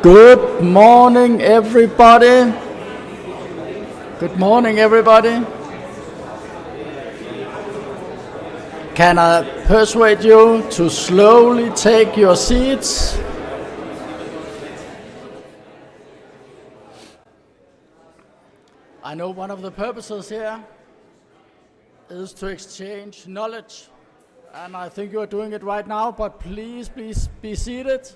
Good morning, everybody. Good morning, everybody. Can I persuade you to slowly take your seats? I know one of the purposes here is to exchange knowledge, and I think you are doing it right now, but please be seated.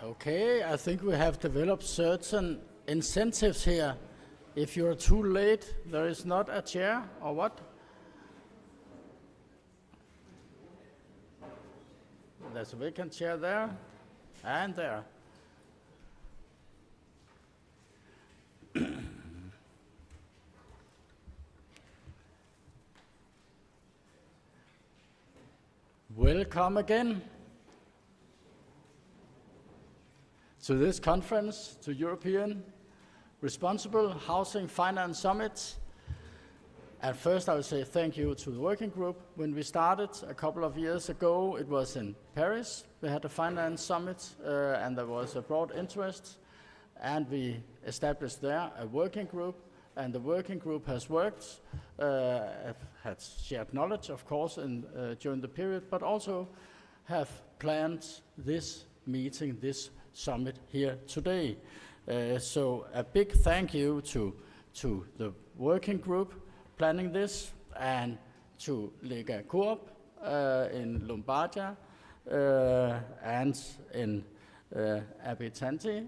Okay, I think we have developed certain incentives here. If you're too late, there is not a chair, or what? There's a vacant chair there, and there. Welcome again to this conference, to European Responsible Housing Finance Summit. At first, I would say thank you to the working group. When we started a couple of years ago, it was in Paris. We had a finance summit, and there was a broad interest, and we established there a working group, and the working group has worked, had shared knowledge, of course, during the period, but also have planned this meeting, this summit here today. So a big thank you to the working group planning this, and to Legacoop in Lombardia and in Abitanti,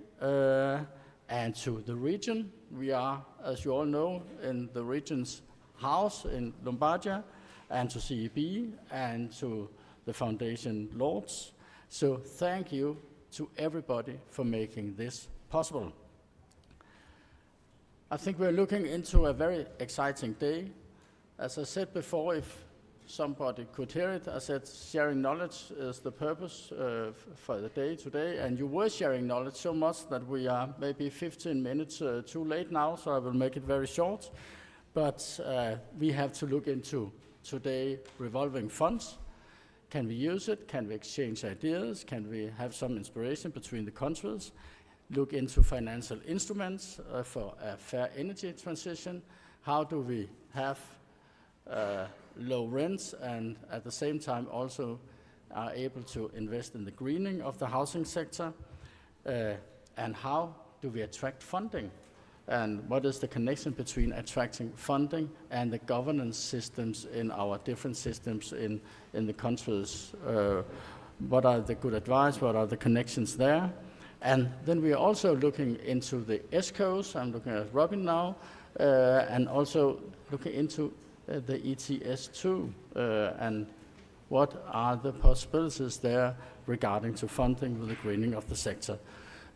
and to the region. We are, as you all know, in the region's house in Lombardia, and to CEB and to the Foundation Lords. So thank you to everybody for making this possible. I think we're looking into a very exciting day. As I said before, if somebody could hear it, I said sharing knowledge is the purpose for the day today, and you were sharing knowledge so much that we are maybe 15 minutes too late now, so I will make it very short. But we have to look into today revolving funds. Can we use it? Can we exchange ideas? Can we have some inspiration between the countries? look into financial instruments for a fair energy transition. How do we have low rents and at the same time also are able to invest in the greening of the housing sector? And how do we attract funding? And what is the connection between attracting funding and the governance systems in our different systems in the countries? What are the good advice? What are the connections there? And then we are also looking into the ESCOs. I'm looking at Robin now, and also looking into the ETS too, and what are the possibilities there regarding to funding with the greening of the sector.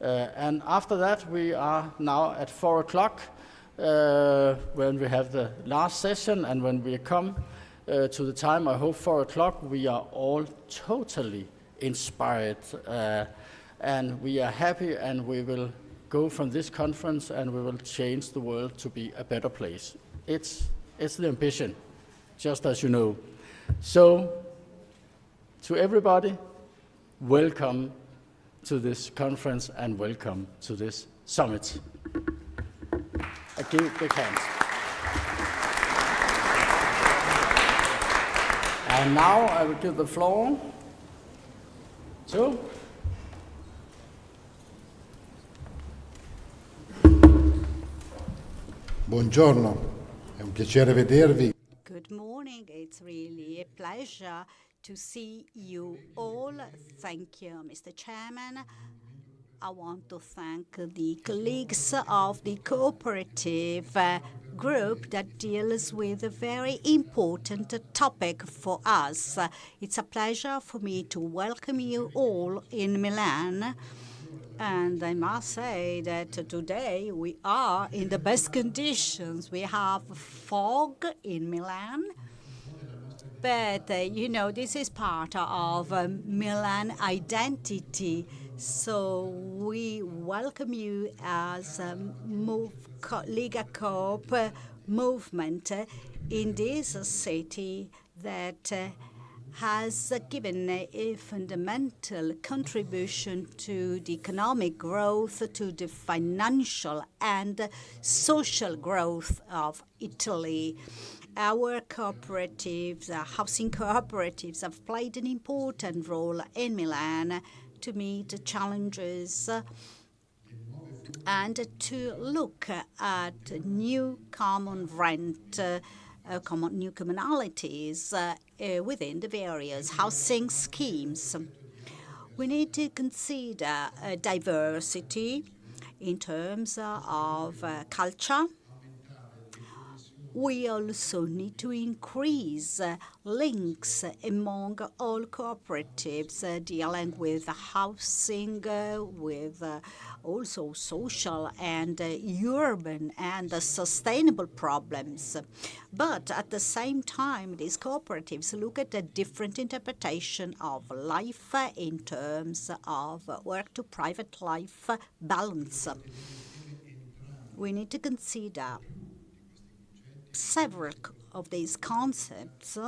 And after that, we are now at 4 o'clock when we have the last session, and when we come to the time, I hope 4 o'clock, we are all totally inspired, and we are happy, and we will go from this conference and we will change the world to be a better place. It's the ambition, just as you know. So, to everybody, welcome to this conference and welcome to this summit. A big hand. And now I will give the floor to Buongiorno, è un piacere vedervi. Good morning. It's really a pleasure to see you all. Thank you, Mr. Chairman. I want to thank the colleagues of the cooperative group that deals with a very important topic for us. It's a pleasure for me to welcome you all in Milan. And I must say that today we are in the best conditions. We have fog in Milan, but this is part of Milan identity. So we welcome you as Legacoop movement in this city that has given a fundamental contribution to the economic growth, to the financial and social growth of Italy. Our cooperatives, housing cooperatives, have played an important role in Milan to meet the challenges and to look at new common rent, new commonalities within the various housing schemes. We need to consider diversity in terms of culture. We also need to increase links among all cooperatives dealing with housing, with also social and urban and sustainable problems. But at the same time, these cooperatives look at a different interpretation of life in terms of work to private life balance. We need to consider several of these concepts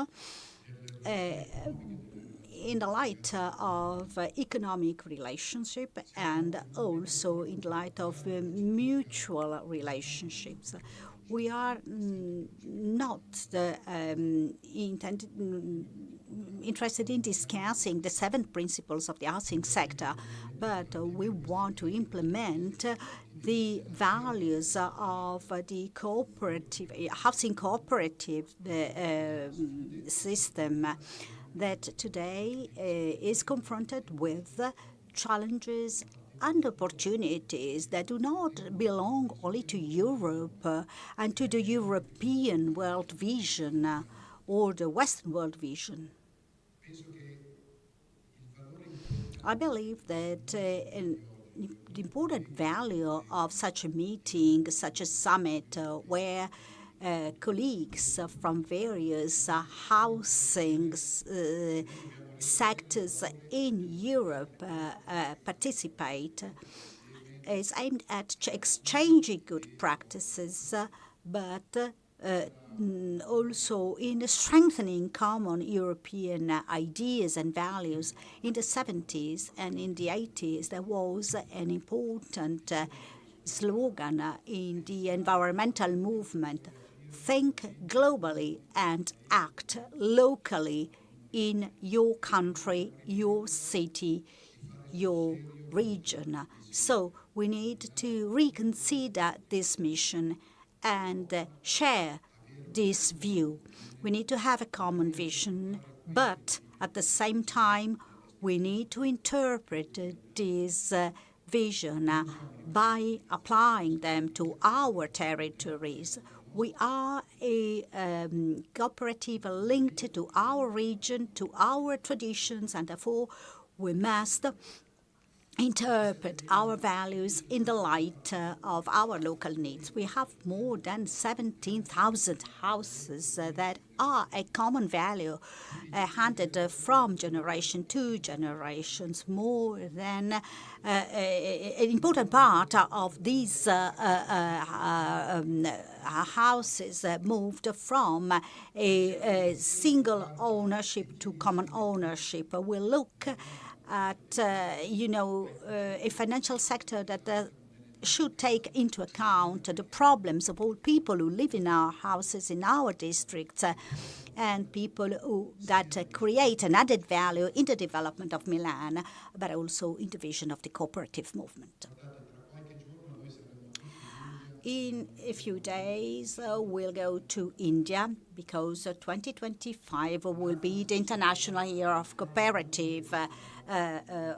in the light of economic relationship and interested in light of mutual relationships. We are not interested in discussing the 7 principles of the housing sector, but we want to implement the values of the cooperative housing cooperative system that today is confronted with challenges and opportunities that do not belong only to Europe and to the European world vision or the Western world vision. I believe that the important value of such a meeting, such a summit, where colleagues from various housing sectors in Europe participate, is aimed at exchanging good practices, but also in strengthening common European ideas and values. In the 70s and in the 80s, there was an important slogan in the environmental movement: think globally and act locally in your country, your city, your region. So we need to reconsider this mission and share this view. We need to have a common vision, but at the same time, we need to interpret this vision by applying them to our territories. We are a cooperative linked to our region, to our traditions, and therefore we must interpret our values in the light of our local needs. We have more than 17,000 houses that are a common value handed from generation to generations. More than an important part of these houses moved from a single ownership to common ownership. We look at a financial sector that should take into account the problems of all people who live in our houses, in our districts, and people that create an added value in the development of Milan, but also in the vision of the cooperative movement. In a few days, we'll go to India because 2025 will be the International Year of Cooperative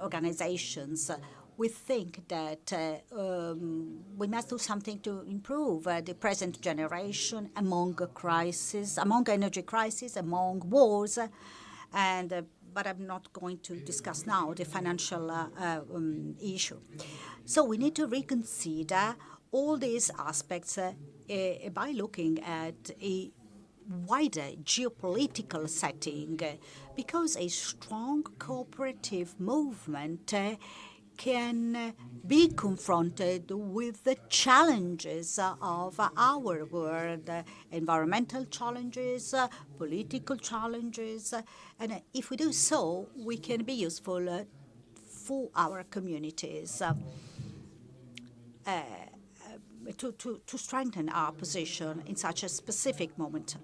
Organizations. We think that we must do something to improve the present generation among energy crises, among wars, but I'm not going to discuss now the financial issue. So we need to reconsider all these aspects by looking at a wider geopolitical setting, because a strong cooperative movement can be confronted with the challenges of our world, environmental challenges, political challenges, and if we do so, we can be useful for our communities. To strengthen our position in such a specific moment.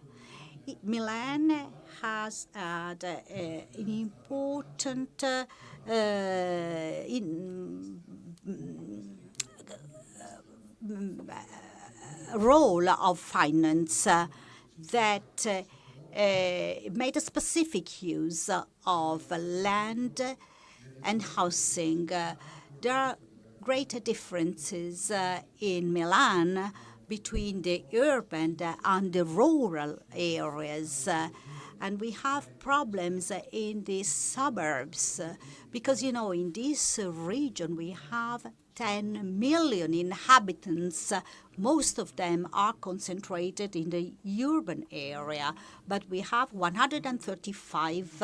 Milan has had an important role of finance that made a specific use of land and housing. There are greater differences in Milan between the urban and the rural areas. And we have problems in the suburbs because, in this region we have 10 million inhabitants. Most of them are concentrated in the urban area, but we have 135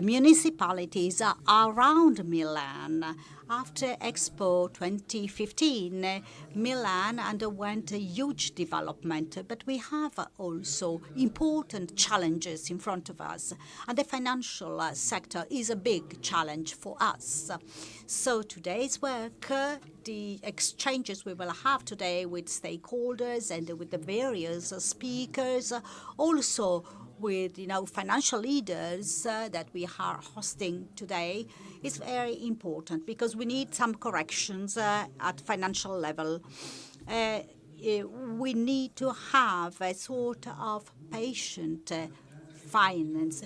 municipalities around Milan. After Expo 2015, Milan underwent a huge development, but we have also important challenges in front of us. And the financial sector is a big challenge for us. So today's work, the exchanges we will have today with stakeholders and with the various speakers, also with financial leaders that we are hosting today, is very important because we need some corrections at financial level. We need to have a sort of patient finance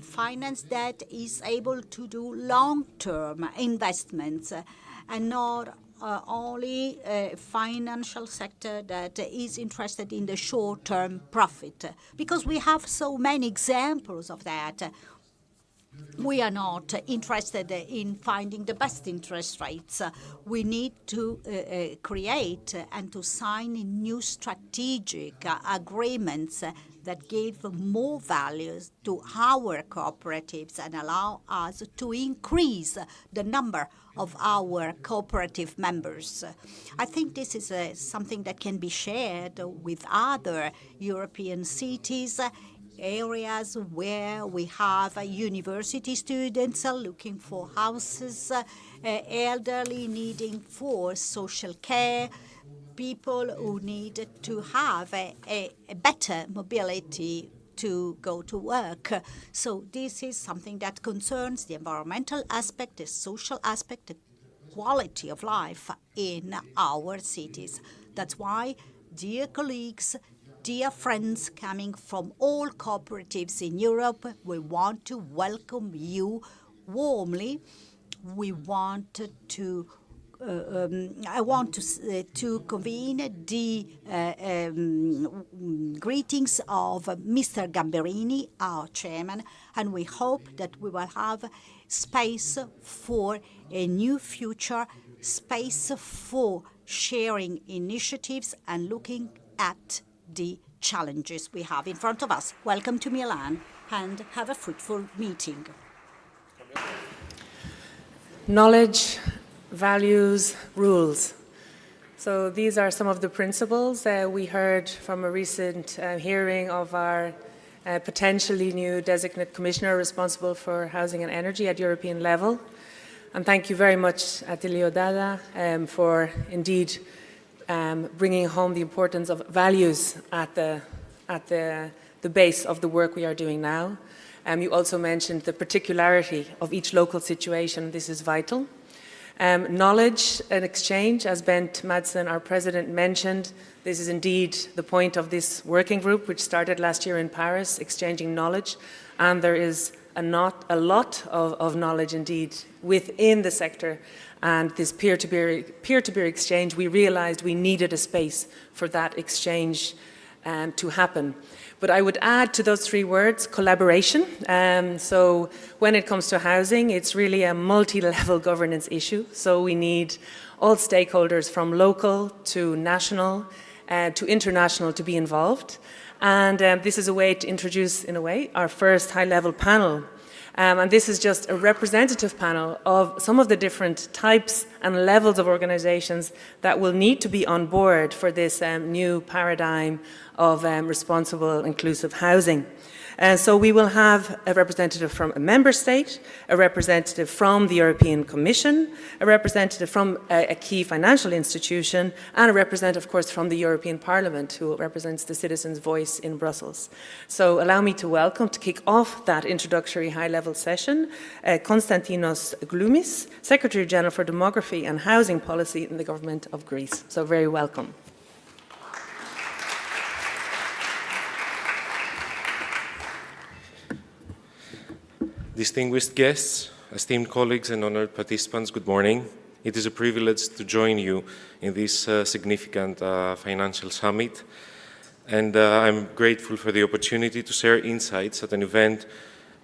that is able to do long-term investments and not only a financial sector that is interested in the short-term profit, because we have so many examples of that. we are not interested in finding the best interest rates. We need to create and to sign new strategic agreements that give more values to our cooperatives and allow us to increase the number of our cooperative members. I think this is something that can be shared with other European cities, areas where we have university students looking for houses, elderly needing for social care, people who need to have a better mobility to go to work. So this is something that concerns the environmental aspect, the social aspect, the quality of life in our cities. That's why, dear colleagues, dear friends coming from all cooperatives in Europe, we want to welcome you warmly. We want to I want to convene the greetings of Mr. Gamberini, our chairman, and we hope that we will have space for a new future, space for sharing initiatives and looking at the challenges we have in front of us. Welcome to Milan and have a fruitful meeting. Knowledge, values, rules. So these are some of the principles we heard from a recent hearing of our potentially new designate commissioner responsible for housing and energy at European level. And thank you very much, Attilio Dada, for indeed bringing home the importance of values at the base of the work we are doing now. You also mentioned the particularity of each local situation. This is vital. Knowledge and exchange, as Bent Madsen, our president, mentioned, this is indeed the point of this working group, which started last year in Paris, exchanging knowledge. And there is a lot of knowledge indeed within the sector. And this peer-to-peer exchange, we realized we needed a space for that exchange to happen. But I would add to those three words, collaboration. So when it comes to housing, it's really a multi-level governance issue. So we need all stakeholders from local to national to international to be involved. And this is a way to introduce, in a way, our first high-level panel. And this is just a representative panel of some of the different types and levels of organizations that will need to be on board for this new paradigm of responsible, inclusive housing. So we will have a representative from a member state, a representative from the European Commission, a representative from a key financial institution, and a representative, of course, from the European Parliament, who represents the citizens' voice in Brussels. So allow me to welcome, to kick off that introductory high-level session, Konstantinos Gloumis, Secretary General for Demography and Housing Policy in the Government of Greece. So very welcome. Distinguished guests, esteemed colleagues and honored participants, good morning. It is a privilege to join you in this significant financial summit, and I'm grateful for the opportunity to share insights at an event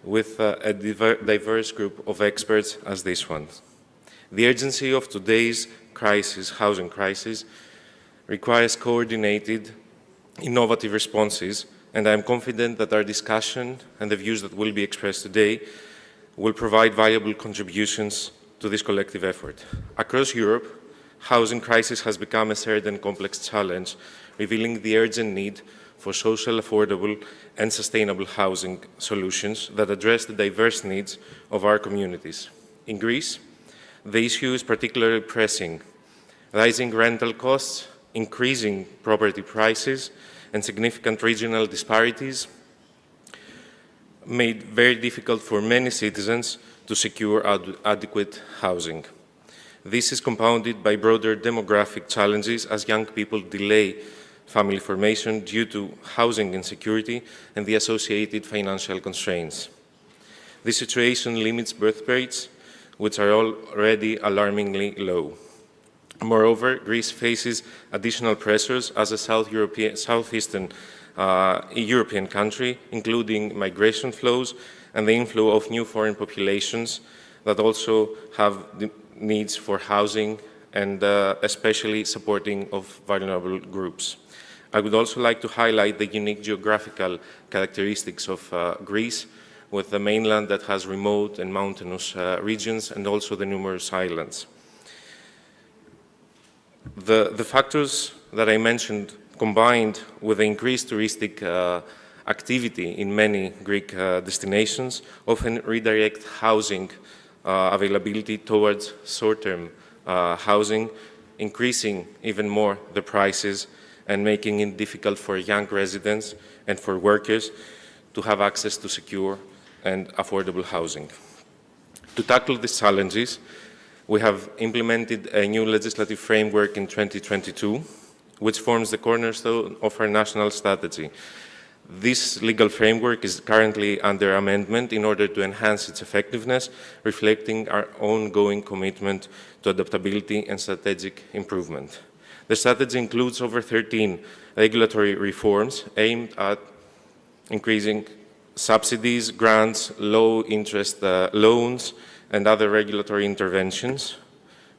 with a diverse group of experts as this one. The urgency of today's crisis, housing crisis, requires coordinated, innovative responses, and I'm confident that our discussion and the views that will be expressed today will provide valuable contributions to this collective effort. Across Europe, housing crisis has become a shared and complex challenge, revealing the urgent need for social, affordable, and sustainable housing solutions that address the diverse needs of our communities. In Greece, the issue is particularly pressing. Rising rental costs, increasing property prices, and significant regional disparities made very difficult for many citizens to secure adequate housing. This is compounded by broader demographic challenges as young people delay family formation due to housing insecurity and the associated financial constraints. This situation limits birth rates, which are already alarmingly low. Moreover, Greece faces additional pressures as a southeastern European country, including migration flows and the inflow of new foreign populations that also have the needs for housing and especially supporting of vulnerable groups. I would also like to highlight the unique geographical characteristics of Greece, with the mainland that has remote and mountainous regions and also the numerous islands. The factors that I mentioned, combined with the increased touristic activity in many Greek destinations, often redirect housing availability towards short-term housing, increasing even more the prices and making it difficult for young residents and for workers to have access to secure and affordable housing. To tackle these challenges, we have implemented a new legislative framework in 2022, which forms the cornerstone of our national strategy. This legal framework is currently under amendment in order to enhance its effectiveness, reflecting our ongoing commitment to adaptability and strategic improvement. The strategy includes over 13 regulatory reforms aimed at increasing subsidies, grants, low-interest loans, and other regulatory interventions,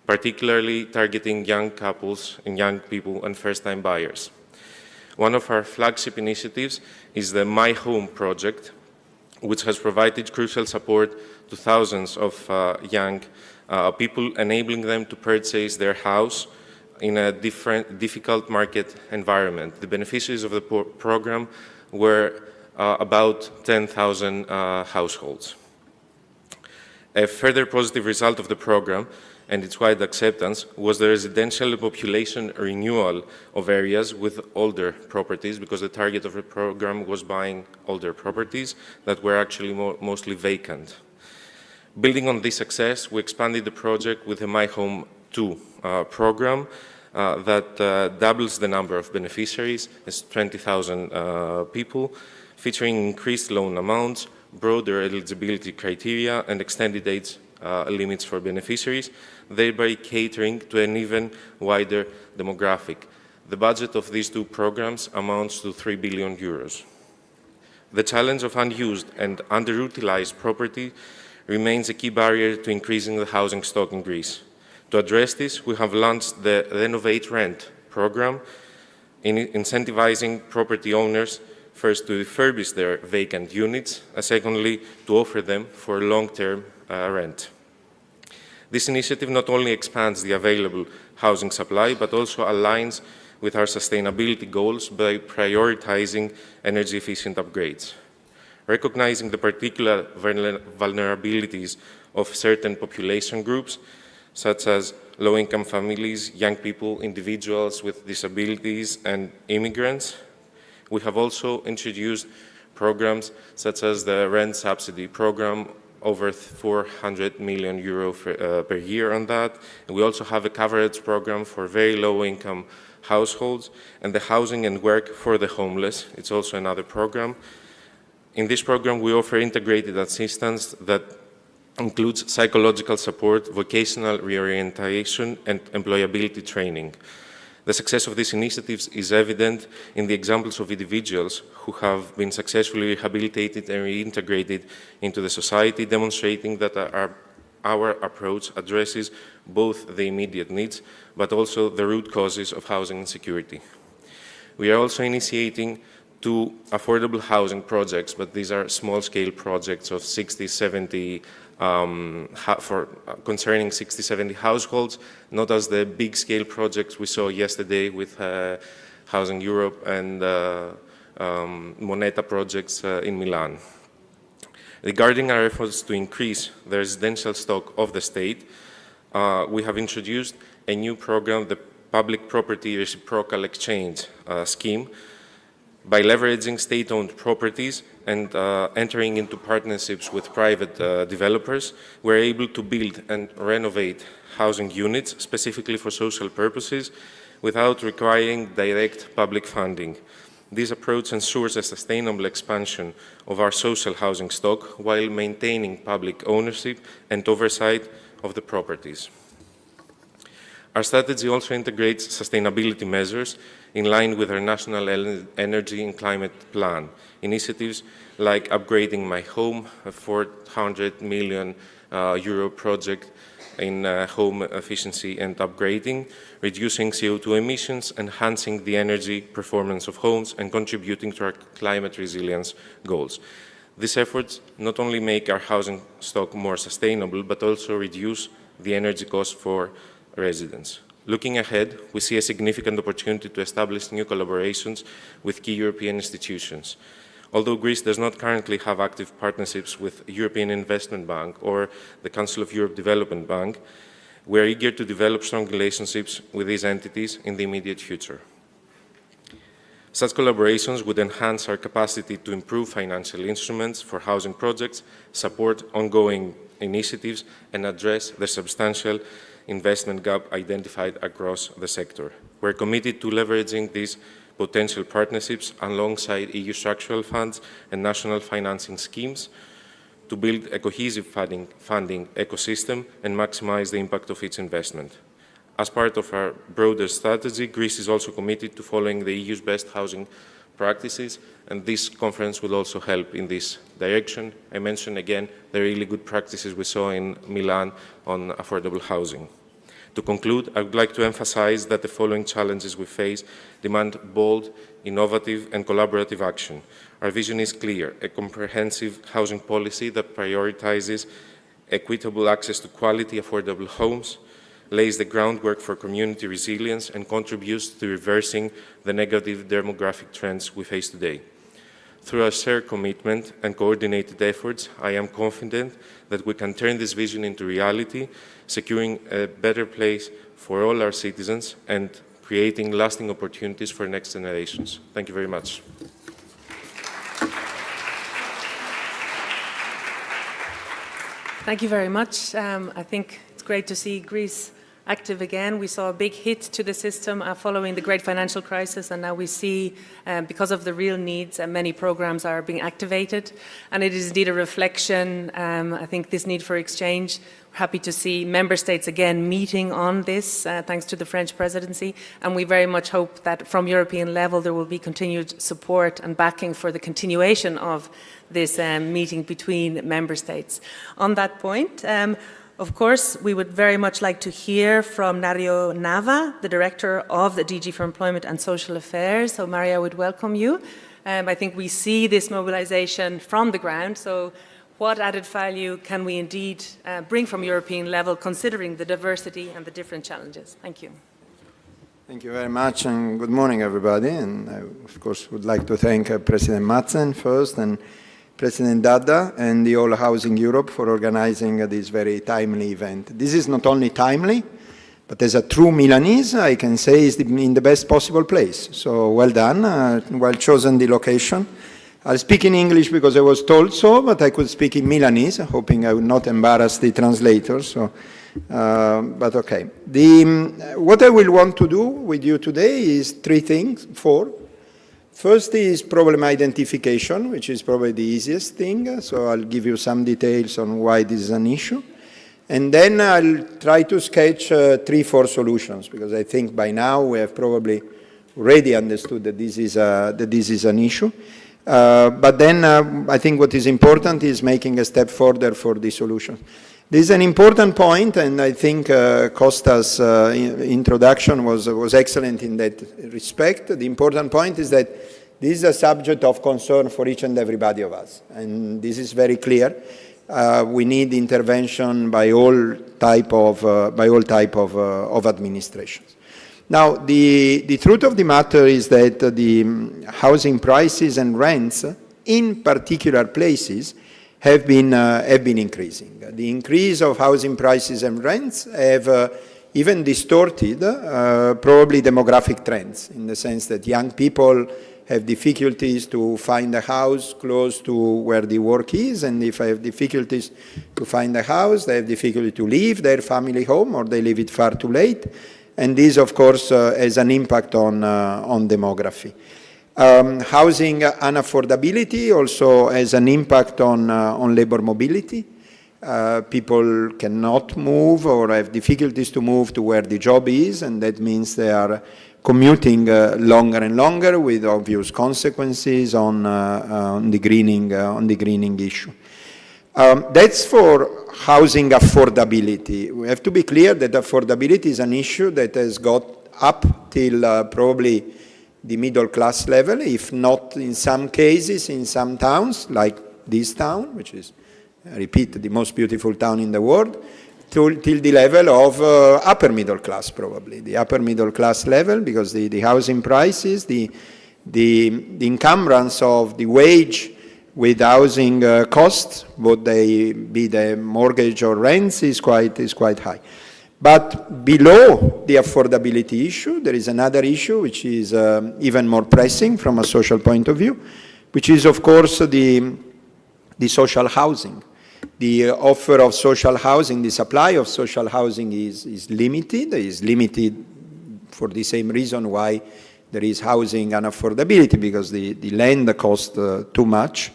particularly targeting young couples and young people and first-time buyers. One of our flagship initiatives is the My Home project, which has provided crucial support to thousands of young people, enabling them to purchase their house in a difficult market environment. The beneficiaries of the program were about 10,000 households. A further positive result of the program and its wide acceptance was the residential population renewal of areas with older properties, because the target of the program was buying older properties that were actually mostly vacant. Building on this success, we expanded the project with the My Home 2 program that doubles the number of beneficiaries, as 20,000 people, featuring increased loan amounts, broader eligibility criteria, and extended age limits for beneficiaries, thereby catering to an even wider demographic. The budget of these two programs amounts to 3 billion euros. The challenge of unused and underutilized property remains a key barrier to increasing the housing stock in Greece. To address this, we have launched the Renovate Rent program, incentivizing property owners first to refurbish their vacant units, and secondly, to offer them for long-term rent. This initiative not only expands the available housing supply, but also aligns with our sustainability goals by prioritizing energy-efficient upgrades. Recognizing the particular vulnerabilities of certain population groups, such as low-income families, young people, individuals with disabilities, and immigrants, we have also introduced programs such as the rent subsidy program, over 400 million euro per year on that. And we also have a coverage program for very low-income households, and the housing and work for the homeless. It's also another program. In this program, we offer integrated assistance that includes psychological support, vocational reorientation, and employability training. The success of these initiatives is evident in the examples of individuals who have been successfully rehabilitated and reintegrated into the society, demonstrating that our approach addresses both the immediate needs, but also the root causes of housing insecurity. We are also initiating 2 affordable housing projects, but these are small-scale projects of 60-70 concerning 60-70 households, not as the big-scale projects we saw yesterday with Housing Europe and Moneta projects in Milan. Regarding our efforts to increase the residential stock of the state, we have introduced a new program, the Public Property Reciprocal Exchange Scheme. By leveraging state-owned properties and entering into partnerships with private developers, we're able to build and renovate housing units specifically for social purposes without requiring direct public funding. This approach ensures a sustainable expansion of our social housing stock while maintaining public ownership and oversight of the properties. Our strategy also integrates sustainability measures in line with our national energy and climate plan. Initiatives like upgrading my home, a 400 million euro project in home efficiency and upgrading, reducing CO2 emissions, enhancing the energy performance of homes, and contributing to our climate resilience goals. These efforts not only make our housing stock more sustainable, but also reduce the energy cost for residents. Looking ahead, we see a significant opportunity to establish new collaborations with key European institutions. Although Greece does not currently have active partnerships with the European Investment Bank or the Council of Europe Development Bank, we are eager to develop strong relationships with these entities in the immediate future. Such collaborations would enhance our capacity to improve financial instruments for housing projects, support ongoing initiatives, and address the substantial investment gap identified across the sector. We're committed to leveraging these potential partnerships alongside EU structural funds and national financing schemes to build a cohesive funding ecosystem and maximize the impact of its investment. As part of our broader strategy, Greece is also committed to following the EU's best housing practices, and this conference will also help in this direction. I mentioned again the really good practices we saw in Milan on affordable housing. To conclude, I would like to emphasize that the following challenges we face demand bold, innovative, and collaborative action. Our vision is clear: a comprehensive housing policy that prioritizes equitable access to quality, affordable homes, lays the groundwork for community resilience, and contributes to reversing the negative demographic trends we face today. Through our shared commitment and coordinated efforts, I am confident that we can turn this vision into reality, securing a better place for all our citizens and creating lasting opportunities for next generations. Thank you very much. Thank you very much. I think it's great to see Greece active again. We saw a big hit to the system following the great financial crisis, and now we see, because of the real needs, many programs are being activated. And it is indeed a reflection, I think, this need for exchange. We're happy to see member states again meeting on this, thanks to the French presidency. And we very much hope that from European level there will be continued support and backing for the continuation of this meeting between member states. On that point, of course, we would very much like to hear from Mario Nava, the Director of the DG for Employment and Social Affairs. So Mario, I would welcome you. I think we see this mobilization from the ground. So what added value can we indeed bring from European level, considering the diversity and the different challenges? Thank you. Thank you very much, and good morning, everybody. And I, of course, would like to thank President Madsen first, and President Dada and the All Housing Europe for organizing this very timely event. This is not only timely, but as a true Milanese, I can say it's in the best possible place. So well done, well chosen the location. I'll speak in English because I was told so, but I could speak in Milanese, hoping I would not embarrass the translator. So, but okay. What I will want to do with you today is four. First is problem identification, which is probably the easiest thing. So I'll give you some details on why this is an issue. And then I'll try to sketch 3-4 solutions, because I think by now we have probably already understood that this is an issue. But then I think what is important is making a step further for the solution. This is an important point, and I think Costa's introduction was excellent in that respect. The important point is that this is a subject of concern for each and everybody of us, and this is very clear. We need intervention by all type of administrations. Now, the truth of the matter is that the housing prices and rents in particular places have been increasing. The increase of housing prices and rents have even distorted probably demographic trends, in the sense that young people have difficulties to find a house close to where the work is, and if I have difficulties to find a house, they have difficulty to leave their family home, or they leave it far too late, and this, of course, has an impact on demography. Housing unaffordability also has an impact on labor mobility, People cannot move or have difficulties to move to where the job is, and that means they are commuting longer and longer with obvious consequences on the greening issue. That's for housing affordability. We have to be clear that affordability is an issue that has got up till probably the middle class level, if not in some cases, in some towns, like this town, which is, I repeat, the most beautiful town in the world, till the level of upper middle class, probably. The upper middle class level, because the housing prices, the encumbrance of the wage with housing costs, would they be the mortgage or rents, is quite high. But below the affordability issue, there is another issue which is even more pressing from a social point of view, which is, of course, the social housing. The offer of social housing, the supply of social housing is limited. It is limited for the same reason why there is housing unaffordability, because the land costs too much.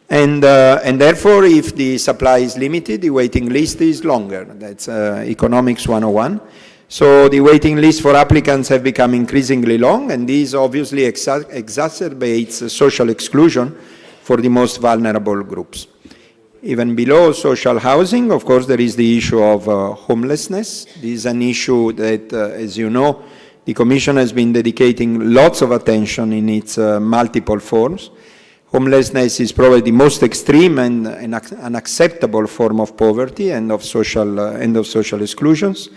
And therefore, if the supply is limited, the waiting list is longer. That's economics 101. So the waiting list for applicants have become increasingly long, and this obviously exacerbates social exclusion for the most vulnerable groups. Even below social housing, of course, there is the issue of homelessness. This is an issue that, as you know, the Commission has been dedicating lots of attention in its multiple forms. Homelessness is probably the most extreme and unacceptable form of poverty and of social exclusions.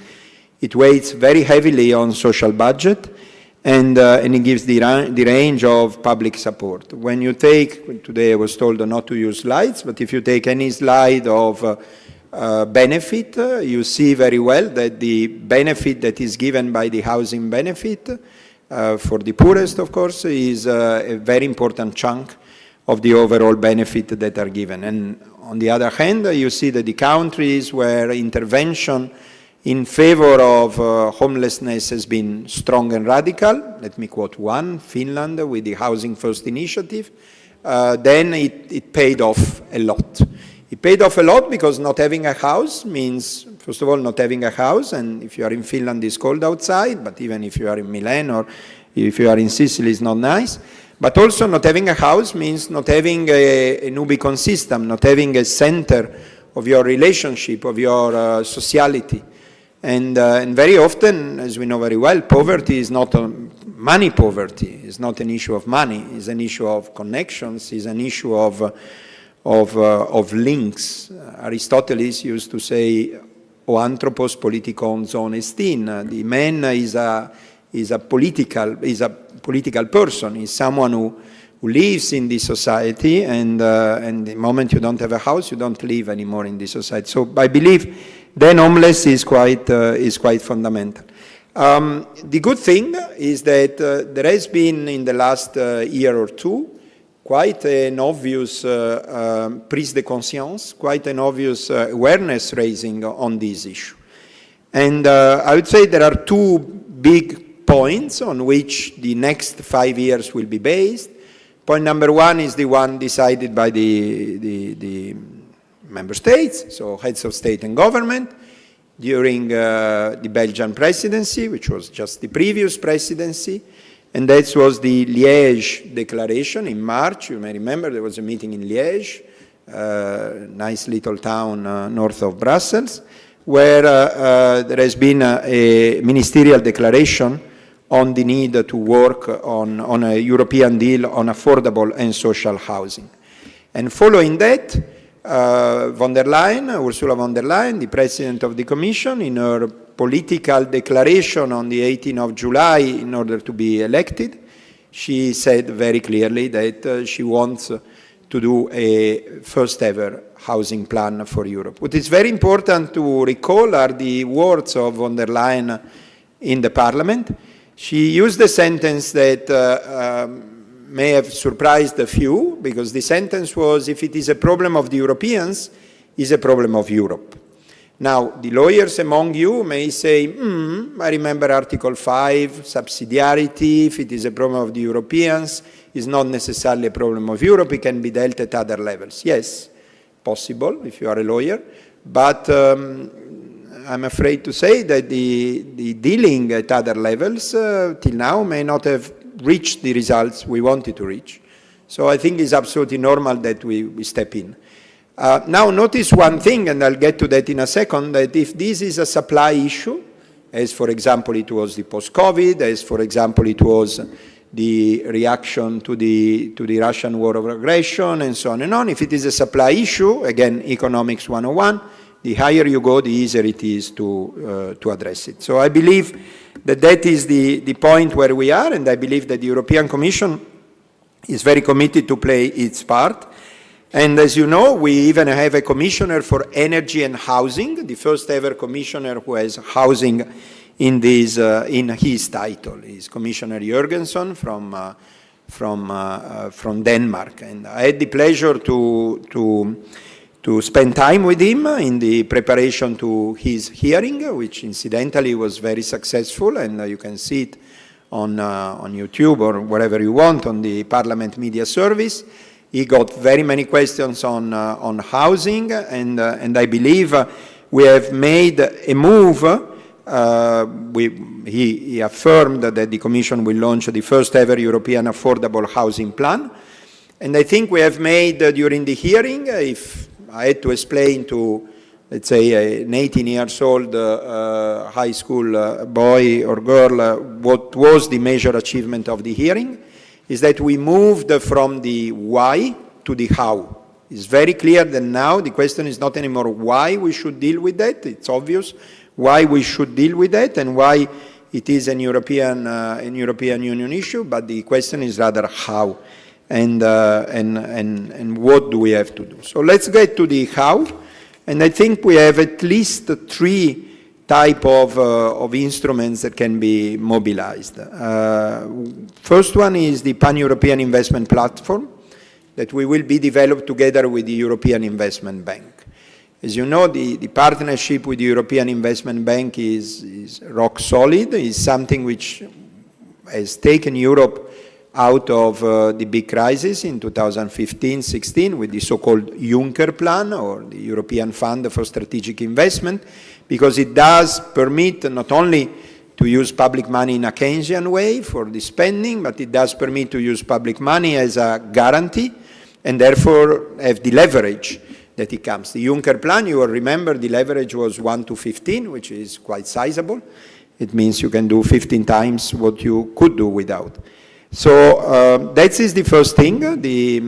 It weighs very heavily on social budget, and it gives the range of public support. When you take, today I was told not to use slides, but if you take any slide of benefit, you see very well that the benefit that is given by the housing benefit for the poorest, of course, is a very important chunk of the overall benefit that are given. And on the other hand, you see that the countries where intervention in favor of homelessness has been strong and radical, let me quote one, Finland with the Housing First initiative, then it paid off a lot. It paid off a lot because not having a house means, first of all, not having a house, and if you are in Finland it's cold outside, but even if you are in Milan or if you are in Sicily it's not nice. But also not having a house means not having an Ubicon system, not having a center of your relationship, of your sociality. And very often, as we know very well, poverty is not money poverty. It's not an issue of money. It's an issue of connections. It's an issue of links. Aristotle used to say, "O anthropos politikon zoon estin." The man is a political person. Is someone who lives in this society, and the moment you don't have a house, you don't live anymore in this society. So I believe then homeless is quite fundamental. The good thing is that there has been in the last year or two quite an obvious prise de conscience, quite an obvious awareness raising on this issue. And I would say there are two big points on which the next 5 years will be based. Point number one is the one decided by the member states, so heads of state and government, during the Belgian presidency, which was just the previous presidency, and that was the Liège Declaration in March. You may remember there was a meeting in Liège, nice little town north of Brussels, where there has been a ministerial declaration on the need to work on a European deal on affordable and social housing. And following that, Ursula von der Leyen, the President of the Commission, in her political declaration on the 18th of July in order to be elected, she said very clearly that she wants to do a first ever housing plan for Europe. What is very important to recall are the words of von der Leyen in the Parliament. She used a sentence that may have surprised a few, because the sentence was, if it is a problem of the Europeans, it's a problem of Europe. Now, the lawyers among you may say, I remember Article 5, subsidiarity, if it is a problem of the Europeans, it's not necessarily a problem of Europe, it can be dealt at other levels. Yes, possible if you are a lawyer, but I'm afraid to say that the dealing at other levels till now may not have reached the results we wanted to reach. So I think it's absolutely normal that we step in. Now notice one thing, and I'll get to that in a second, that if this is a supply issue, as for example it was the post-COVID, as for example it was the reaction to the Russian war of aggression and so on, if it is a supply issue, again, economics 101, the higher you go, the easier it is to address it. So I believe that that is the point where we are, and I believe that the European Commission is very committed to play its part. And as you know, we even have a commissioner for energy and housing, the first ever commissioner who has housing in his title. Is Commissioner Jørgensen from Denmark. And I had the pleasure to spend time with him in the preparation to his hearing, which incidentally was very successful, and you can see it on YouTube or wherever you want on the Parliament Media Service. He got very many questions on housing, and I believe we have made a move. He affirmed that the Commission will launch the first ever European Affordable Housing Plan. And I think we have made during the hearing, if I had to explain to, let's say, an 18-year-old high school boy or girl what was the major achievement of the hearing, is that we moved from the why to the how. It's very clear that now the question is not anymore why we should deal with that. It's obvious why we should deal with that and why it is an European Union issue, but the question is rather how and what do we have to do. So let's get to the how, and I think we have at least three type of instruments that can be mobilized. First one is the Pan-European Investment Platform that we will be developed together with the European Investment Bank. As you know, the partnership with the European Investment Bank is rock solid, is something which has taken Europe out of the big crisis in 2015-16 with the so-called Juncker Plan, or the European Fund for Strategic Investment, because it does permit not only to use public money in a Keynesian way for the spending, but it does permit to use public money as a guarantee and therefore have the leverage that it comes. The Juncker Plan, you will remember, the leverage was 1 to 15, which is quite sizable. It means you can do 15 times what you could do without. So that is the first thing, the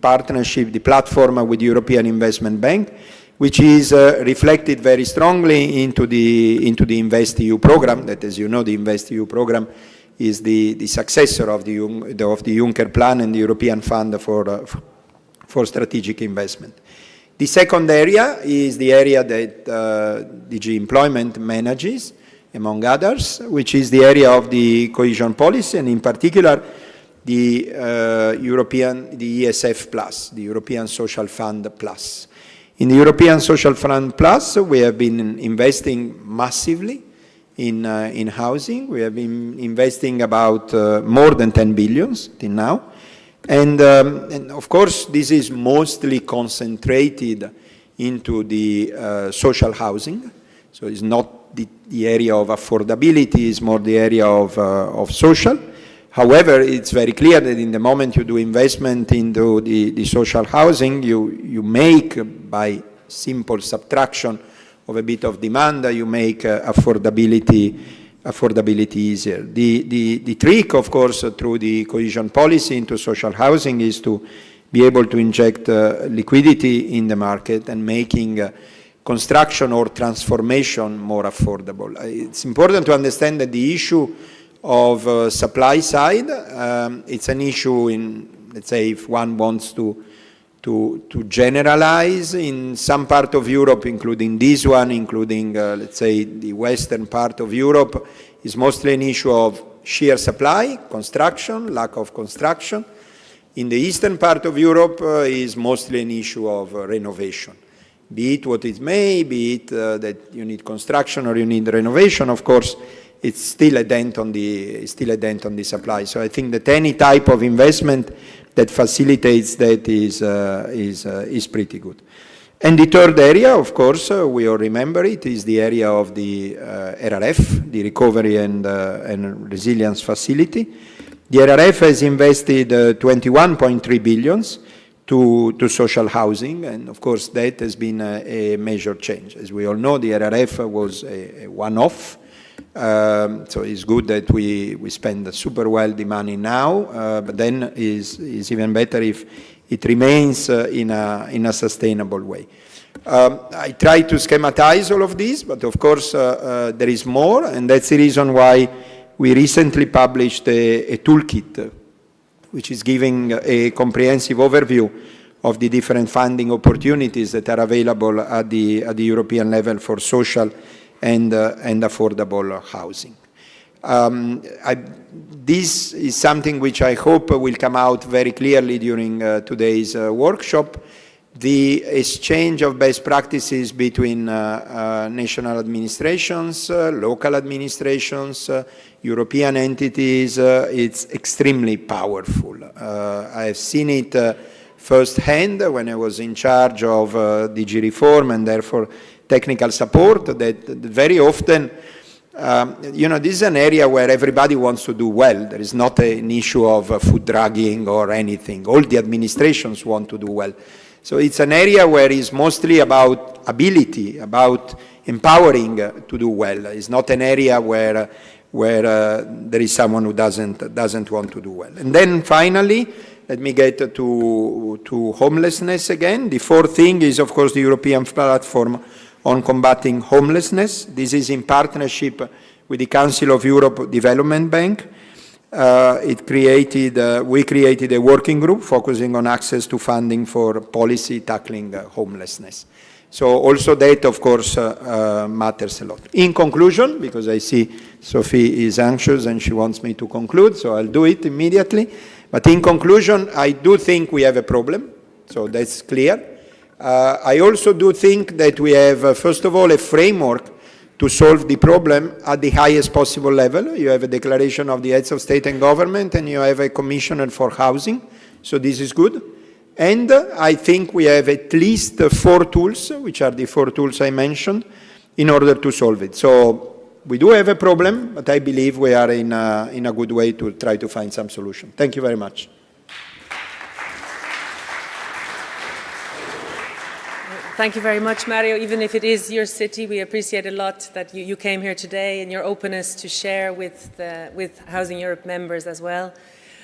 partnership, the platform with the European Investment Bank, which is reflected very strongly into the InvestEU program, that, as you know, the InvestEU program is the successor of the Juncker Plan and the European Fund for Strategic Investment. The second area is the area that DG Employment manages, among others, which is the area of the cohesion policy, and in particular the ESF Plus, the European Social Fund Plus. In the European Social Fund Plus, we have been investing massively in housing. We have been investing about more than 10 billion till now. And of course, this is mostly concentrated into the social housing. So it's not the area of affordability, it's more the area of social. However, it's very clear that in the moment you do investment into the social housing, you make, by simple subtraction of a bit of demand, you make affordability easier. The trick, of course, through the cohesion policy into social housing is to be able to inject liquidity in the market and making construction or transformation more affordable. It's important to understand that the issue of supply side, it's an issue in, let's say, if one wants to generalize in some part of Europe, including this one, including, let's say, the western part of Europe, is mostly an issue of sheer supply, construction, lack of construction. In the eastern part of Europe is mostly an issue of renovation. Be it what it may, be it that you need construction or you need renovation, of course, it's still a dent on the supply. So I think that any type of investment that facilitates that is pretty good. And the third area, of course, we all remember it, is the area of the RRF, the Recovery and Resilience Facility. The RRF has invested 21.3 billion to social housing, and of course that has been a major change. As we all know, the RRF was a one-off, so it's good that we spend super well the money now, but then is even better if it remains in a sustainable way. I try to schematize all of this, but of course there is more, and that's the reason why we recently published a toolkit which is giving a comprehensive overview of the different funding opportunities that are available at the European level for social and affordable housing. This is something which I hope will come out very clearly during today's workshop. The exchange of best practices between national administrations, local administrations, European entities, it's extremely powerful. I've seen it firsthand when I was in charge of DG Reform and therefore technical support, that very often, this is an area where everybody wants to do well. There is not an issue of food dragging or anything. All the administrations want to do well. So it's an area where it's mostly about ability, about empowering to do well. It's not an area where there is someone who doesn't want to do well. And then finally, let me get to homelessness again. The fourth thing is, of course, the European platform on combating homelessness. This is in partnership with the Council of Europe Development Bank. We created a working group focusing on access to funding for policy tackling homelessness. So also that, of course, matters a lot. In conclusion, because I see Sophie is anxious and she wants me to conclude, so I'll do it immediately. But in conclusion, I do think we have a problem, so that's clear. I also do think that we have, first of all, a framework to solve the problem at the highest possible level. You have a declaration of the heads of state and government, and you have a commissioner for housing, so this is good. And I think we have at least 4 tools, which are the 4 tools I mentioned, in order to solve it. So we do have a problem, but I believe we are in a good way to try to find some solution. Thank you very much. Thank you very much, Mario. Even if it is your city, we appreciate a lot that you came here today and your openness to share with Housing Europe members as well.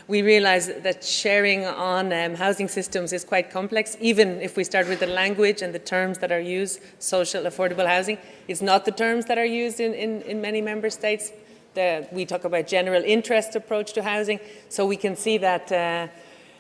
We realize that sharing on housing systems is quite complex, even if we start with the language and the terms that are used. Social affordable housing is not the terms that are used in many member states. We talk about general interest approach to housing, so we can see that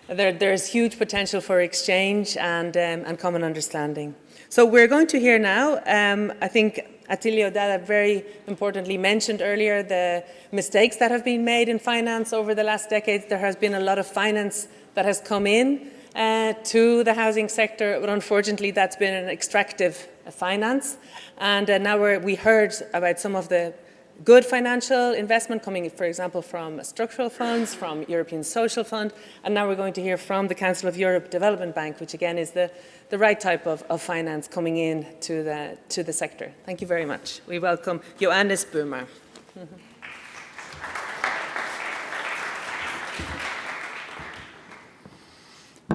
there's huge potential for exchange and common understanding. So we're going to hear now, I think Attilio Dada very importantly mentioned earlier the mistakes that have been made in finance over the last decades. There has been a lot of finance that has come in to the housing sector, but unfortunately that's been an extractive finance. And now we heard about some of the good financial investment coming, for example, from structural funds, from European Social Fund, and now we're going to hear from the Council of Europe Development Bank, which again is the right type of finance coming in to the sector. Thank you very much. We welcome Johannes Böhmer.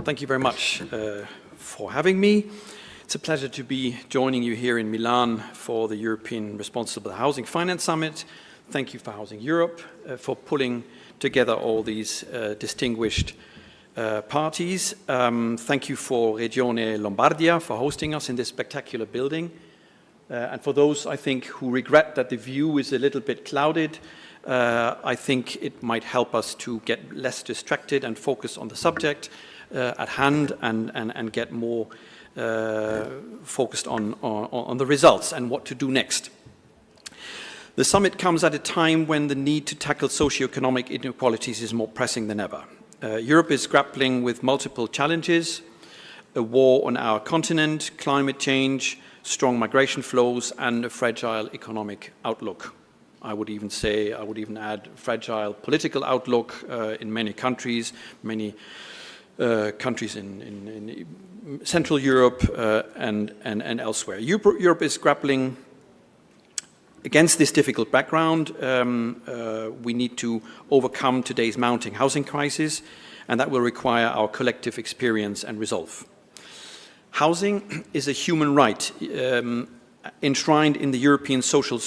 Thank you very much for having me. It's a pleasure to be joining you here in Milan for the European Responsible Housing Finance Summit. Thank you for Housing Europe for pulling together all these distinguished parties. Thank you for Regione Lombardia for hosting us in this spectacular building. And for those, I think, who regret that the view is a little bit clouded, I think it might help us to get less distracted and focus on the subject at hand and get more focused on the results and what to do next. The summit comes at a time when the need to tackle socioeconomic inequalities is more pressing than ever. Europe is grappling with multiple challenges: a war on our continent, climate change, strong migration flows, and a fragile economic outlook. I would even add fragile political outlook in many countries, many countries in Central Europe and elsewhere. Europe is grappling against this difficult background. We need to overcome today's mounting housing crisis, and that will require our collective experience and resolve. Housing is a human right enshrined in the European Social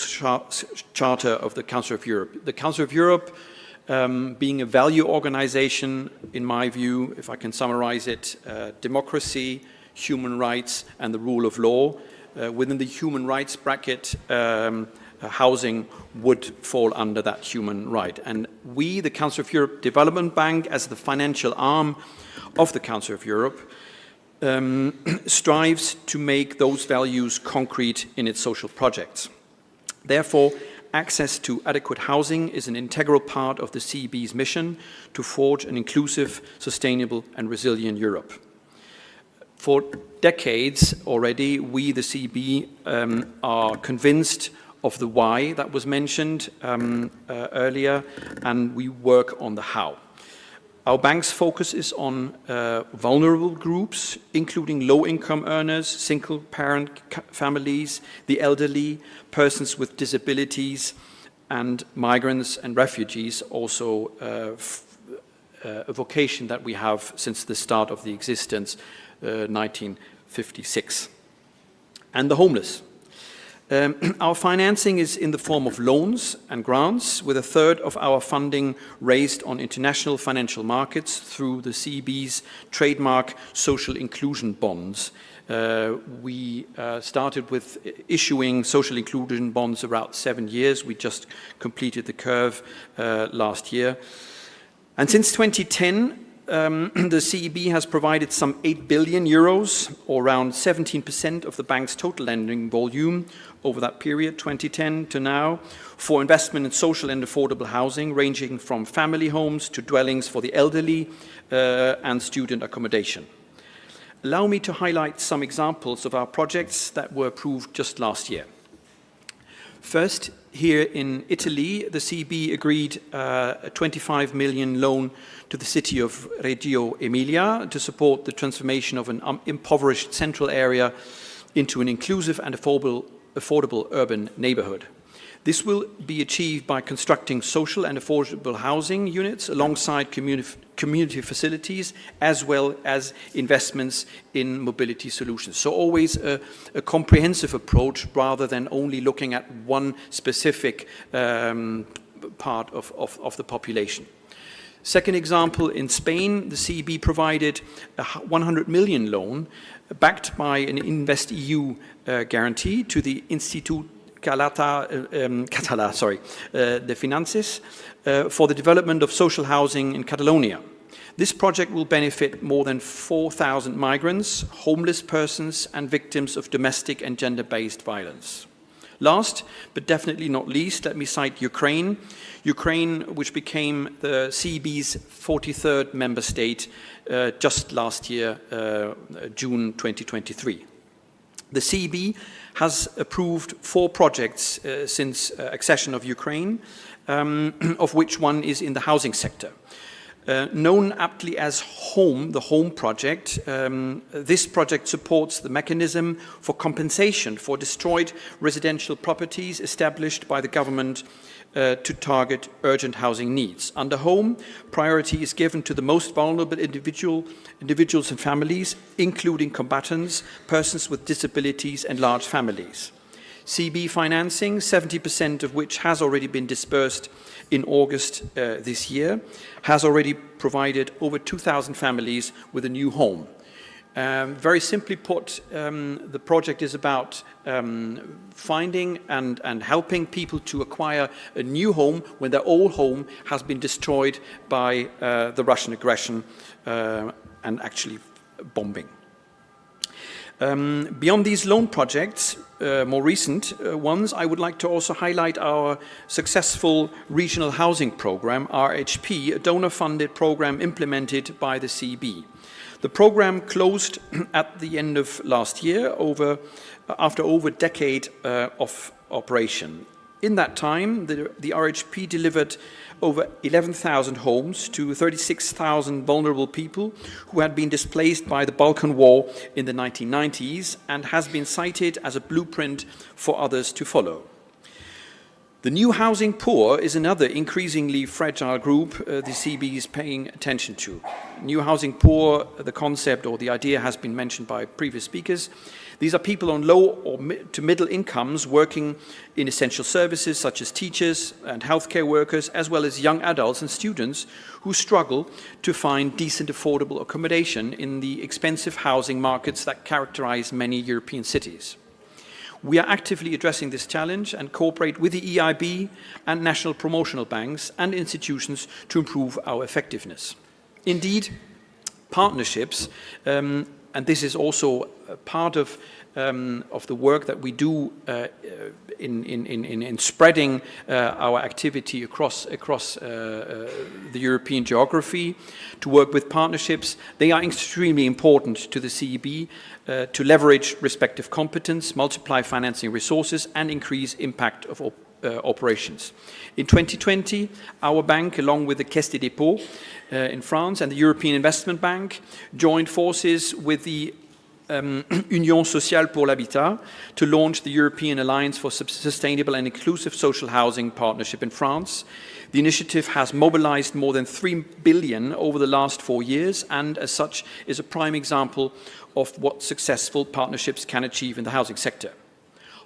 Charter of the Council of Europe. The Council of Europe, being a value organization, in my view, if I can summarize it, democracy, human rights, and the rule of law. Within the human rights bracket, housing would fall under that human right. And we, the Council of Europe Development Bank, as the financial arm of the Council of Europe, strives to make those values concrete in its social projects. Therefore, access to adequate housing is an integral part of the CEB's mission to forge an inclusive, sustainable, and resilient Europe. For decades already, we, the CEB, are convinced of the why that was mentioned earlier, and we work on the how. Our bank's focus is on vulnerable groups, including low-income earners, single-parent families, the elderly, persons with disabilities, and migrants and refugees, also a vocation that we have since the start of the existence, 1956. And the homeless. Our financing is in the form of loans and grants, with a third of our funding raised on international financial markets through the CEB's trademark social inclusion bonds. We started with issuing social inclusion bonds around 7 years. We just completed the curve last year. And since 2010, the CEB has provided some 8 billion euros, or around 17% of the bank's total lending volume over that period, 2010 to now, for investment in social and affordable housing, ranging from family homes to dwellings for the elderly and student accommodation. Allow me to highlight some examples of our projects that were approved just last year. First, here in Italy, the CEB agreed a 25 million loan to the city of Reggio Emilia to support the transformation of an impoverished central area into an inclusive and affordable urban neighborhood. This will be achieved by constructing social and affordable housing units alongside community facilities, as well as investments in mobility solutions. So always a comprehensive approach rather than only looking at one specific part of the population. Second example, in Spain, the CEB provided a 100 million loan backed by an InvestEU guarantee to the Institut Català de Finances for the development of social housing in Catalonia. This project will benefit more than 4,000 migrants, homeless persons, and victims of domestic and gender-based violence. Last, but definitely not least, let me cite Ukraine. Ukraine, which became the CEB's 43rd member state just last year, June 2023. The CEB has approved 4 projects since accession of Ukraine, of which one is in the housing sector. Known aptly as HOME, the HOME project, this project supports the mechanism for compensation for destroyed residential properties established by the government to target urgent housing needs. Under HOME, priority is given to the most vulnerable individuals and families, including combatants, persons with disabilities, and large families. CEB financing, 70% of which has already been disbursed in August this year, has already provided over 2,000 families with a new home. Very simply put, the project is about finding and helping people to acquire a new home when their old home has been destroyed by the Russian aggression and actually bombing. Beyond these loan projects, more recent ones, I would like to also highlight our successful regional housing program, RHP, a donor-funded program implemented by the CEB. The program closed at the end of last year after over a decade of operation. In that time, the RHP delivered over 11,000 homes to 36,000 vulnerable people who had been displaced by the Balkan War in the 1990s and has been cited as a blueprint for others to follow. The new housing poor is another increasingly fragile group the CB is paying attention to. New housing poor, the concept or the idea has been mentioned by previous speakers. These are people on low or to middle incomes working in essential services such as teachers and healthcare workers, as well as young adults and students who struggle to find decent, affordable accommodation in the expensive housing markets that characterize many European cities. We are actively addressing this challenge and cooperate with the EIB and national promotional banks and institutions to improve our effectiveness. Indeed, partnerships, and this is also a part of the work that we do in spreading our activity across the European geography, to work with partnerships. They are extremely important to the CEB to leverage respective competence, multiply financing resources, and increase impact of operations. In 2020, our bank, along with the Caisse des Dépôts in France and the European Investment Bank, joined forces with the Union Sociale pour l'Habitat to launch the European Alliance for Sustainable and Inclusive Social Housing Partnership in France. The initiative has mobilized more than 3 billion over the last 4 years and as such is a prime example of what successful partnerships can achieve in the housing sector.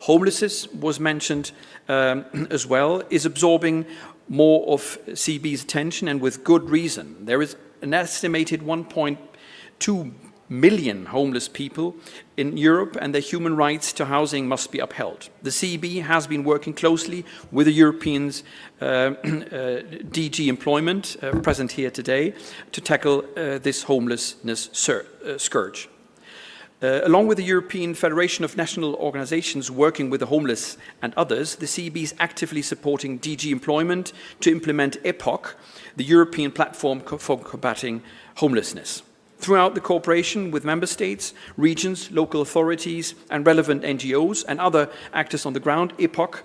Homelessness was mentioned as well, is absorbing more of CB's attention and with good reason. There is an estimated 1.2 million homeless people in Europe and their human rights to housing must be upheld. The CEB has been working closely with the Europeans DG Employment, present here today, to tackle this homelessness scourge. Along with the European Federation of National Organizations working with the homeless and others, the CEB is actively supporting DG Employment to implement EPOC, the European Platform for Combating Homelessness. Throughout the cooperation with member states, regions, local authorities, and relevant NGOs and other actors on the ground, EPOC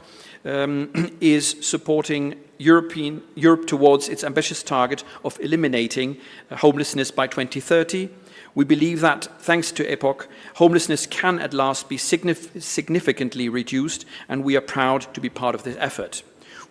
is supporting Europe towards its ambitious target of eliminating homelessness by 2030. We believe that, thanks to EPOC, homelessness can at last be significantly reduced, and we are proud to be part of this effort.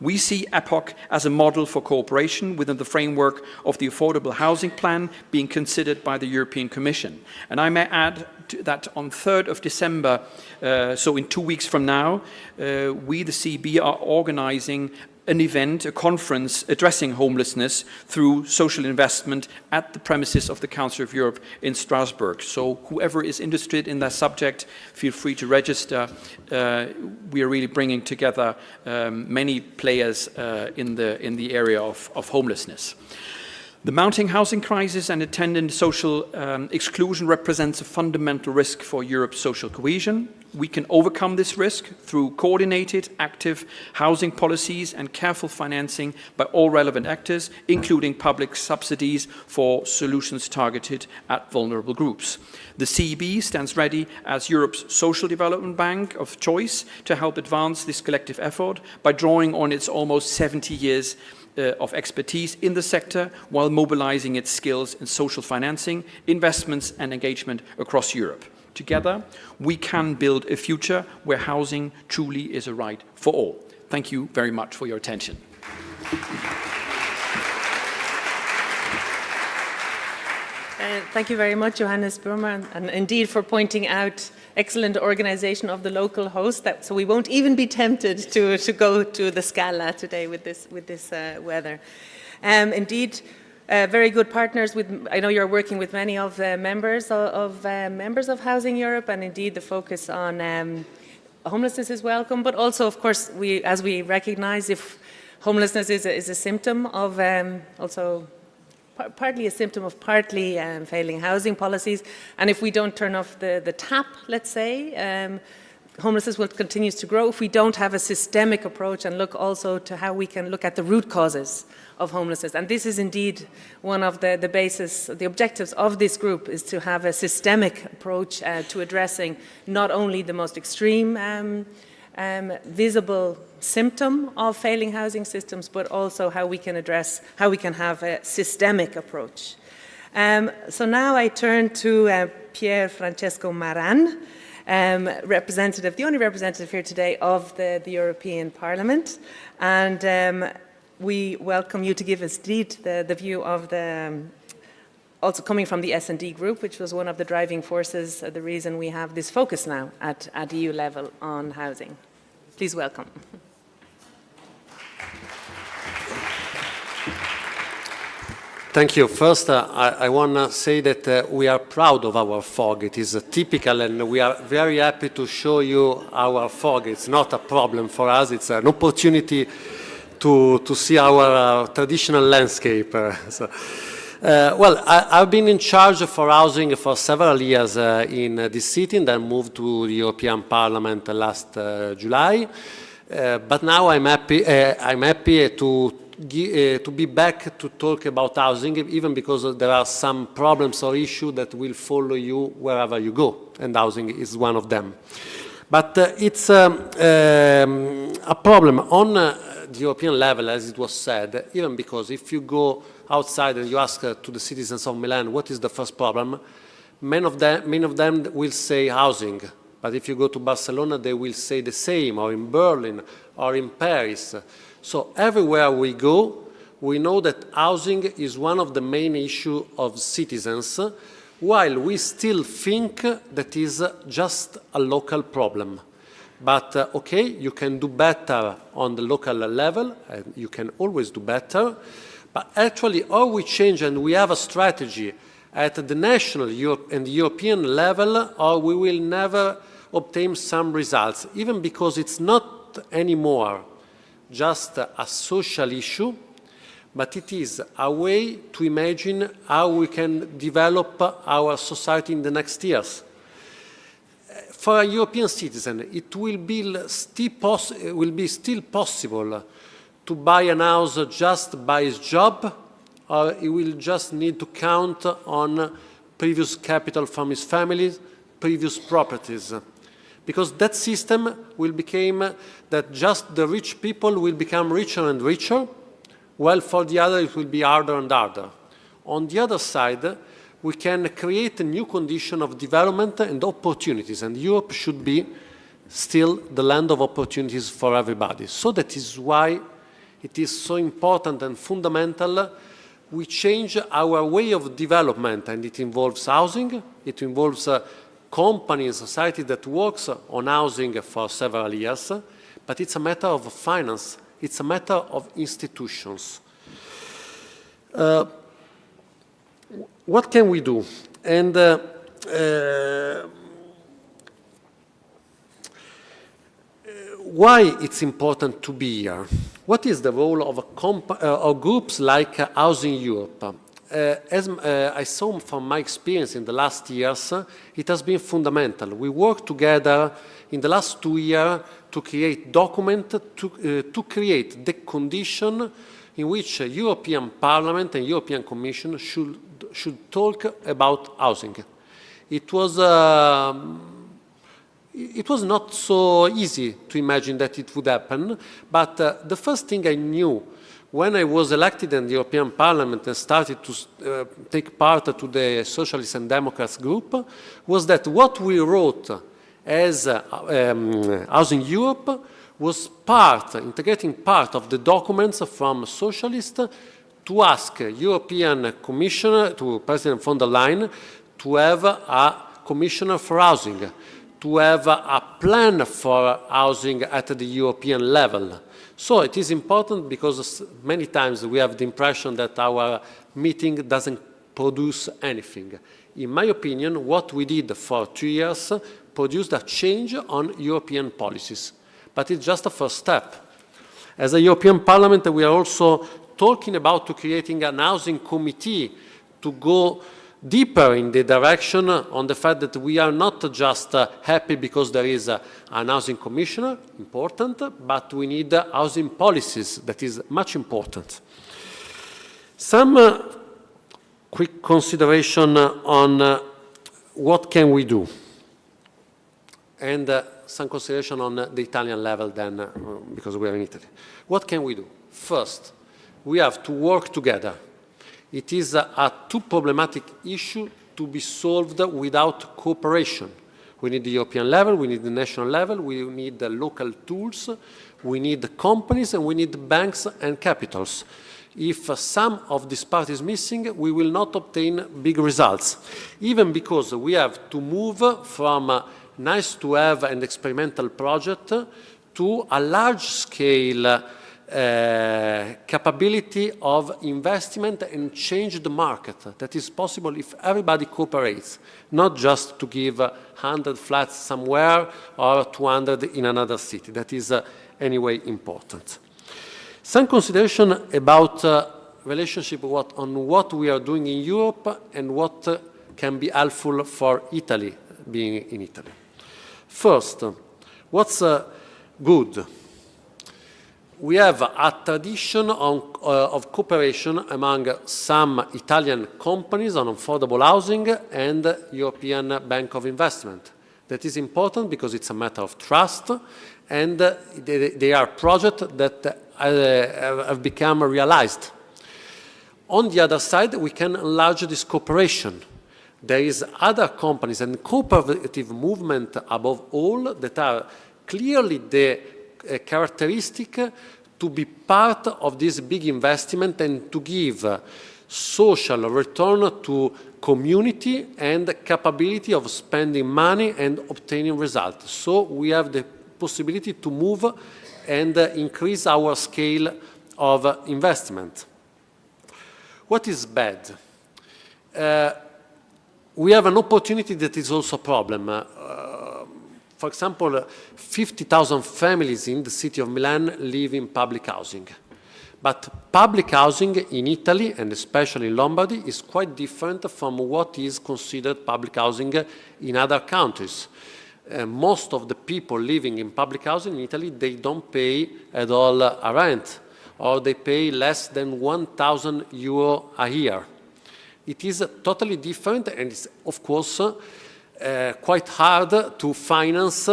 We see EPOC as a model for cooperation within the framework of the Affordable Housing Plan being considered by the European Commission. And I may add that on 3rd of December, so in 2 weeks from now, we, the CB, are organizing an event, a conference addressing homelessness through social investment at the premises of the Council of Europe in Strasbourg. So whoever is interested in that subject, feel free to register. We are really bringing together many players in the area of homelessness. The mounting housing crisis and attendant social exclusion represents a fundamental risk for Europe's social cohesion. We can overcome this risk through coordinated, active housing policies and careful financing by all relevant actors, including public subsidies for solutions targeted at vulnerable groups. The CEB stands ready as Europe's social development bank of choice to help advance this collective effort by drawing on its almost 70 years of expertise in the sector while mobilizing its skills in social financing, investments and engagement across Europe. Together, we can build a future where housing truly is a right for all. Thank you very much for your attention. Thank you very much, Johannes Burmer, and indeed for pointing out excellent organization of the local host. So we won't even be tempted to go to the Scala today with this weather. Indeed. Very good partners with. I know you're working with many of the members of Housing Europe, and indeed the focus on homelessness is welcome. But also, of course, as we recognise, if homelessness is a symptom of partly a symptom of failing housing policies, and if we don't turn off the tap, let's say. Homelessness will continue to grow if we don't have a systemic approach and look also to how we can look at the root causes of homelessness. And this is indeed one of the objectives of this group, is to have a systemic approach to addressing not only the most extreme visible symptom of failing housing systems, but also how we can have a systemic approach. So now I turn to Pier Francesco Maran, the only representative here today of the European Parliament, and we welcome you to give us the view of also coming from the S&D group, which was one of the driving forces, the reason we have this focus now at EU level on housing. Please welcome. Thank you. First, I want to say that we are proud of our fog. It is typical, and we are very happy to show you our fog. It's not a problem for us. It's an opportunity to see our traditional landscape. Well, I've been in charge for housing for several years in this city, and then moved to the European Parliament last July. But now I'm happy to be back to talk about housing, even because there are some problems or issues that will follow you wherever you go, and housing is one of them. But it's a problem on the European level, as it was said, even because if you go outside and you ask to the citizens of Milan, what is the first problem? Many of them will say housing. But if you go to Barcelona, they will say the same, or in Berlin, or in Paris. So everywhere we go, we know that housing is one of the main issues of citizens, while we still think that is just a local problem. But okay, you can do better on the local level, and you can always do better. But actually, or we change and we have a strategy at the national and European level, or we will never obtain some results, even because it's not anymore just a social issue, but it is a way to imagine how we can develop our society in the next years. For a European citizen, it will be still possible to buy a house just by his job, or he will just need to count on previous capital from his family, previous properties. Because that system will become that just the rich people will become richer and richer, while for the other it will be harder and harder. On the other side, we can create a new condition of development and opportunities, and Europe should be still the land of opportunities for everybody. So that is why it is so important and fundamental we change our way of development, and it involves housing, it involves company and society that works on housing for several years, but it's a matter of finance, it's a matter of institutions. What can we do? And why it's important to be here? What is the role of groups like Housing Europe? As I saw from my experience in the last years, it has been fundamental. We worked together in the last 2 years to create documents, to create the condition in which European Parliament and European Commission should talk about housing. It was not so easy to imagine that it would happen, but the first thing I knew when I was elected in the European Parliament and started to take part to the Socialists and Democrats group was that what we wrote as Housing Europe was integrating part of the documents from Socialists to ask European Commissioner, to President von der Leyen, to have a Commissioner for Housing, to have a plan for housing at the European level. So it is important because many times we have the impression that our meeting doesn't produce anything. In my opinion, what we did for 2 years produced a change on European policies. But it's just a first step. As a European Parliament, we are also talking about creating an housing committee to go deeper in the direction on the fact that we are not just happy because there is an housing commissioner, important, but we need housing policies, that is much important. Some quick consideration on what can we do. And some consideration on the Italian level then, because we are in Italy. What can we do? First, we have to work together. It is a too problematic issue to be solved without cooperation. We need the European level, we need the national level, we need the local tools, we need the companies, and we need banks and capitals. If some of this part is missing, we will not obtain big results, even because we have to move from a nice-to-have and experimental project to a large-scale capability of investment and change the market. That is possible if everybody cooperates, not just to give 100 flats somewhere or 200 in another city. That is anyway important. Some consideration about relationship on what we are doing in Europe and what can be helpful for Italy, being in Italy. First, what's good? We have a tradition of cooperation among some Italian companies on affordable housing and European Bank of Investment. That is important because it's a matter of trust, and they are projects that have become realized. On the other side, we can enlarge this cooperation. There is other companies and cooperative movement above all that are clearly the characteristic to be part of this big investment and to give social return to community and capability of spending money and obtaining results. So we have the possibility to move and increase our scale of investment. What is bad? We have an opportunity that is also a problem. For example, 50,000 families in the city of Milan live in public housing. But public housing in Italy, and especially in Lombardy, is quite different from what is considered public housing in other countries. Most of the people living in public housing in Italy, they don't pay at all a rent, or they pay less than 1,000 euro a year. It is totally different, and it's, of course, quite hard to finance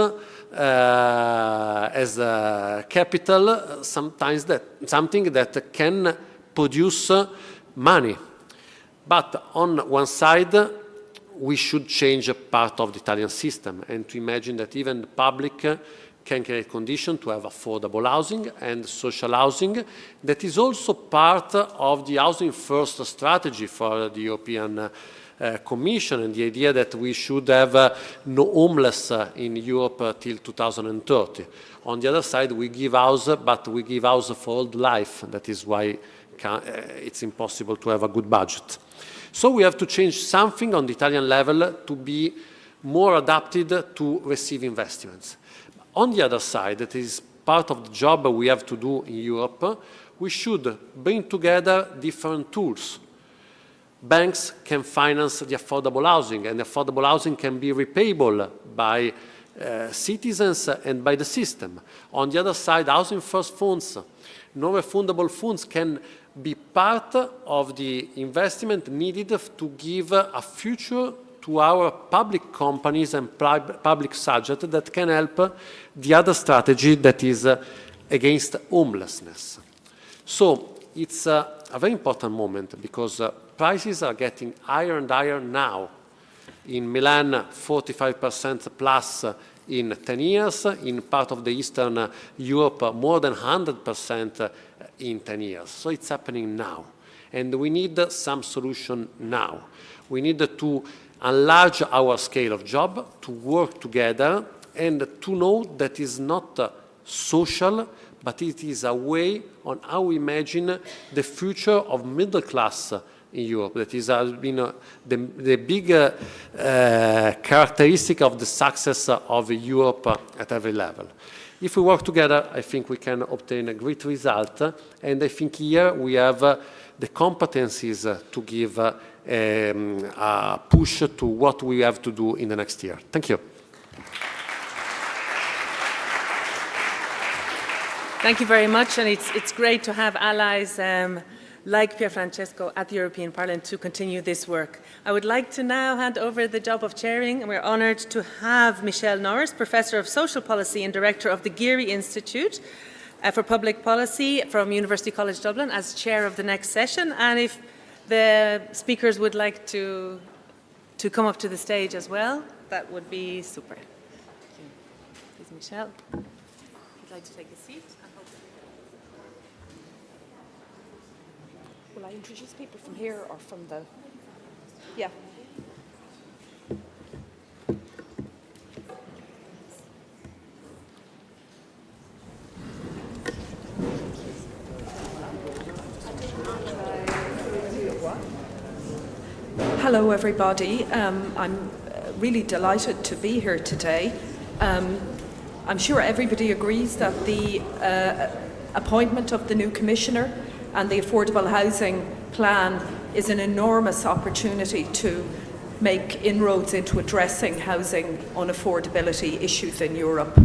as a capital something that can produce money. But on one side, we should change a part of the Italian system and to imagine that even the public can create conditions to have affordable housing and social housing. That is also part of the housing first strategy for the European Commission, and the idea that we should have no homeless in Europe till 2030. On the other side, we give house, but we give house for old life. That is why it's impossible to have a good budget. So we have to change something on the Italian level to be more adapted to receive investments. On the other side, that is part of the job we have to do in Europe, we should bring together different tools. Banks can finance the affordable housing, and affordable housing can be repayable by citizens and by the system. On the other side, housing first funds, non-refundable funds can be part of the investment needed to give a future to our public companies and public subjects that can help the other strategy that is against homelessness. So it's a very important moment because prices are getting higher and higher now. In Milan, 45% plus in 10 years. In part of the Eastern Europe, more than 100% in 10 years. So it's happening now. And we need some solution now. We need to enlarge our scale of job, to work together, and to know that it's not social, but it is a way on how we imagine the future of middle class in Europe. That has been the big characteristic of the success of Europe at every level. If we work together, I think we can obtain a great result, and I think here we have the competencies to give a push to what we have to do in the next year. Thank you. Thank you very much, and it's great to have allies like Pier Francesco, at the European Parliament to continue this work. I would like to now hand over the job of chairing, and we're honoured to have Michelle Norris, Professor of Social Policy and Director of the Geary Institute for Public Policy from University College Dublin, as chair of the next session. And if the speakers would like to come up to the stage as well, that would be super. Please, Michelle, if you'd like to take a seat. Will I introduce people from here or from the... Yeah. Hello, everybody. I'm really delighted to be here today. I'm sure everybody agrees that the appointment of the new commissioner and the affordable housing plan is an enormous opportunity to make inroads into addressing housing unaffordability issues in Europe.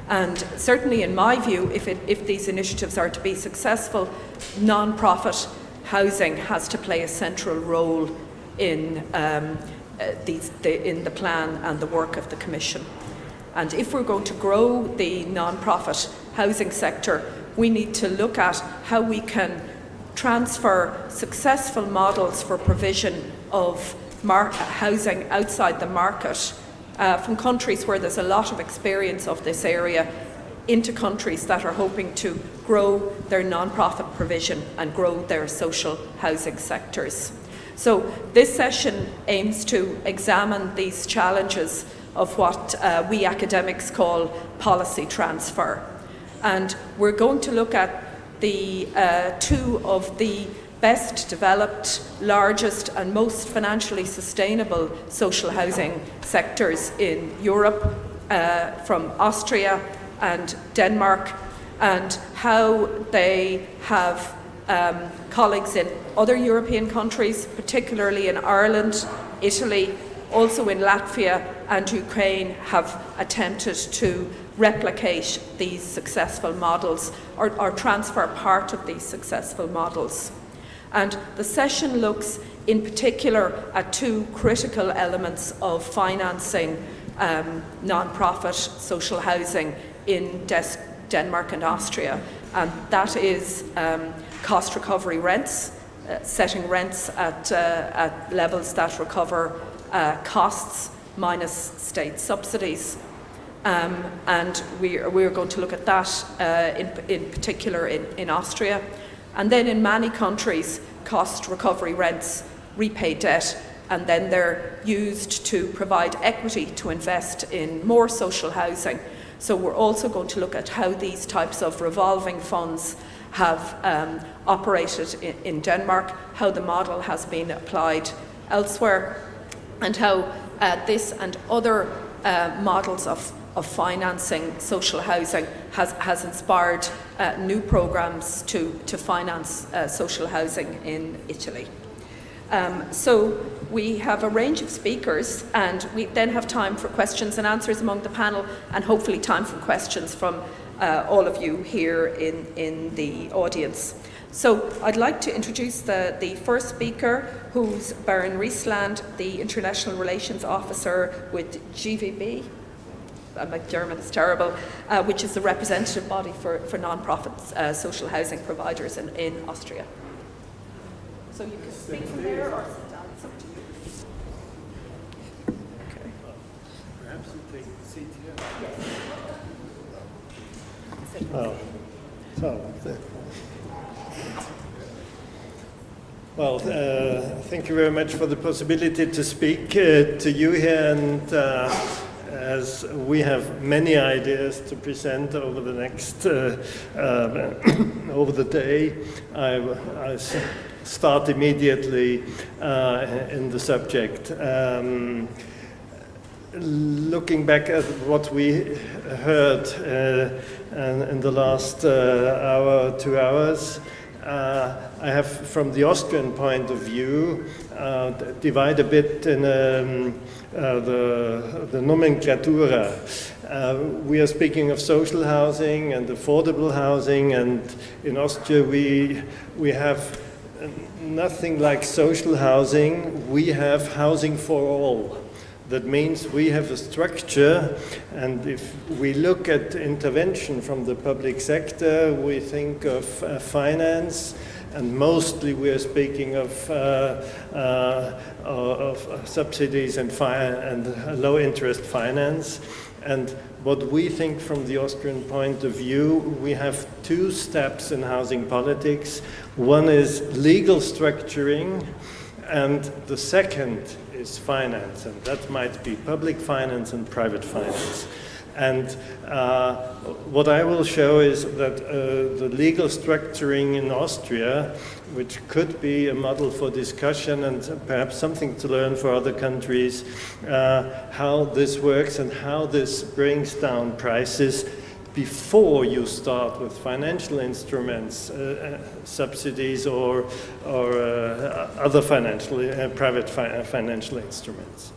And certainly in my view, if these initiatives are to be successful, non-profit housing has to play a central role in the plan and the work of the Commission. And if we're going to grow the non-profit housing sector, we need to look at how we can transfer successful models for provision of housing outside the market from countries where there's a lot of experience of this area into countries that are hoping to grow their non-profit provision and grow their social housing sectors. So this session aims to examine these challenges of what we academics call policy transfer. And we're going to look at the two of the best developed, largest and most financially sustainable social housing sectors in Europe, from Austria and Denmark, and how they have colleagues in other European countries, particularly in Ireland, Italy, also in Latvia and Ukraine, have attempted to replicate these successful models or transfer part of these successful models. And the session looks in particular at two critical elements of financing non-profit social housing in Denmark and Austria, and that is cost recovery rents, setting rents at levels that recover costs minus state subsidies. And we're going to look at that in particular in Austria. And then in many countries, cost recovery rents repay debt, and then they're used to provide equity to invest in more social housing. So we're also going to look at how these types of revolving funds have operated in Denmark, how the model has been applied elsewhere, and how this and other models of financing social housing has inspired new programs to finance social housing in Italy. So we have a range of speakers, and we then have time for questions and answers among the panel, and hopefully time for questions from all of you here in the audience. So I'd like to introduce the first speaker, who's Baron Riesland, the International Relations Officer with GVB. My German is terrible, which is the representative body for non-profit social housing providers in Austria. So you can speak from there or sit down, it's up to you. Okay. Perhaps you take the seat here. Yes. Thank you very much for the possibility to speak to you here, and as we have many ideas to present over the next over the day, I start immediately in the subject. Looking back at what we heard in the last hour, 2 hours, I have, from the Austrian point of view, divide a bit in the nomenclatura. We are speaking of social housing and affordable housing, and in Austria we have nothing like social housing. We have housing for all. That means we have a structure, and if we look at intervention from the public sector, we think of finance, and mostly we are speaking of subsidies and low-interest finance. And what we think from the Austrian point of view, we have two steps in housing politics. One is legal structuring, and the second is finance, and that might be public finance and private finance. And what I will show is that the legal structuring in Austria, which could be a model for discussion and perhaps something to learn for other countries, how this works and how this brings down prices before you start with financial instruments, subsidies or other private financial instruments.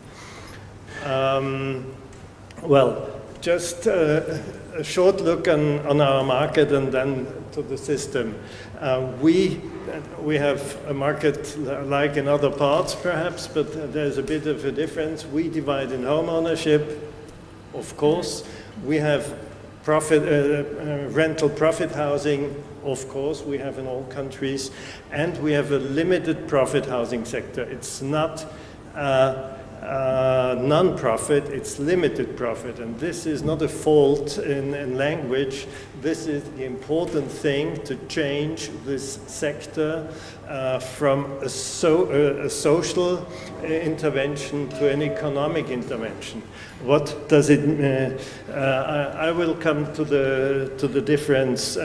Well, just a short look on our market and then to the system. We have a market like in other parts perhaps, but there's a bit of a difference. We divide in home ownership, of course. We have rental profit housing, of course, we have in all countries, and we have a limited profit housing sector. It's not non-profit, it's limited profit, and this is not a fault in language. This is the important thing to change this sector from a social intervention to an economic intervention. What does it mean? I will come to the difference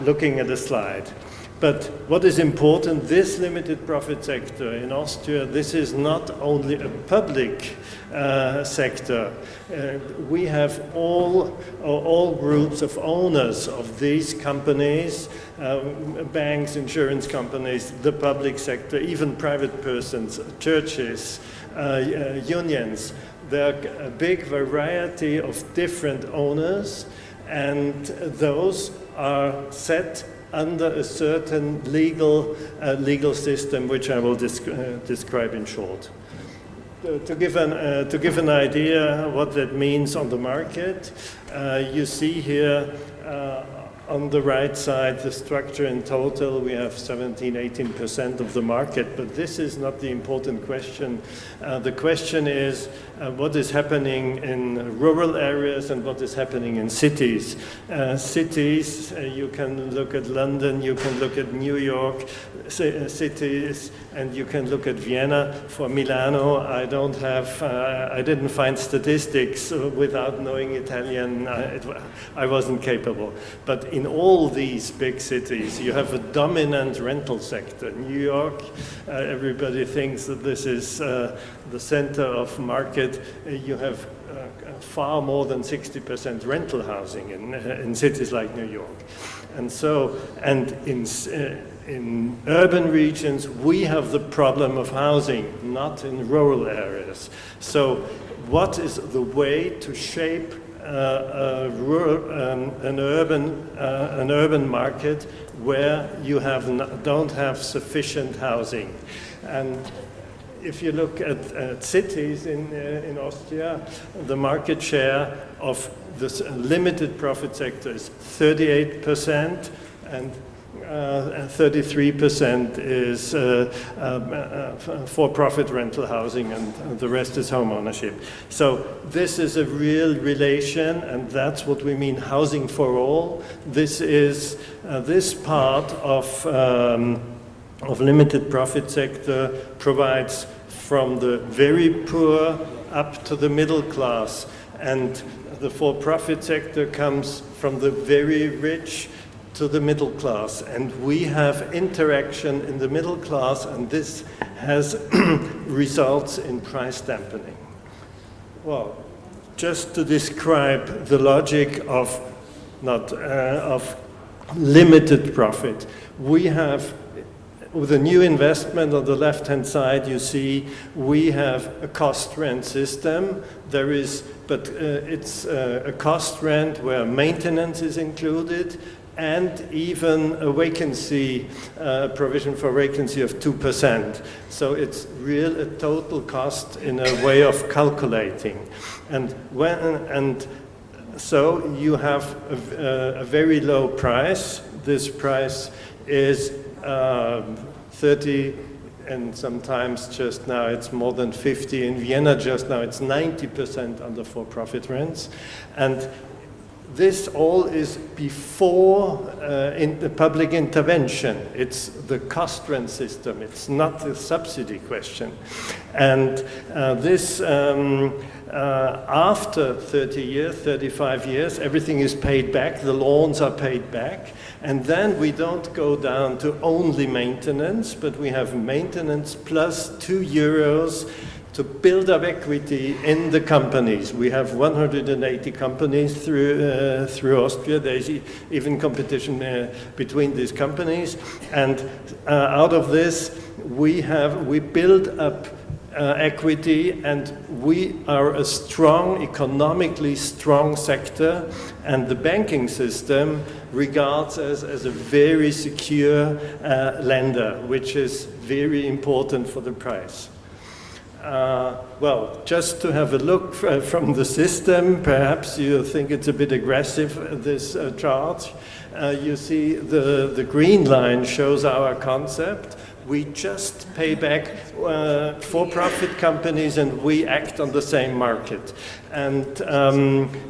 looking at the slide. But what is important, this limited profit sector in Austria, this is not only a public sector. We have all groups of owners of these companies, banks, insurance companies, the public sector, even private persons, churches, unions. There are a big variety of different owners, and those are set under a certain legal system, which I will describe in short. To give an idea what that means on the market, you see here on the right side the structure in total. We have 17–18% of the market, but this is not the important question. The question is what is happening in rural areas and what is happening in cities. Cities, you can look at London, you can look at New York, cities, and you can look at Vienna. For Milano, I didn't find statistics without knowing Italian. I wasn't capable. But in all these big cities, you have a dominant rental sector. New York, everybody thinks that this is the center of market. You have far more than 60% rental housing in cities like New York. And so, and in urban regions, we have the problem of housing, not in rural areas. So what is the way to shape an urban market where you don't have sufficient housing? And if you look at cities in Austria, the market share of this limited profit sector is 38%, and 33% is for-profit rental housing, and the rest is home ownership. So this is a real relation, and that's what we mean housing for all. This is this part of limited profit sector provides from the very poor up to the middle class, and the for-profit sector comes from the very rich to the middle class, and we have interaction in the middle class, and this has results in price dampening. Well, just to describe the logic of limited profit, we have with a new investment on the left-hand side, you see we have a cost rent system. There is, but it's a cost rent where maintenance is included, and even a vacancy, provision for vacancy of 2%. So it's a total cost in a way of calculating. And so you have a very low price. This price is 30, and sometimes just now it's more than 50. In Vienna just now it's 90% under for-profit rents. And this all is before in the public intervention. It's the cost rent system. It's not the subsidy question. And this, after 30 years, 35 years, everything is paid back. The loans are paid back. And then we don't go down to only maintenance, but we have maintenance plus €2 to build up equity in the companies. We have 180 companies through Austria. There's even competition between these companies. And out of this, we build up equity, and we are a strong, economically strong sector, and the banking system regards us as a very secure lender, which is very important for the price. Well, just to have a look from the system, perhaps you think it's a bit aggressive, this chart. You see the green line shows our concept. We just pay back for-profit companies, and we act on the same market. And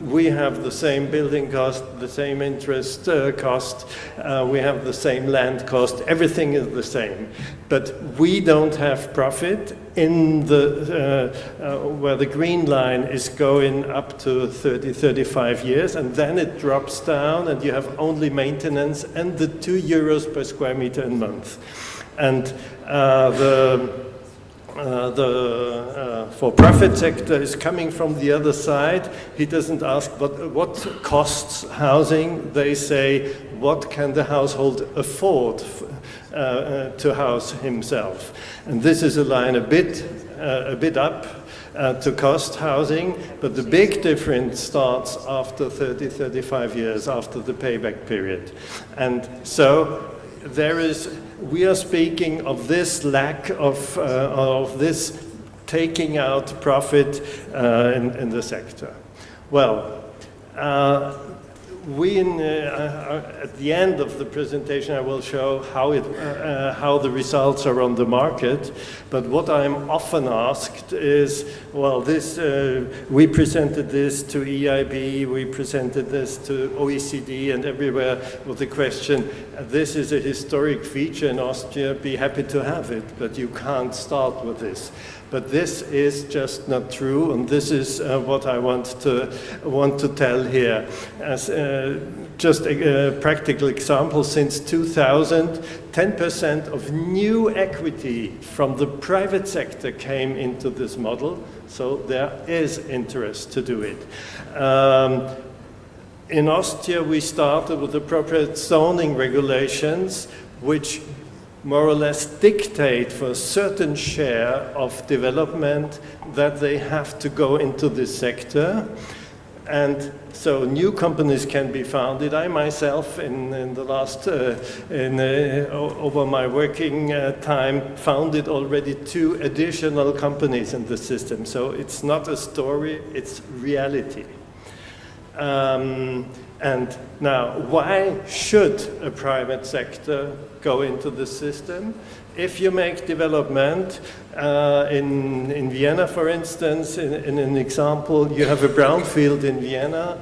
we have the same building cost, the same interest cost, we have the same land cost, everything is the same. But we don't have profit in the, where the green line is going up to 30, 35 years, and then it drops down, and you have only maintenance and the €2 per square meter a month. And the for-profit sector is coming from the other side. He doesn't ask what costs housing. They say, what can the household afford to house himself? And this is a line a bit up to cost housing, but the big difference starts after 30, 35 years, after the payback period. And so we are speaking of this lack of this taking out profit in the sector. Well, at the end of the presentation, I will show how the results are on the market. But what I'm often asked is, well, we presented this to EIB, we presented this to OECD, and everywhere with the question, this is a historic feature in Austria, be happy to have it, but you can't start with this. But this is just not true, and this is what I want to tell here. As just a practical example, since 2000, 10% of new equity from the private sector came into this model, so there is interest to do it. In Austria, we started with appropriate zoning regulations, which more or less dictate for a certain share of development that they have to go into this sector. And so new companies can be founded. I myself, in the last, over my working time, founded already 2 additional companies in the system. So it's not a story, it's reality. And now, why should a private sector go into the system? If you make development, in Vienna, for instance, in an example, you have a brownfield in Vienna,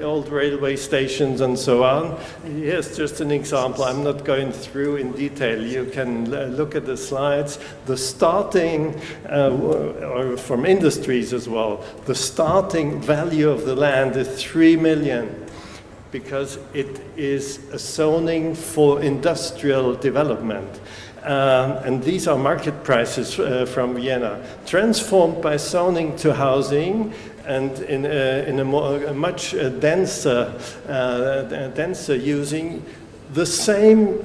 old railway stations and so on. Here's just an example. I'm not going through in detail. You can look at the slides. The starting, or from industries as well, the starting value of the land is 3 million. Because it is a zoning for industrial development. And these are market prices from Vienna, transformed by zoning to housing, and in a much denser using, The same,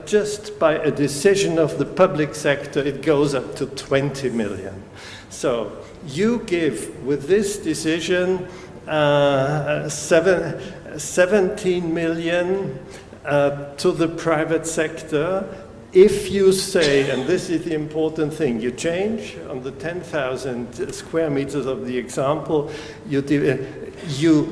just by a decision of the public sector, it goes up to 20 million. So you give, with this decision, 17 million to the private sector. If you say, and this is the important thing, you change on the 10,000 square meters of the example, you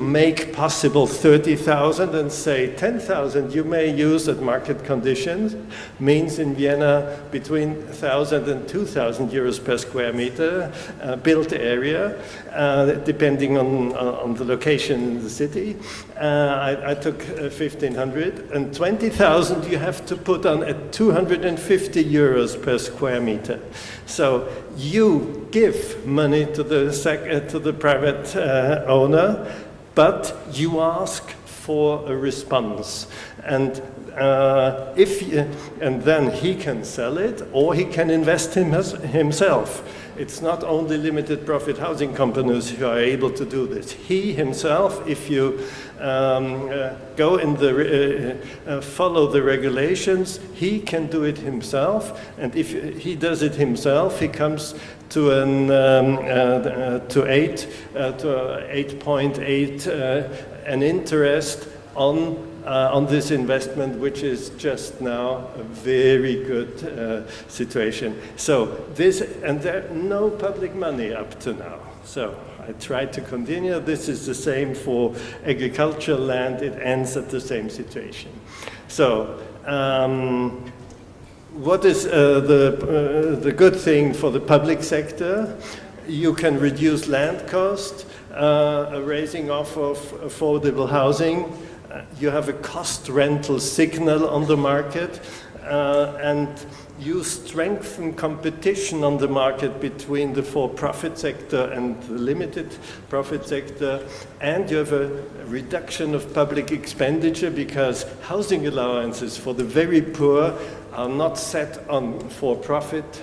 make possible 30,000 and say 10,000 you may use at market conditions, means in Vienna between 1,000 and 2,000 euros per square meter built area, depending on the location in the city. I took 1,500, and 20,000 you have to put on at 250 euros per square meter. So you give money to the private owner, but you ask for a response. And and then he can sell it, or he can invest himself. It's not only limited profit housing companies who are able to do this. He himself, if you go in the follow the regulations, he can do it himself. And if he does it himself, he comes to an to 8.8 an interest on this investment, which is just now a very good situation. So this, and there no public money up to now. So I try to continue. This is the same for agricultural land. It ends at the same situation. So what is the good thing for the public sector? You can reduce land cost, a raising off of affordable housing. You have a cost rental signal on the market, and you strengthen competition on the market between the for-profit sector and the limited profit sector, and you have a reduction of public expenditure because housing allowances for the very poor are not set on for-profit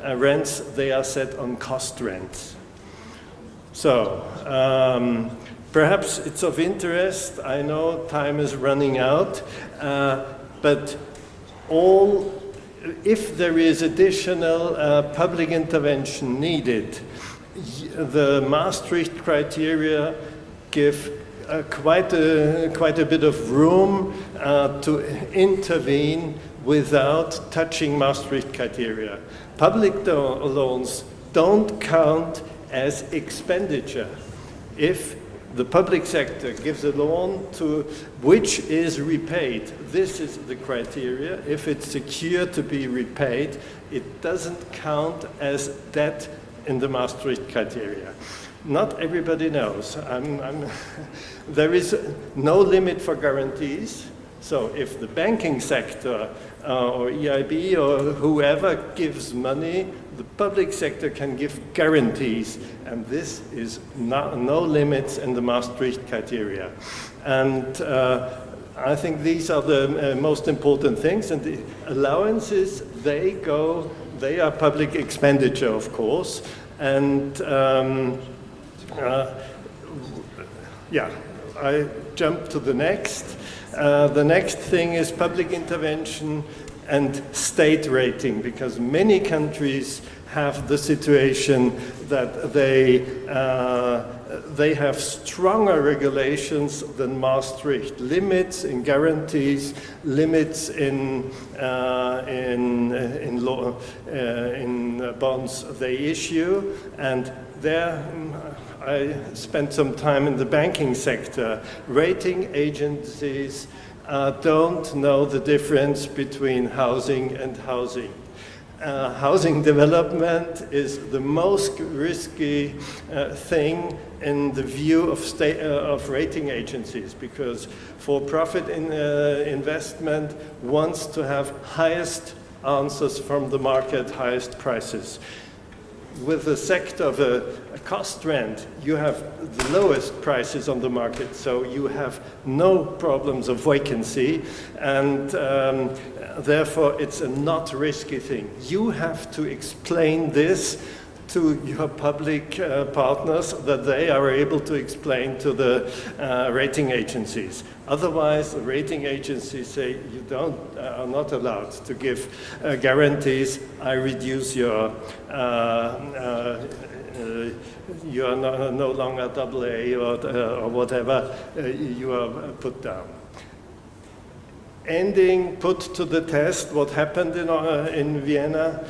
rents, they are set on cost rents. So, perhaps it's of interest, I know time is running out, but if there is additional public intervention needed, the Maastricht criteria give quite a bit of room to intervene without touching Maastricht criteria. Public loans don't count as expenditure. If the public sector gives a loan to which is repaid, this is the criteria. If it's secure to be repaid, it doesn't count as debt in the Maastricht criteria. Not everybody knows. There is no limit for guarantees. So if the banking sector or EIB or whoever gives money, the public sector can give guarantees, and this is no limits in the Maastricht criteria. And I think these are the most important things, and the allowances, they are public expenditure, of course, and yeah, I jump to the next. The next thing is public intervention and state rating, because many countries have the situation that they have stronger regulations than Maastricht, limits in guarantees, limits in bonds they issue, and there I spent some time in the banking sector. Rating agencies don't know the difference between housing and housing. Housing development is the most risky thing in the view of rating agencies, because for-profit investment wants to have highest answers from the market, highest prices. With the sector of a cost rent, you have the lowest prices on the market, so you have no problems of vacancy, and therefore it's a not risky thing. You have to explain this to your public partners that they are able to explain to the rating agencies. Otherwise, the rating agencies say you are not allowed to give guarantees. I reduce your, you are no longer AA or whatever, you are put down. Ending, put to the test what happened in Vienna.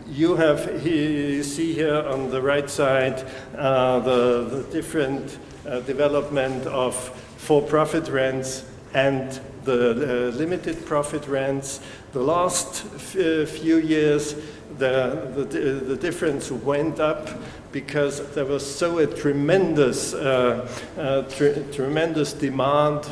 You see here on the right side the different development of for-profit rents and the limited profit rents. The last few years, the difference went up because there was so a tremendous demand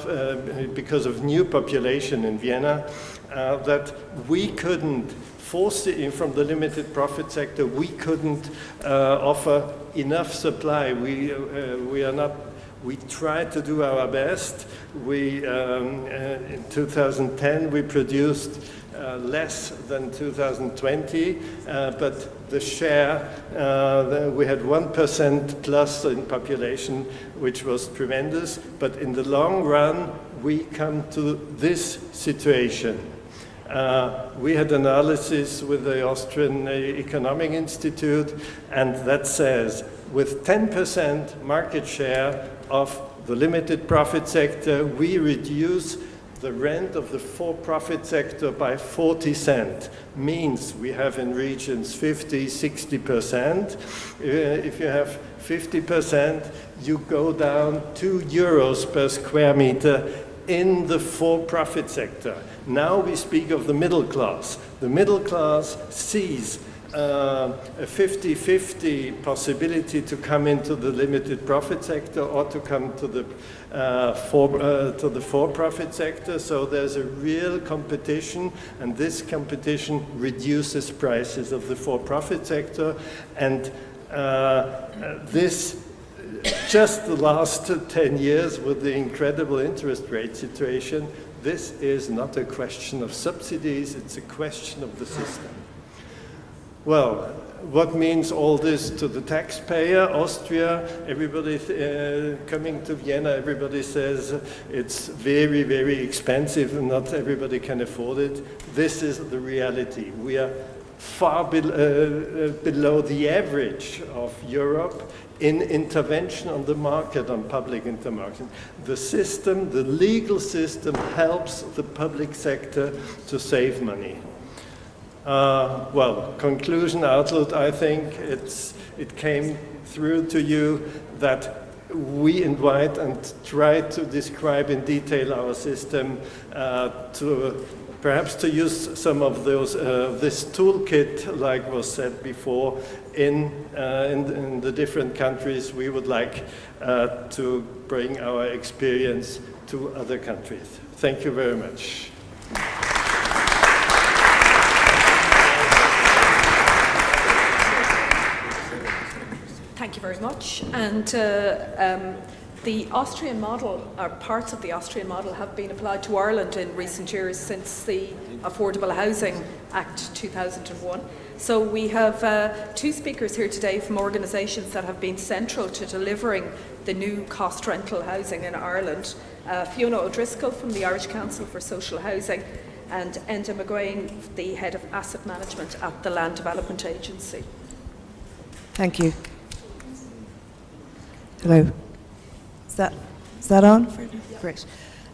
because of new population in Vienna that we couldn't force it in from the limited profit sector. We couldn't offer enough supply. We tried to do our best. In 2010 we produced less than 2020, but the share, we had 1% plus in population, which was tremendous. But in the long run, we come to this situation. We had analysis with the Austrian Economic Institute, and that says with 10% market share of the limited profit sector, we reduce the rent of the for-profit sector by 40 cents. Means we have in regions 50, 60%. If you have 50%, you go down €2 per square meter in the for-profit sector. Now we speak of the middle class. The middle class sees a 50-50 possibility to come into the limited profit sector or to come to the for-profit sector. So there's a real competition, and this competition reduces prices of the for-profit sector. And this, just the last 10 years with the incredible interest rate situation, this is not a question of subsidies, it's a question of the system. Well, what means all this to the taxpayer? Austria, everybody coming to Vienna, everybody says it's very, very expensive and not everybody can afford it. This is the reality. We are far below the average of Europe in intervention on the market, on public intermarket. The system, the legal system, helps the public sector to save money. Well, conclusion, outlook, I think it came through to you that we invite and try to describe in detail our system, perhaps to use some of those, this toolkit, like was said before, in the different countries. We would like to bring our experience to other countries. Thank you very much. Thank you very much. And the Austrian model, or parts of the Austrian model, have been applied to Ireland in recent years since the Affordable Housing Act 2001. So we have two speakers here today from organisations that have been central to delivering the new cost rental housing in Ireland. Fiona O'Driscoll from the Irish Council for Social Housing, and Enda McGuane, the Head of Asset Management at the Land Development Agency. Thank you. Hello. Is that on? Yeah. Great.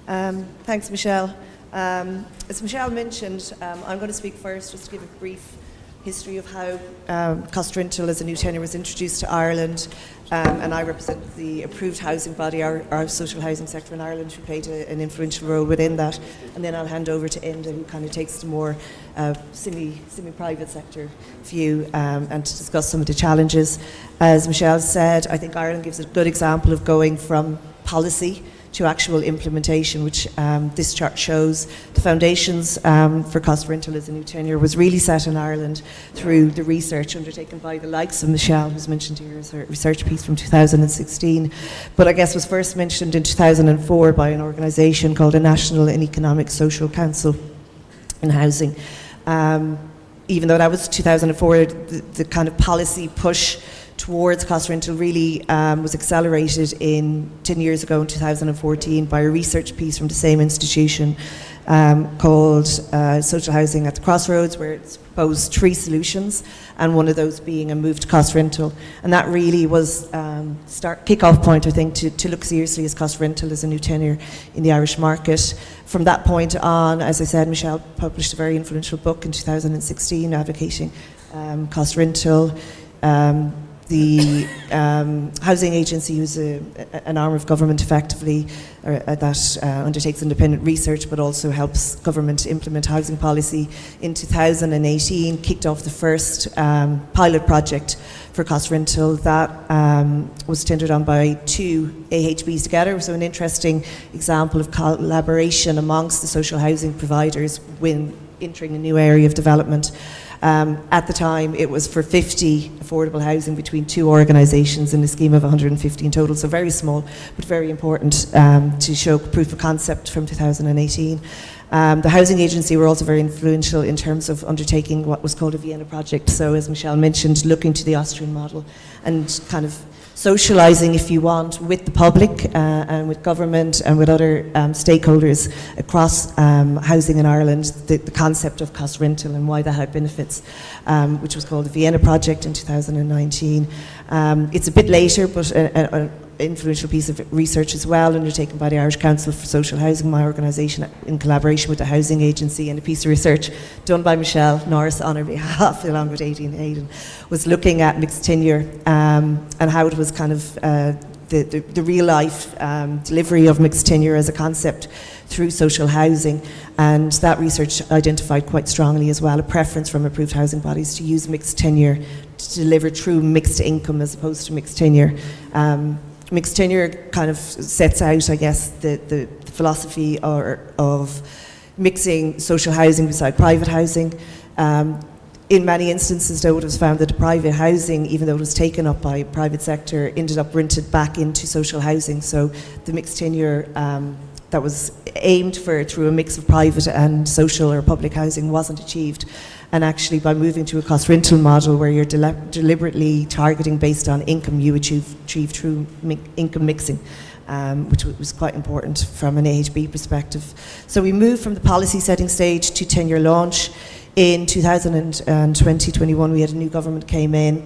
Thanks, Michelle. As Michelle mentioned, I'm going to speak first just to give a brief history of how cost rental as a new tenure was introduced to Ireland, and I represent the approved housing body, our social housing sector in Ireland, who played an influential role within that. And then I'll hand over to Enda, who kind of takes the more semi-private sector view and to discuss some of the challenges. As Michelle said, I think Ireland gives a good example of going from policy to actual implementation, which this chart shows. The foundations for cost rental as a new tenure was really set in Ireland through the research undertaken by the likes of Michelle, who's mentioned here as a research piece from 2016, but I guess was first mentioned in 2004 by an organisation called the National and Economic Social Council in Housing. even though that was 2004, the kind of policy push towards cost rental really was accelerated 10 years ago in 2014 by a research piece from the same institution called Social Housing at the Crossroads, where it's proposed 3 solutions, and one of those being a move to cost rental. And that really was kick-off point, I think, to look seriously as cost rental as a new tenure in the Irish market. From that point on, as I said, Michelle published a very influential book in 2016 advocating cost rental. The housing agency, who's an arm of government effectively, that undertakes independent research but also helps government implement housing policy, in 2018 kicked off the first pilot project for cost rental that was tendered on by 2 AHBs together. So an interesting example of collaboration amongst the social housing providers when entering a new area of development. At the time, it was for 50 affordable housing between 2 organisations in a scheme of 150 in total, so very small, but very important to show proof of concept from 2018. The housing agency were also very influential in terms of undertaking what was called a Vienna project, so as Michelle mentioned, looking to the Austrian model and kind of socialising, if you want, with the public and with government and with other stakeholders across housing in Ireland, the concept of cost rental and why that had benefits, which was called the Vienna Project in 2019. It's a bit later, but an influential piece of research as well, undertaken by the Irish Council for Social Housing, my organisation, in collaboration with the Housing Agency, and a piece of research done by Michelle Norris on her behalf, along with Aidan Hayden, was looking at mixed tenure and how it was kind of the real life delivery of mixed tenure as a concept through social housing. And that research identified quite strongly as well a preference from approved housing bodies to use mixed tenure to deliver true mixed income as opposed to mixed tenure. Mixed tenure kind of sets out, I guess, the philosophy of mixing social housing beside private housing. In many instances, though, it was found that the private housing, even though it was taken up by private sector, ended up rented back into social housing. So the mixed tenure that was aimed for through a mix of private and social or public housing wasn't achieved. And actually, by moving to a cost rental model where you're deliberately targeting based on income, you achieve true income mixing, which was quite important from an AHB perspective. So we moved from the policy setting stage to tenure launch. In 2020-21, we had a new government came in.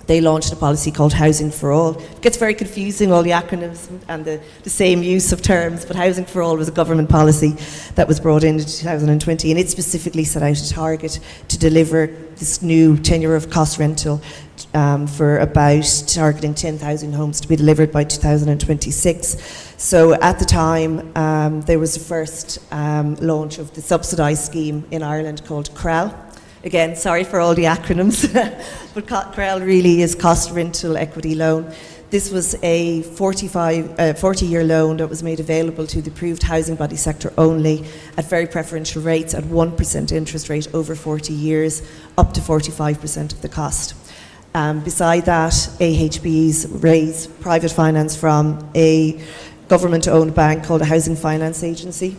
They launched a policy called Housing for All. It gets very confusing, all the acronyms and the same use of terms, but Housing for All was a government policy that was brought in 2020, and it specifically set out a target to deliver this new tenure of cost rental for about targeting 10,000 homes to be delivered by 2026. So at the time, there was the first launch of the subsidised scheme in Ireland called CREL. Again, sorry for all the acronyms, but CREL really is Cost Rental Equity Loan. This was a 40-year loan that was made available to the approved housing body sector only at very preferential rates at 1% interest rate over 40 years, up to 45% of the cost. Beside that, AHBs raise private finance from a government-owned bank called a Housing Finance Agency.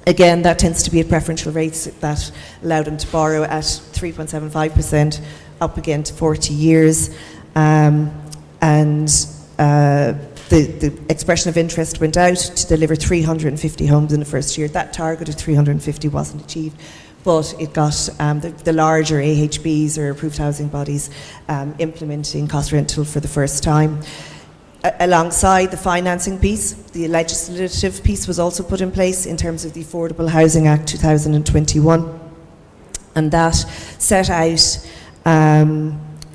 Again, that tends to be at preferential rates that allow them to borrow at 3.75%, up again to 40 years. The expression of interest went out to deliver 350 homes in the first year. That target of 350 wasn't achieved, but it got the larger AHBs, or approved housing bodies, implementing cost rental for the first time. Alongside the financing piece, the legislative piece was also put in place in terms of the Affordable Housing Act 2021, and that set out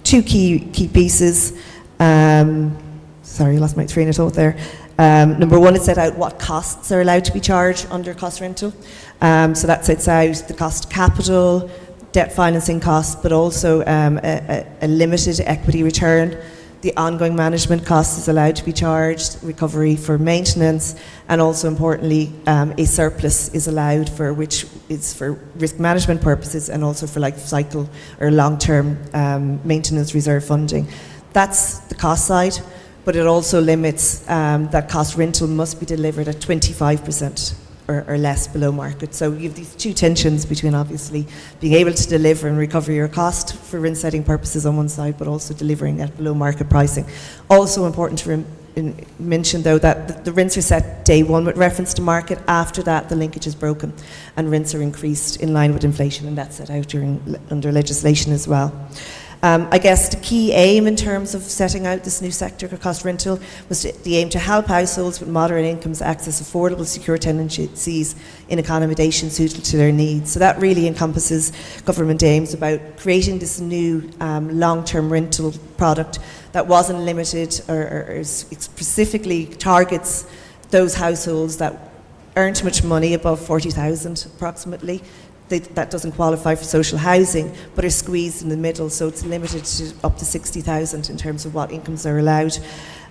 2 key pieces. Sorry, I lost my train of thought there. Number one, it set out what costs are allowed to be charged under cost rental. So that sets out the cost of capital, debt financing costs, but also a limited equity return. The ongoing management cost is allowed to be charged, recovery for maintenance, and also importantly, a surplus is allowed, for which is for risk management purposes and also for life cycle or long-term maintenance reserve funding. That's the cost side, but it also limits that cost rental must be delivered at 25% or less below market. So you have these two tensions between obviously being able to deliver and recover your cost for rent setting purposes on one side, but also delivering at below market pricing. Also important to mention though that the rents are set day one with reference to market. After that the linkage is broken and rents are increased in line with inflation, and that's set out under legislation as well. I guess the key aim in terms of setting out this new sector for cost rental was the aim to help households with moderate incomes access affordable secure tenancies in accommodation suited to their needs. So that really encompasses government aims about creating this new long-term rental product that wasn't limited or specifically targets those households that earned much money, above 40,000 approximately. That doesn't qualify for social housing, but are squeezed in the middle, so it's limited to up to 60,000 in terms of what incomes are allowed,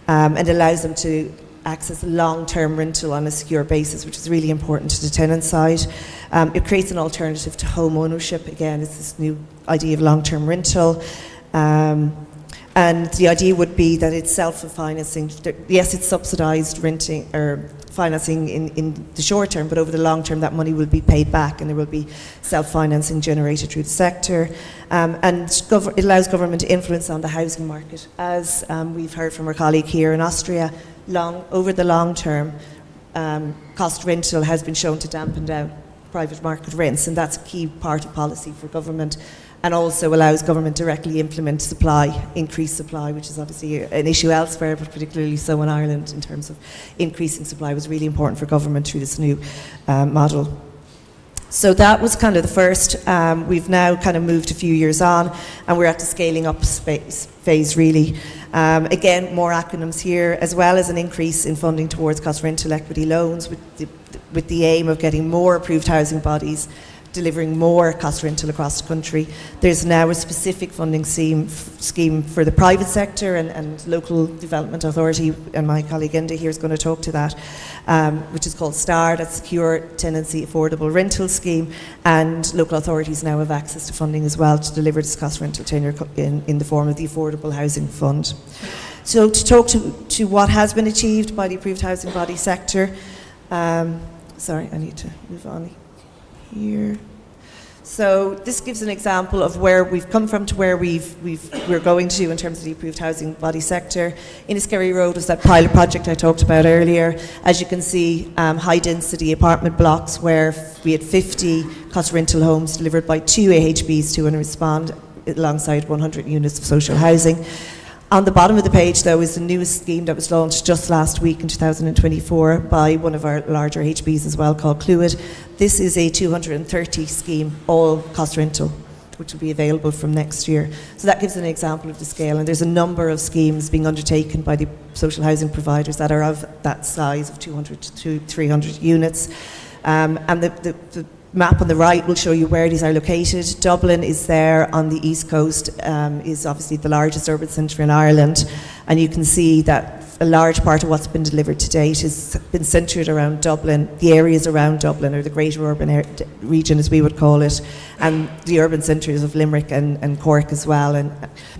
and allows them to access long-term rental on a secure basis, which is really important to the tenant side. It creates an alternative to home ownership. Again, it's this new idea of long-term rental. And the idea would be that it's self-financing. Yes, it's subsidised renting or financing in the short term, but over the long term that money will be paid back and there will be self-financing generated through the sector. And it allows government influence on the housing market. As we've heard from our colleague here in Austria, over the long term, cost rental has been shown to dampen down private market rents, and that's a key part of policy for government, and also allows government directly implement increased supply, which is obviously an issue elsewhere, but particularly so in Ireland in terms of increasing supply was really important for government through this new model. So that was kind of the first. We've now kind of moved a few years on, and we're at the scaling up phase really. Again, more acronyms here, as well as an increase in funding towards cost rental equity loans with the aim of getting more approved housing bodies delivering more cost rental across the country. There's now a specific funding scheme for the private sector and local development authority, and my colleague Enda here is going to talk to that, which is called STAR, that's Secure Tenancy Affordable Rental Scheme, and local authorities now have access to funding as well to deliver this cost rental tenure in the form of the Affordable Housing Fund. So to talk to what has been achieved by the approved housing body sector, sorry, I need to move on here. So this gives an example of where we've come from to where we're going to in terms of the approved housing body sector. Inniskerry Road was that pilot project I talked about earlier. As you can see, high density apartment blocks where we had 50 cost rental homes delivered by 2 AHBs to and respond alongside 100 units of social housing. On the bottom of the page, though, is the newest scheme that was launched just last week in 2024 by one of our larger HBs as well, called Clwyd. This is a 230 scheme, all cost rental, which will be available from next year. So that gives an example of the scale, and there's a number of schemes being undertaken by the social housing providers that are of that size of 200 to 300 units. And the map on the right will show you where these are located. Dublin is there on the east coast, is obviously the largest urban centre in Ireland, and you can see that a large part of what's been delivered to date has been centred around Dublin, the areas around Dublin, or the greater urban region as we would call it, and the urban centres of Limerick and Cork as well.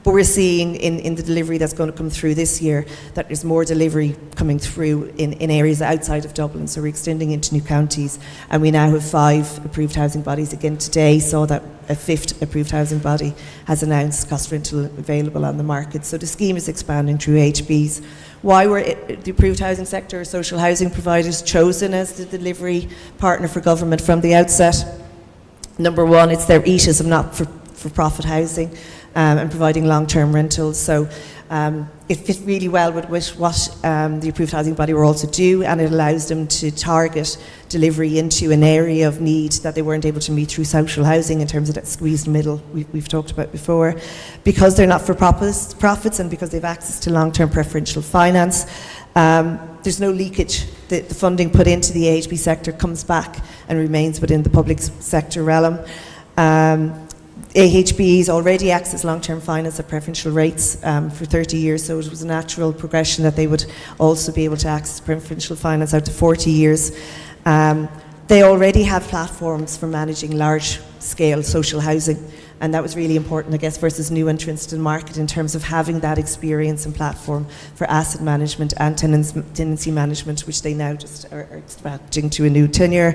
But we're seeing in the delivery that's going to come through this year that there's more delivery coming through in areas outside of Dublin, so we're extending into new counties, and we now have 5 approved housing bodies. Again today saw that a 5th approved housing body has announced cost rental available on the market. So the scheme is expanding through HBs. Why were the approved housing sector or social housing providers chosen as the delivery partner for government from the outset? Number one, it's their ethos of not-for-profit housing and providing long-term rentals. So it fit really well with what the approved housing body will also do, and it allows them to target delivery into an area of need that they weren't able to meet through social housing in terms of that squeezed middle we've talked about before. Because they're not for profits and because they've access to long-term preferential finance, there's no leakage. The funding put into the AHB sector comes back and remains within the public sector realm. AHBs already access long-term finance at preferential rates for 30 years, so it was a natural progression that they would also be able to access preferential finance out to 40 years. They already have platforms for managing large-scale social housing, And that was really important, I guess, versus new entrants to the market in terms of having that experience and platform for asset management and tenancy management, which they now just are expanding to a new tenure.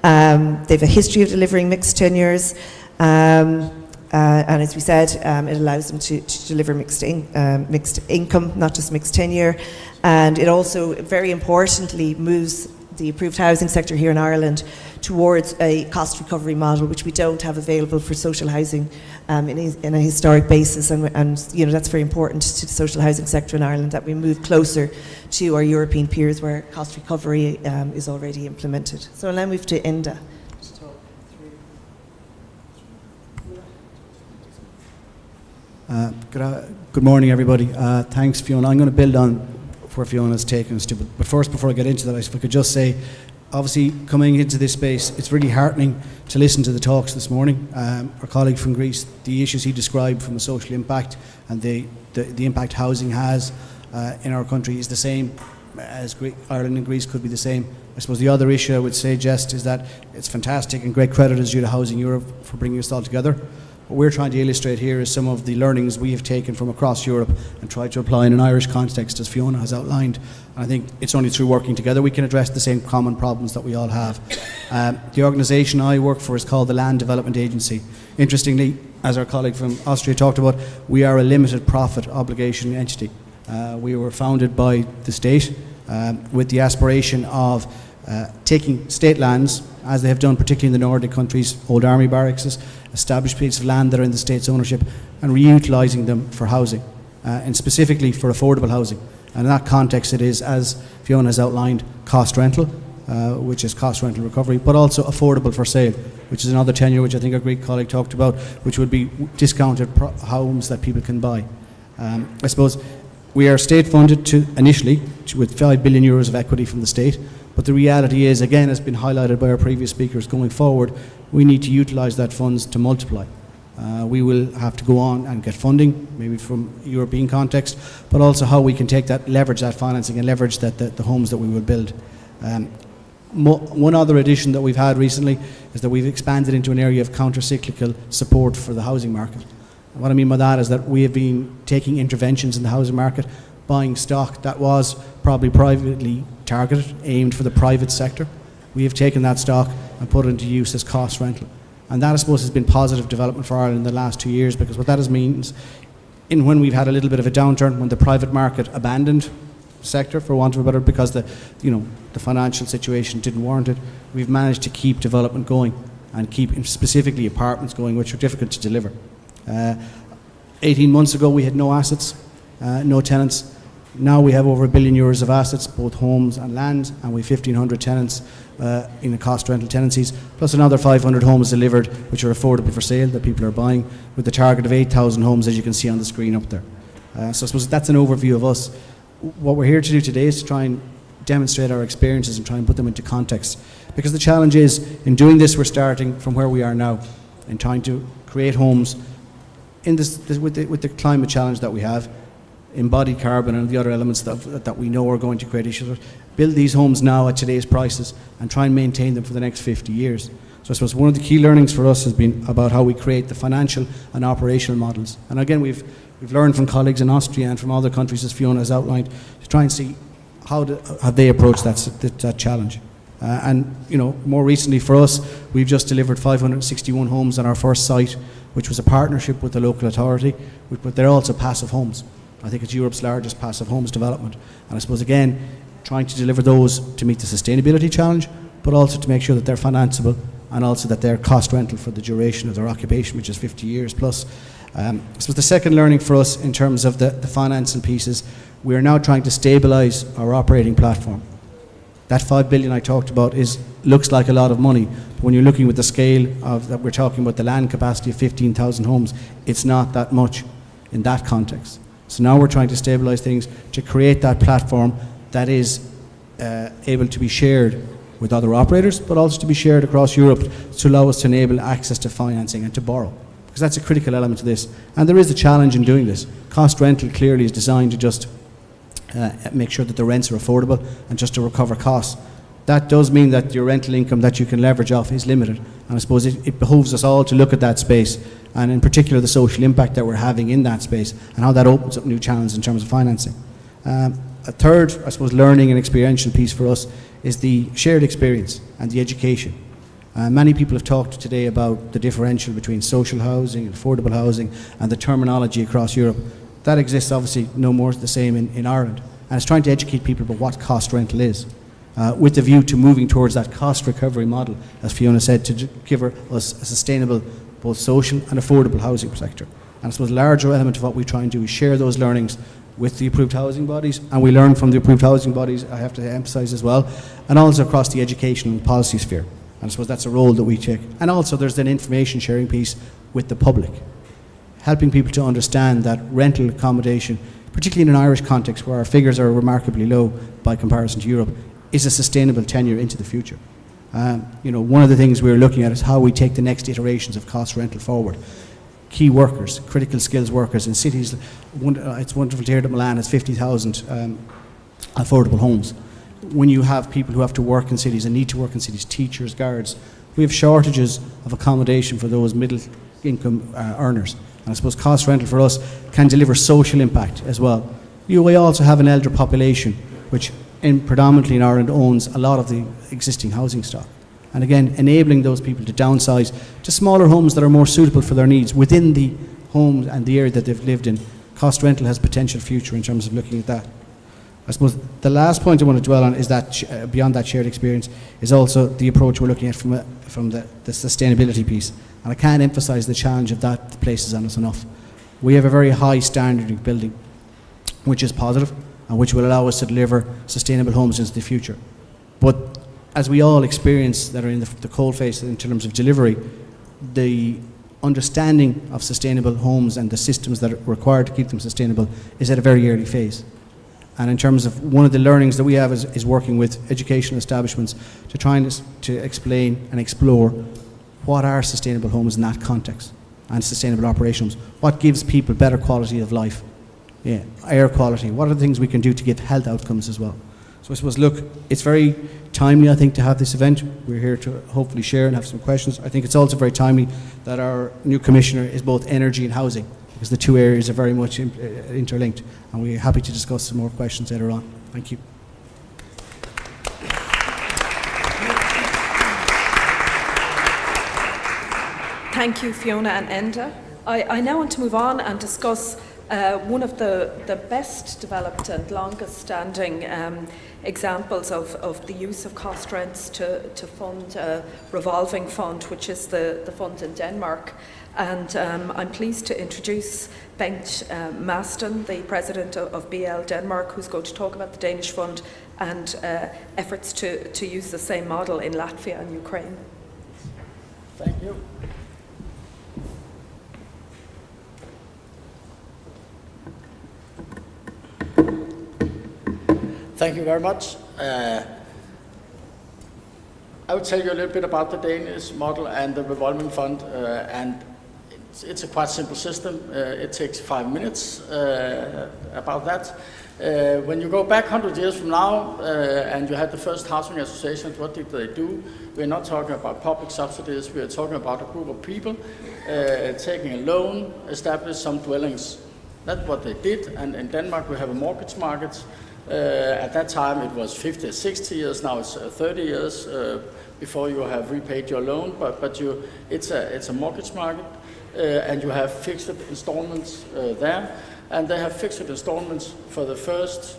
They have a history of delivering mixed tenures. And as we said, it allows them to deliver mixed income, not just mixed tenure. And it also, very importantly, moves the approved housing sector here in Ireland towards a cost recovery model, which we don't have available for social housing in a historic basis. And you know, that's very important to the social housing sector in Ireland, that we move closer to our European peers where cost recovery is already implemented. So I'll now move to Enda. Good morning, everybody. Thanks, Fiona. I'm going to build on where Fiona's taken us to. But first, before I get into that, if I could just say, obviously, coming into this space, it's really heartening to listen to the talks this morning. Our colleague from Greece, the issues he described from a social impact and the impact housing has in our country is the same as Ireland and Greece could be the same. I suppose the other issue I would suggest is that it's fantastic and great credit is due to Housing Europe for bringing us all together. What we're trying to illustrate here is some of the learnings we have taken from across Europe and tried to apply in an Irish context, as Fiona has outlined. And I think it's only through working together we can address the same common problems that we all have. The organisation I work for is called the Land Development Agency. Interestingly, as our colleague from Austria talked about, we are a limited profit obligation entity. We were founded by the state with the aspiration of taking state lands, as they have done particularly in the Nordic countries, old army barracks, established pieces of land that are in the state's ownership, and reutilising them for housing, and specifically for affordable housing. And in that context it is, as Fiona has outlined, cost rental, which is cost rental recovery, but also affordable for sale, which is another tenure which I think our Greek colleague talked about, which would be discounted homes that people can buy. I suppose we are state funded initially with €5 billion of equity from the state, but the reality is, again, has been highlighted by our previous speakers, going forward, we need to utilise that funds to multiply. We will have to go on and get funding, maybe from a European context, but also how we can take that, leverage that financing and leverage the homes that we will build. One other addition that we've had recently is that we've expanded into an area of counter-cyclical support for the housing market. What I mean by that is that we have been taking interventions in the housing market, buying stock that was probably privately targeted, aimed for the private sector. We have taken that stock and put it into use as cost rental. And that, I suppose, has been positive development for Ireland in the last 2 years, because what that means, when we've had a little bit of a downturn, when the private market abandoned the sector, for want of a better, because the financial situation didn't warrant it, we've managed to keep development going and keep specifically apartments going, which are difficult to deliver. 18 months ago we had no assets, no tenants. Now we have over €1 billion of assets, both homes and land, and we have 1,500 tenants in the cost rental tenancies, plus another 500 homes delivered which are affordable for sale that people are buying, with the target of 8,000 homes, as you can see on the screen up there. So I suppose that's an overview of us. What we're here to do today is to try and demonstrate our experiences and try and put them into context, because the challenge is, in doing this, we're starting from where we are now and trying to create homes in with the climate challenge that we have, embodied carbon and the other elements that we know are going to create issues. Build these homes now at today's prices and try and maintain them for the next 50 years. So I suppose one of the key learnings for us has been about how we create the financial and operational models. And again, we've learned from colleagues in Austria and from other countries, as Fiona has outlined, to try and see how they approach that challenge. And more recently for us, we've just delivered 561 homes on our first site, which was a partnership with the local authority, but they're also passive homes. I think it's Europe's largest passive homes development. And I suppose, again, trying to deliver those to meet the sustainability challenge, but also to make sure that they're financeable and also that they're cost rental for the duration of their occupation, which is 50 years plus. So the second learning for us in terms of the financing pieces, we are now trying to stabilise our operating platform. That 5 billion I talked about looks like a lot of money, but when you're looking with the scale that we're talking about, the land capacity of 15,000 homes, it's not that much in that context. So now we're trying to stabilise things to create that platform that is able to be shared with other operators, but also to be shared across Europe to allow us to enable access to financing and to borrow, because that's a critical element of this. And there is a challenge in doing this. Cost rental clearly is designed to just make sure that the rents are affordable and just to recover costs. That does mean that your rental income that you can leverage off is limited, and I suppose it behooves us all to look at that space and in particular the social impact that we're having in that space and how that opens up new challenges in terms of financing. A third, I suppose, learning and experiential piece for us is the shared experience and the education. Many people have talked today about the differential between social housing and affordable housing and the terminology across Europe. That exists obviously no more the same in Ireland, and it's trying to educate people about what cost rental is, with the view to moving towards that cost recovery model, as Fiona said, to give us a sustainable both social and affordable housing sector. And I suppose a larger element of what we try and do is share those learnings with the approved housing bodies, and we learn from the approved housing bodies, I have to emphasise as well, and also across the education and policy sphere. And I suppose that's a role that we take. And also there's an information sharing piece with the public, helping people to understand that rental accommodation, particularly in an Irish context where our figures are remarkably low by comparison to Europe, is a sustainable tenure into the future. One of the things we're looking at is how we take the next iterations of cost rental forward. Key workers, critical skills workers in cities. It's wonderful to hear that Milan has 50,000 affordable homes. When you have people who have to work in cities and need to work in cities, teachers, guards, we have shortages of accommodation for those middle income earners. And I suppose cost rental for us can deliver social impact as well. We also have an elder population which predominantly in Ireland owns a lot of the existing housing stock. And again, enabling those people to downsize to smaller homes that are more suitable for their needs within the homes and the area that they've lived in. Cost rental has potential future in terms of looking at that. I suppose the last point I want to dwell on is that beyond that shared experience is also the approach we're looking at from the sustainability piece. And I can't emphasise the challenge of that places on us enough. We have a very high standard of building, which is positive and which will allow us to deliver sustainable homes into the future. But as we all experience that are in the coalface in terms of delivery, the understanding of sustainable homes and the systems that are required to keep them sustainable is at a very early phase. And in terms of one of the learnings that we have is working with educational establishments to try to explain and explore what are sustainable homes in that context and sustainable operations. What gives people better quality of life? Air quality. What are the things we can do to give health outcomes as well? So I suppose, look, it's very timely, I think, to have this event. We're here to hopefully share and have some questions. I think it's also very timely that our new commissioner is both energy and housing, because the two areas are very much interlinked. And we're happy to discuss some more questions later on. Thank you. Thank you, Fiona and Enda. I now want to move on and discuss one of the best developed and longest standing examples of the use of cost rents to fund a revolving fund, which is the fund in Denmark. And I'm pleased to introduce Bengt Madsen, the president of BL Denmark, who's going to talk about the Danish fund and efforts to use the same model in Latvia and Ukraine. Thank you. Thank you very much. I will tell you a little bit about the Danish model and the revolving fund, and it's a quite simple system. It takes 5 minutes about that. When you go back 100 years from now and you had the first housing associations, what did they do? We're not talking about public subsidies, we're talking about a group of people taking a loan, establish some dwellings. That's what they did, and in Denmark we have a mortgage market. At that time it was 50 or 60 years, now it's 30 years before you have repaid your loan, but it's a mortgage market, and you have fixed installments there, and they have fixed installments for the first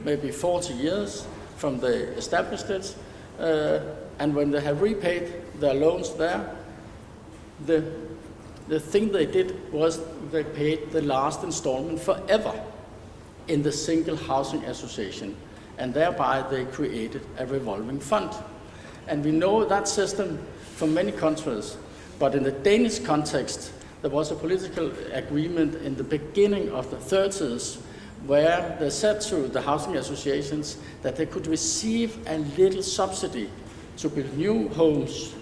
maybe 40 years from they established it, and when they have repaid their loans there, the thing they did was they paid the last installment forever in the single housing association, and thereby they created a revolving fund. And we know that system from many countries, but in the Danish context, there was a political agreement in the beginning of the 30s where they said to the housing associations that they could receive a little subsidy to build new homes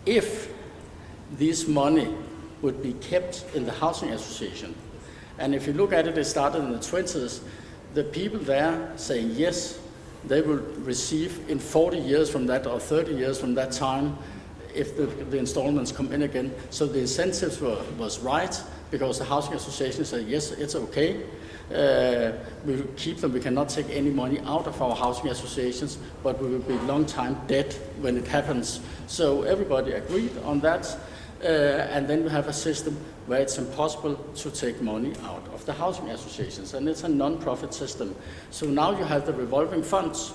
if this money would be kept in the housing association. And if you look at it, it started in the 20s. The people there saying yes, they will receive in 40 years from that or 30 years from that time if the installments come in again. So the incentives was right, because the housing association said, yes, it's okay. We will keep them. We cannot take any money out of our housing associations, but we will be long time dead when it happens. So everybody agreed on that, and then we have a system where it's impossible to take money out of the housing associations, and it's a non-profit system. So now you have the revolving funds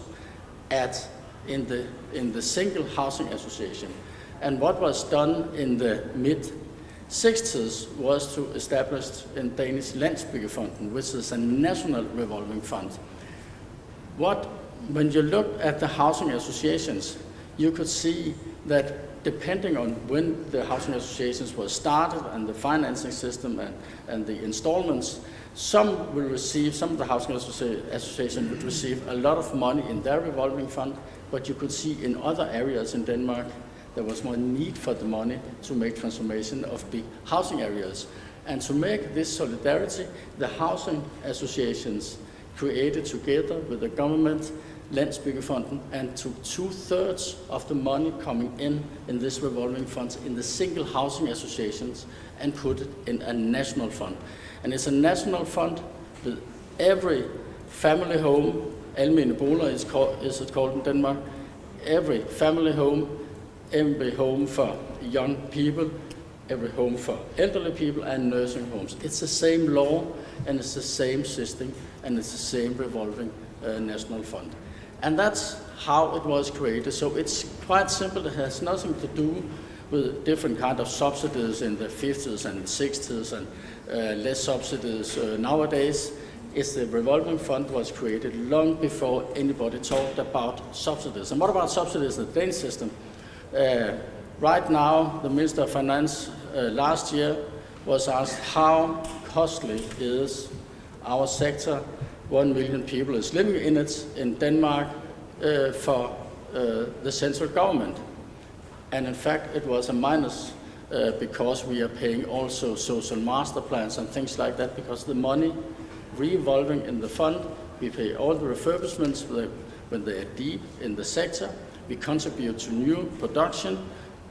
in the single housing association. And what was done in the mid-60s was to establish in Danish Landsbyggefonden, which is a national revolving fund. When you look at the housing associations, you could see that depending on when the housing associations were started and the financing system and the installments, some of the housing associations would receive a lot of money in their revolving fund, but you could see in other areas in Denmark there was more need for the money to make transformation of big housing areas. And to make this solidarity, the housing associations created together with the government Landsbyggefonden, and took 2/3 of the money coming in this revolving funds in the single housing associations and put it in a national fund. And it's a national fund with every family home, almene boliger is it called in Denmark, every family home, every home for young people, every home for elderly people, and nursing homes. It's the same law, and it's the same system, and it's the same revolving national fund. And that's how it was created. So it's quite simple. It has nothing to do with different kind of subsidies in the 50s and 60s and less subsidies nowadays. It's the revolving fund was created long before anybody talked about subsidies. And what about subsidies in the Danish system? Right now, the Minister of Finance last year was asked how costly is our sector. 1 million people is living in it in Denmark for the central government. And in fact, it was a minus because we are paying also social master plans and things like that, because the money revolving in the fund, we pay all the refurbishments when they are deep in the sector, we contribute to new production,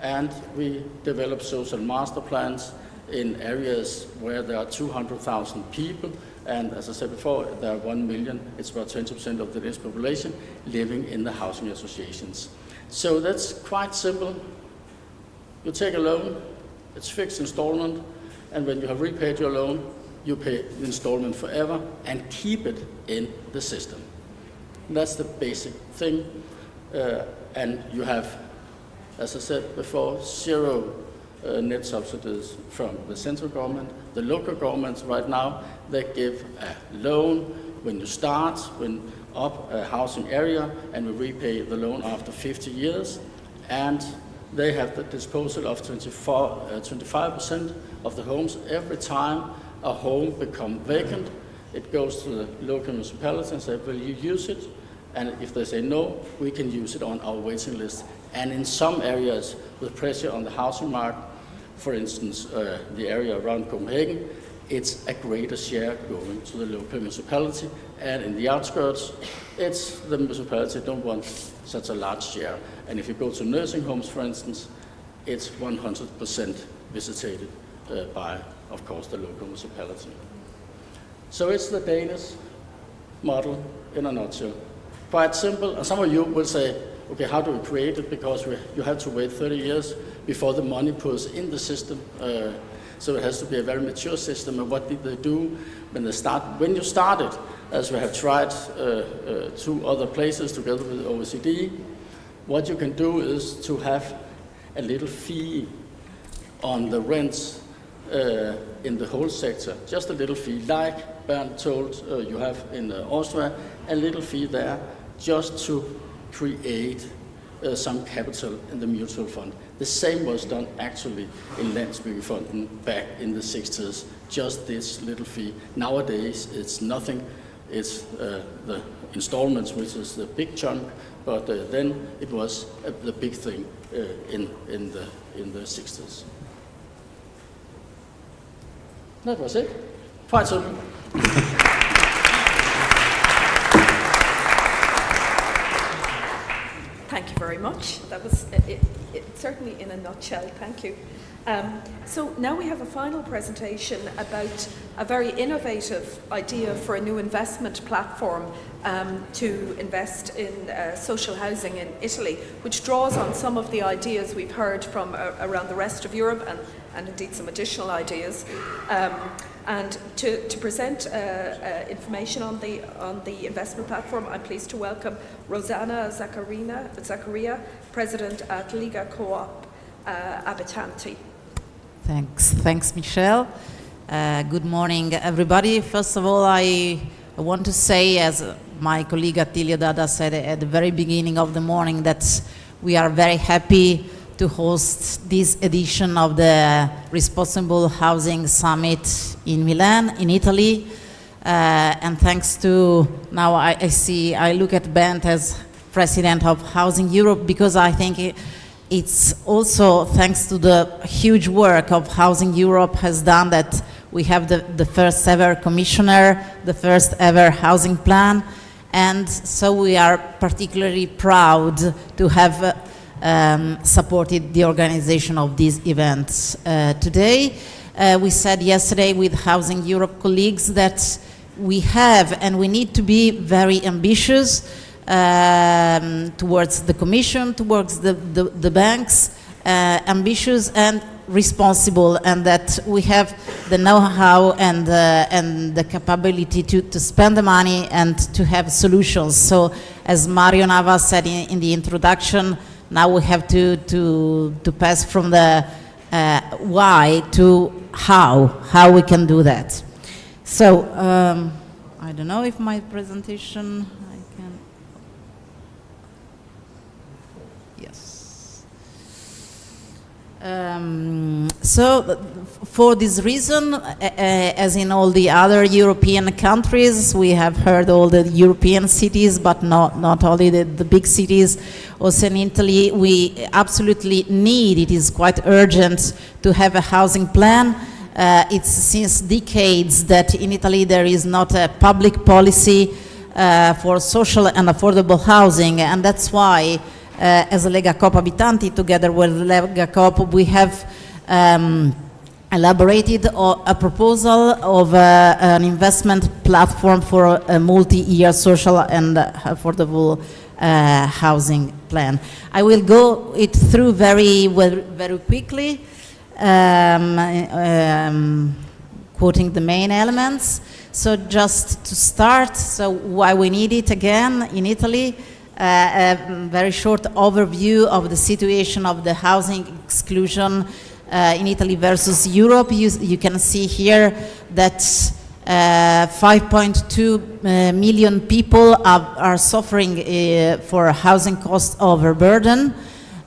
and we develop social master plans in areas where there are 200,000 people, and as I said before, there are 1 million, it's about 20% of the Danish population living in the housing associations. So that's quite simple. You take a loan, it's fixed installment, and when you have repaid your loan, you pay the installment forever and keep it in the system. That's the basic thing, and you have, as I said before, zero net subsidies from the central government. The local governments right now, they give a loan when you start, up a housing area, and we repay the loan after 50 years, and they have the disposal of 25% of the homes. Every time a home becomes vacant, it goes to the local municipality and say, will you use it? And if they say no, we can use it on our waiting list. And in some areas with pressure on the housing market, for instance, the area around Copenhagen, it's a greater share going to the local municipality. And in the outskirts, it's the municipality don't want such a large share. And if you go to nursing homes, for instance, it's 100% visited by, of course, the local municipality. So it's the Danish model in a nutshell. Quite simple. And some of you will say, okay, how do we create it? Because you have to wait 30 years before the money pulls in the system. So it has to be a very mature system. And what did they do when they start? When you started, as we have tried 2 other places together with OECD, what you can do is to have a little fee on the rents in the whole sector. Just a little fee, like Bernd told you have in Austria, a little fee there just to create some capital in the mutual fund. The same was done actually in Landsbyggefonden back in the 60s, just this little fee. Nowadays it's nothing, it's the installments, which is the big chunk, but then it was the big thing in the 60s. That was it. Quite simple. Thank you very very much. That was certainly in a nutshell. Thank you. So now we have a final presentation about a very innovative idea for a new investment platform to invest in social housing in Italy, which draws on some of the ideas we've heard from around the rest of Europe and indeed some additional ideas. And to present information on the investment platform, I'm pleased to welcome Rosanna Zaccaria, President at Legacoop Abitanti. Thanks, Michelle. Good morning, everybody. First of all, I want to say, as my colleague Attilio Dada said at the very beginning of the morning, that we are very happy to host this edition of the Responsible Housing Summit in Milan, in Italy. And thanks to, now I look at Bent as President of Housing Europe, because I think it's also thanks to the huge work of Housing Europe has done that we have the first ever commissioner, the first ever housing plan, and so we are particularly proud to have supported the organization of these events today. We said yesterday with Housing Europe colleagues that we have and we need to be very ambitious towards the Commission, towards the banks, ambitious and responsible, and that we have the know-how and the capability to spend the money and to have solutions. So, as Mario Navas said in the introduction, now we have to pass from the why to how we can do that. So, I don't know if my presentation, I can, yes. So, for this reason, as in all the other European countries, we have heard all the European cities, but not only the big cities. Also in Italy, we absolutely need, it is quite urgent to have a housing plan. It's since decades that in Italy there is not a public policy for social and affordable housing, and that's why as a Legacoop Abitanti, together with Legacoop, we have elaborated a proposal of an investment platform for a multi-year social and affordable housing plan. I will go it through very quickly, quoting the main elements. So just to start, so why we need it again in Italy, a very short overview of the situation of the housing exclusion in Italy versus Europe. You can see here that 5.2 million people are suffering for housing cost overburden.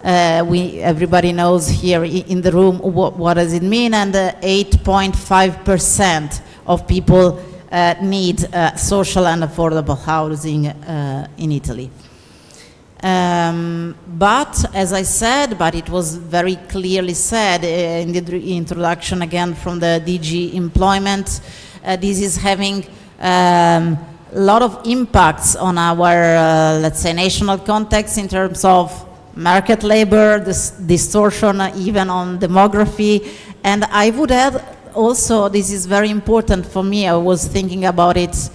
Everybody knows here in the room what does it mean, and 8.5% of people need social and affordable housing in Italy. But as I said, but it was very clearly said in the introduction again from the DG Employment, this is having a lot of impacts on our, let's say, national context in terms of market labor, this distortion even on demography. And I would add also, this is very important for me, I was thinking about it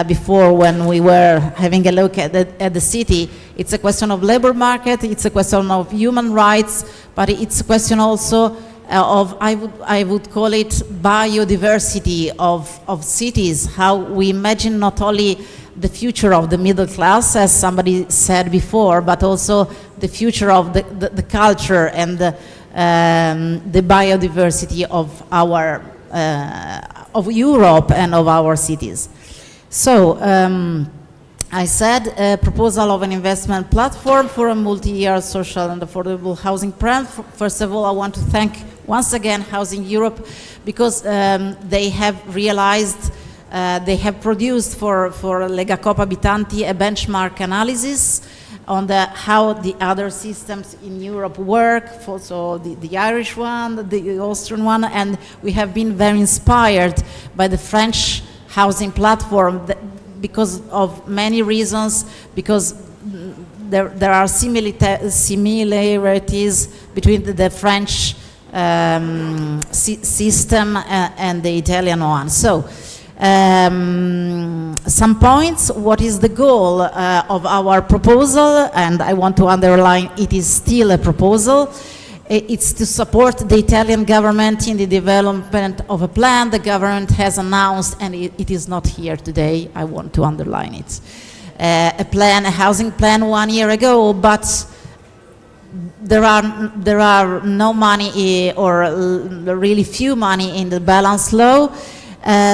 before when we were having a look at the city. It's a question of labor market, it's a question of human rights, but it's a question also of, I would call it biodiversity of cities, how we imagine not only the future of the middle class, as somebody said before, but also the future of the culture and the biodiversity of our of Europe and of our cities. So I said a proposal of an investment platform for a multi-year social and affordable housing plan. First of all, I want to thank once again Housing Europe, because they have realized, they have produced for Legacoop Abitanti a benchmark analysis on how the other systems in Europe work, so the Irish one, the Austrian one, and we have been very inspired by the French housing platform because of many reasons, because there are similarities between the French system and the Italian one. So, some points. What is the goal of our proposal? And I want to underline, it is still a proposal. It's to support the Italian government in the development of a plan the government has announced, and it is not here today. I want to underline it. A housing plan 1 year ago, but there are no money or really few money in the balance law.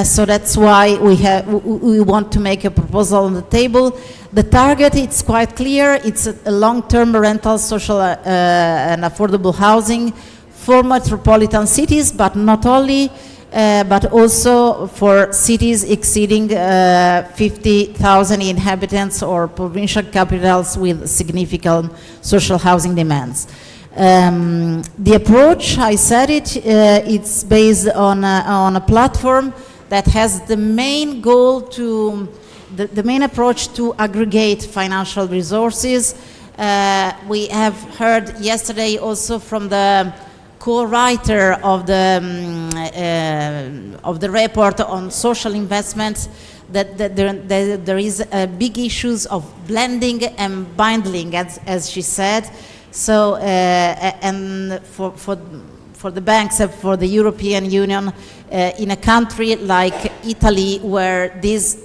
So that's why we want to make a proposal on the table. The target, it's quite clear. It's a long-term rental, social and affordable housing for metropolitan cities, but not only, but also for cities exceeding 50,000 inhabitants or provincial capitals with significant social housing demands. The approach, I said it, it's based on a platform that has the main goal to, the main approach to aggregate financial resources. We have heard yesterday also from the co-writer of the report on social investments that there is big issues of blending and bundling, as she said. So, and for the banks and for the European Union, in a country like Italy, where these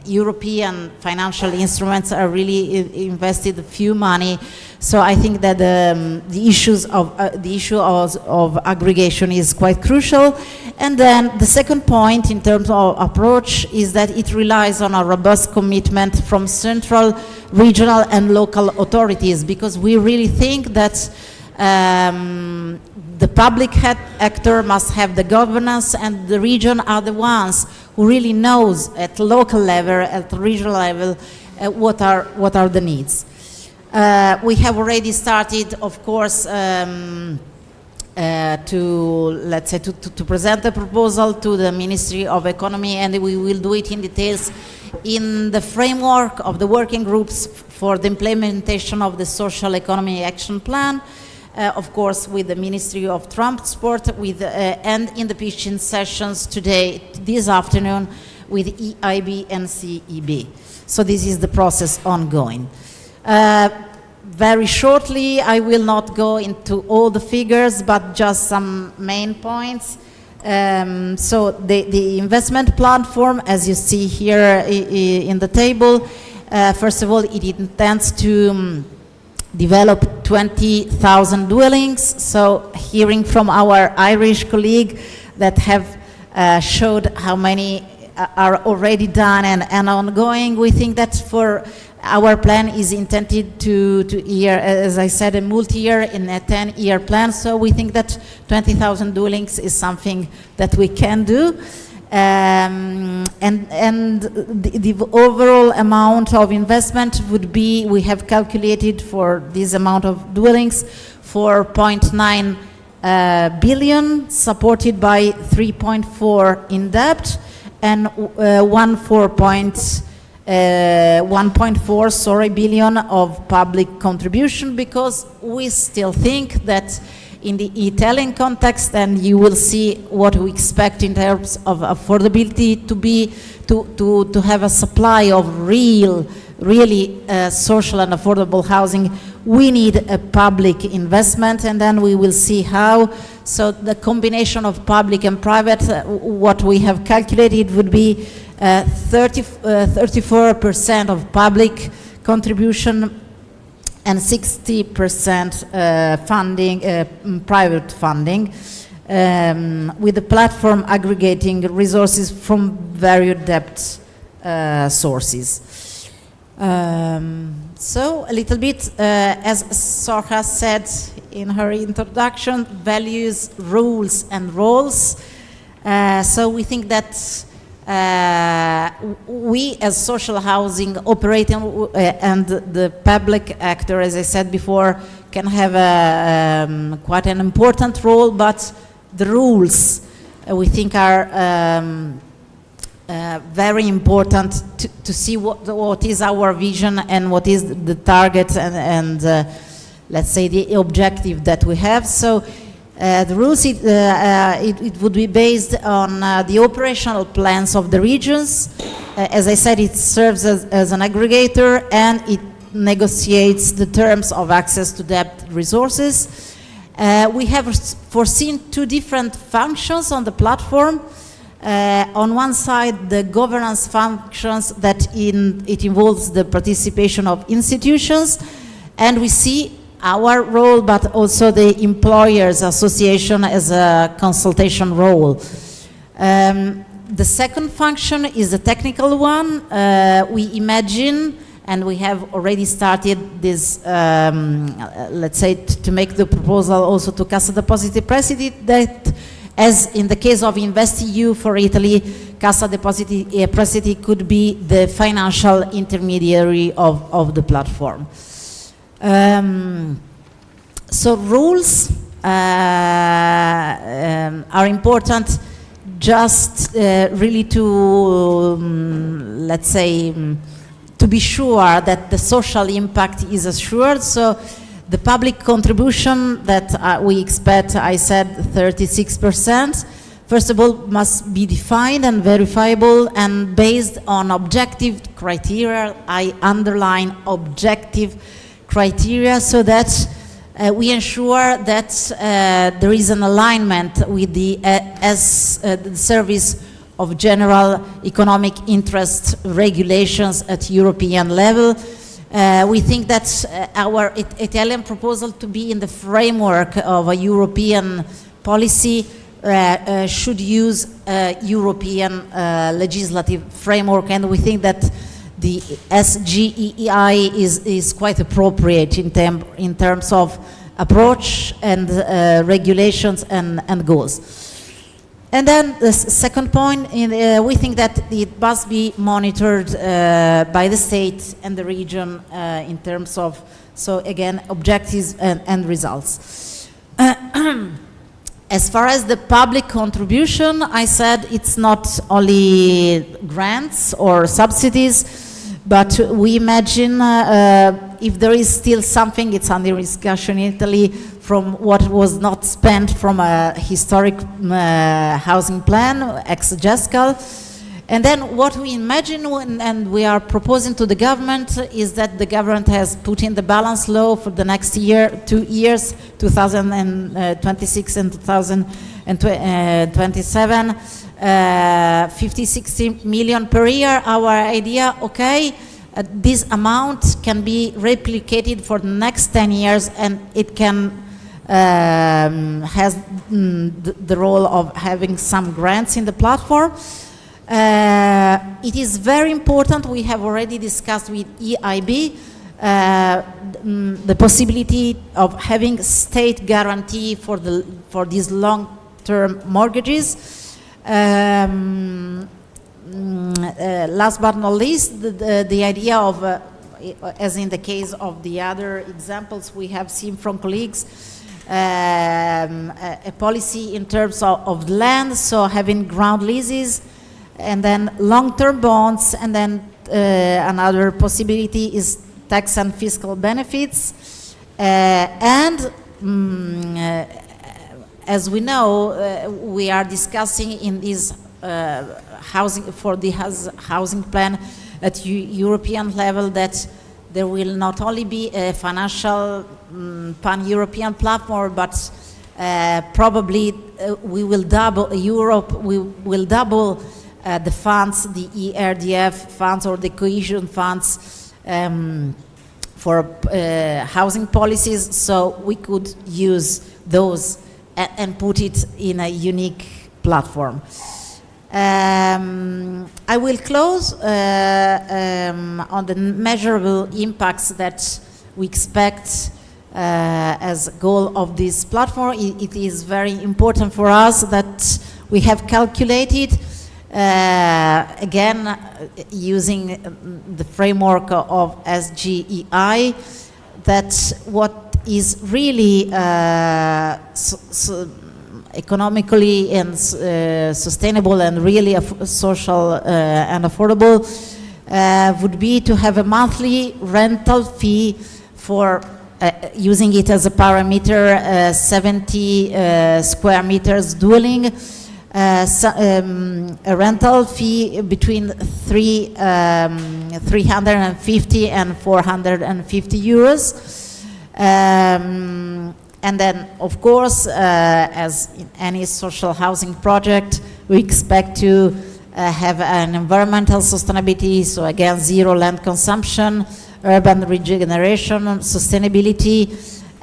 European financial instruments are really invested few money, so I think that the issue of aggregation is quite crucial. And then the second point in terms of approach is that it relies on a robust commitment from central, regional and local authorities, because we really think that the public actor must have the governance, and the region are the ones who really knows at local level, at regional level, what are the needs. We have already started, of course, to present the proposal to the Ministry of Economy, and we will do it in details in the framework of the working groups for the implementation of the Social Economy Action Plan, of course with the Ministry of Transport, and in the pitching sessions this afternoon with EIB and CEB. So this is the process ongoing. Very shortly, I will not go into all the figures, but just some main points. So the investment platform, as you see here in the table, first of all, it intends to develop 20,000 dwellings. So hearing from our Irish colleague that have showed how many are already done and ongoing, we think that for our plan is intended to year, as I said, a multi-year in a 10-year plan. So we think that 20,000 dwellings is something that we can do. And the overall amount of investment would be, we have calculated for this amount of dwellings, 4.9 billion, supported by 3.4 in debt, and 1.4 billion of public contribution, because we still think that in the Italian context, and you will see what we expect in terms of affordability to have a supply of really social and affordable housing, we need a public investment, and then we will see how. So the combination of public and private, what we have calculated would be 34% of public contribution and 60% funding, private funding, with the platform aggregating resources from various debt sources. So a little bit, as Sorcha said in her introduction, values, rules and roles. So we think that we as social housing operating and the public actor, as I said before, can have quite an important role, but the rules we think are very important to see what is our vision and what is the target and let's say the objective that we have. So the rules, it would be based on the operational plans of the regions. As I said, it serves as an aggregator and it negotiates the terms of access to debt resources. We have foreseen two different functions on the platform. On one side, the governance functions that it involves the participation of institutions, and we see our role, but also the employers association as a consultation role. The second function is the technical one. We imagine, and we have already started this, let's say, to make the proposal also to Cassa Depositi e Prestiti, that as in the case of InvestEU for Italy, Cassa Depositi e Prestiti could be the financial intermediary of the platform. So rules are important just really to, let's say, to be sure that the social impact is assured. So the public contribution that we expect, I said 36%, first of all, must be defined and verifiable and based on objective criteria. I underline objective criteria so that we ensure that there is an alignment with the Service of General Economic Interest regulations at European level. We think that our Italian proposal to be in the framework of a European policy should use a European legislative framework, and we think that the SGEI is quite appropriate in terms of approach and regulations and goals. And then the second point, we think that it must be monitored by the state and the region in terms of, so again, objectives and results. As far as the public contribution, I said it's not only grants or subsidies, but we imagine if there is still something, it's under discussion in Italy, from what was not spent from a historic housing plan, ex-GESCAL. And then what we imagine and we are proposing to the government is that the government has put in the balance law for the next 2 years, 2026 and 2027, 50-60 million per year. Our idea, okay, this amount can be replicated for the next 10 years and it can has the role of having some grants in the platform. It is very important, we have already discussed with EIB, the possibility of having state guarantee for these long-term mortgages. Last but not least, the idea of, as in the case of the other examples we have seen from colleagues, a policy in terms of land, so having ground leases, and then long-term bonds, and then another possibility is tax and fiscal benefits. And as we know, we are discussing in this housing plan at European level that there will not only be a financial pan-European platform, but probably we will double the funds, the ERDF funds or the cohesion funds for housing policies, so we could use those and put it in a unique platform. I will close on the measurable impacts that we expect as a goal of this platform. It is very important for us that we have calculated, again, using the framework of SGEI, that what is really economically and sustainable and really social and affordable would be to have a monthly rental fee for using it as a parameter, 70 square meters dwelling, a rental fee between 350 and 450 euros. And then, of course, as in any social housing project, we expect to have an environmental sustainability, so again, zero land consumption, urban regeneration, sustainability,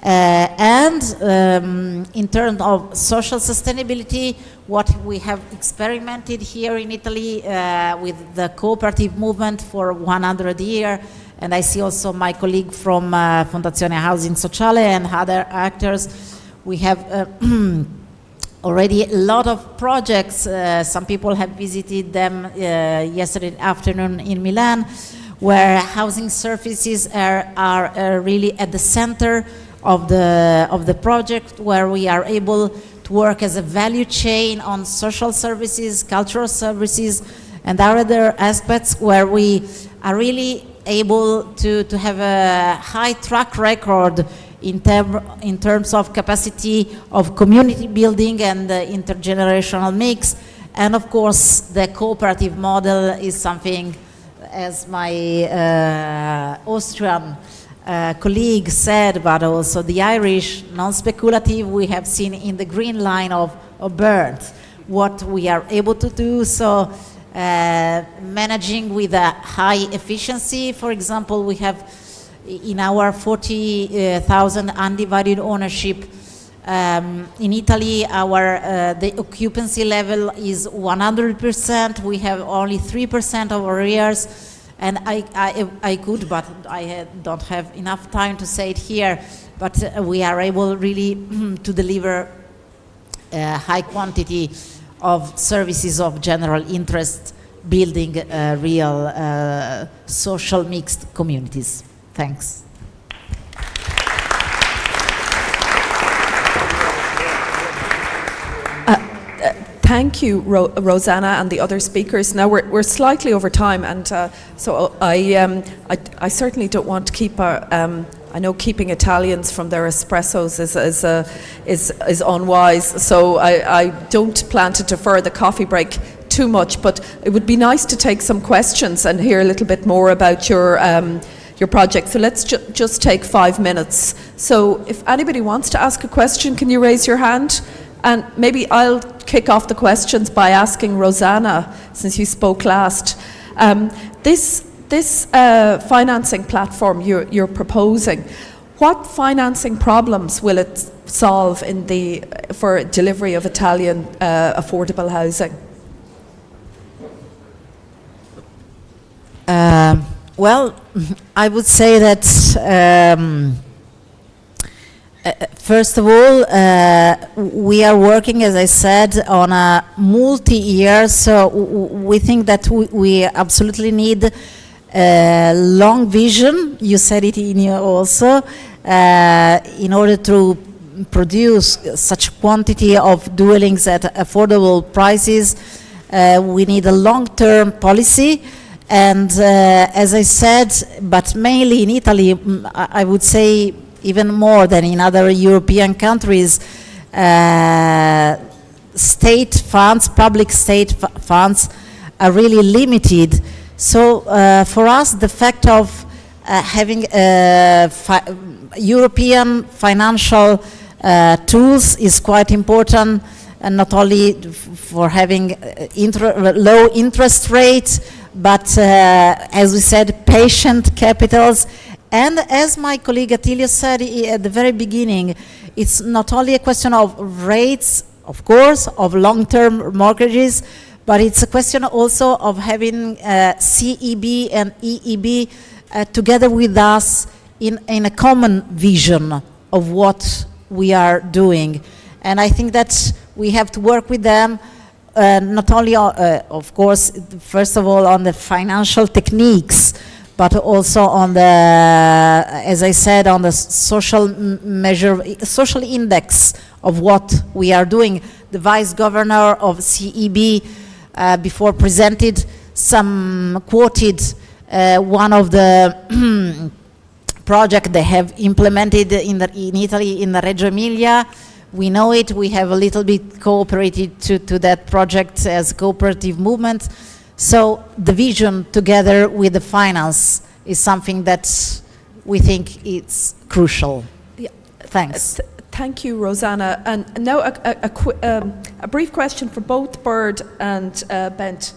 and in terms of social sustainability, what we have experimented here in Italy with the cooperative movement for 100 years, and I see also my colleague from Fondazione Housing Sociale and other actors. We have already a lot of projects. Some people have visited them yesterday afternoon in Milan, where housing services are really at the center of the project, where we are able to work as a value chain on social services, cultural services, and other aspects where we are really able to have a high track record in terms of capacity of community building and intergenerational mix. And of course, the cooperative model is something, as my Austrian colleague said, but also the Irish, non-speculative, we have seen in the green line of Bert what we are able to do. So managing with a high efficiency, for example, we have in our 40,000 undivided ownership in Italy, the occupancy level is 100%. We have only 3% of arrears, and I could, but I don't have enough time to say it here. But we are able really to deliver a high quantity of services of general interest, building real social mixed communities. Thanks. Thank you, Rosanna and the other speakers. Now we're slightly over time, and so I certainly don't want to keep I know keeping Italians from their espressos is unwise, so I don't plan to defer the coffee break too much, but it would be nice to take some questions and hear a little bit more about your project. So let's just take 5 minutes. So if anybody wants to ask a question, can you raise your hand? And maybe I'll kick off the questions by asking Rosanna, since you spoke last. This financing platform you're proposing, what financing problems will it solve for delivery of Italian affordable housing? Well, I would say that first of all, we are working, as I said, on a multi-year, so we think that we absolutely need a long vision, you said it in here also, in order to produce such quantity of dwellings at affordable prices. We need a long-term policy. And as I said, but mainly in Italy, I would say even more than in other European countries, state funds, public state funds are really limited. So for us, the fact of having European financial tools is quite important, and not only for having low interest rates, but as we said, patient capitals. And as my colleague Attilio said at the very beginning, it's not only a question of rates, of course, of long-term mortgages, but it's a question also of having CEB and EEB together with us in a common vision of what we are doing. And I think that we have to work with them, not only, of course, first of all, on the financial techniques, but also on the, as I said, on the social index of what we are doing, the Vice Governor of CEB before presented, some quoted one of the projects they have implemented in Italy, in the Reggio Emilia. We know it, we have a little bit cooperated to that project as cooperative movement. So the vision together with the finance is something that we think is crucial. Yeah. Thanks. Thank you, Rosanna. And now a brief question for both Bird and Bent.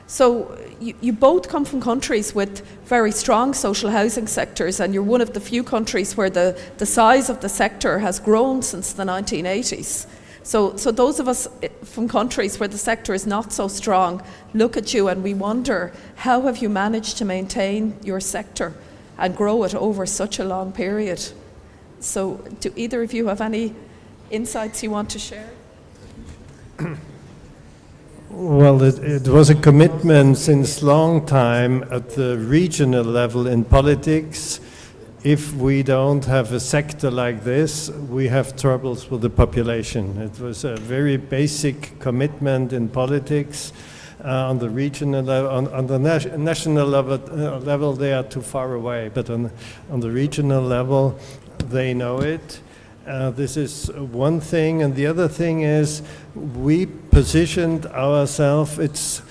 So you both come from countries with very strong social housing sectors, and you're one of the few countries where the size of the sector has grown since the 1980s. So those of us from countries where the sector is not so strong look at you and we wonder, how have you managed to maintain your sector and grow it over such a long period? So do either of you have any insights you want to share? Well, it was a commitment since long time at the regional level in politics. If we don't have a sector like this, we have troubles with the population. It was a very basic commitment in politics. On the regional level, on the national level, they are too far away. But on the regional level, they know it. This is one thing, and the other thing is we positioned ourselves.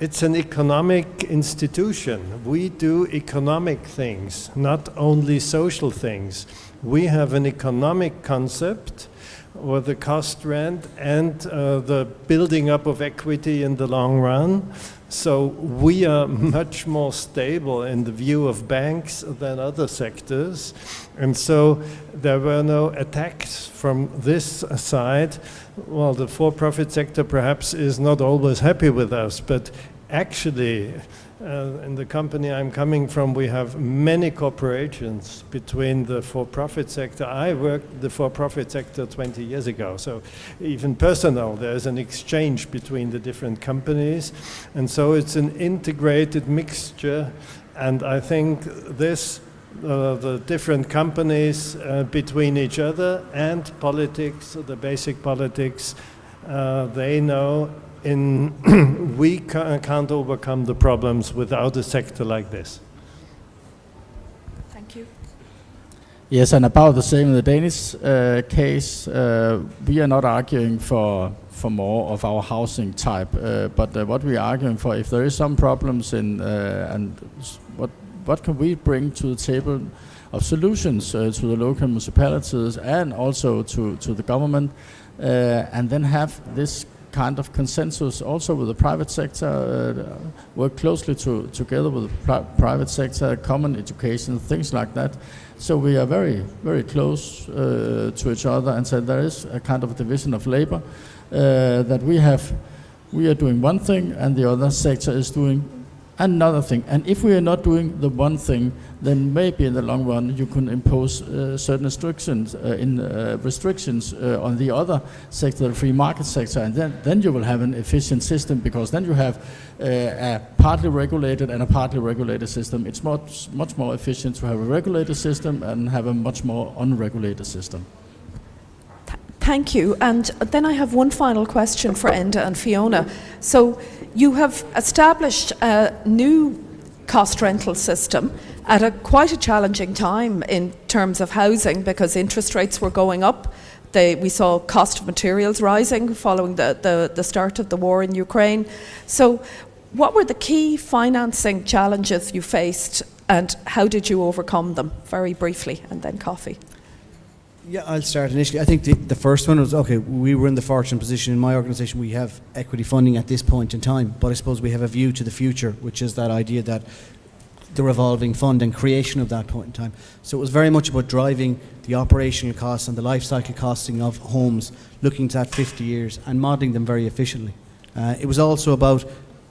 It's an economic institution. We do economic things, not only social things. We have an economic concept, or the cost rent, and the building up of equity in the long run. So we are much more stable in the view of banks than other sectors. And so there were no attacks from this side. Well, the for-profit sector perhaps is not always happy with us, but actually in the company I'm coming from, we have many cooperations between the for-profit sector. I worked the for-profit sector 20 years ago, so even personal, there's an exchange between the different companies. And so it's an integrated mixture, and I think this the different companies between each other and politics, the basic politics, they know we can't overcome the problems without a sector like this. Thank you. Yes, and about the same in the Danish case, we are not arguing for more of our housing type, but what we are arguing for, if there is some problems in, and what can we bring to the table of solutions to the local municipalities and also to the government, and then have this kind of consensus also with the private sector, work closely together with the private sector, common education, things like that. So we are very, very close to each other, and so there is a kind of division of labor that we are doing one thing and the other sector is doing another thing. And if we are not doing the one thing, then maybe in the long run you can impose certain restrictions on the other sector, the free market sector, and then you will have an efficient system, because then you have a partly regulated and a partly regulated system. It's much more efficient to have a regulated system and have a much more unregulated system. Thank you. And then I have one final question for Enda and Fiona. So you have established a new cost rental system at quite a challenging time in terms of housing, because interest rates were going up. We saw cost of materials rising following the start of the war in Ukraine. So what were the key financing challenges you faced, and how did you overcome them? Very briefly, and then coffee. Yeah, I'll start initially. I think the first one was, okay, we were in the fortunate position in my organisation, we have equity funding at this point in time, but I suppose we have a view to the future, which is that idea that the revolving fund and creation of that point in time. So it was very much about driving the operational costs and the life cycle costing of homes, looking to that 50 years and modelling them very efficiently. It was also about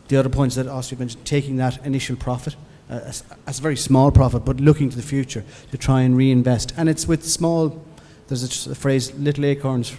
the other points that Austria mentioned, taking that initial profit, as a very small profit, but looking to the future to try and reinvest. And it's with small, there's a phrase, little acorns,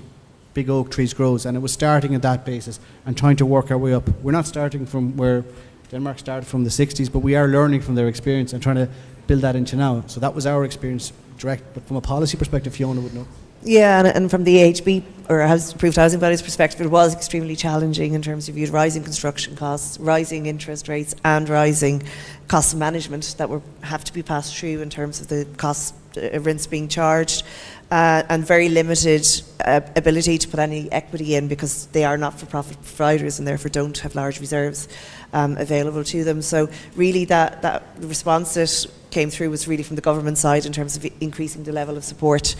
big oak trees grows, and it was starting at that basis and trying to work our way up. We're not starting from where Denmark started from the 60s, but we are learning from their experience and trying to build that into now. So that was our experience direct, but from a policy perspective, Fiona would know. Yeah, and from the AHB or approved housing body's perspective, it was extremely challenging in terms of you had rising construction costs, rising interest rates, and rising costs of management that have to be passed through in terms of the cost rents being charged, and very limited ability to put any equity in because they are not-for-profit providers and therefore don't have large reserves available to them. So really that response that came through was really from the government side in terms of increasing the level of support.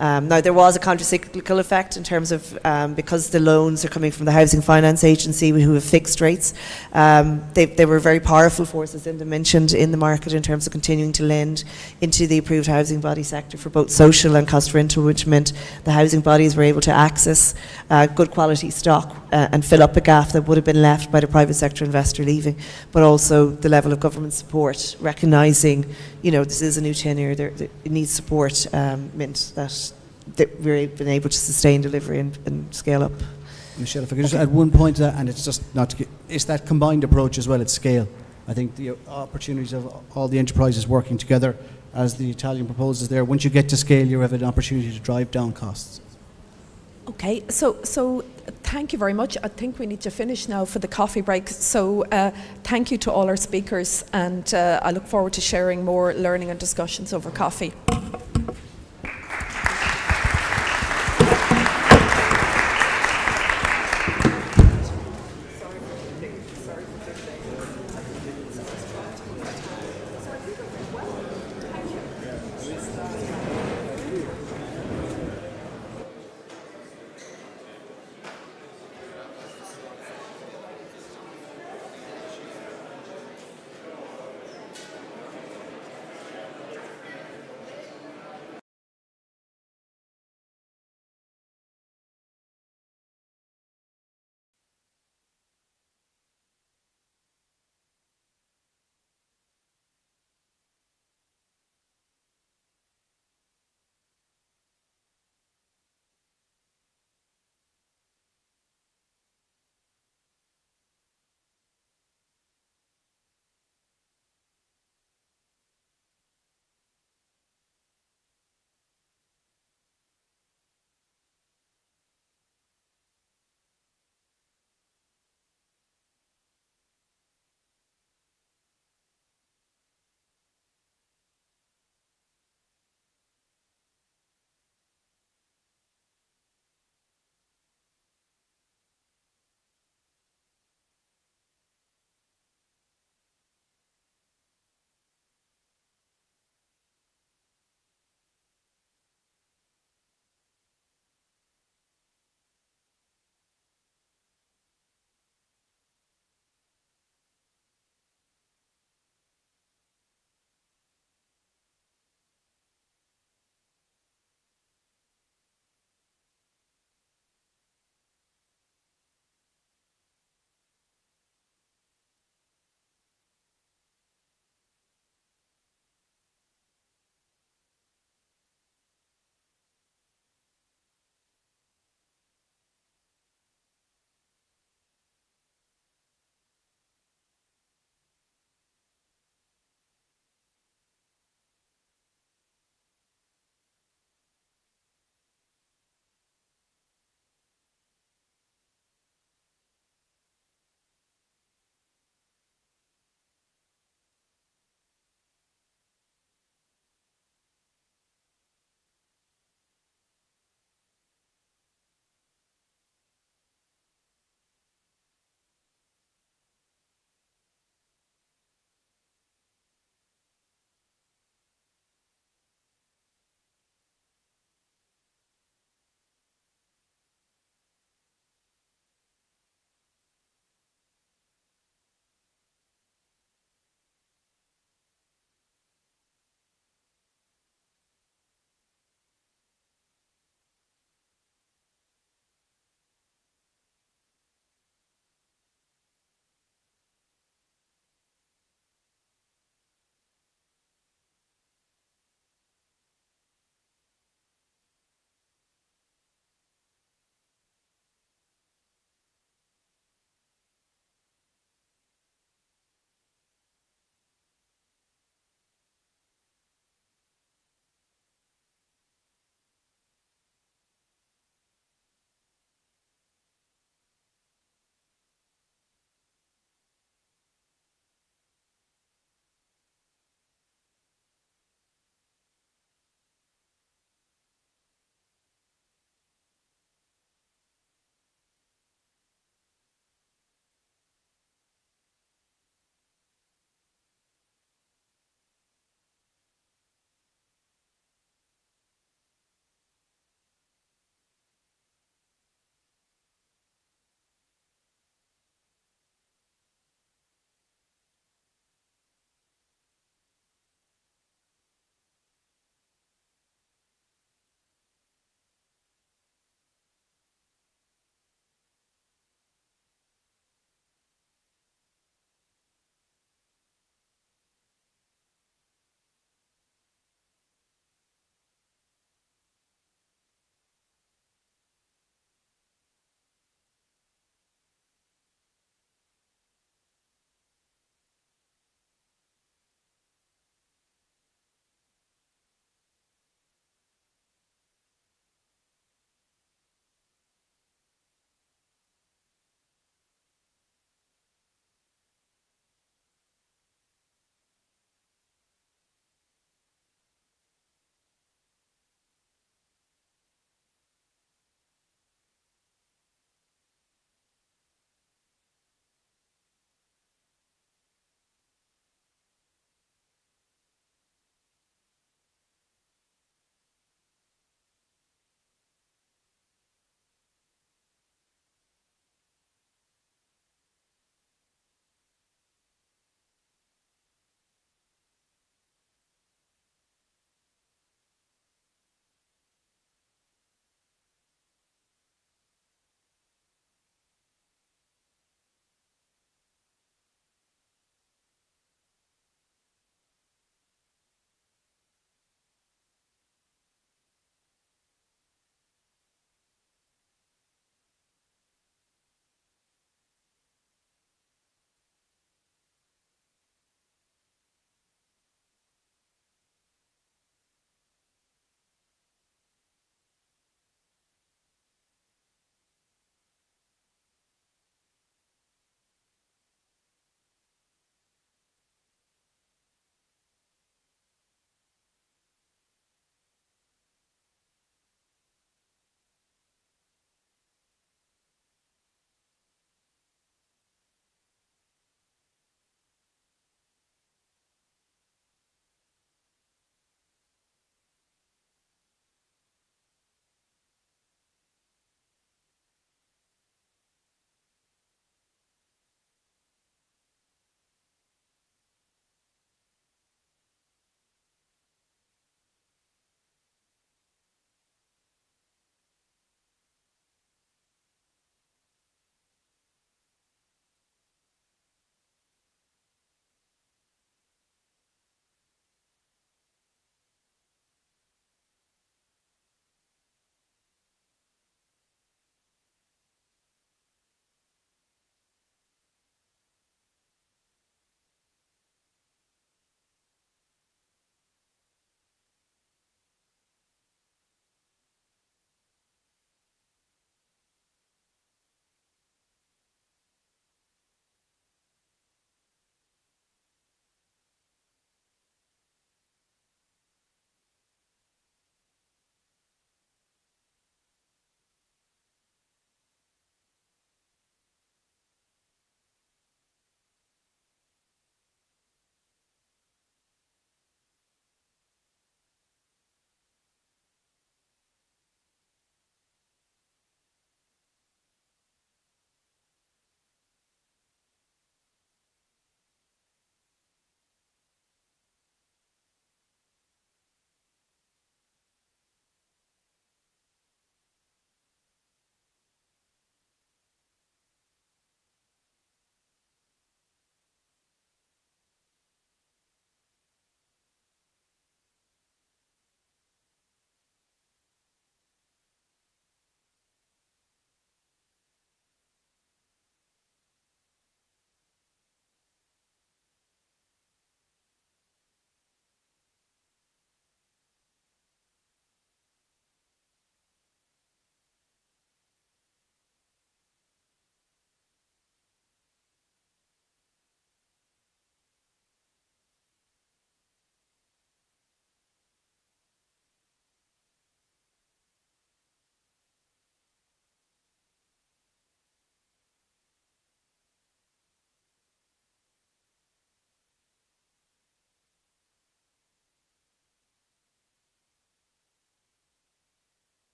Now there was a counter-cyclical effect in terms of because the loans are coming from the Housing Finance Agency who have fixed rates, they were very powerful forces mentioned in the market in terms of continuing to lend into the approved housing body sector for both social and cost rental, which meant the housing bodies were able to access good quality stock and fill up a gap that would have been left by the private sector investor leaving, but also the level of government support, recognising, this is a new tenure, it needs support, meant that we've been able to sustain delivery and scale up. Michelle, if I could just add one point to that, and it's just it's that combined approach as well at scale. I think the opportunities of all the enterprises working together, as the Italian proposes there, once you get to scale, you have an opportunity to drive down costs. Okay, so thank you very much. I think we need to finish now for the coffee break. So thank you to all our speakers, and I look forward to sharing more learning and discussions over coffee.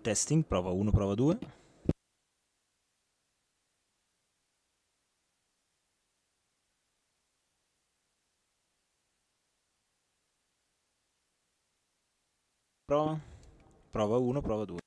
Testing, prova 1, prova 2. Prova. Prova 1, prova 2.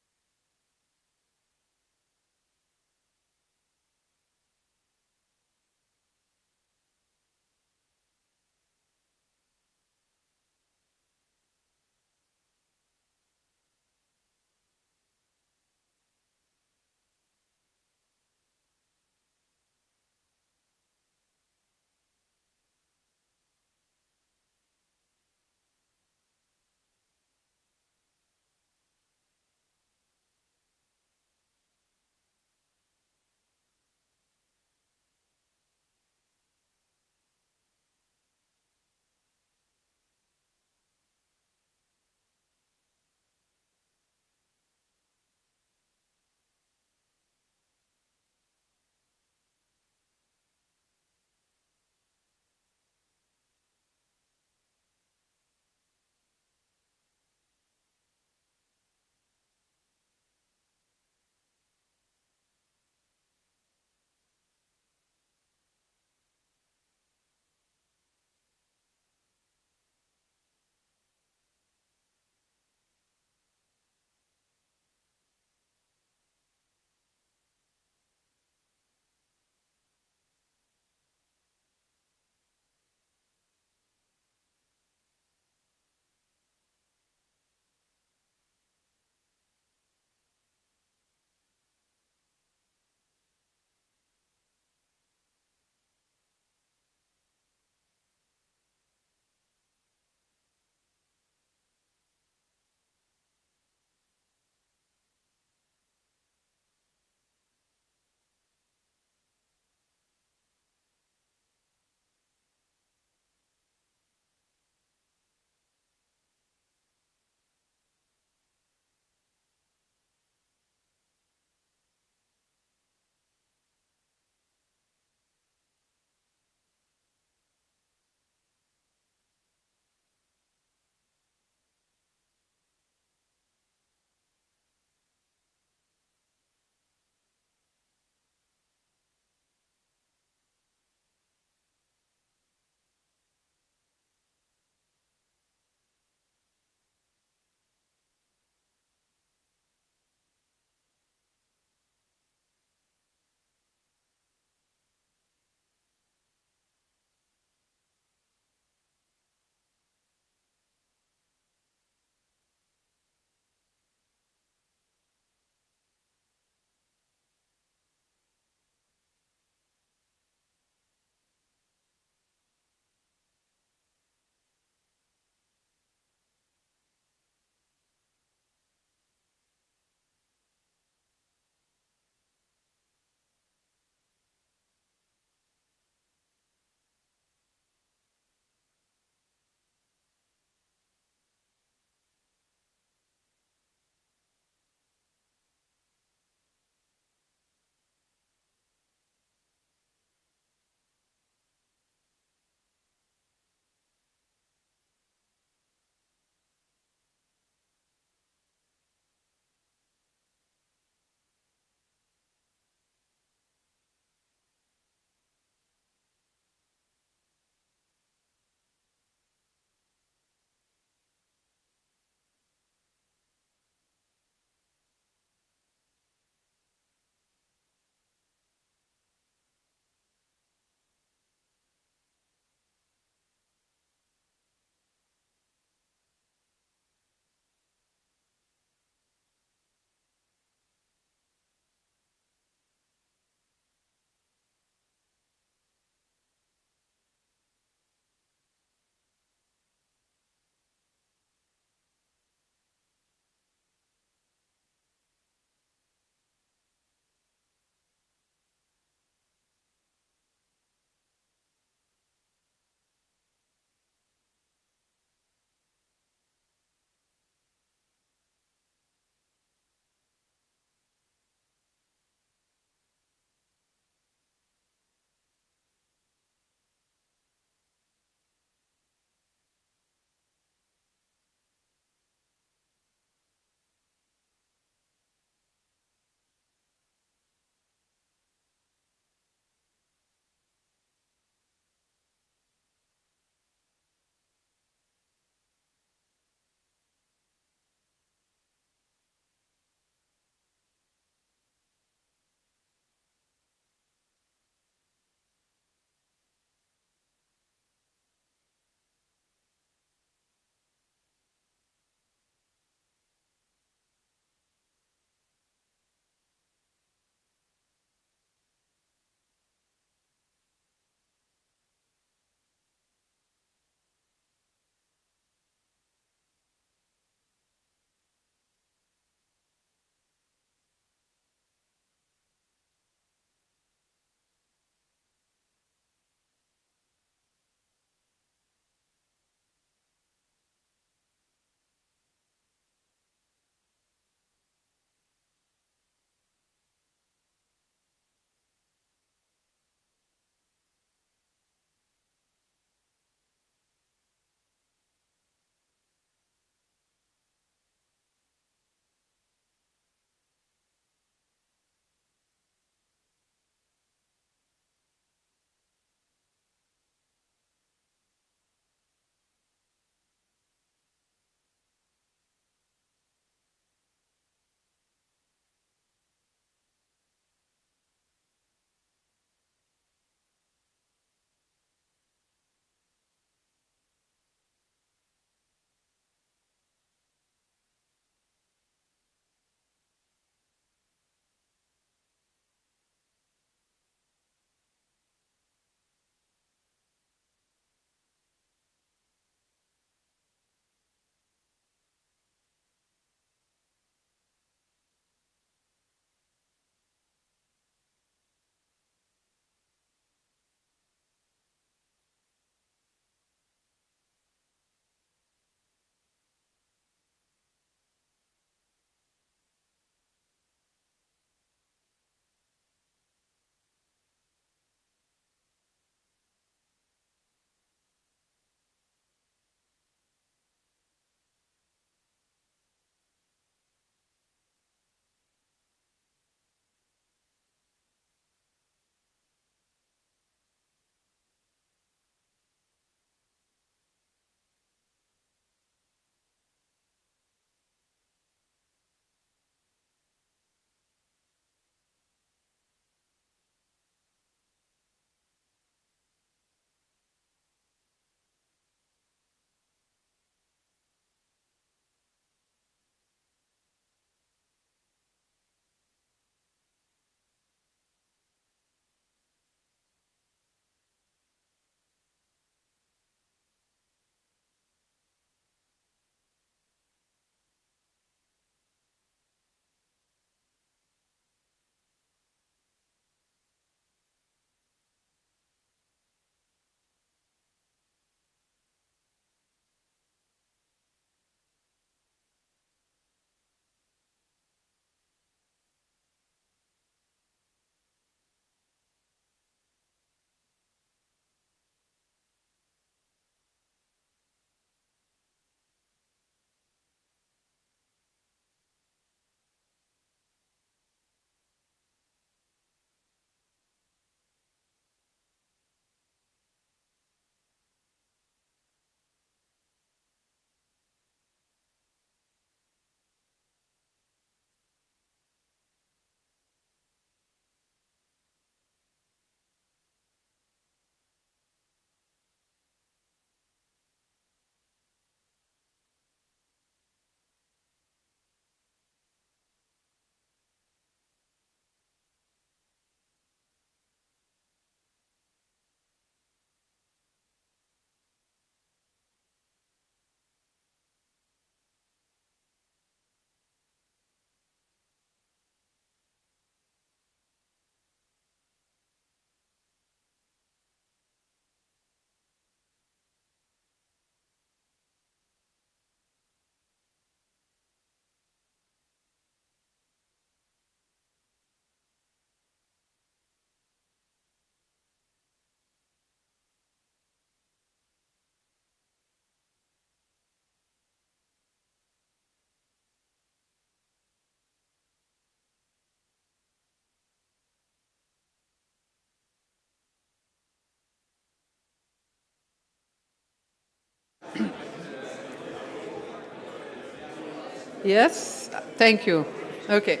Yes, thank you. Okay.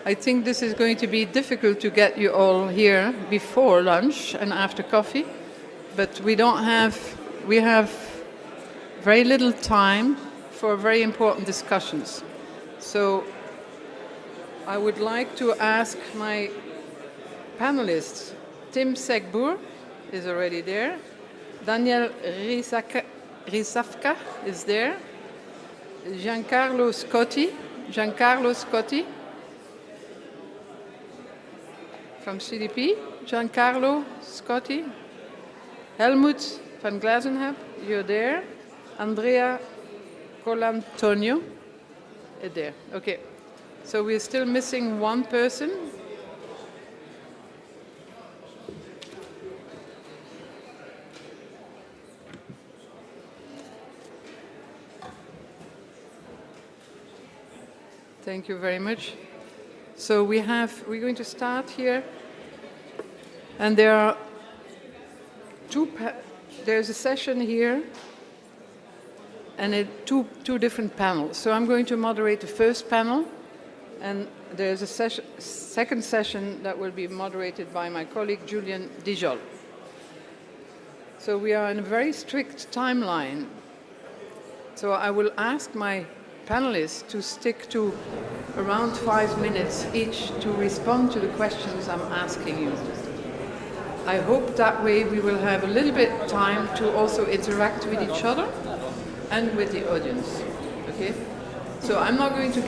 I think this is going to be difficult to get you all here before lunch and after coffee, but we have very little time for very important discussions. So I would like to ask my panelists, Tim Segbur is already there, Daniel Risavka is there, Giancarlo Scotti from CDP, Giancarlo Scotti, Helmut van Glazenhap, you're there, Andrea Colantonio is there. Okay, so we're still missing one person. Thank you very much. So we're going to start here, and there are there's a session here, and two different panels. So I'm going to moderate the first panel, and there's a second session that will be moderated by my colleague Julien Dijol. So we are in a very strict timeline. So I will ask my panelists to stick to around 5 minutes each to respond to the questions I'm asking you. I hope that way we will have a little bit time to also interact with each other and with the audience. Okay? So I'm not going to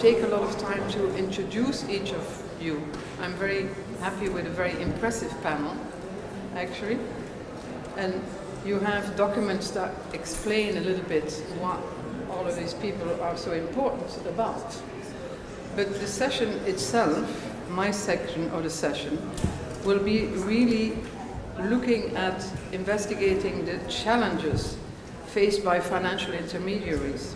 take a lot of time to introduce each of you. I'm very happy with a very impressive panel, actually. And you have documents that explain a little bit what all of these people are so important about. But the session itself, my section of the session, will be really looking at investigating the challenges faced by financial intermediaries,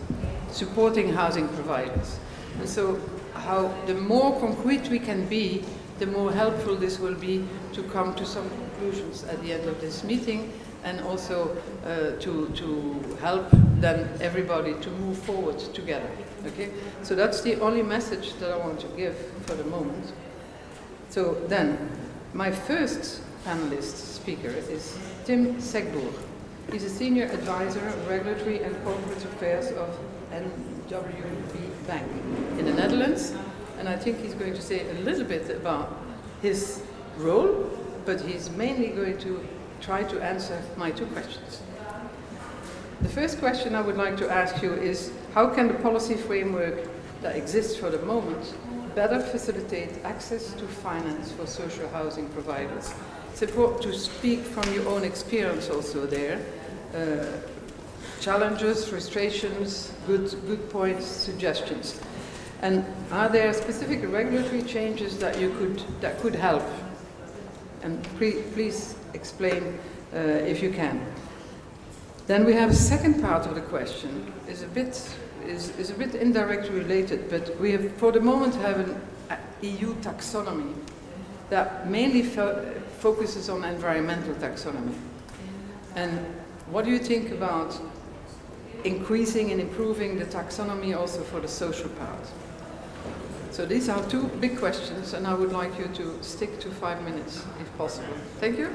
supporting housing providers. And so how the more concrete we can be, the more helpful this will be to come to some conclusions at the end of this meeting, and also to help then everybody to move forward together. Okay? So that's the only message that I want to give for the moment. So then, my first panelist speaker is Tim Segbur. He's a senior advisor of regulatory and corporate affairs of NWB Bank in the Netherlands, and I think he's going to say a little bit about his role, but he's mainly going to try to answer my two questions. The first question I would like to ask you is, how can the policy framework that exists for the moment better facilitate access to finance for social housing providers? It's important to speak from your own experience also there. Challenges, frustrations, good points, suggestions. And are there specific regulatory changes that could help? And please explain if you can. Then we have a second part of the question, is a bit indirectly related, but we have, for the moment, have an EU taxonomy that mainly focuses on environmental taxonomy. And what do you think about increasing and improving the taxonomy also for the social part? So these are two big questions, and I would like you to stick to 5 minutes, if possible. Thank you.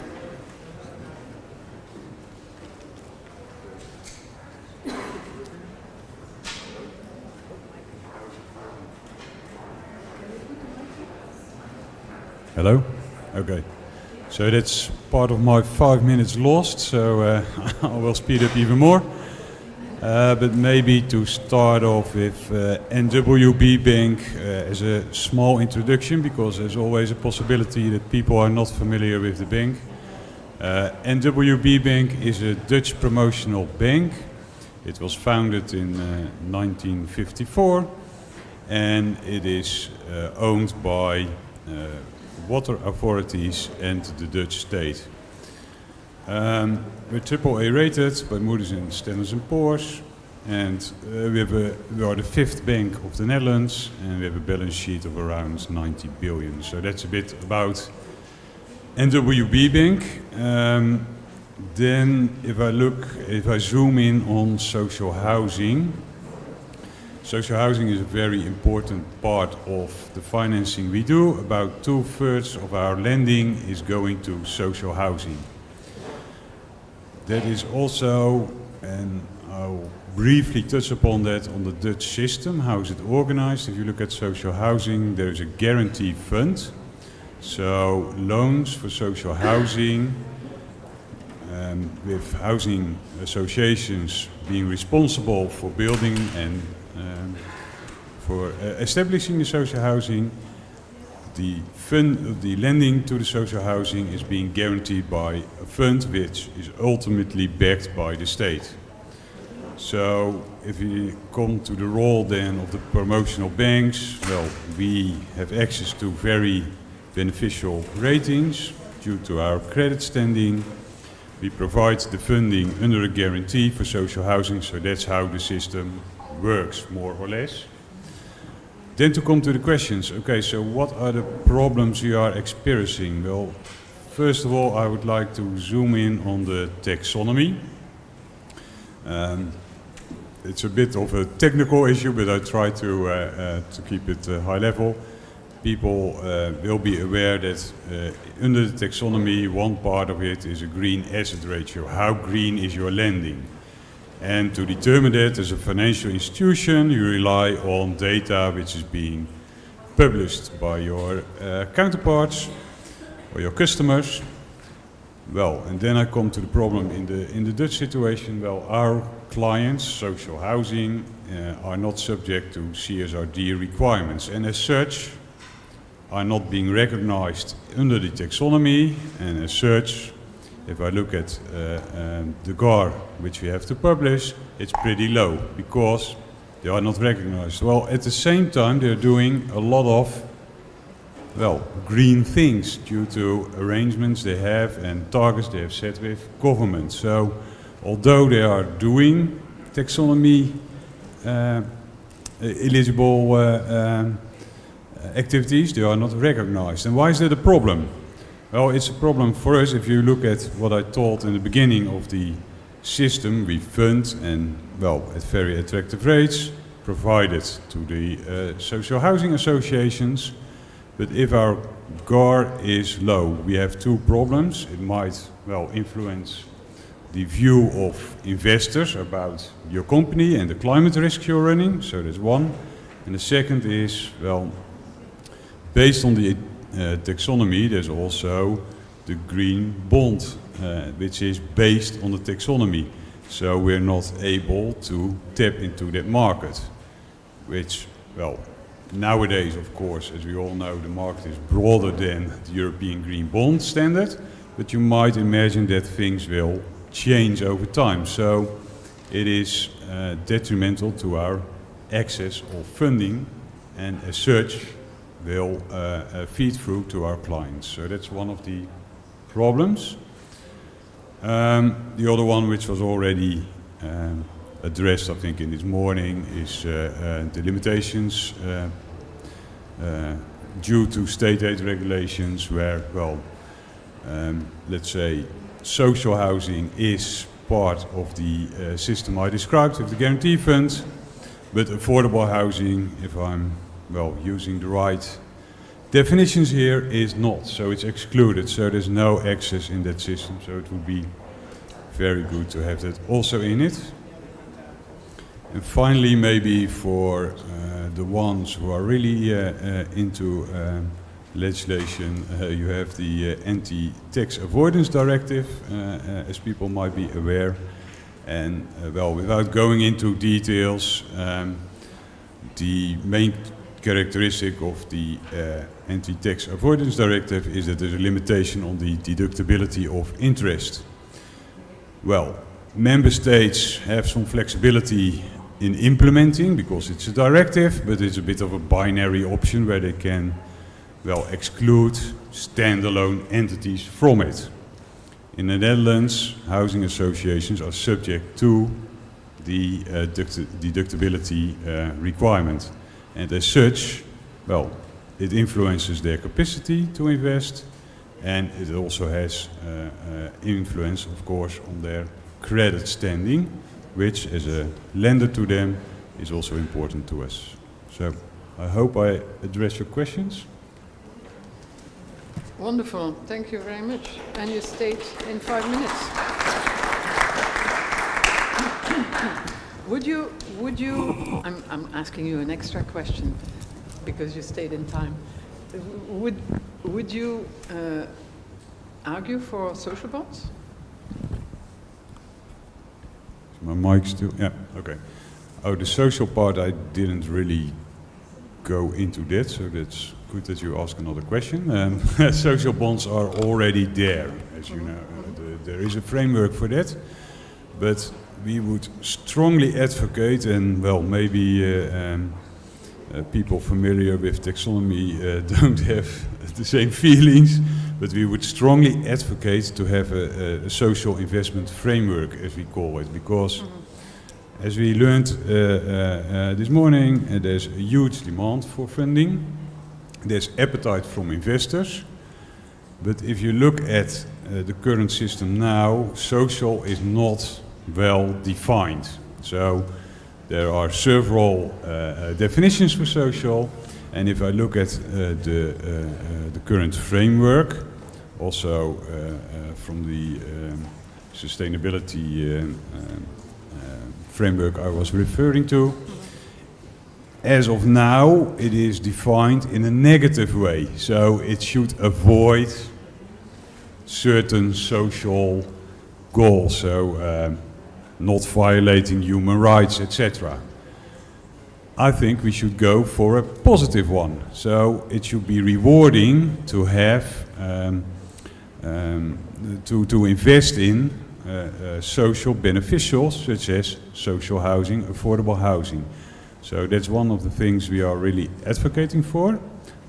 Hello? Okay. So that's part of my 5 minutes lost, so I will speed up even more. But maybe to start off with NWB Bank as a small introduction, because there's always a possibility that people are not familiar with the bank. NWB Bank is a Dutch promotional bank. It was founded in 1954, and it is owned by water authorities and the Dutch state. We're AAA rated by Moody's and Standard & Poor's, and we are the 5th bank of the Netherlands, and we have a balance sheet of around 90 billion. So that's a bit about NWB Bank. Then if I zoom in on social housing, social housing is a very important part of the financing we do. About 2/3 of our lending is going to social housing. That is also, and I'll briefly touch upon that, on the Dutch system. How is it organized? If you look at social housing, there is a guarantee fund. So loans for social housing, with housing associations being responsible for building and for establishing the social housing, the lending to the social housing is being guaranteed by a fund which is ultimately backed by the state. So if we come to the role then of the promotional banks, well, we have access to very beneficial ratings due to our credit standing. We provide the funding under a guarantee for social housing, so that's how the system works, more or less. Then to come to the questions, okay, so what are the problems we are experiencing? Well, first of all, I would like to zoom in on the taxonomy. It's a bit of a technical issue, but I try to keep it high level. People will be aware that under the taxonomy, one part of it is a green asset ratio. How green is your lending? And to determine that as a financial institution, you rely on data which is being published by your counterparts or your customers. Well, and then I come to the problem in the Dutch situation. Well, our clients, social housing, are not subject to CSRD requirements, and as such are not being recognized under the taxonomy, and as such, if I look at the GAR which we have to publish, it's pretty low because they are not recognized. Well, at the same time, they're doing a lot of, well, green things due to arrangements they have and targets they have set with government. So, although they are doing taxonomy eligible activities, they are not recognized. And why is that a problem? Well, it's a problem for us if you look at what I told in the beginning of the system. We fund and, well, at very attractive rates, provided to the social housing associations. But if our GAR is low, we have two problems. It might, well, influence the view of investors about your company and the climate risk you're running. So that's one. And the second is, well, based on the taxonomy, there's also the green bond, which is based on the taxonomy. So we're not able to tap into that market, which, well, nowadays, of course, as we all know, the market is broader than the European Green Bond standard, but you might imagine that things will change over time. So it is detrimental to our access of funding, and as such, will feed through to our clients. So that's one of the problems. The other one, which was already addressed, I think, in this morning, is the limitations due to state aid regulations where, well, let's say social housing is part of the system I described with the guarantee fund, but affordable housing, if I'm, well, using the right definitions here, is not. So it's excluded, so there's no access in that system. So it would be very good to have that also in it. And finally, maybe for the ones who are really into legislation, you have the Anti-Tax Avoidance Directive, as people might be aware. And well, without going into details, the main characteristic of the Anti-Tax Avoidance Directive is that there's a limitation on the deductibility of interest. Well, member states have some flexibility in implementing because it's a directive, but it's a bit of a binary option where they can, well, exclude standalone entities from it. In the Netherlands, housing associations are subject to the deductibility requirement. And as such, well, it influences their capacity to invest, And it also has influence, of course, on their credit standing, which as a lender to them is also important to us. So I hope I address your questions. Wonderful. Thank you very much. And you stayed in 5 minutes. Would you, I'm asking you an extra question because you stayed in time. Would you argue for social bonds? My mic's still, yeah, okay. Oh, the social part, I didn't really go into that, so that's good that you ask another question. Social bonds are already there, as you know. There is a framework for that, but we would strongly advocate, and well, maybe people familiar with taxonomy don't have the same feelings, but we would strongly advocate to have a social investment framework, as we call it, because as we learned this morning, there's a huge demand for funding. There's appetite from investors. But if you look at the current system now, social is not well defined. So there are several definitions for social. And if I look at the current framework, also from the sustainability framework I was referring to, as of now, it is defined in a negative way. So it should avoid certain social goals, so not violating human rights, etc. I think we should go for a positive one. So it should be rewarding to have to invest in social beneficials such as social housing, affordable housing. So that's one of the things we are really advocating for,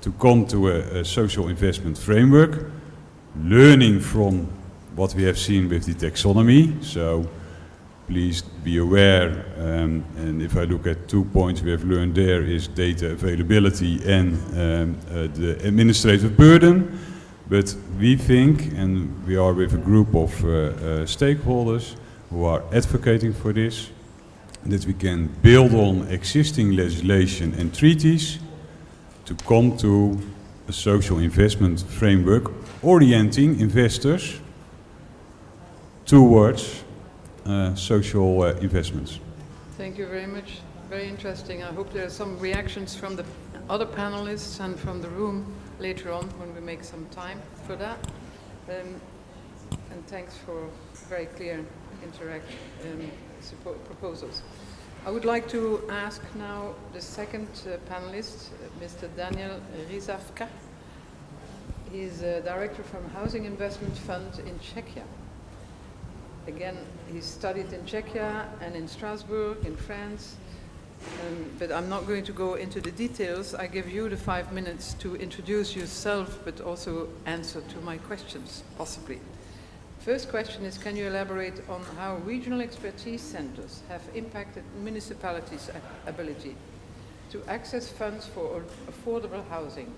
to come to a social investment framework, learning from what we have seen with the taxonomy. So please be aware, and if I look at 2 points we have learned there is data availability and the administrative burden. But we think, and we are with a group of stakeholders who are advocating for this, that we can build on existing legislation and treaties to come to a social investment framework orienting investors towards social investments. Thank you very much. Very interesting. I hope there are some reactions from the other panelists and from the room later on when we make some time for that. And thanks for very clear support proposals. I would like to ask now the second panelist, Mr. Daniel Rizavka. He is a director from Housing Investment Fund in Czechia. Again, he studied in Czechia and in Strasbourg, in France. But I'm not going to go into the details. I give you the 5 minutes to introduce yourself, but also answer to my questions, possibly. First question is, can you elaborate on how regional expertise centers have impacted municipalities' ability to access funds for affordable housing?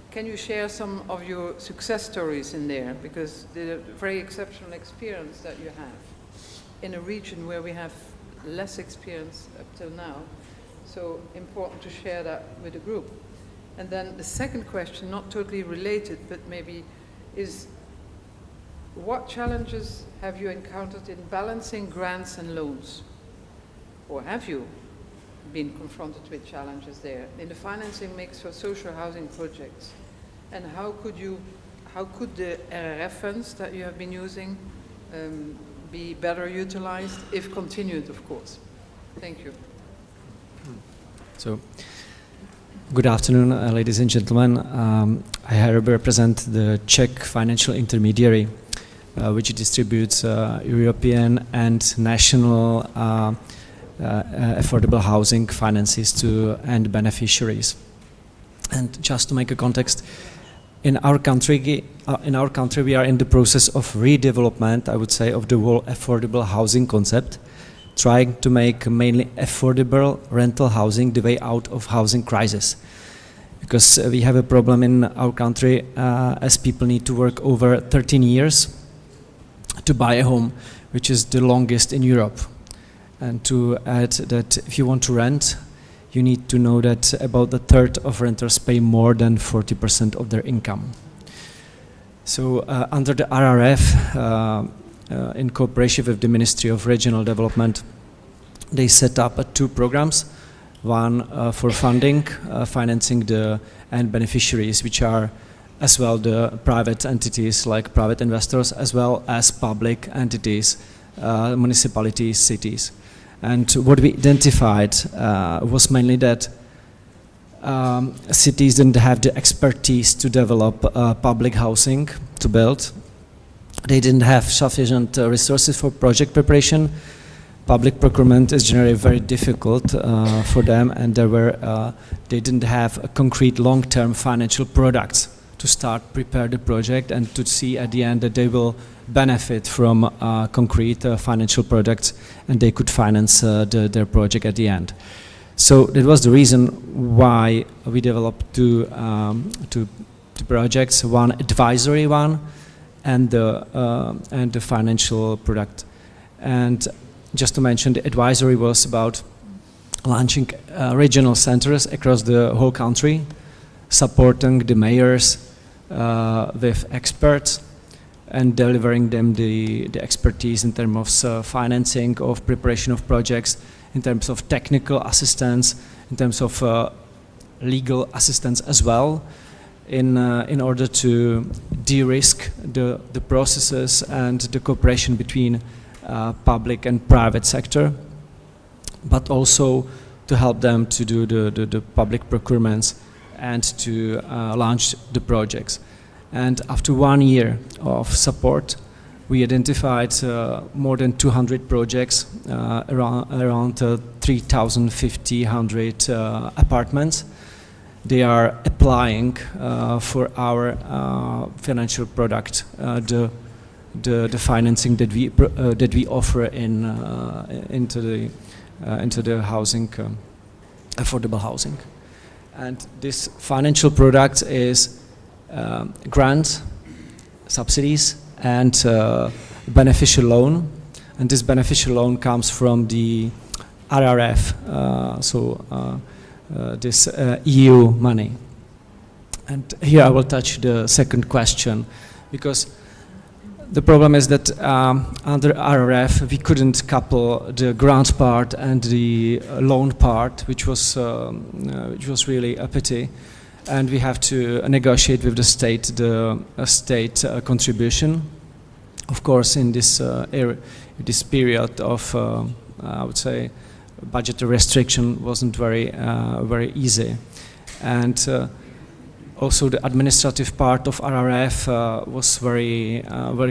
Can you share some of your success stories in there? Because the very exceptional experience that you have in a region where we have less experience up till now. So important to share that with the group. And then the second question, not totally related, but maybe is, what challenges have you encountered in balancing grants and loans? Or have you been confronted with challenges there in the financing mix for social housing projects? And how could the RRF funds that you have been using be better utilized, if continued, of course? Thank you. So, good afternoon, ladies and gentlemen. I represent the Czech financial intermediary, which distributes European and national affordable housing finances to end beneficiaries. And just to make a context, in our country we are in the process of redevelopment, I would say, of the whole affordable housing concept, trying to make mainly affordable rental housing the way out of housing crisis. because we have a problem in our country as people need to work over 13 years to buy a home, which is the longest in Europe. And to add that if you want to rent, you need to know that about a third of renters pay more than 40% of their income. So under the RRF, in cooperation with the Ministry of Regional Development, they set up 2 programs. One for funding, financing the end beneficiaries, which are as well the private entities like private investors, as well as public entities, municipalities, cities. And what we identified was mainly that cities didn't have the expertise to develop public housing to build. They didn't have sufficient resources for project preparation. Public procurement is generally very difficult for them, and they didn't have a concrete long-term financial products to start prepare the project and to see at the end that they will benefit from concrete financial products and they could finance their project at the end. So that was the reason why we developed two projects, one advisory one and the financial product. And just to mention, the advisory was about launching regional centers across the whole country, supporting the mayors with experts and delivering them the expertise in terms of financing, of preparation of projects, in terms of technical assistance, in terms of legal assistance as well, in order to de-risk the processes and the cooperation between public and private sector, but also to help them to do the public procurements and to launch the projects. And after 1 year of support, we identified more than 200 projects, around 3,500 apartments. They are applying for our financial product, the financing that we offer into the housing, affordable housing. And this financial product is grants, subsidies, and beneficial loan. And this beneficial loan comes from the RRF, this EU money. And here I will touch the second question, because the problem is that under RRF we couldn't couple the grant part and the loan part, which was really a pity, and we have to negotiate with the state state contribution. Of course, in this period of I would say budgetary restriction wasn't very easy, and also the administrative part of RRF was very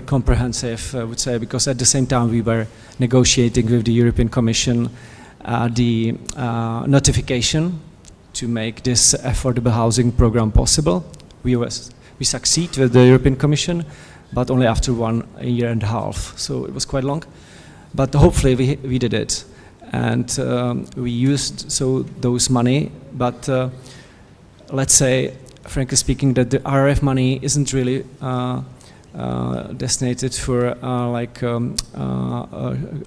comprehensive, I would say, because at the same time we were negotiating with the European Commission the notification to make this affordable housing program possible. We succeed with the European Commission, but only after 1 year and a half, so it was quite long. But hopefully we did it, and we used those money, but let's say, frankly speaking, that the RRF money isn't really destined for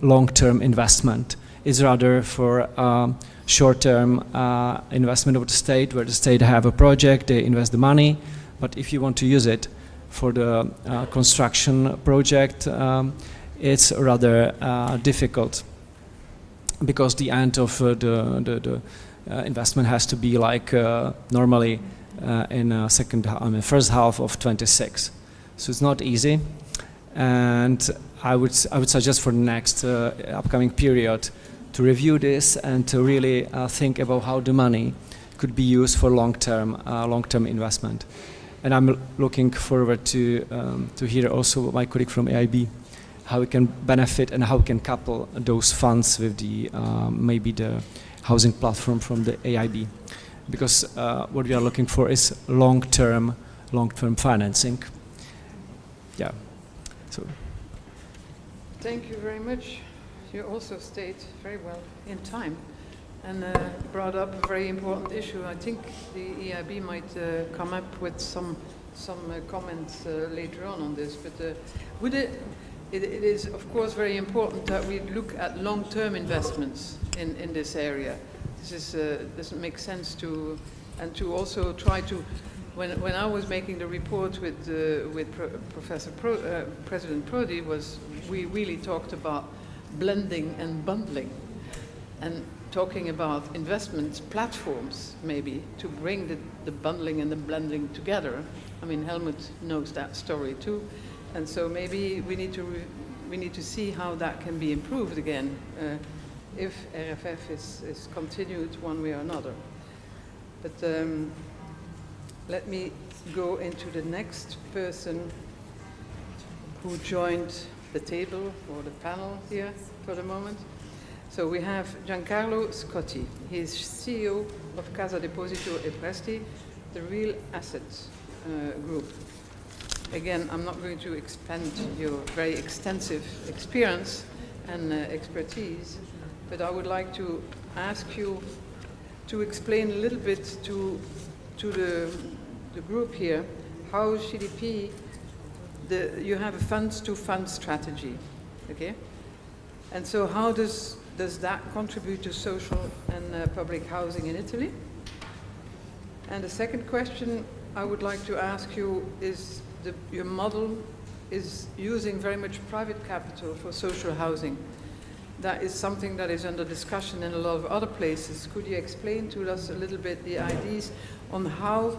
long-term investment. It's rather for short-term investment of the state, where the state have a project, they invest the money, but if you want to use it for the construction project, it's rather difficult, because the end of the investment has to be like normally in first half of 26. So it's not easy, and I would suggest for the next upcoming period to review this and to really think about how the money could be used for long-term investment. And I'm looking forward to hear also my colleague from AIB how we can benefit and how we can couple those funds with the maybe the housing platform from the AIB. Because what we are looking for is long-term financing. Yeah. So. Thank you very much. You also stayed very well in time. and brought up a very important issue. I think the EIB might come up with some comments later on this, but it is of course very important that we look at long-term investments in this area. This doesn't make sense to also try to. When I was making the report with President Prodi, we really talked about blending and bundling, and talking about investment platforms maybe to bring the bundling and the blending together. I mean, Helmut knows that story too, and so maybe we need to see how that can be improved again if RFF is continued one way or another. But let me go into the next person who joined the table or the panel here for the moment. So we have Giancarlo Scotti. He is CEO of Casa Deposito e Prestiti, the real assets group. Again, I'm not going to expand your very extensive experience and expertise, but I would like to ask you to explain a little bit to the group here how CDP, you have a funds-to-fund strategy, okay? And so how does that contribute to social and public housing in Italy? And the second question I would like to ask you is, your model is using very much private capital for social housing. That is something that is under discussion in a lot of other places. Could you explain to us a little bit the ideas on how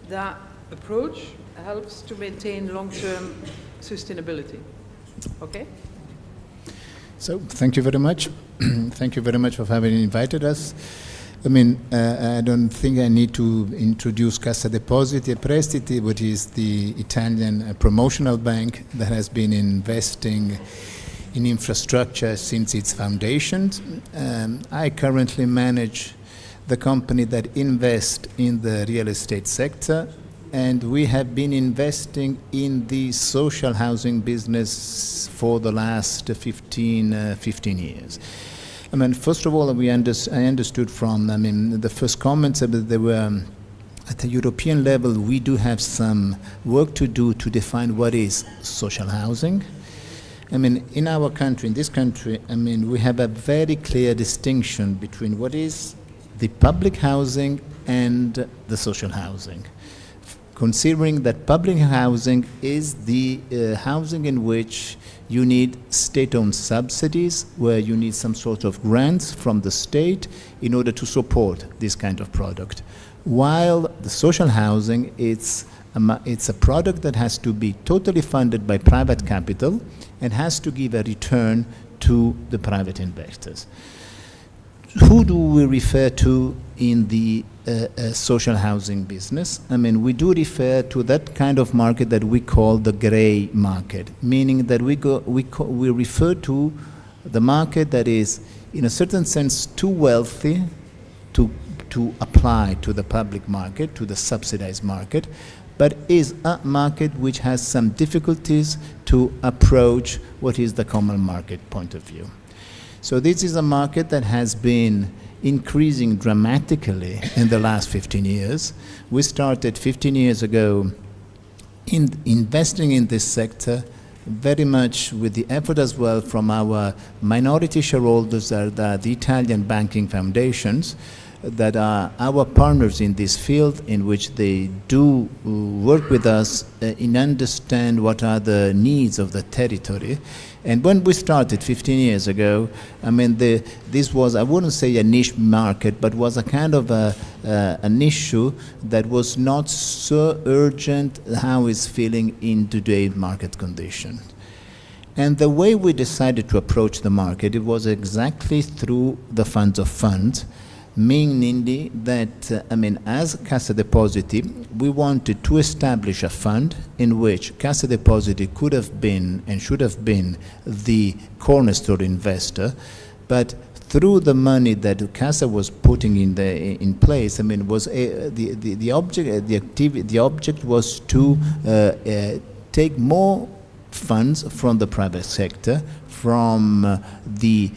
that approach helps to maintain long-term sustainability? Okay? So, thank you very much. Thank you very much for having invited us. I mean, I don't think I need to introduce Cassa Depositi e Prestiti, which is the Italian promotional bank that has been investing in infrastructure since its foundations. I currently manage the company that invests in the real estate sector, and we have been investing in the social housing business for the last 15 years. I mean, first of all, I understood from, the first comments that there were, at the European level, we do have some work to do to define what is social housing. I mean, in our country, in this country, we have a very clear distinction between what is the public housing and the social housing. Considering that public housing is the housing in which you need state-owned subsidies, where you need some sort of grants from the state in order to support this kind of product. While the social housing, it's a product that has to be totally funded by private capital and has to give a return to the private investors. Who do we refer to in the social housing business? We do refer to that kind of market that we call the gray market, meaning that we refer to the market that is, in a certain sense, too wealthy to apply to the public market, to the subsidized market, but is a market which has some difficulties to approach what is the common market point of view. So this is a market that has been increasing dramatically in the last 15 years. We started 15 years ago in investing in this sector very much with the effort as well from our minority shareholders, the Italian banking foundations, that are our partners in this field, in which they do work with us in understand what are the needs of the territory. And when we started 15 years ago, this was, I wouldn't say a niche market, but was a kind of an issue that was not so urgent how it's feeling in today's market condition. And the way we decided to approach the market, it was exactly through the funds of funds, meaning that, as Cassa Depositi, we wanted to establish a fund in which Cassa Depositi could have been and should have been the cornerstone investor, but through the money that Cassa was putting in place, was the object was to take more funds from the private sector, from the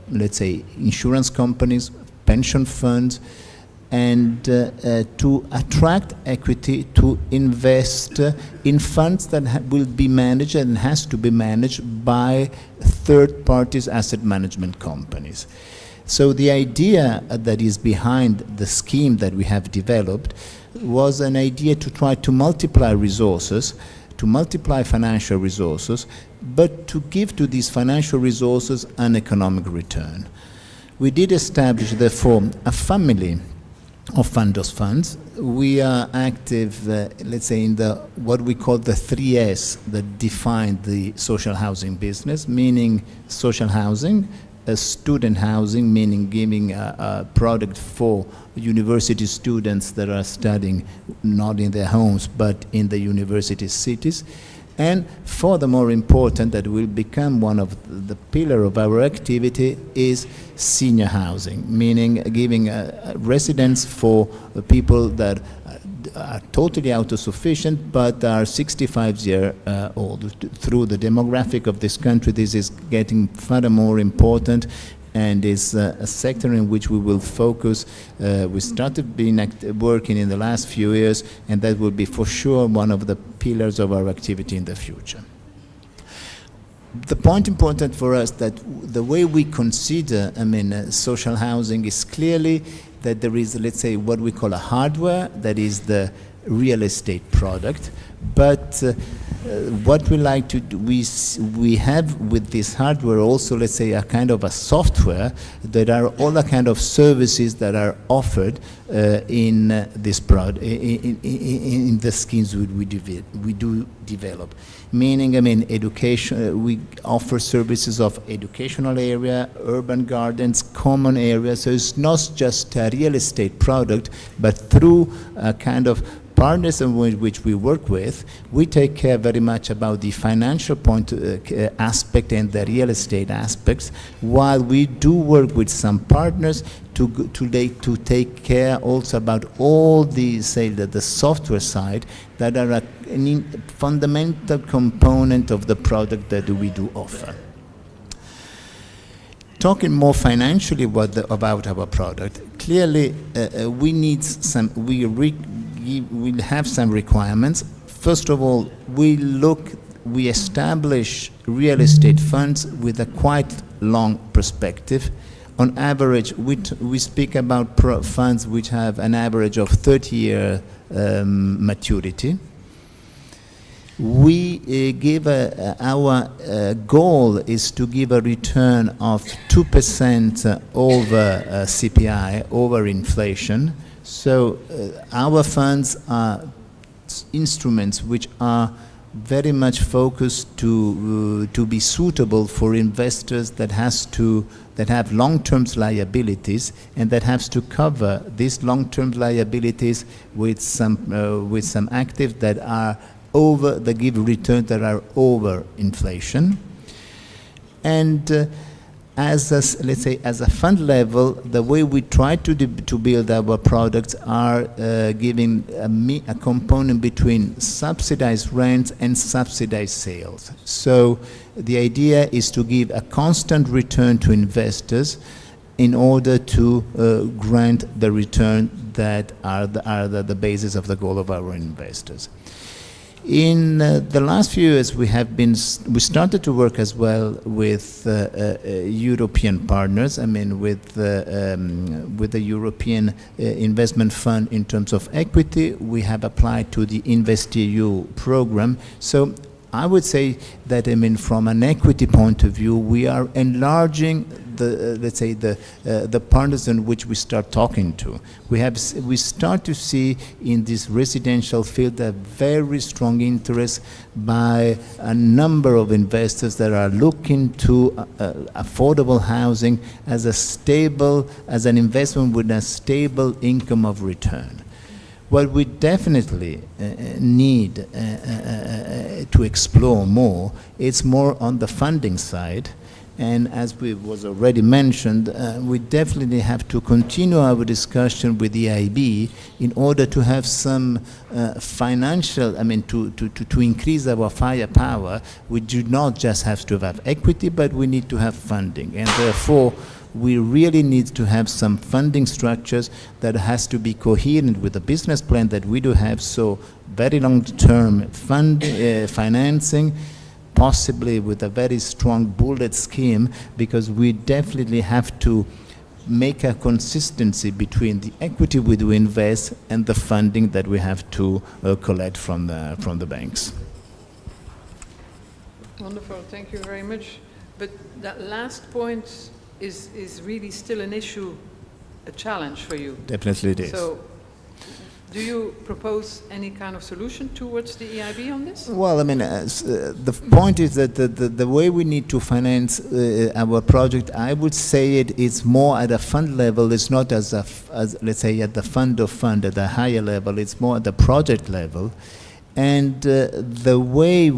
let's say insurance companies, pension funds, and to attract equity to invest in funds that will be managed and has to be managed by third parties asset management companies. So the idea that is behind the scheme that we have developed was an idea to try to multiply resources, to multiply financial resources, but to give to these financial resources an economic return. We did establish, therefore, a family of funders funds. We are active, let's say, in the what we call the 3S that define the social housing business, meaning social housing, student housing, meaning giving a product for university students that are studying not in their homes but in the university cities. And furthermore important, that will become one of the pillar of our activity, is senior housing, meaning giving a residence for people that are totally autosufficient but are 65 years old. Through the demographic of this country, this is getting furthermore important, and is a sector in which we will focus. We started working in the last few years, and that will be for sure one of the pillars of our activity in the future. The point important for us that the way we consider, social housing is clearly that there is, let's say, what we call a hardware, that is the real estate product, but what we like to do, we have with this hardware also, let's say, a kind of a software that are all the kind of services that are offered in this product, in the schemes we do develop. Meaning, education, we offer services of educational area, urban gardens, common areas. So it's not just a real estate product, but through a kind of partners in which we work with, we take care very much about the financial aspect and the real estate aspects, while we do work with some partners to take care also about all the, say, the software side that are a fundamental component of the product that we do offer. Talking more financially about our product, clearly we need some, we'll have some requirements. First of all, we establish real estate funds with a quite long perspective. On average, we speak about funds which have an average of 30-year maturity. We give our goal is to give a return of 2% over CPI, over inflation. So our funds are instruments which are very much focused to be suitable for investors that have long-term liabilities, and that has to cover these long-term liabilities with some actives that are that give returns that are over inflation. And let's say, as a fund level, the way we try to build our products are giving a component between subsidized rents and subsidized sales. So the idea is to give a constant return to investors in order to grant the return that are the basis of the goal of our investors. In the last few years, we started to work as well with European partners. With the European Investment Fund in terms of equity. We have applied to the InvestEU program. So I would say that, from an equity point of view, we are enlarging the partners in which we start talking to. We start to see in this residential field a very strong interest by a number of investors that are looking to affordable housing as an investment with a stable income of return. What we definitely need to explore more, it's more on the funding side. And as was already mentioned, we definitely have to continue our discussion with the EIB in order to have some financial, to increase our firepower. We do not just have to have equity, but we need to have funding. And therefore, we really need to have some funding structures that has to be coherent with the business plan that we do have. So very long-term financing, possibly with a very strong bullet scheme, because we definitely have to make a consistency between the equity we do invest and the funding that we have to collect from the banks. Wonderful, thank you very much. But that last point is really still an issue, a challenge for you. Definitely it is. So, do you propose any kind of solution towards the EIB on this? Well, I mean, the point is that the way we need to finance our project, I would say it is more at a fund level. It's not as let's say at the fund of fund at a higher level. It's more at the project level. And the way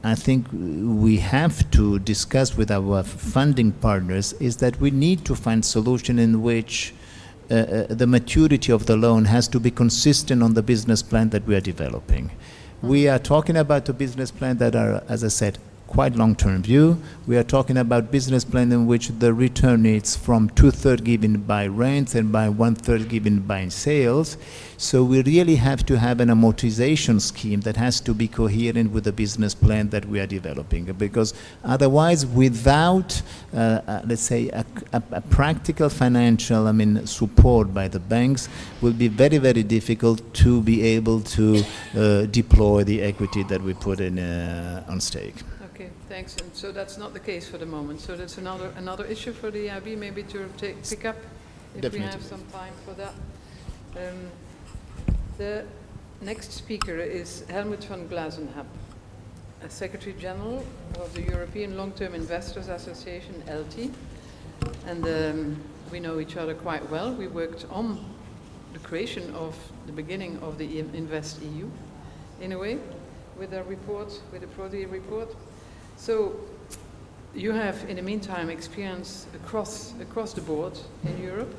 I think we have to discuss with our funding partners is that we need to find solution in which the maturity of the loan has to be consistent on the business plan that we are developing. We are talking about a business plan that are, as I said, quite long-term view. We are talking about business plan in which the return is from 2/3 given by rent and by 1/3 given by sales. So we really have to have an amortization scheme that has to be coherent with the business plan that we are developing, because otherwise, without, let's say, a practical financial, support by the banks, will be very, very difficult to be able to deploy the equity that we put in on stake. Okay, thanks. And so that's not the case for the moment. So that's another issue for the EIB, maybe to pick up if Definitely. we have some time for that. The next speaker is Helmut van Glazenhap, Secretary General of the European Long-Term Investors Association, LT. And we know each other quite well. We worked on the creation of the beginning of the Invest EU, in a way, with a report, with a Prodi report. So you have, in the meantime, experience across the board in Europe.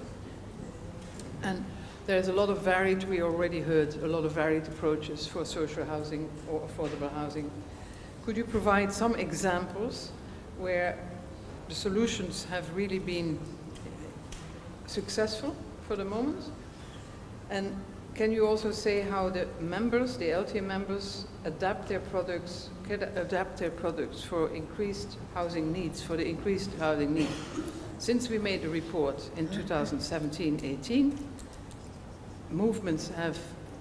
And there's a lot of varied, we already heard, a lot of varied approaches for social housing or affordable housing. Could you provide some examples where the solutions have really been successful for the moment? And can you also say how the members, the LT members, adapt their products for increased housing needs, for the increased housing need? Since we made the report in 2017-18, movements have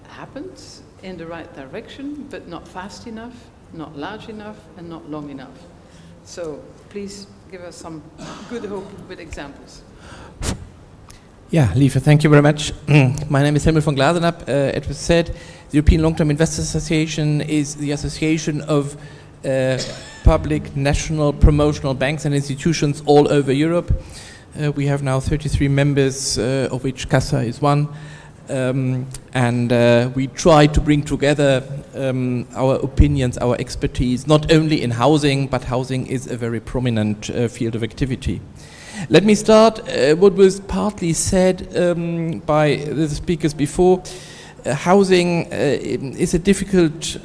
happened in the right direction, but not fast enough, not large enough, and not long enough. So please give us some good hope with examples. Yeah, Lieve, thank you very much. My name is Helmut van Glazenhap. It was said the European Long-Term Investors Association is the association of public, national, promotional banks and institutions all over Europe. We have now 33 members, of which CASA is one. And we try to bring together our opinions, our expertise, not only in housing, but housing is a very prominent field of activity. Let me start what was partly said by the speakers before. Housing is a difficult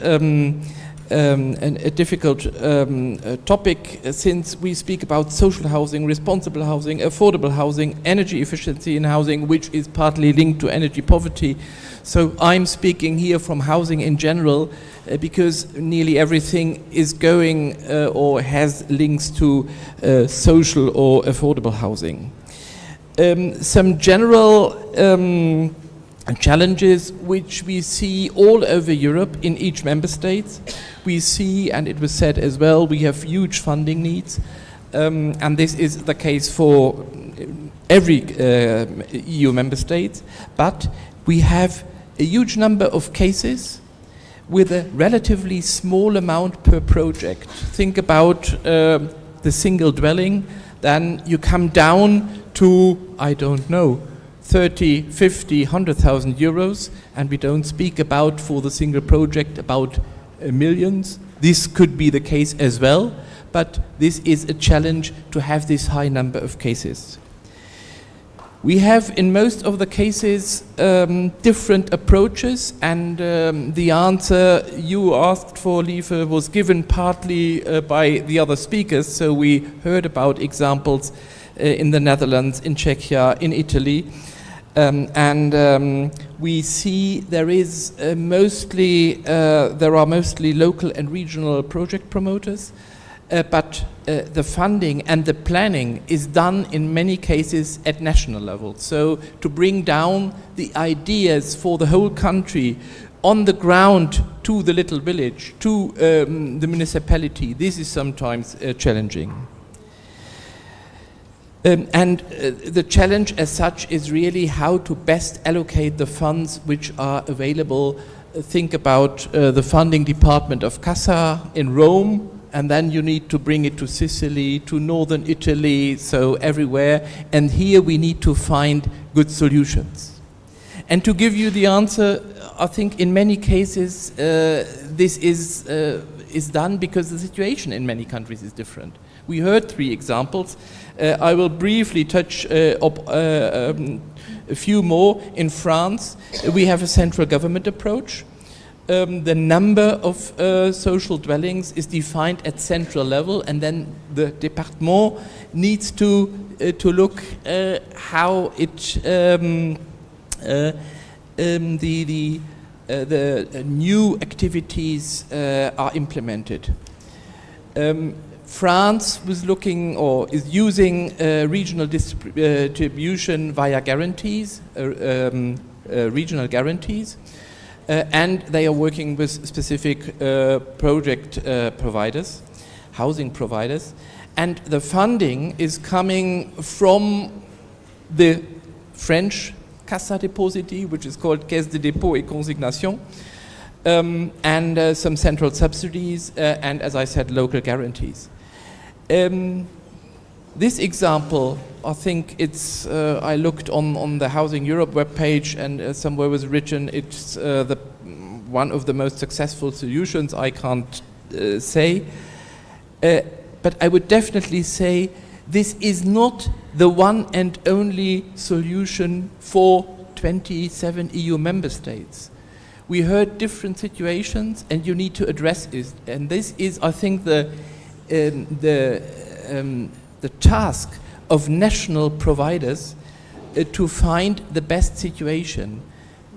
topic, since we speak about social housing, responsible housing, affordable housing, energy efficiency in housing, which is partly linked to energy poverty. So I'm speaking here from housing in general, because nearly everything is going or has links to social or affordable housing. Some general challenges which we see all over Europe in each member state. We see, and it was said as well, we have huge funding needs, and this is the case for every EU member state, but we have a huge number of cases with a relatively small amount per project. Think about the single dwelling, then you come down to, I don't know, 30, 50, 100,000 euros, and we don't speak about, for the single project, about millions. This could be the case as well, but this is a challenge to have this high number of cases. We have, in most of the cases, different approaches, and the answer you asked for, Lieve, was given partly by the other speakers, so we heard about examples in the Netherlands, in Czechia, in Italy. We see there are mostly local and regional project promoters, but the funding and the planning is done in many cases at national level. So to bring down the ideas for the whole country on the ground to the little village, to the municipality, this is sometimes challenging. The challenge as such is really how to best allocate the funds which are available. Think about the funding department of Cassa in Rome, and then you need to bring it to Sicily, to northern Italy, so everywhere. And here we need to find good solutions. And to give you the answer, I think in many cases this is done because the situation in many countries is different. We heard 3 examples. I will briefly touch a few more. In France, we have a central government approach. The number of social dwellings is defined at central level, and then the département needs to look how it the new activities are implemented. France was looking or is using regional distribution via guarantees, regional guarantees, and they are working with specific project providers, housing providers, and the funding is coming from the French Cassa Depositi, which is called Caisse de dépôt et consignation, and some central subsidies, and as I said, local guarantees. This example, I think it's, I looked on the Housing Europe webpage, and somewhere was written it's one of the most successful solutions. I can't say, but I would definitely say this is not the one and only solution for 27 EU member states. We heard different situations, and you need to address it. And this is, I think, the task of national providers to find the best situation.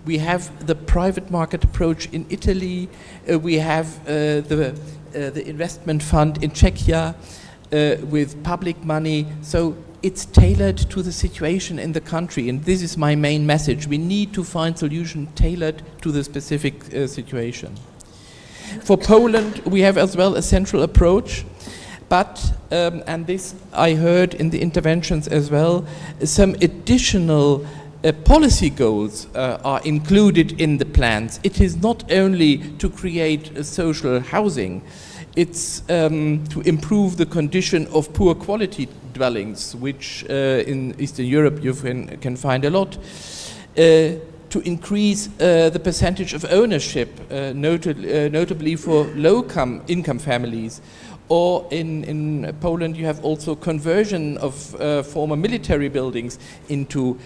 We have the private market approach in Italy. We have the investment fund in Czechia with public money. So it's tailored to the situation in the country, and this is my main message. We need to find solutions tailored to the specific situation. For Poland, we have as well a central approach, but, and this I heard in the interventions as well, some additional policy goals are included in the plans. It is not only to create social housing, it's to improve the condition of poor quality dwellings, which in Eastern Europe you can find a lot, to increase the percentage of ownership, notably for low-income families. Or in Poland you have also conversion of former military buildings into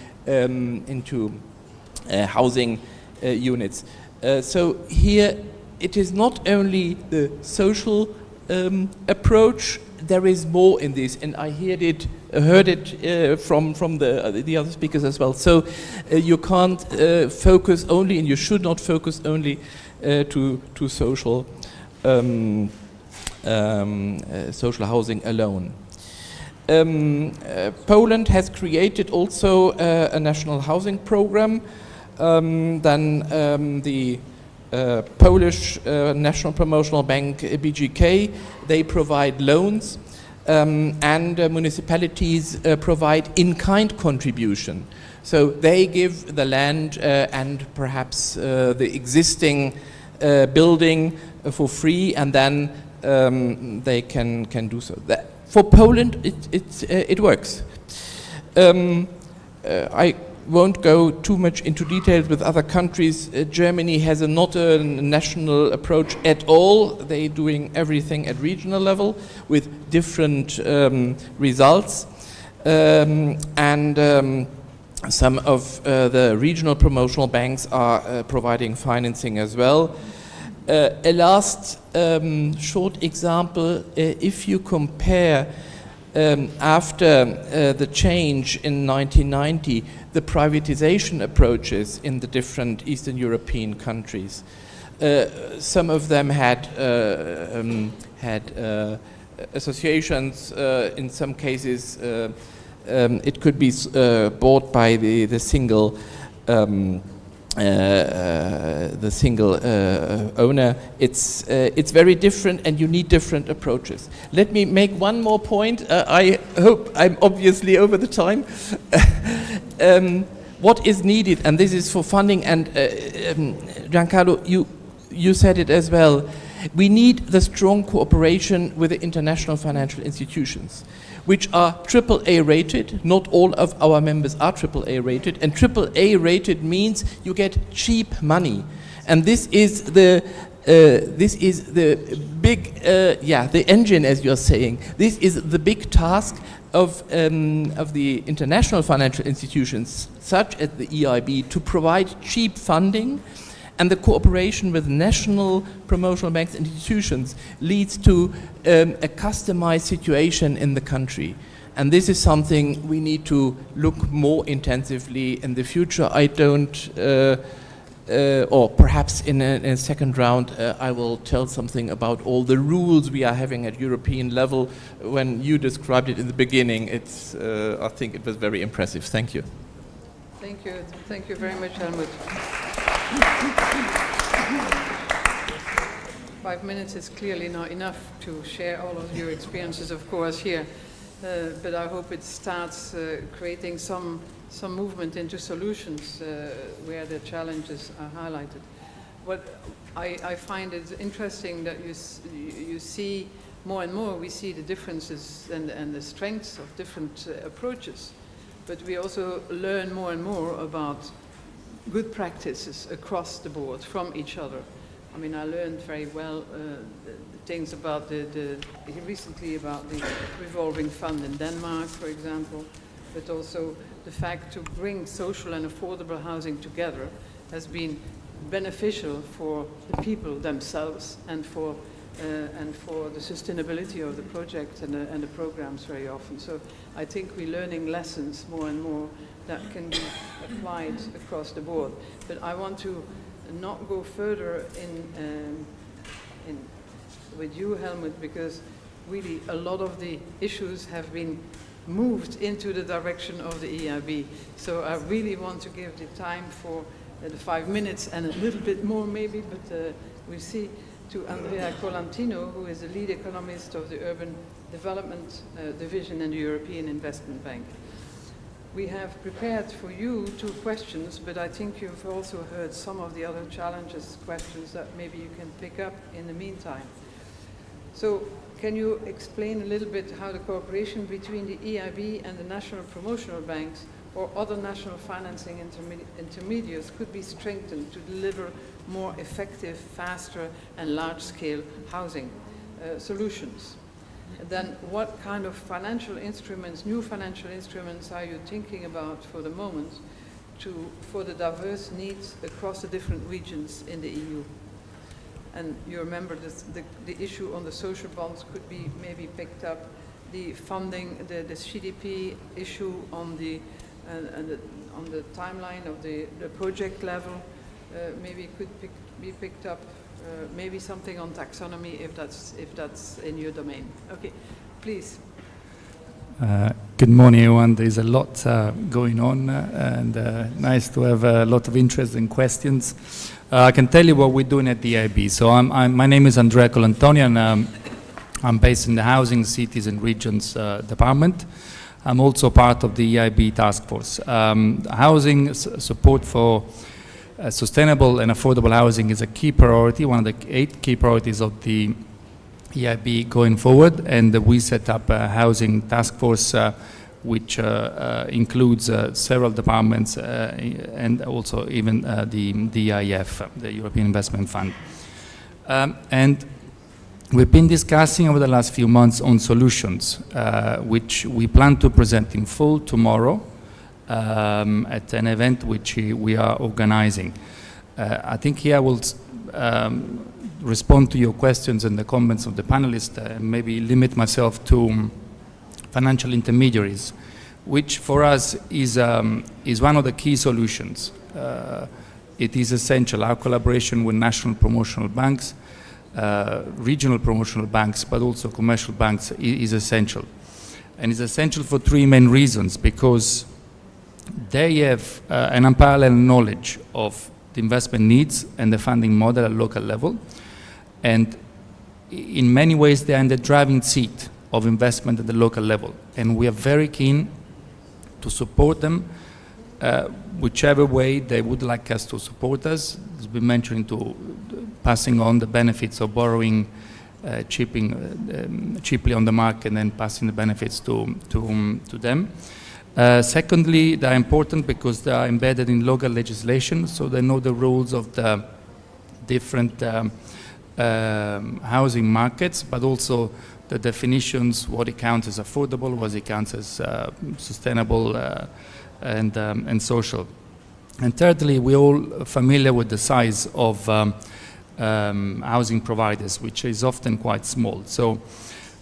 housing units. So here it is not only the social approach, there is more in this, and I heard it from the other speakers as well. So you can't focus only, and you should not focus only to social social housing alone. Poland has created also a national housing program. The Polish National Promotional Bank, BGK, they provide loans, and municipalities provide in-kind contribution. So they give the land and perhaps the existing building for free, and then they can do so. For Poland, it works. I won't go too much into details with other countries. Germany has not a national approach at all. They're doing everything at regional level with different results. Some of the regional promotional banks are providing financing as well. A last short example, if you compare after the change in 1990, the privatization approaches in the different Eastern European countries. Some of them had associations. In some cases, it could be bought by the single owner. It's very different, and you need different approaches. Let me make one more point. I hope I'm obviously over the time. What is needed, and this is for funding, and Giancarlo, you said it as well. We need the strong cooperation with the international financial institutions, which are AAA rated. Not all of our members are AAA rated, and AAA rated means you get cheap money, and this is the big, the engine, as you're saying. This is the big task of the international financial institutions, such as the EIB, to provide cheap funding. And the cooperation with national promotional banks and institutions leads to a customized situation in the country. And this is something we need to look more intensively in the future. I don't, or perhaps in a second round, I will tell something about all the rules we are having at European level. When you described it in the beginning, it's, I think it was very impressive. Thank you. Thank you. Thank you very much, Helmut. 5 minutes is clearly not enough to share all of your experiences, of course, here. But I hope it starts creating some movement into solutions where the challenges are highlighted. What I find it interesting that you see more and more, we see the differences and the strengths of different approaches. But we also learn more and more about good practices across the board from each other. I mean, I learned very well things about recently about the revolving fund in Denmark, for example, but also the fact to bring social and affordable housing together has been beneficial for the people themselves and for the sustainability of the project and the programs very often. So I think we're learning lessons more and more that can be applied across the board. But I want to not go further with you, Helmut, because really a lot of the issues have been moved into the direction of the EIB. So I really want to give the time for the 5 minutes and a little bit more maybe, but we see to Andrea Colantino, who is the lead economist of the Urban Development Division in the European Investment Bank. We have prepared for you 2 questions, but I think you've also heard some of the other challenges, questions that maybe you can pick up in the meantime. So can you explain a little bit how the cooperation between the EIB and the national promotional banks or other national financing intermediaries could be strengthened to deliver more effective, faster and large-scale housing solutions? And then what kind of financial instruments, new financial instruments are you thinking about for the moment for the diverse needs across the different regions in the EU? And you remember the issue on the social bonds could be maybe picked up, the funding, the CDP issue on the timeline of the project level, maybe could be picked up. Maybe something on taxonomy if that's in your domain. Okay, please. Good morning, everyone. There's a lot going on, and nice to have a lot of interesting questions. I can tell you what we're doing at the EIB. So my name is Andrea Colantoni, and I'm based in the Housing, Cities and Regions Department. I'm also part of the EIB task force. Housing support for sustainable and affordable housing is a key priority, one of the 8 key priorities of the EIB going forward, and we set up a housing task force which includes several departments and also even the EIF, the European Investment Fund. And we've been discussing over the last few months on solutions, which we plan to present in full tomorrow at an event which we are organizing. I think here I will respond to your questions and the comments of the panelists, maybe limit myself to financial intermediaries, which for us is one of the key solutions. It is essential, our collaboration with national promotional banks, regional promotional banks, but also commercial banks is essential. And it's essential for three main reasons, because they have an unparalleled knowledge of the investment needs and the funding model at local level. And in many ways, they are in the driving seat of investment at the local level. And we are very keen to support them whichever way they would like us to support us. As we mentioned, to passing on the benefits of borrowing cheaply on the market and then passing the benefits to them. Secondly, they are important because they are embedded in local legislation, so they know the rules of the different housing markets, but also the definitions, what it counts as affordable, what it counts as sustainable and social. And thirdly, we're all familiar with the size of housing providers, which is often quite small. So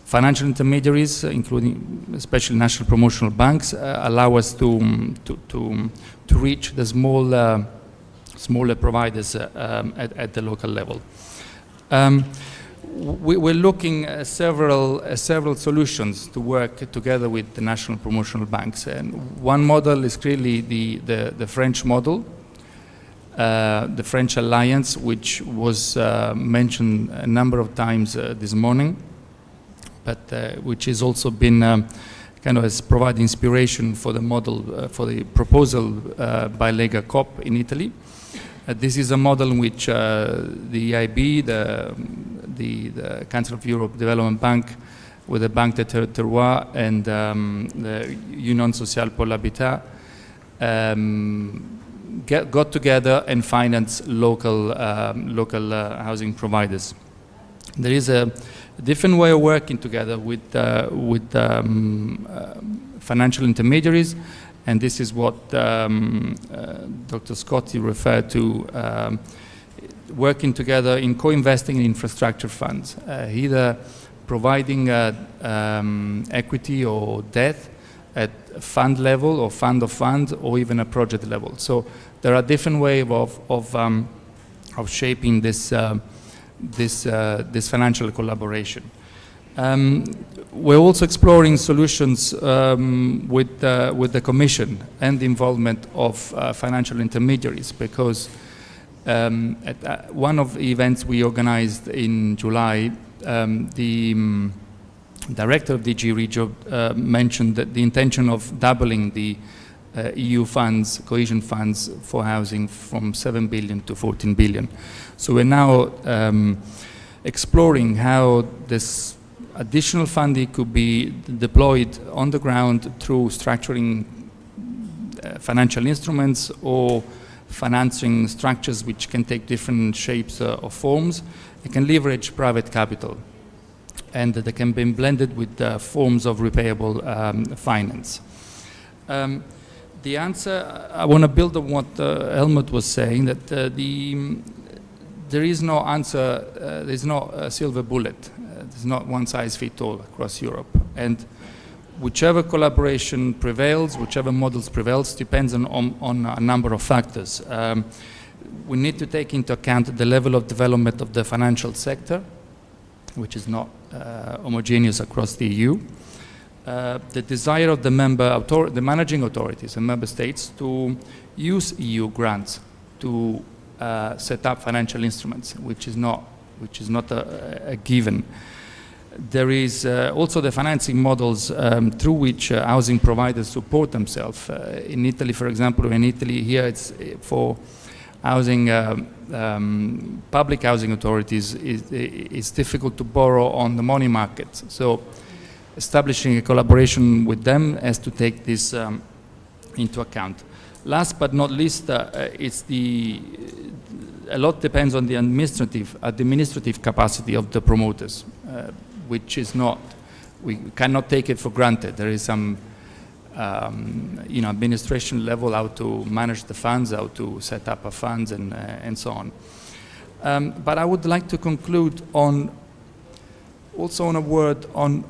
financial intermediaries, including especially national promotional banks, allow us to reach the smaller providers at the local level. We're looking at several solutions to work together with the national promotional banks. And one model is clearly the French model, the French alliance, which was mentioned a number of times this morning, but which has also been kind of has provided inspiration for the model, for the proposal by Legacoop in Italy. This is a model in which the EIB, the Council of Europe Development Bank, with the Banque de Terroir and the Union Sociale pour l'Habitat, got together and financed local housing providers. There is a different way of working together with financial intermediaries, and this is what Dr. Scotti referred to, working together in co-investing in infrastructure funds, either providing equity or debt at fund level or fund of funds, or even a project level. So there are different ways of shaping this financial collaboration. We're also exploring solutions with the Commission and the involvement of financial intermediaries, because at one of the events we organized in July, the director of DG Regio mentioned that the intention of doubling the EU funds, cohesion funds for housing, from 7 billion to 14 billion. So we're now exploring how this additional funding could be deployed on the ground through structuring financial instruments or financing structures which can take different shapes or forms. It can leverage private capital, and they can be blended with forms of repayable finance. The answer, I want to build on what Helmut was saying, that there is no answer, there's no silver bullet. There's not one size fits all across Europe. And whichever collaboration prevails, whichever models prevails, depends on a number of factors. We need to take into account the level of development of the financial sector, which is not homogeneous across the EU. The desire of the managing authorities and member states to use EU grants to set up financial instruments, which is not a given. There is also the financing models through which housing providers support themselves. In Italy, for example, here it's for housing, public housing authorities, it's difficult to borrow on the money market. So establishing a collaboration with them has to take this into account. Last but not least, a lot depends on the administrative capacity of the promoters, which is not, we cannot take it for granted. There is some administration level, how to manage the funds, how to set up a funds, and so on. But I would like to conclude also on a word on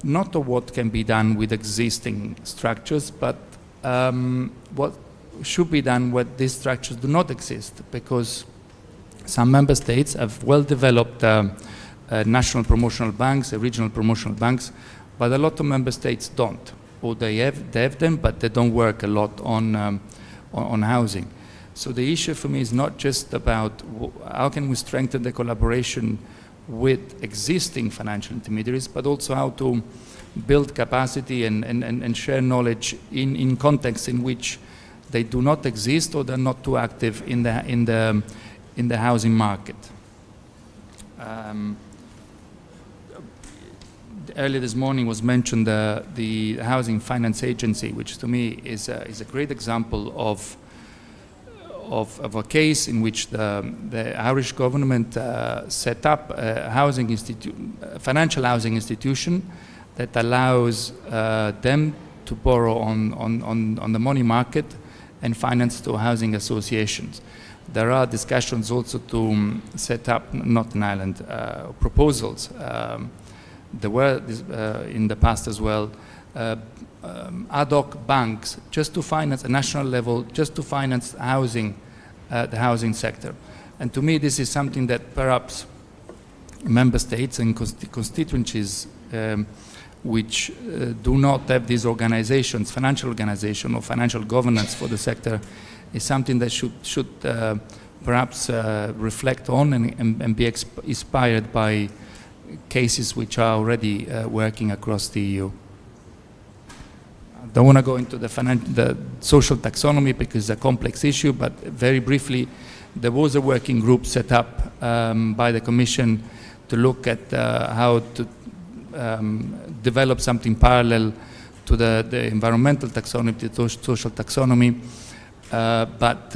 not of what can be done with existing structures, but what should be done when these structures do not exist, because some member states have well-developed national promotional banks, regional promotional banks, but a lot of member states don't. Or they have them, but they don't work a lot on housing. So the issue for me is not just about how can we strengthen the collaboration with existing financial intermediaries, but also how to build capacity and share knowledge in contexts in which they do not exist or they're not too active in the housing market. Earlier this morning was mentioned the Housing Finance Agency, which to me is a great example of a case in which the Irish government set up a financial housing institution that allows them to borrow on the money market and finance to housing associations. There are discussions also to set up, not in Ireland, proposals. There were in the past as well ad hoc banks just to finance, at national level, just to finance housing, the housing sector. And to me, this is something that perhaps member states and constituencies which do not have these organizations, financial organization or financial governance for the sector, is something that should perhaps reflect on and be inspired by cases which are already working across the EU. I don't want to go into the social taxonomy because it's a complex issue, but very briefly, there was a working group set up by the Commission to look at how to develop something parallel to the environmental taxonomy, the social taxonomy. But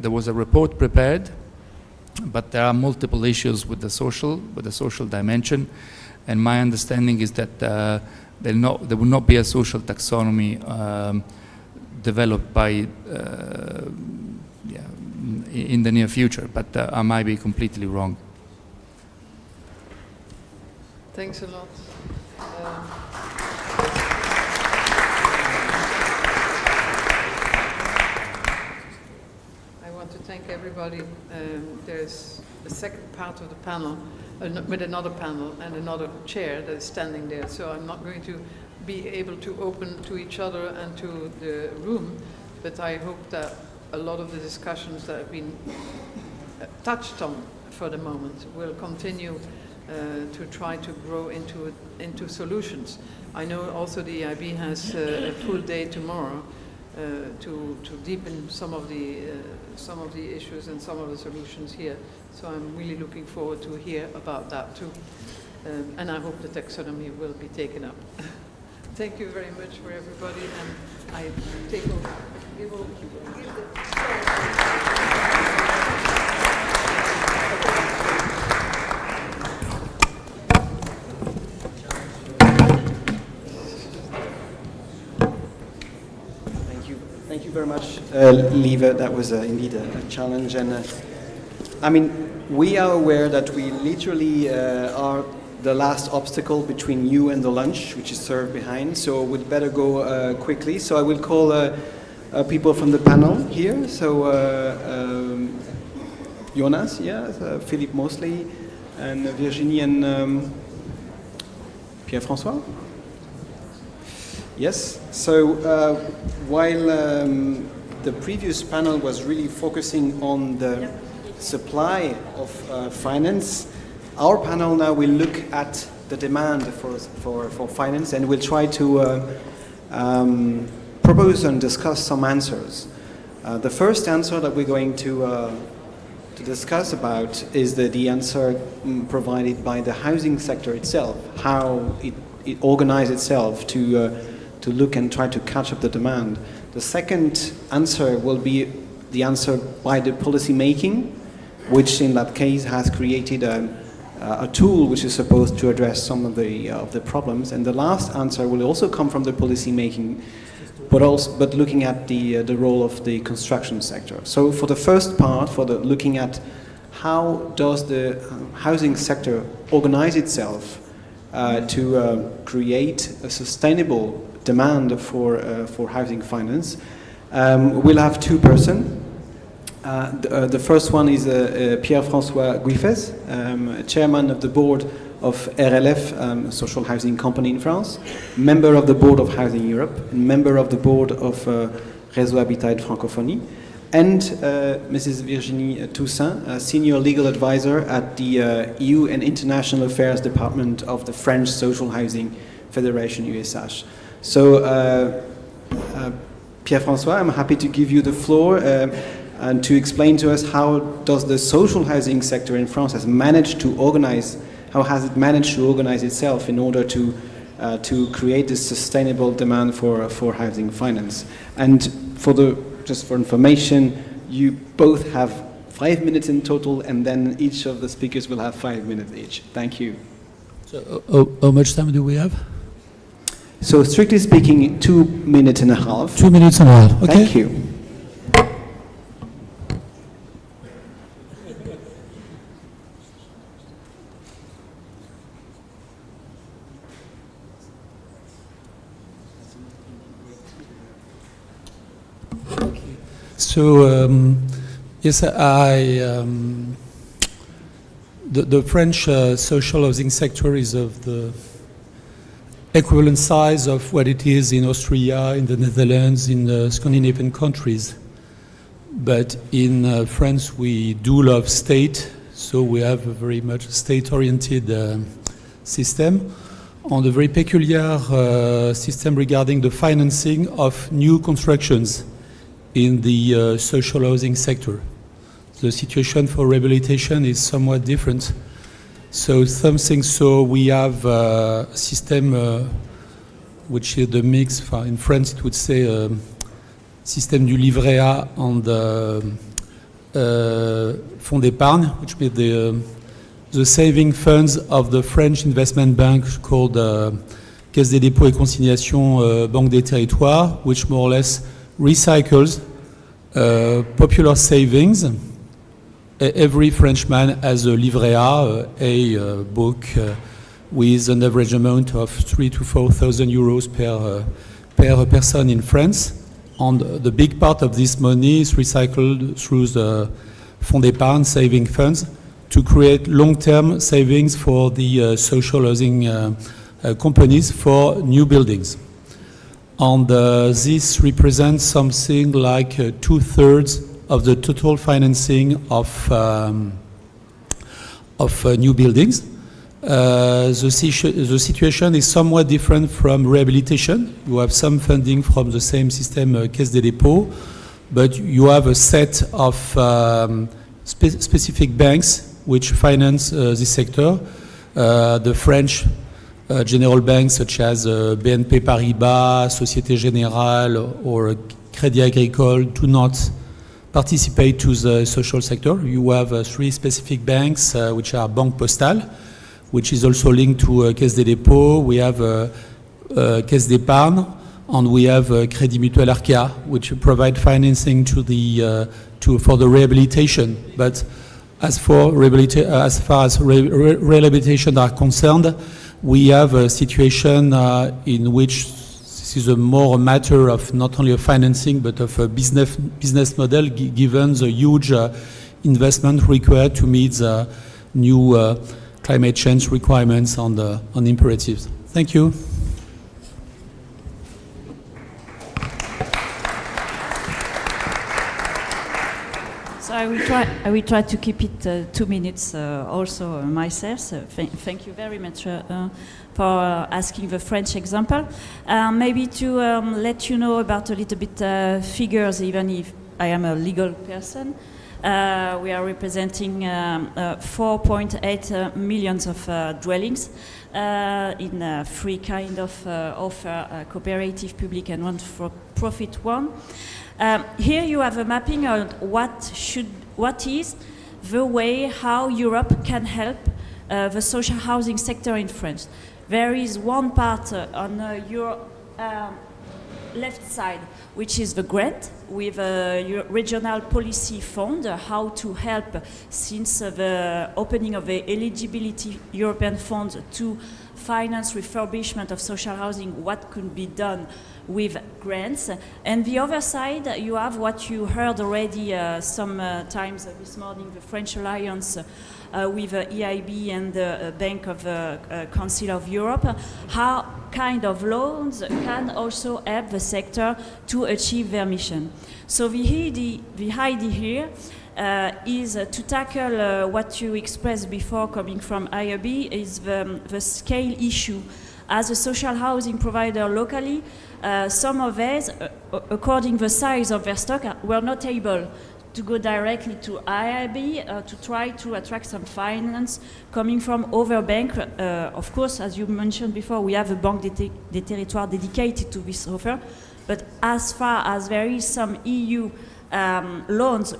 there was a report prepared, but there are multiple issues with the social dimension, and my understanding is that there will not be a social taxonomy developed by in the near future, but I might be completely wrong. Thanks a lot. I want to thank everybody. There's a second part of the panel with another panel and another chair that is standing there, so I'm not going to be able to open to each other and to the room, but I hope that a lot of the discussions that have been touched on for the moment will continue to try to grow into solutions. I know also the EIB has a full day tomorrow to deepen some of the issues and some of the solutions here. So I'm really looking forward to hear about that too. And I hope the taxonomy will be taken up. Thank you very much for everybody, and I take over. Give Thank you very much, Lieve. That was indeed a challenge. And I mean, we are aware that we literally are the last obstacle between you and the lunch, which is served behind. So we'd better go quickly. So I will call people from the panel here. So Jonas, Philippe Mosley, and Virginie and Pierre-François. Yes, so while the previous panel was really focusing on the supply of finance, our panel now will look at the demand for finance, and we'll try to propose and discuss some answers. The first answer that we're going to discuss about is the answer provided by the housing sector itself, how it organizes itself to look and try to catch up the demand. The second answer will be the answer by the policy making, which in that case has created a tool which is supposed to address some of the problems. And the last answer will also come from the policy making, but looking at the role of the construction sector. So for the first part, looking at how does the housing sector organize itself to create a sustainable demand for housing finance. We'll have two persons. The first one is Pierre-François Guiffes, chairman of the board of RLF, social housing company in France, member of the board of Housing Europe, and member of the board of Réseau Habitat et Francophonie, and Mrs. Virginie Toussaint, senior legal advisor at the EU and International Affairs Department of the French Social Housing Federation, USH. So, Pierre-François, I'm happy to give you the floor and to explain to us how does the social housing sector in France has managed to organize, how has it managed to organize itself in order to create this sustainable demand for housing finance. And just for information, you both have 5 minutes in total, and then each of the speakers will have 5 minutes each. Thank you. So, how much time do we have? So, strictly speaking, 2.5 minutes. 2 minutes and a half, okay. Thank you. So, yes, the French social housing sector is of the equivalent size of what it is in Austria, in the Netherlands, in the Scandinavian countries. But in France, we do love state, so we have a very much state-oriented system, on a very peculiar system regarding the financing of new constructions in the social housing sector. The situation for rehabilitation is somewhat different. So we have a system which is the mix, in France it would say système du livret A and the fonds d'épargne, which means the saving funds of the French investment bank called Caisse des dépôts et consignations Banque des territoires, which more or less recycles popular savings. Every Frenchman has a livret A, book with an average amount of 3,000 to 4,000 euros per person in France. And the big part of this money is recycled through the fonds d'épargne saving funds to create long-term savings for the social housing companies for new buildings. And this represents something like 2/3 of the total financing of new buildings. The situation is somewhat different from rehabilitation. You have some funding from the same system, Caisse des dépôts, but you have a set of specific banks which finance this sector. The French general banks such as BNP Paribas, Société Générale, or Crédit Agricole do not participate to the social sector. You have 3 specific banks, which are Banque Postale, which is also linked to Caisse des dépôts. We have Caisse d'épargne, and we have Crédit Mutuel Arkea, which provide financing for the rehabilitation. But as far as rehabilitation are concerned, we have a situation in which this is more a matter of not only of financing but of a business model, given the huge investment required to meet the new climate change requirements on imperatives. Thank you. So I will try to keep it 2 minutes also myself. So thank you very much for asking the French example. Maybe to let you know about a little bit figures, even if I am a legal person. We are representing 4.8 million of dwellings in 3 kind of offer, cooperative, public and non-for-profit one. Here you have a mapping of what is the way how Europe can help the social housing sector in France. There is one part on your left side, which is the grant with a regional policy fund, how to help since the opening of the eligibility European funds to finance refurbishment of social housing, what could be done with grants. And the other side, you have what you heard already sometimes this morning, the French alliance with EIB and the Bank of Council of Europe, how kind of loans can also help the sector to achieve their mission. So the idea here is to tackle what you expressed before coming from IRB, is the scale issue. As a social housing provider locally, some of us, according to the size of their stock, were not able to go directly to IRB to try to attract some finance coming from other banks. Of course, as you mentioned before, we have a Banque des Territoires dedicated to this offer, but as far as there is some EU loans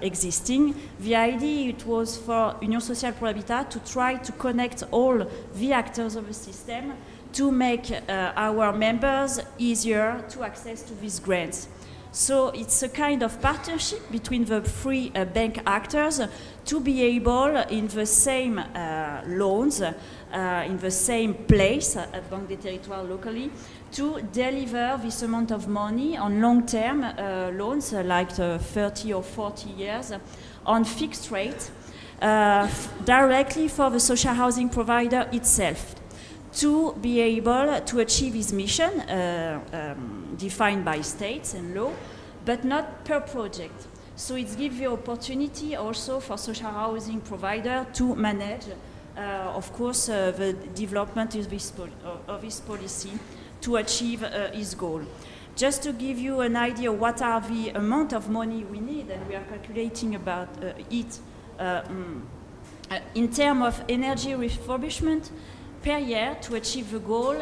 existing, the idea it was for Union Sociale pour l'Habitat to try to connect all the actors of the system to make our members easier to access to these grants. So it's a kind of partnership between the three bank actors to be able, in the same loans, in the same place at Banque des Territoires locally, to deliver this amount of money on long-term loans, like 30 or 40 years, on fixed rate, directly for the social housing provider itself, to be able to achieve his mission defined by states and law, but not per project. So it gives the opportunity also for social housing provider to manage, of course, the development of this policy to achieve his goal. Just to give you an idea what are the amount of money we need, and we are calculating about it, in terms of energy refurbishment, per year to achieve the goal,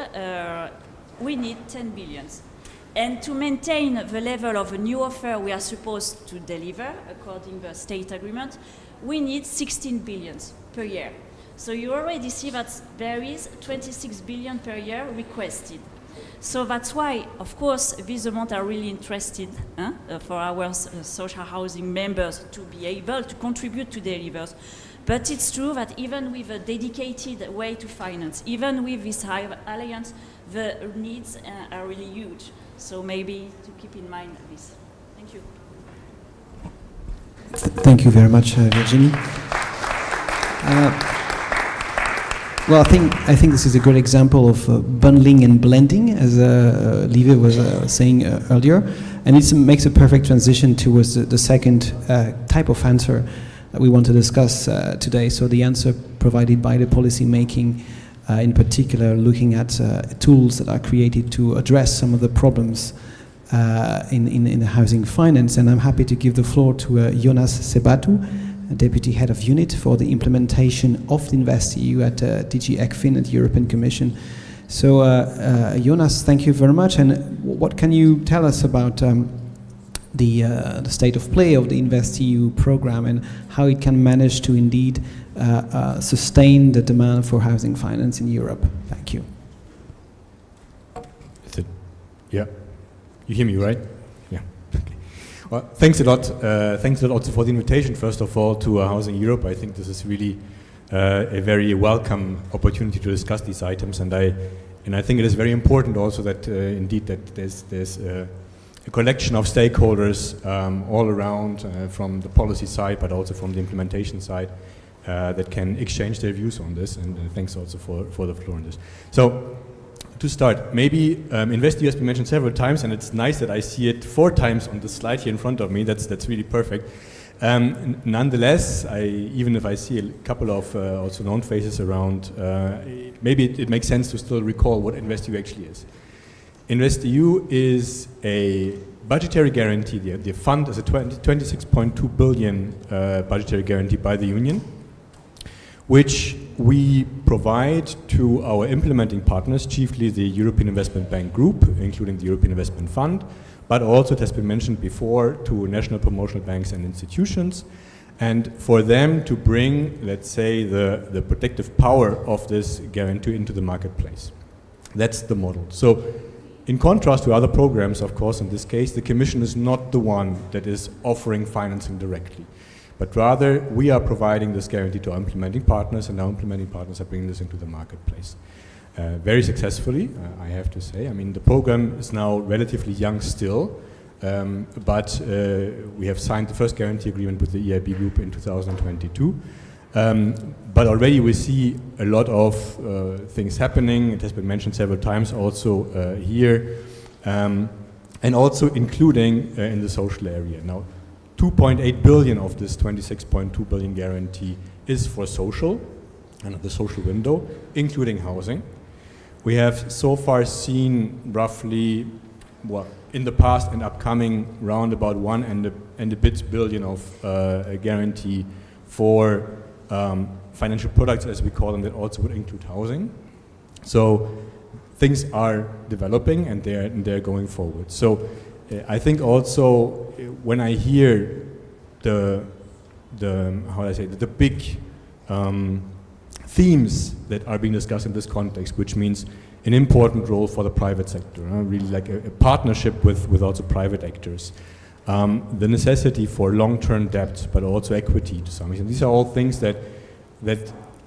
we need 10 billion. And to maintain the level of a new offer we are supposed to deliver, according to the state agreement, we need 16 billion per year. So you already see that there is 26 billion per year requested. So that's why, of course, these amounts are really interested for our social housing members to be able to contribute to deliver. But it's true that even with a dedicated way to finance, even with this high alliance, the needs are really huge. So maybe to keep in mind this. Thank you. Thank you very much, Virginie. Well, I think this is a great example of bundling and blending, as Lieve was saying earlier, and it makes a perfect transition towards the second type of answer that we want to discuss today. So the answer provided by the policy making, in particular, looking at tools that are created to address some of the problems in the housing finance. And I'm happy to give the floor to Jonas Sebatu, Deputy Head of Unit for the implementation of the InvestEU at DG ECFIN at the European Commission. So Jonas, thank you very much. And what can you tell us about the state of play of the InvestEU program and how it can manage to indeed sustain the demand for housing finance in Europe? Thank you. Is it? Yeah. You hear me, right? Yeah. Okay. Well, thanks a lot. Thanks a lot also for the invitation, first of all, to Housing Europe. I think this is really a very welcome opportunity to discuss these items, and I think it is very important also that indeed that there's a collection of stakeholders all around from the policy side, but also from the implementation side, that can exchange their views on this. And thanks also for the floor on this. So, to start, maybe InvestEU has been mentioned several times, and it's nice that I see it 4 times on the slide here in front of me. That's really perfect. Nonetheless, even if I see a couple of also known faces around, maybe it makes sense to still recall what InvestEU actually is. InvestEU is a budgetary guarantee. The fund is a 26.2 billion budgetary guarantee by the Union, which we provide to our implementing partners, chiefly the European Investment Bank Group, including the European Investment Fund, but also, it has been mentioned before, to national promotional banks and institutions, and for them to bring, let's say, the protective power of this guarantee into the marketplace. That's the model. So, in contrast to other programs, of course, in this case, the Commission is not the one that is offering financing directly, but rather we are providing this guarantee to our implementing partners, and our implementing partners are bringing this into the marketplace. very successfully, I have to say. I mean, the program is now relatively young still, but we have signed the first guarantee agreement with the EIB group in 2022. But already we see a lot of things happening. It has been mentioned several times also here, and also including in the social area. Now, 2.8 billion of this 26.2 billion guarantee is for social, and the social window, including housing. We have so far seen roughly, well, in the past and upcoming, round about 1 and a bit billion of a guarantee for financial products, as we call them, that also would include housing. So things are developing and they're going forward. So I think also when I hear the big themes that are being discussed in this context, which means an important role for the private sector, really like a partnership with also private actors. The necessity for long-term debt, but also equity to some extent. These are all things that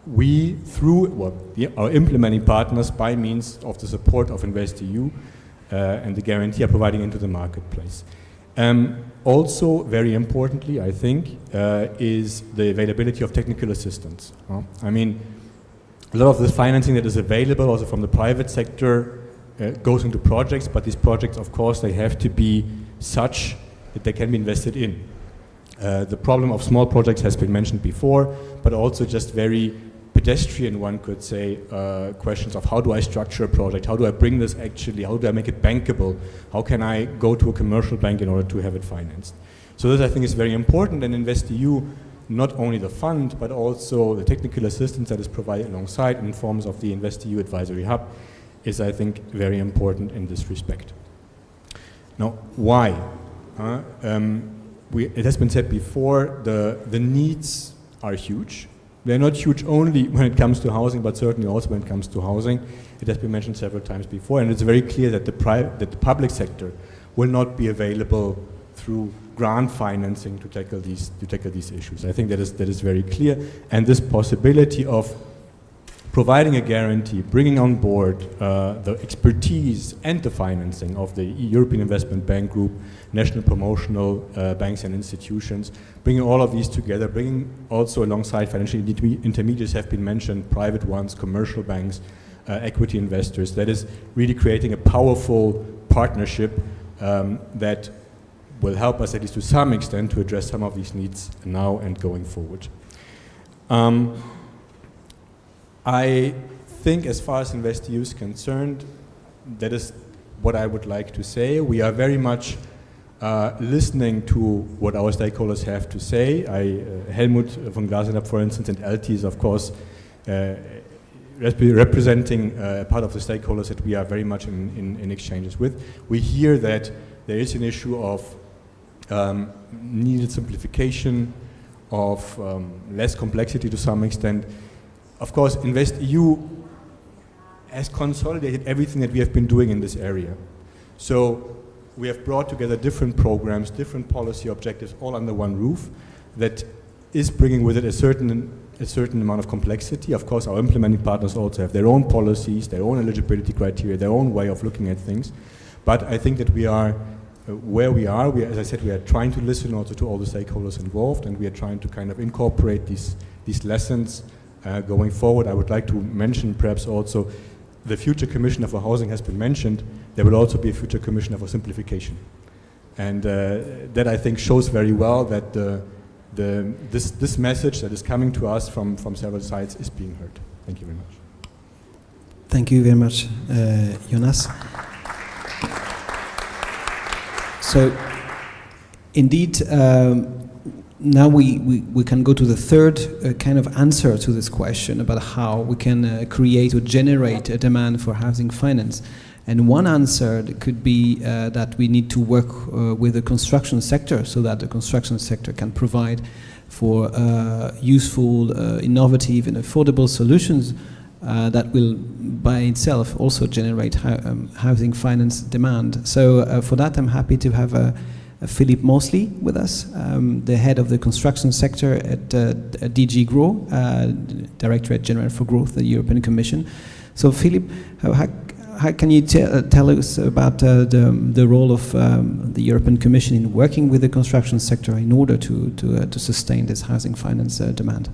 we, through our implementing partners, by means of the support of InvestEU and the guarantee, are providing into the marketplace. Also, very importantly, I think, is the availability of technical assistance. I mean, a lot of the financing that is available also from the private sector goes into projects, but these projects, of course, they have to be such that they can be invested in. The problem of small projects has been mentioned before, but also just very pedestrian, one could say, questions of how do I structure a project, how do I bring this actually, how do I make it bankable, how can I go to a commercial bank in order to have it financed. So this I think is very important, and InvestEU, not only the fund, but also the technical assistance that is provided alongside in forms of the InvestEU Advisory Hub is, I think, very important in this respect. Now, why? It has been said before, the needs are huge. They're not huge only when it comes to housing, but certainly also when it comes to housing. It has been mentioned several times before, and it's very clear that the public sector will not be available through grant financing to tackle these issues. I think that is very clear, and this possibility of providing a guarantee, bringing on board the expertise and the financing of the European Investment Bank Group, national promotional banks and institutions, bringing all of these together, bringing also alongside financial intermediaries have been mentioned, private ones, commercial banks, equity investors. That is really creating a powerful partnership that will help us, at least to some extent, to address some of these needs now and going forward. I think as far as InvestEU is concerned, that is what I would like to say. We are very much listening to what our stakeholders have to say. Helmut von Glasenapp, for instance, and LT is, of course, representing part of the stakeholders that we are very much in exchanges with. We hear that there is an issue of needed simplification, of less complexity to some extent. Of course, InvestEU has consolidated everything that we have been doing in this area. So we have brought together different programs, different policy objectives, all under one roof, that is bringing with it a certain amount of complexity. Of course, our implementing partners also have their own policies, their own eligibility criteria, their own way of looking at things. But I think that we are where we are. As I said, we are trying to listen also to all the stakeholders involved, and we are trying to kind of incorporate these lessons going forward. I would like to mention perhaps also the future Commissioner for Housing has been mentioned. There will also be a future Commissioner for Simplification. And that I think shows very well that this message that is coming to us from several sides is being heard. Thank you very much. Thank you very much, Jonas. So, indeed, now we can go to the third kind of answer to this question about how we can create or generate a demand for housing finance. And one answer could be that we need to work with the construction sector so that the construction sector can provide for useful, innovative and affordable solutions that will by itself also generate housing finance demand. So for that I'm happy to have Philippe Mosley with us, the head of the construction sector at DG GROW, Directorate General for Growth, the European Commission. So Philippe, how can you tell us about the role of the European Commission in working with the construction sector in order to sustain this housing finance demand?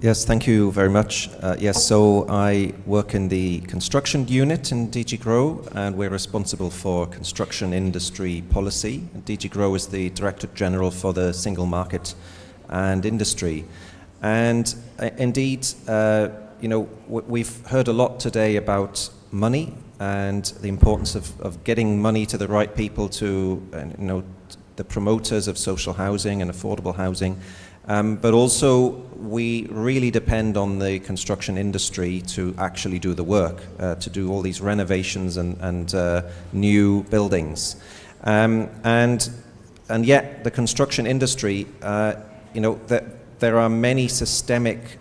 Yes, thank you very much. Yes, so I work in the construction unit in DG GROW, and we're responsible for construction industry policy. DG GROW is the Director General for the single market and industry. And indeed, you know, we've heard a lot today about money and the importance of getting money to the right people, to you know, the promoters of social housing and affordable housing. But also, we really depend on the construction industry to actually do the work, to do all these renovations and new buildings. And yet, the construction industry, you know, there are many systemic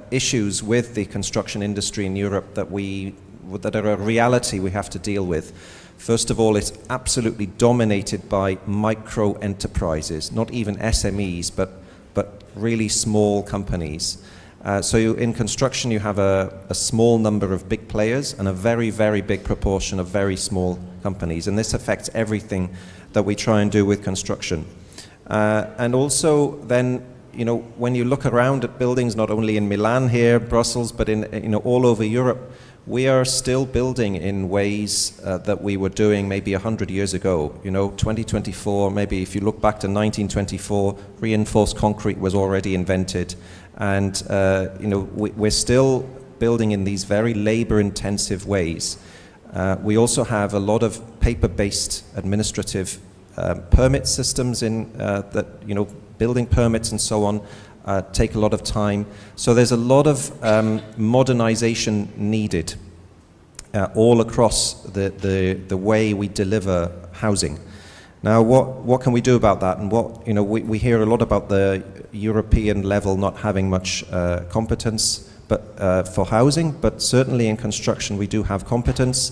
issues with the construction industry in Europe that are a reality we have to deal with. First of all, it's absolutely dominated by micro enterprises, not even SMEs, but really small companies. So in construction, you have a small number of big players and a very, very big proportion of very small companies. And this affects everything that we try and do with construction. And also then, you know, when you look around at buildings, not only in Milan here, Brussels, but in, you know, all over Europe, we are still building in ways that we were doing maybe 100 years ago. You know, 2024, maybe if you look back to 1924, reinforced concrete was already invented. And, you know, we're still building in these very labor-intensive ways. We also have a lot of paper-based administrative permit systems in that, you know, building permits and so on. Take a lot of time. So there's a lot of modernization needed all across the way we deliver housing. Now, what can we do about that? And what, you know, we hear a lot about the European level not having much competence but for housing, but certainly in construction we do have competence.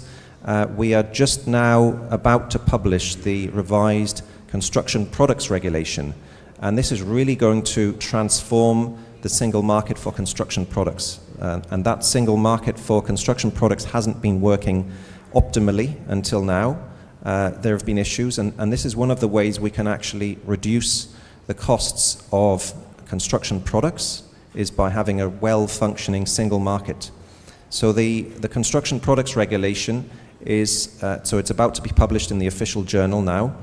We are just now about to publish the revised construction products regulation. And this is really going to transform the single market for construction products. And that single market for construction products hasn't been working optimally until now. There have been issues, and this is one of the ways we can actually reduce the costs of construction products, is by having a well-functioning single market. So the construction products regulation is, so it's about to be published in the official journal now.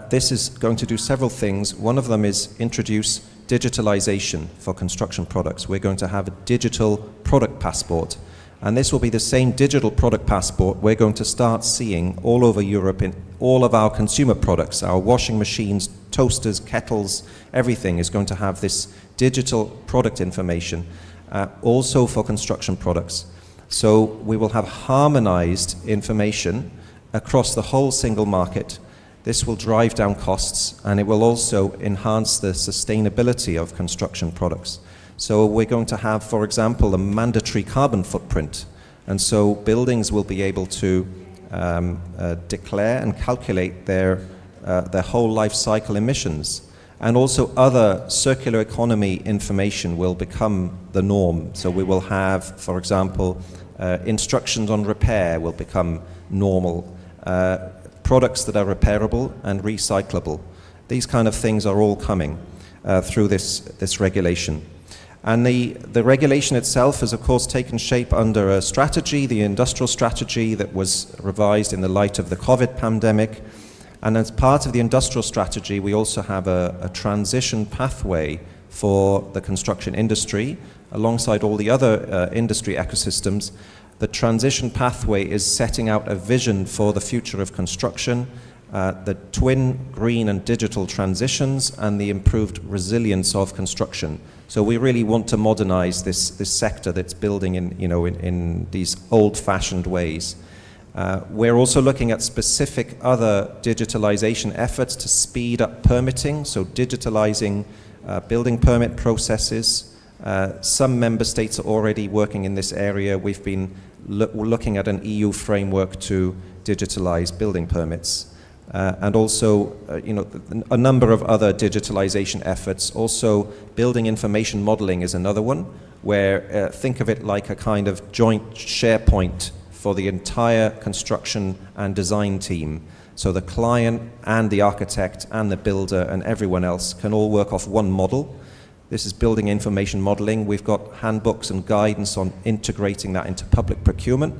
This is going to do several things. One of them is introduce digitalization for construction products. We're going to have a digital product passport. And this will be the same digital product passport we're going to start seeing all over Europe in all of our consumer products. Our washing machines, toasters, kettles, everything is going to have this digital product information, also for construction products. So we will have harmonized information across the whole single market. This will drive down costs, and it will also enhance the sustainability of construction products. So we're going to have, for example, a mandatory carbon footprint. And so buildings will be able to declare and calculate their whole life cycle emissions. And also other circular economy information will become the norm. So we will have, for example, instructions on repair will become normal. Products that are repairable and recyclable. These kind of things are all coming through this regulation. And the regulation itself has, of course, taken shape under a strategy, the industrial strategy that was revised in the light of the COVID pandemic. And as part of the industrial strategy, we also have a transition pathway for the construction industry, alongside all the other industry ecosystems. The transition pathway is setting out a vision for the future of construction, the twin green and digital transitions, and the improved resilience of construction. So we really want to modernize this sector that's building in these old-fashioned ways. We're also looking at specific other digitalization efforts to speed up permitting, so digitalizing building permit processes. Some member states are already working in this area. We've been looking at an EU framework to digitalize building permits. and also a number of other digitalization efforts. Also, building information modeling is another one, where think of it like a kind of joint SharePoint for the entire construction and design team. So the client and the architect and the builder and everyone else can all work off one model. This is building information modeling. We've got handbooks and guidance on integrating that into public procurement,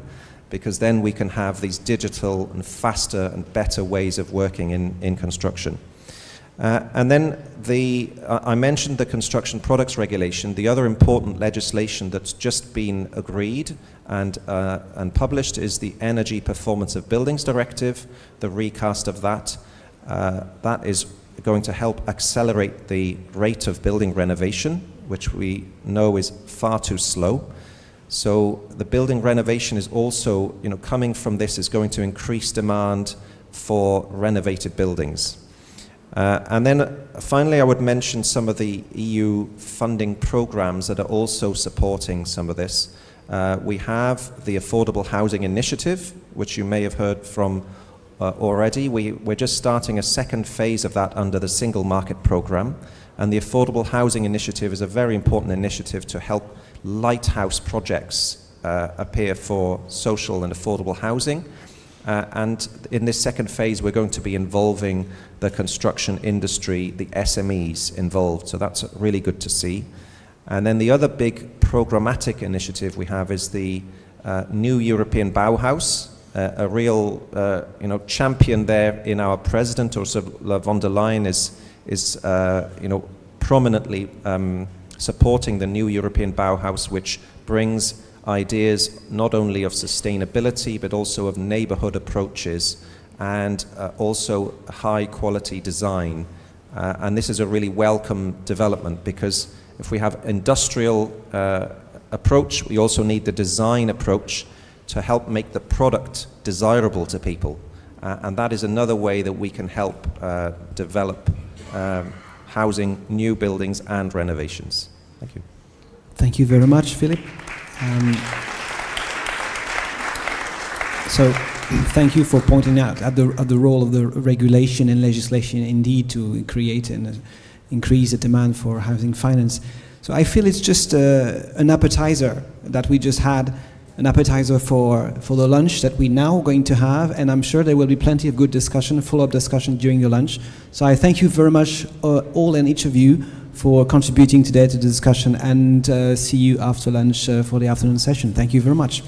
because then we can have these digital and faster and better ways of working in construction. And then I mentioned the construction products regulation. The other important legislation that's just been agreed and published is the Energy Performance of Buildings Directive, the recast of that. That is going to help accelerate the rate of building renovation, which we know is far too slow. So the building renovation is also, coming from this is going to increase demand for renovated buildings. And then finally, I would mention some of the EU funding programs that are also supporting some of this. We have the Affordable Housing Initiative, which you may have heard from already. We're just starting a second phase of that under the Single Market Programme. And the Affordable Housing Initiative is a very important initiative to help lighthouse projects appear for social and affordable housing. And in this second phase, we're going to be involving the construction industry, the SMEs involved. So that's really good to see. And then the other big programmatic initiative we have is the new European Bauhaus, a real champion there in our president, Ursula von der Leyen, is prominently supporting the new European Bauhaus, which brings ideas not only of sustainability but also of neighborhood approaches and also high quality design. And this is a really welcome development, because if we have industrial approach, we also need the design approach to help make the product desirable to people. And that is another way that we can help develop housing, new buildings and renovations. Thank you. Thank you very much, Philip. So thank you for pointing out at the role of the regulation and legislation indeed to create and increase the demand for housing finance. So I feel it's just an appetizer that we just had, an appetizer for the lunch that we now going to have, and I'm sure there will be plenty of good discussion, follow-up discussion during your lunch. So I thank you very much, all and each of you, for contributing today to the discussion, and see you after lunch for the afternoon session. Thank you very much.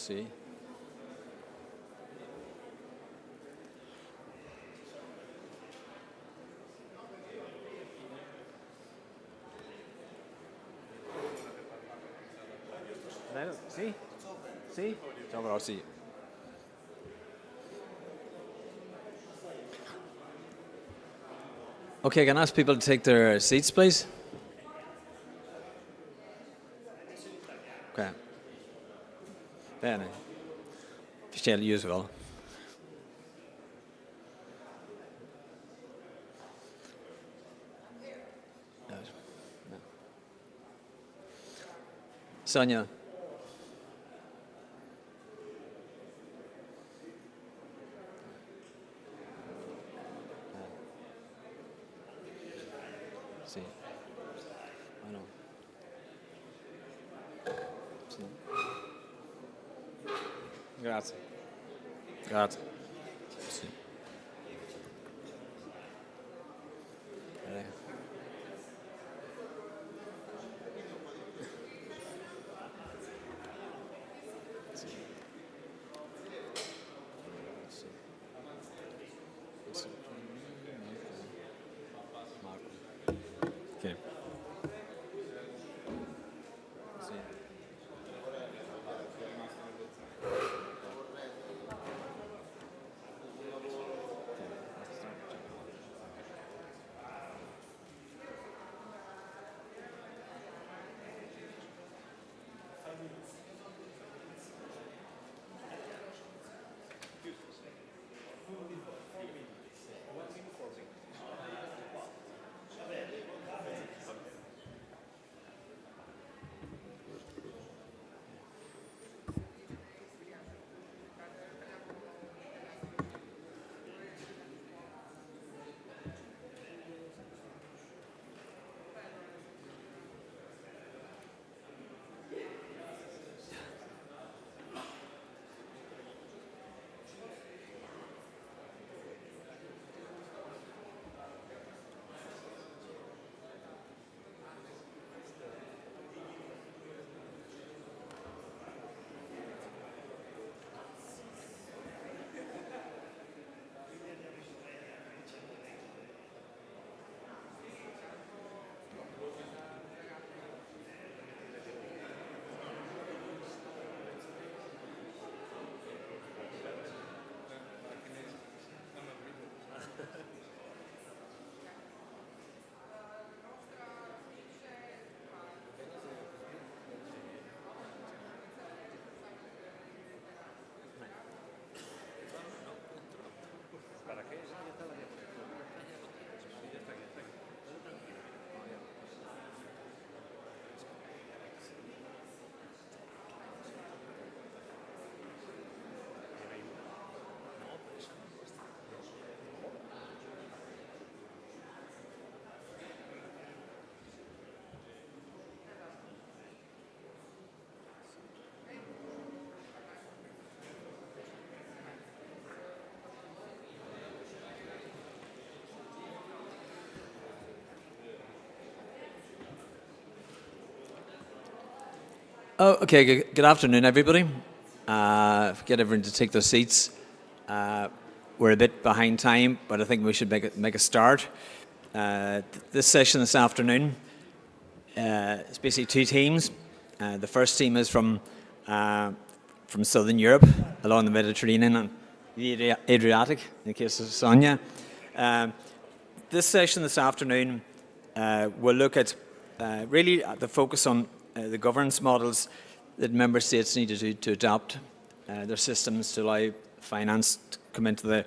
see. See? See? I'll see. Okay, can I ask people to take their seats, please? Okay. Bene. Michelle, you as well. No. Sonia. Sì. Oh no. Sì. Grazie. Grazie. Sì. Okay. Oh, okay, good afternoon, everybody. Get everyone to take their seats. We're a bit behind time, but I think we should make a start. This session this afternoon is basically two teams. The first team is from Southern Europe, along the Mediterranean and the Adriatic, in the case of Sonia. This session this afternoon will look at really the focus on the governance models that member states need to adopt their systems to allow finance to come into the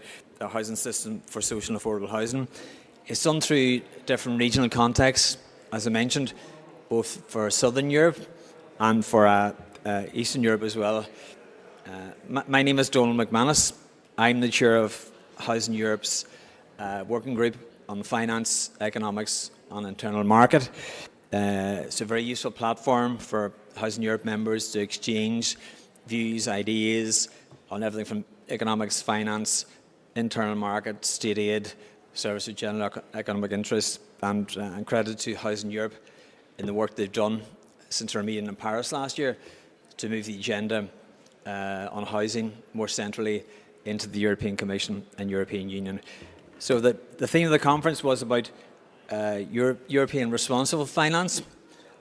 housing system for social and affordable housing. It's done through different regional contexts, as I mentioned, both for Southern Europe and for Eastern Europe as well. My name is Donald McManus. I'm the chair of Housing Europe's working group on finance, economics and internal market. It's a very useful platform for Housing Europe members to exchange views, ideas on everything from economics, finance, internal market, state aid, service of general economic interest, and credit to Housing Europe in the work they've done since our meeting in Paris last year to move the agenda on housing more centrally into the European Commission and European Union. So the theme of the conference was about European responsible finance.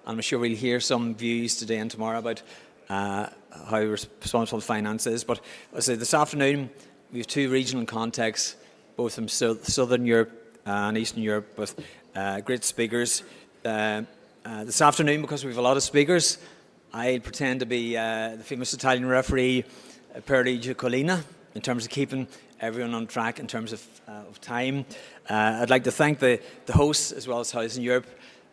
I'm sure we'll hear some views today and tomorrow about how responsible finance is. But as I say, this afternoon we have two regional contexts, both from Southern Europe and Eastern Europe, with great speakers. This afternoon, because we have a lot of speakers, I pretend to be the famous Italian referee, Perli Giacolina, in terms of keeping everyone on track in terms of time. I'd like to thank the hosts as well as Housing Europe.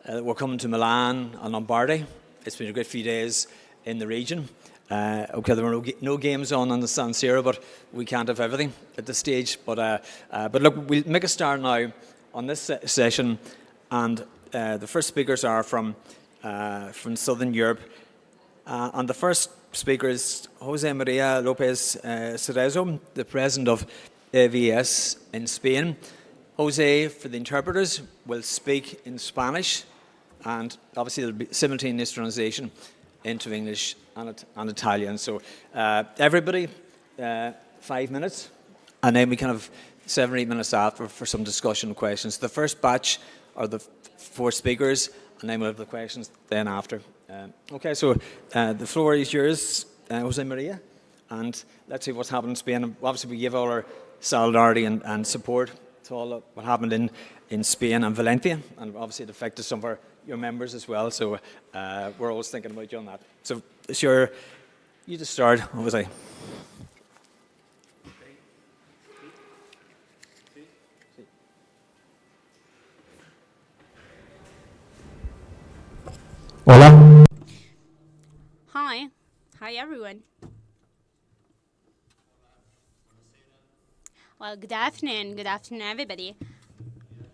We're coming to Milan and Lombardy. It's been a great few days in the region. Okay, there were no games on the San Siro, but we can't have everything at this stage. But look, we'll make a start now on this session, and the first speakers are from Southern Europe, and the first speaker is Jose Maria Lopez Cerezo, the president of AVS in Spain. Jose, for the interpreters, will speak in Spanish, and obviously there'll be simultaneous translation into English and Italian. So everybody, 5 minutes, and then we can have 7 or 8 minutes after for some discussion questions. The first batch are the 4 speakers, and then we'll have the questions then after. Okay, so the floor is yours, Jose Maria, and let's see what's happened in Spain. Obviously, we give all our solidarity and support to all what happened in Spain and Valencia, and obviously it affected some of your members as well, so we're always thinking about you on that. So it's you to start, Jose. Hola. Hi everyone. Well, good afternoon everybody.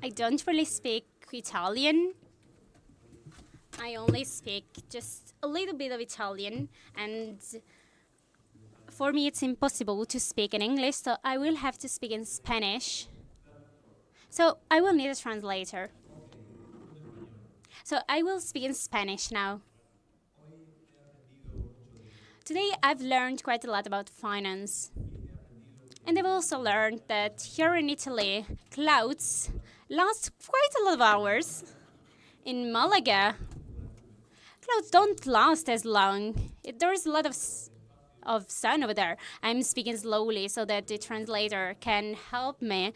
I don't really speak Italian. I only speak just a little bit of Italian, and for me it's impossible to speak in English, so I will have to speak in Spanish. So I will need a translator. So I will speak in Spanish now. Today I've learned quite a lot about finance. And I've also learned that here in Italy, clouds last quite a lot of hours. In Malaga, clouds don't last as long. There's a lot of sun over there. I'm speaking slowly so that the translator can help me.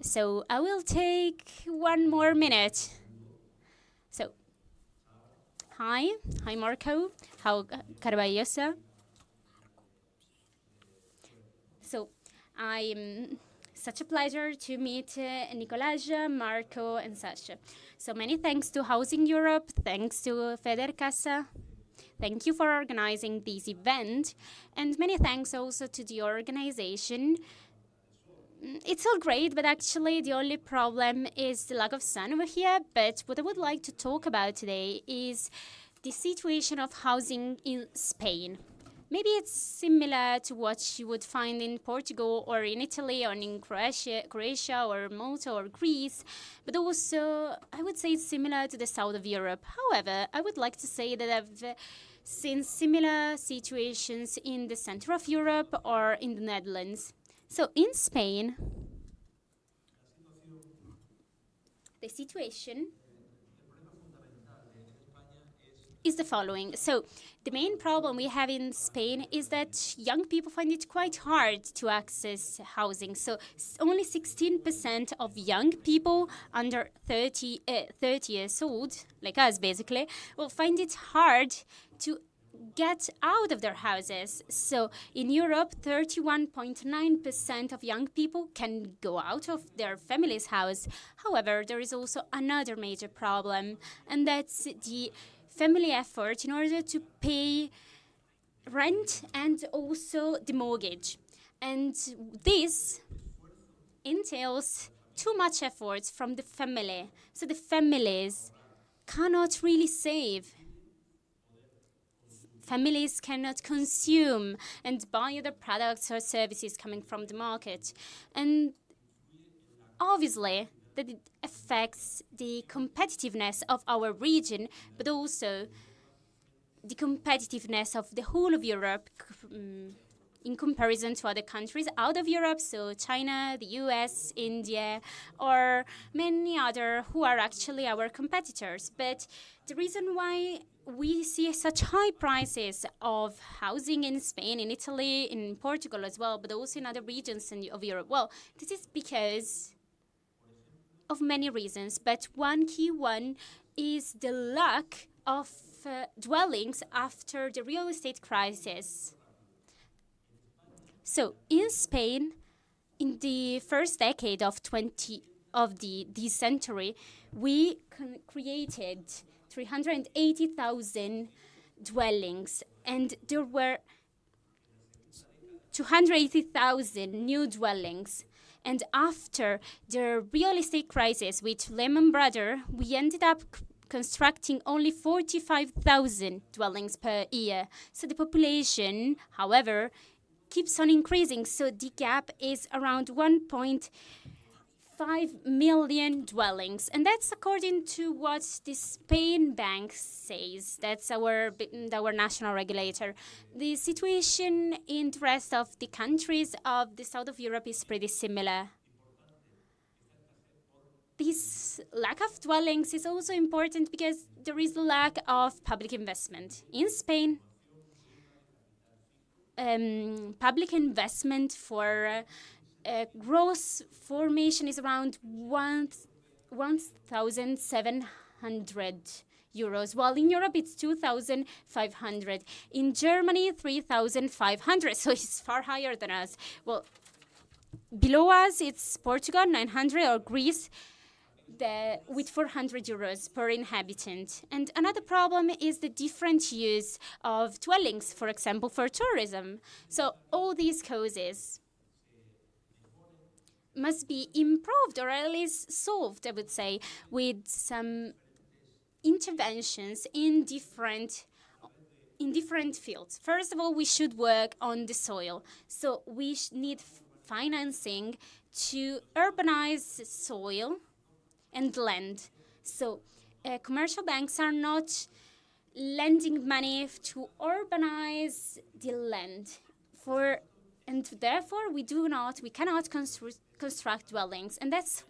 So I will take 1 more minute. So, hi Marco, how Carvalhosa. So, I'm such a pleasure to meet Nicolaja, Marco, and Sasha. So many thanks to Housing Europe, thanks to Federcasa. Thank you for organizing this event, and many thanks also to the organization. It's all great, but actually the only problem is the lack of sun over here. But what I would like to talk about today is the situation of housing in Spain. Maybe it's similar to what you would find in Portugal or in Italy or in Croatia or Malta or Greece, but also I would say it's similar to the south of Europe. However, I would like to say that I've seen similar situations in the center of Europe or in the Netherlands. So in Spain, the situation is the following. So the main problem we have in Spain is that young people find it quite hard to access housing. So only 16% of young people under 30 years old, like us basically, will find it hard to get out of their houses. So in Europe, 31.9% of young people can go out of their family's house. However, there is also another major problem, and that's the family effort in order to pay rent and also the mortgage. And this entails too much effort from the family. So the families cannot really save. Families cannot consume and buy other products or services coming from the market. And obviously, that it affects the competitiveness of our region, but also the competitiveness of the whole of Europe in comparison to other countries out of Europe, so China, the US, India, or many other who are actually our competitors. But the reason why we see such high prices of housing in Spain, in Italy, in Portugal as well, but also in other regions of Europe, well, this is because of many reasons, but one key one is the lack of dwellings after the real estate crisis. So in Spain, in the first decade of this century, we created 380,000 dwellings, and there were 280,000 new dwellings. And after the real estate crisis with Lehman Brothers, we ended up constructing only 45,000 dwellings per year. So the population, however, keeps on increasing. So the gap is around 1.5 million dwellings. And that's according to what the Spain Bank says. That's our national regulator. The situation in the rest of the countries of the south of Europe is pretty similar. This lack of dwellings is also important because there is a lack of public investment. In Spain, public investment for gross formation is around 1,700 euros, while in Europe it's 2,500. In Germany, 3,500, so it's far higher than us. Well, below us, it's Portugal, 900, or Greece, with 400 euros per inhabitant. And another problem is the different use of dwellings, for example, for tourism. So all these causes must be improved or at least solved, I would say, with some interventions in different fields. First of all, we should work on the soil. So we need financing to urbanize soil and land. So commercial banks are not lending money to urbanize the land, and therefore we cannot construct dwellings, and that's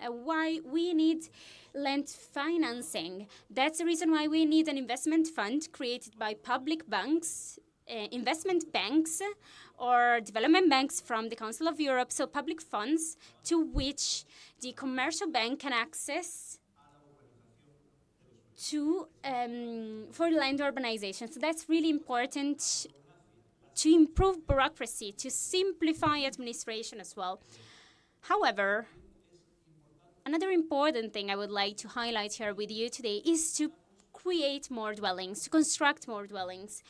why we need land financing. That's the reason why we need an investment fund created by public banks, investment banks, or development banks from the Council of Europe, so public funds to which the commercial bank can access for land urbanization. So that's really important to improve bureaucracy, to simplify administration as well. However, another important thing I would like to highlight here with you today is to create more dwellings, to construct more dwellings.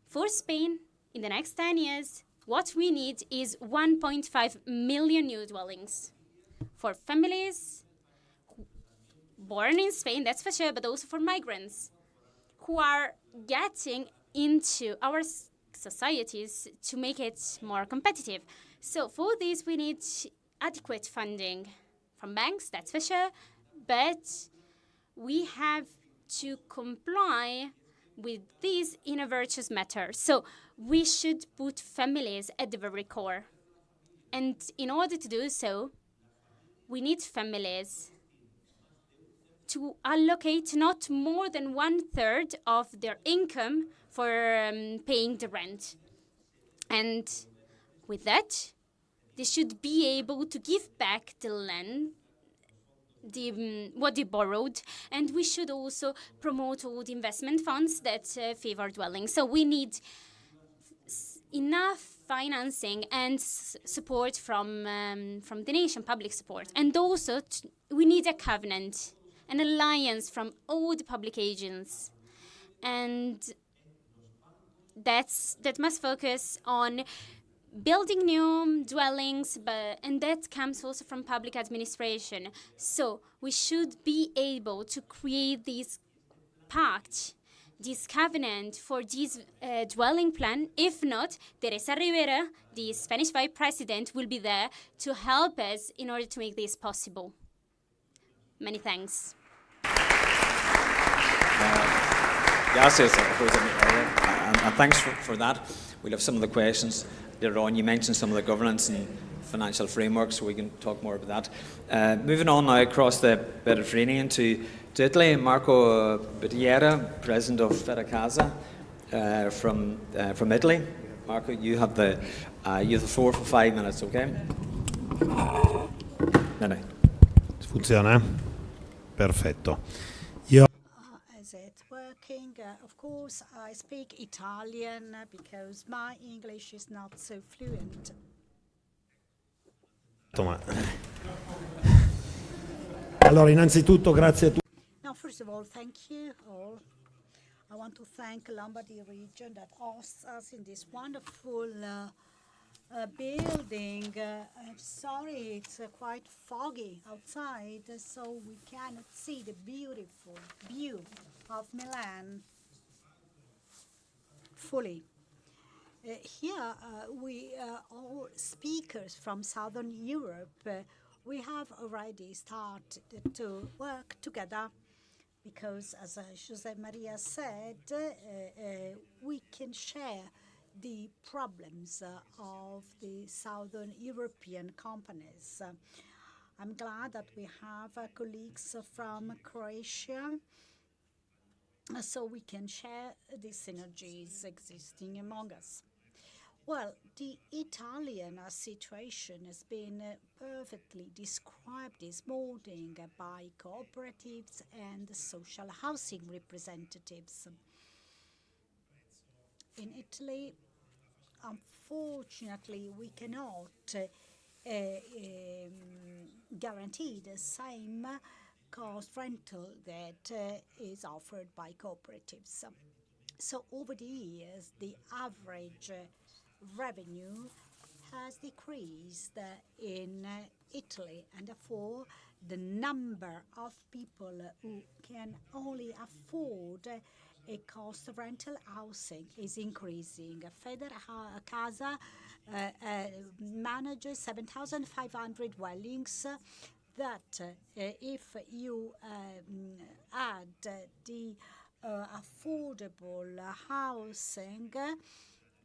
For Spain, in the next 10 years, what we need is 1.5 million new dwellings for families born in Spain, that's for sure, but also for migrants who are getting into our societies to make it more competitive. So for this, we need adequate funding from banks, that's for sure, but we have to comply with this in a virtuous matter. So we should put families at the very core. And in order to do so, we need families to allocate not more than 1/3 of their income for paying the rent. And with that, they should be able to give back the land, what they borrowed, and we should also promote all the investment funds that favor dwelling. So we need enough financing and support from the nation, public support. And also we need a covenant, an alliance from all the public agents. And that must focus on building new dwellings, and that comes also from public administration. So we should be able to create this pact, this covenant for this dwelling plan. If not, Teresa Rivera, the Spanish Vice President, will be there to help us in order to make this possible. Many thanks. Yes, yes, of course, and thanks for that. We'll have some of the questions later on. You mentioned some of the governance and financial frameworks, so we can talk more about that. Moving on now across the Mediterranean to Italy, Marco Bittiera, President of Federcasa from Italy. Marco, you have the floor for 5 minutes, okay? No. Funziona? Perfetto. Is it working? Of course, I speak Italian because my English is not so fluent. Allora, innanzitutto grazie a tutti. Now, first of all, thank you all. I want to thank Lombardy region that hosts us in this wonderful building. I'm sorry, it's quite foggy outside, so we cannot see the beautiful view of Milan fully. Here we are all speakers from Southern Europe. We have already started to work together because, as Jose Maria said, we can share the problems of the Southern European companies. I'm glad that we have colleagues from Croatia, so we can share the synergies existing among us. Well, the Italian situation has been perfectly described this morning by cooperatives and social housing representatives. In Italy, unfortunately, we cannot guarantee the same cost rental that is offered by cooperatives. So over the years, the average revenue has decreased in Italy, and therefore the number of people who can only afford a cost of rental housing is increasing. Federcasa manages 7,500 dwellings that if you add the affordable housing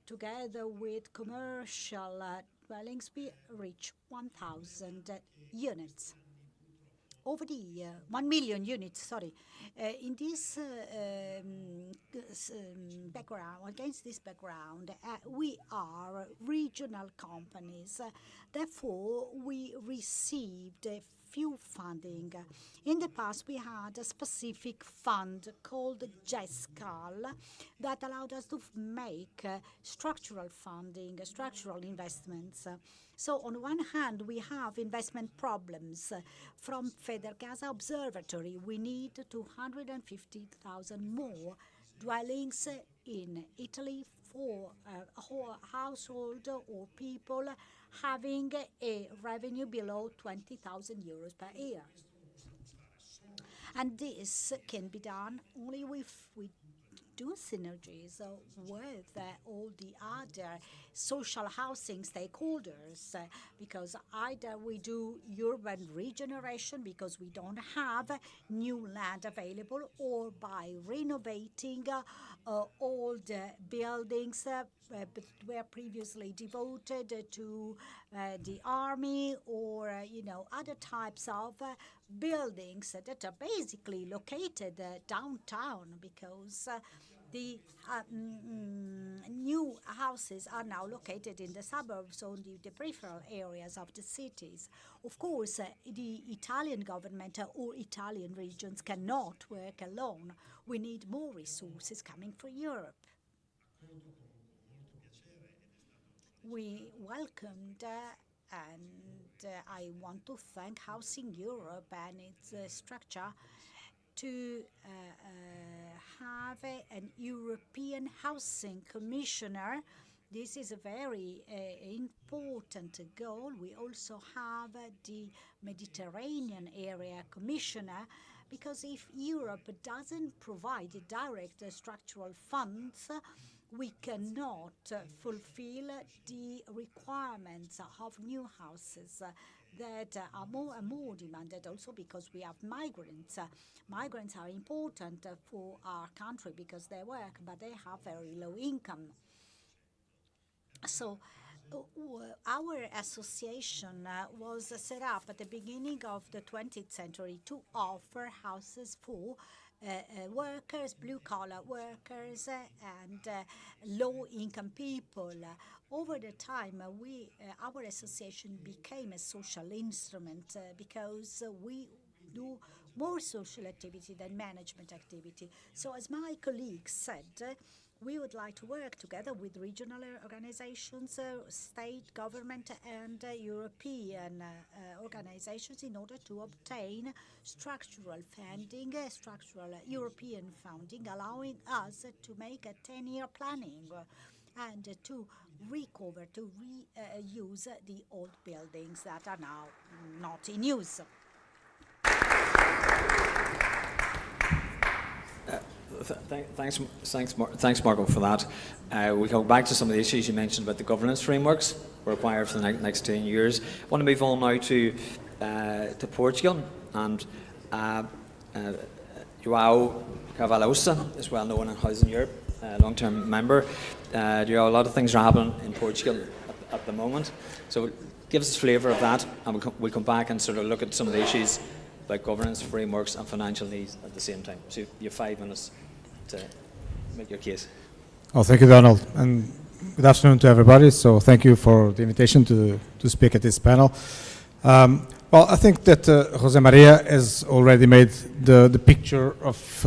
together with commercial dwellings, we reach 1,000 units. Over the year, 1 million units, sorry. In this background, against this background, we are regional companies. Therefore, we received few funding. In the past, we had a specific fund called GESCAL that allowed us to make structural funding, structural investments. So on one hand, we have investment problems. From Federcasa Observatory, we need 250,000 more dwellings in Italy for a household or people having a revenue below 20,000 euros per year. And this can be done only if we do synergies with all the other social housing stakeholders, because either we do urban regeneration because we don't have new land available, or by renovating old buildings that were previously devoted to the army, or other types of buildings that are basically located downtown, because the new houses are now located in the suburbs or the peripheral areas of the cities. Of course, the Italian government or Italian regions cannot work alone. We need more resources coming from Europe. We welcomed and I want to thank Housing Europe and its structure to have an European Housing Commissioner. This is a very important goal. We also have the Mediterranean Area Commissioner, because if Europe doesn't provide direct structural funds, we cannot fulfill the requirements of new houses that are more and more demanded also because we have migrants. Migrants are important for our country because they work, but they have very low income. So our association was set up at the beginning of the 20th century to offer houses for workers, blue-collar workers, and low-income people. Over the time, our association became a social instrument because we do more social activity than management activity. So as my colleague said, we would like to work together with regional organizations, state government, and European organizations in order to obtain structural funding, structural European funding, allowing us to make a 10-year planning and to recover, to reuse the old buildings that are now not in use. Thanks, Marco, for that. We'll go back to some of the issues you mentioned about the governance frameworks required for the next 10 years. I want to move on now to Portugal, and João Carvalhosa is well known in Housing Europe, long-term member. João, a lot of things are happening in Portugal at the moment, so give us a flavour of that, and we'll come back and sort of look at some of the issues about governance frameworks and financial needs at the same time. So you have 5 minutes to make your case. Oh, thank you, Donald, and good afternoon to everybody. So thank you for the invitation to speak at this panel. Well, I think that Jose Maria has already made the picture of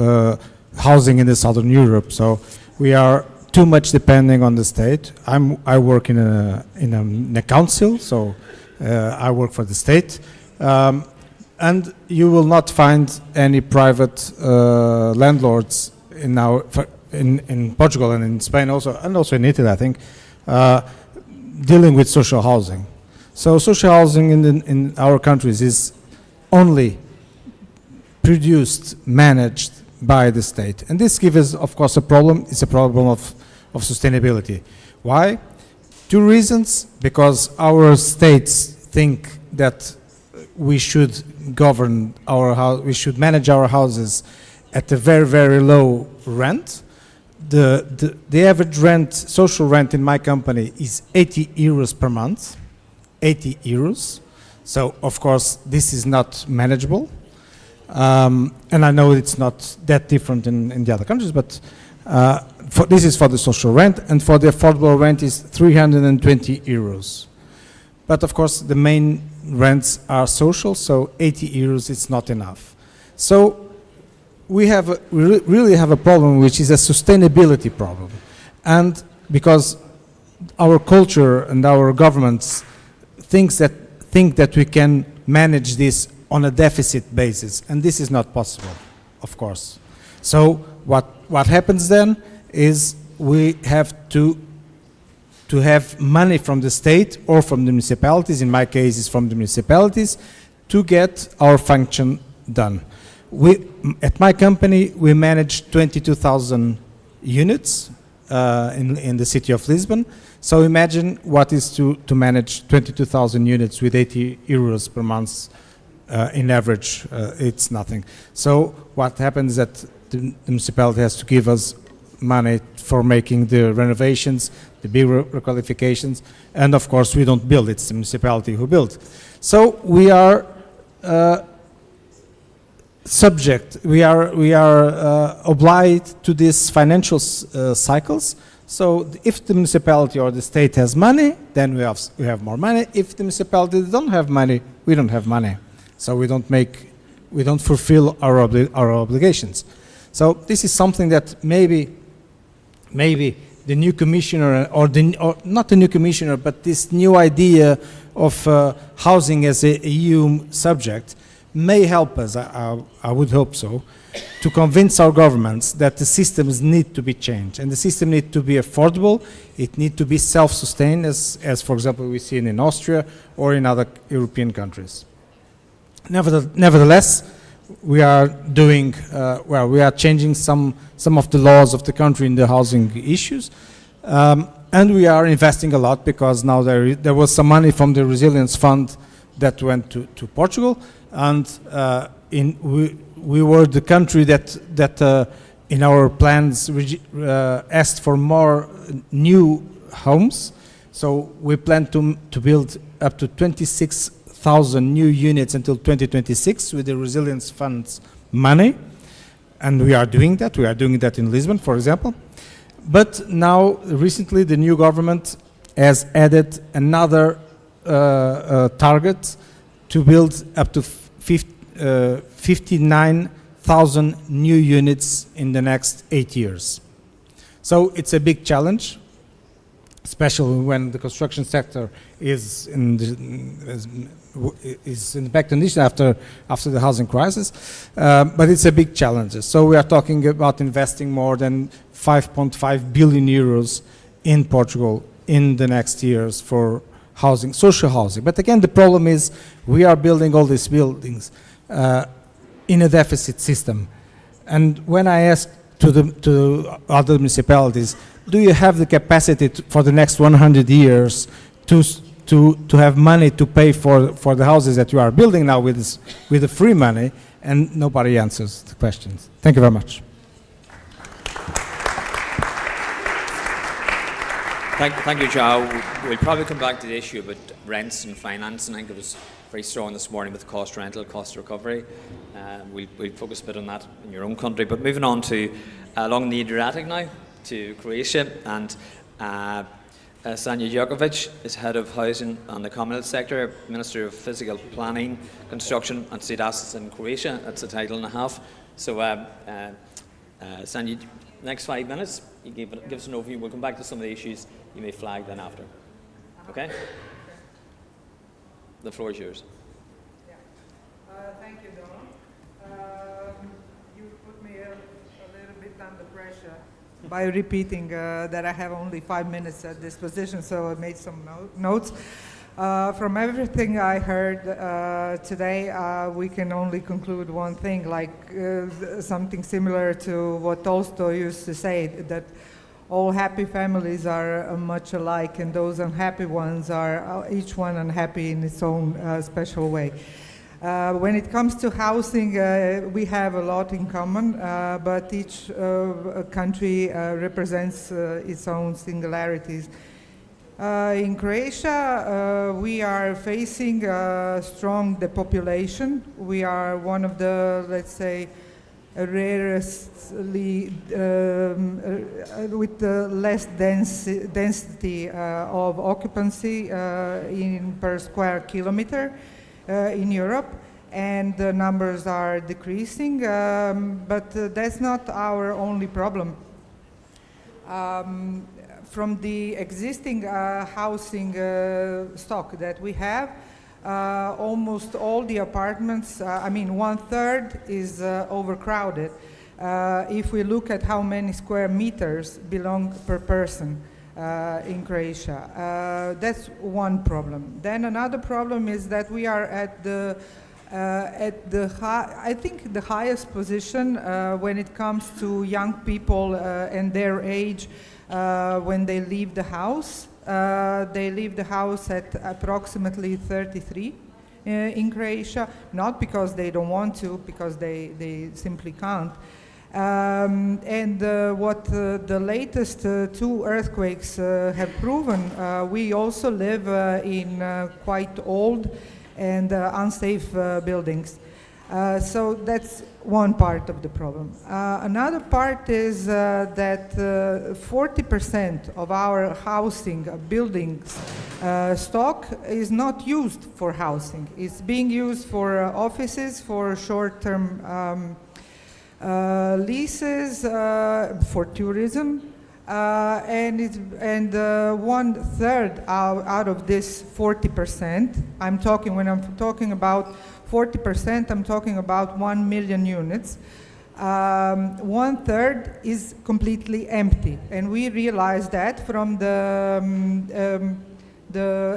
housing in the Southern Europe. So we are too much depending on the state. I work in a council, so I work for the state. And you will not find any private landlords in Portugal and in Spain also, and also in Italy, I think, dealing with social housing. So social housing in our countries is only produced, managed by the state. And this gives us, of course, a problem. It's a problem of sustainability. Why? 2 reasons. Because our states think that we should govern our house, we should manage our houses at a very, very low rent. The average rent, social rent in my company is 80 euros per month, 80 euros. So of course this is not manageable. And I know it's not that different in the other countries, but this is for the social rent, and for the affordable rent is 320 euros. But of course the main rents are social, so 80 euros is not enough. So we really have a problem, which is a sustainability problem. And because our culture and our governments think that we can manage this on a deficit basis, and this is not possible, of course. So what happens then is we have to have money from the state or from the municipalities, in my case it's from the municipalities, to get our function done. At my company we manage 22,000 units in the city of Lisbon. So imagine what is to manage 22,000 units with 80 euros per month in average. It's nothing. So what happens is that the municipality has to give us money for making the renovations, the big requalifications, and of course we don't build, it's the municipality who builds. So we are we are obliged to these financial cycles. So if the municipality or the state has money, then we have more money. If the municipality don't have money, we don't have money. So we don't fulfill our obligations. So this is something that maybe the new commissioner, or not the new commissioner, but this new idea of housing as a EU subject may help us, I would hope so, to convince our governments that the systems need to be changed. And the system needs to be affordable, it needs to be self-sustained, as for example we see in Austria or in other European countries. Nevertheless, we are doing, we are changing some of the laws of the country in the housing issues. And we are investing a lot because now there was some money from the Resilience Fund that went to Portugal, and we were the country that in our plans asked for more new homes. So we plan to build up to 26,000 new units until 2026 with the Resilience Fund's money. And we are doing that. We are doing that in Lisbon, for example. But now, recently, the new government has added another target to build up to 59,000 new units in the next 8 years. So it's a big challenge, especially when the construction sector is in bad condition after the housing crisis. But it's a big challenge. So we are talking about investing more than 5.5 billion euros in Portugal in the next years for housing, social housing. But again, the problem is we are building all these buildings in a deficit system. And when I ask to other municipalities, do you have the capacity for the next 100 years to have money to pay for the houses that you are building now with the free money? And nobody answers the questions. Thank you very much. Thank you, Joe. We'll probably come back to the issue about rents and finance, and I think it was very strong this morning with cost rental, cost recovery. We'll focus a bit on that in your own country. But moving on to along the Adriatic now, to Croatia, and Sanja Jokovic is Head of Housing and the Communal Sector, Minister of Physical Planning, Construction and State Assets in Croatia. That's a title and a half. So Sanja, next 5 minutes, you give us an overview. We'll come back to some of the issues you may flag then after. Okay? The floor is yours. Thank you, Donald. You put me a little bit under pressure by repeating that I have only 5 minutes at disposition, so I made some notes. From everything I heard today, we can only conclude one thing, like something similar to what Tolstoy used to say, that all happy families are much alike, and those unhappy ones are each one unhappy in its own special way. When it comes to housing, we have a lot in common, but each country represents its own singularities. In Croatia, we are facing strong depopulation. We are one of the, let's say, rarestly with the less density of occupancy per square kilometer in Europe, and the numbers are decreasing, but that's not our only problem. From the existing housing stock that we have, almost all the apartments, I mean 1/3 is overcrowded. If we look at how many square meters belong per person in Croatia, that's one problem. Then another problem is that we are at I think the highest position when it comes to young people and their age when they leave the house. They leave the house at approximately 33 in Croatia, not because they don't want to, because they simply can't. And what the latest 2 earthquakes have proven, we also live in quite old and unsafe buildings. So that's one part of the problem. Another part is that 40% of our housing buildings stock is not used for housing. It's being used for offices, for short-term leases, for tourism, and 1/3 out of this 40%. When I'm talking about 40%, I'm talking about 1 million units. 1/3 is completely empty, and we realize that from the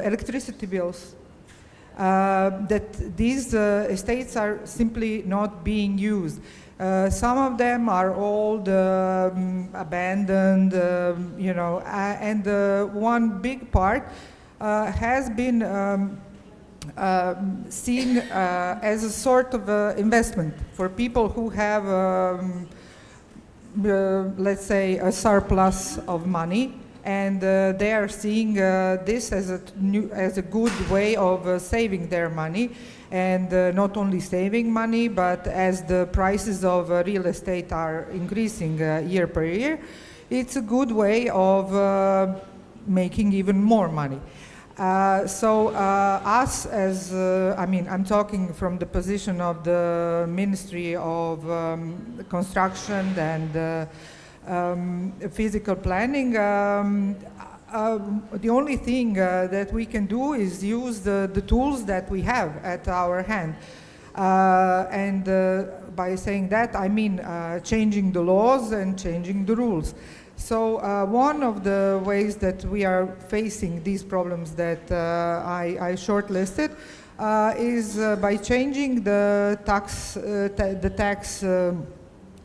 electricity bills. That these estates are simply not being used. Some of them are old, abandoned, and one big part has been seen as a sort of investment for people who have, let's say, a surplus of money, and they are seeing this as a good way of saving their money, and not only saving money, but as the prices of real estate are increasing year per year, it's a good way of making even more money. Us as, I'm talking from the position of the Ministry of Construction and Physical Planning, the only thing that we can do is use the tools that we have at our hand. And by saying that, I mean changing the laws and changing the rules. So one of the ways that we are facing these problems that I shortlisted is by changing the tax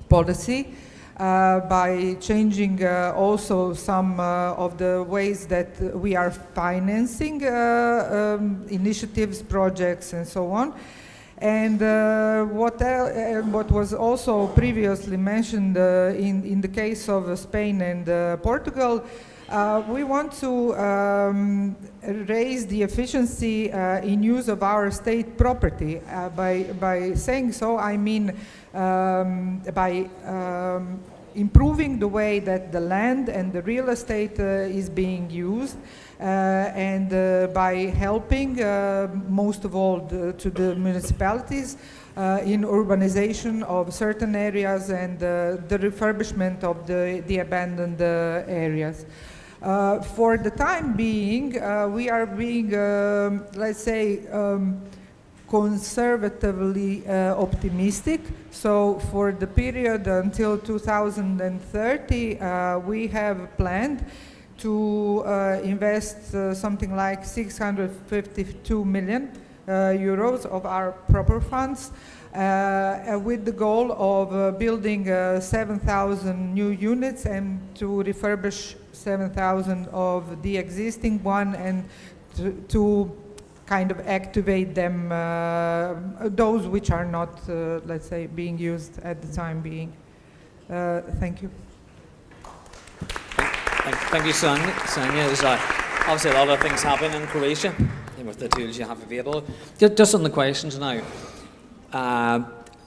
policy, by changing also some of the ways that we are financing initiatives, projects, and so on. And what was also previously mentioned in the case of Spain and Portugal, we want to raise the efficiency in use of our state property. By saying so, I mean by improving the way that the land and the real estate is being used, and by helping most of all to the municipalities in urbanization of certain areas and the refurbishment of the abandoned areas. For the time being, we are being, let's say, conservatively optimistic. So for the period until 2030, we have planned to invest something like 652 million euros of our proper funds, with the goal of building 7,000 new units and to refurbish 7,000 of the existing one, and to kind of activate them, those which are not, let's say, being used at the time being. Thank you. Thank you, Sonia. There's obviously a lot of things happening in Croatia with the tools you have available. Just on the questions now,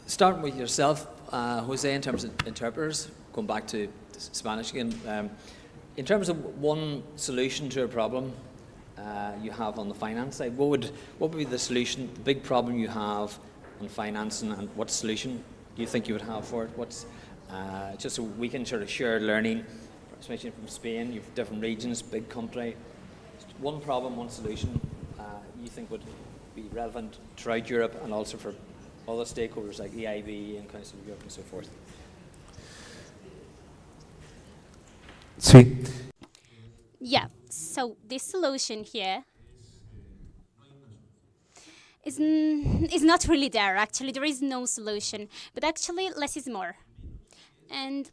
starting with yourself, Jose, in terms of interpreters, going back to Spanish again, in terms of one solution to a problem you have on the finance side, what would be the solution, the big problem you have on financing, and what solution do you think you would have for it? What's just so we can sort of share learning, especially from Spain, you have different regions, big country. One problem, one solution you think would be relevant throughout Europe and also for other stakeholders like EIB and Council of Europe and so forth. Sweet. Yeah, so this solution here is not really there. Actually, there is no solution. But actually, less is more. And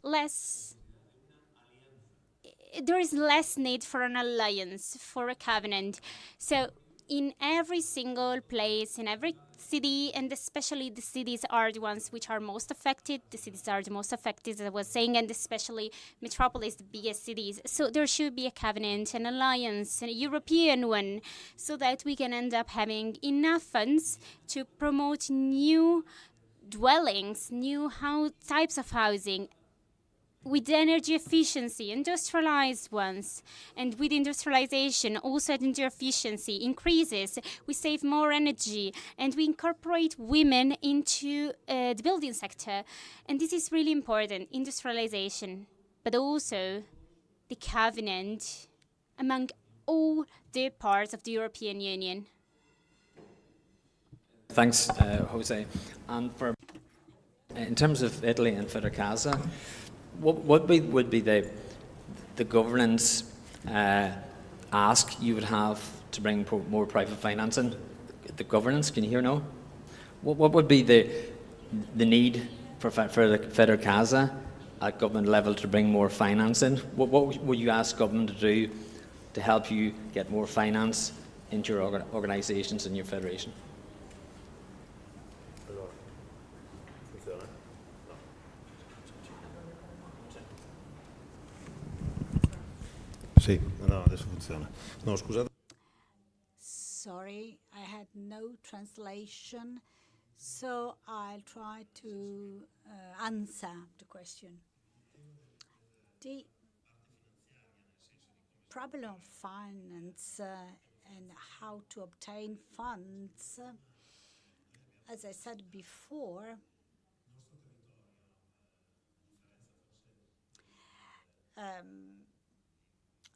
there is less need for an alliance, for a covenant. So in every single place, in every city, and especially the cities are the ones which are most affected. The cities are the most affected, as I was saying, and especially metropolis, the biggest cities. So there should be a covenant, an alliance, a European one, so that we can end up having enough funds to promote new dwellings, new types of housing, with energy efficiency, industrialized ones. And with industrialization, also energy efficiency increases. We save more energy, and we incorporate women into the building sector. And this is really important, industrialization, but also the covenant among all the parts of the European Union. Thanks, Jose. And in terms of Italy and Federcasa, what would be the governance ask you would have to bring more private financing? The governance, can you hear no? What would be the need for Federcasa at government level to bring more finance in? What would you ask government to do to help you get more finance into your organisations and your federation? Sì, no, adesso funziona. No, scusate. Sorry, I had no translation, so I'll try to answer the question. The problem of finance and how to obtain funds, as I said before,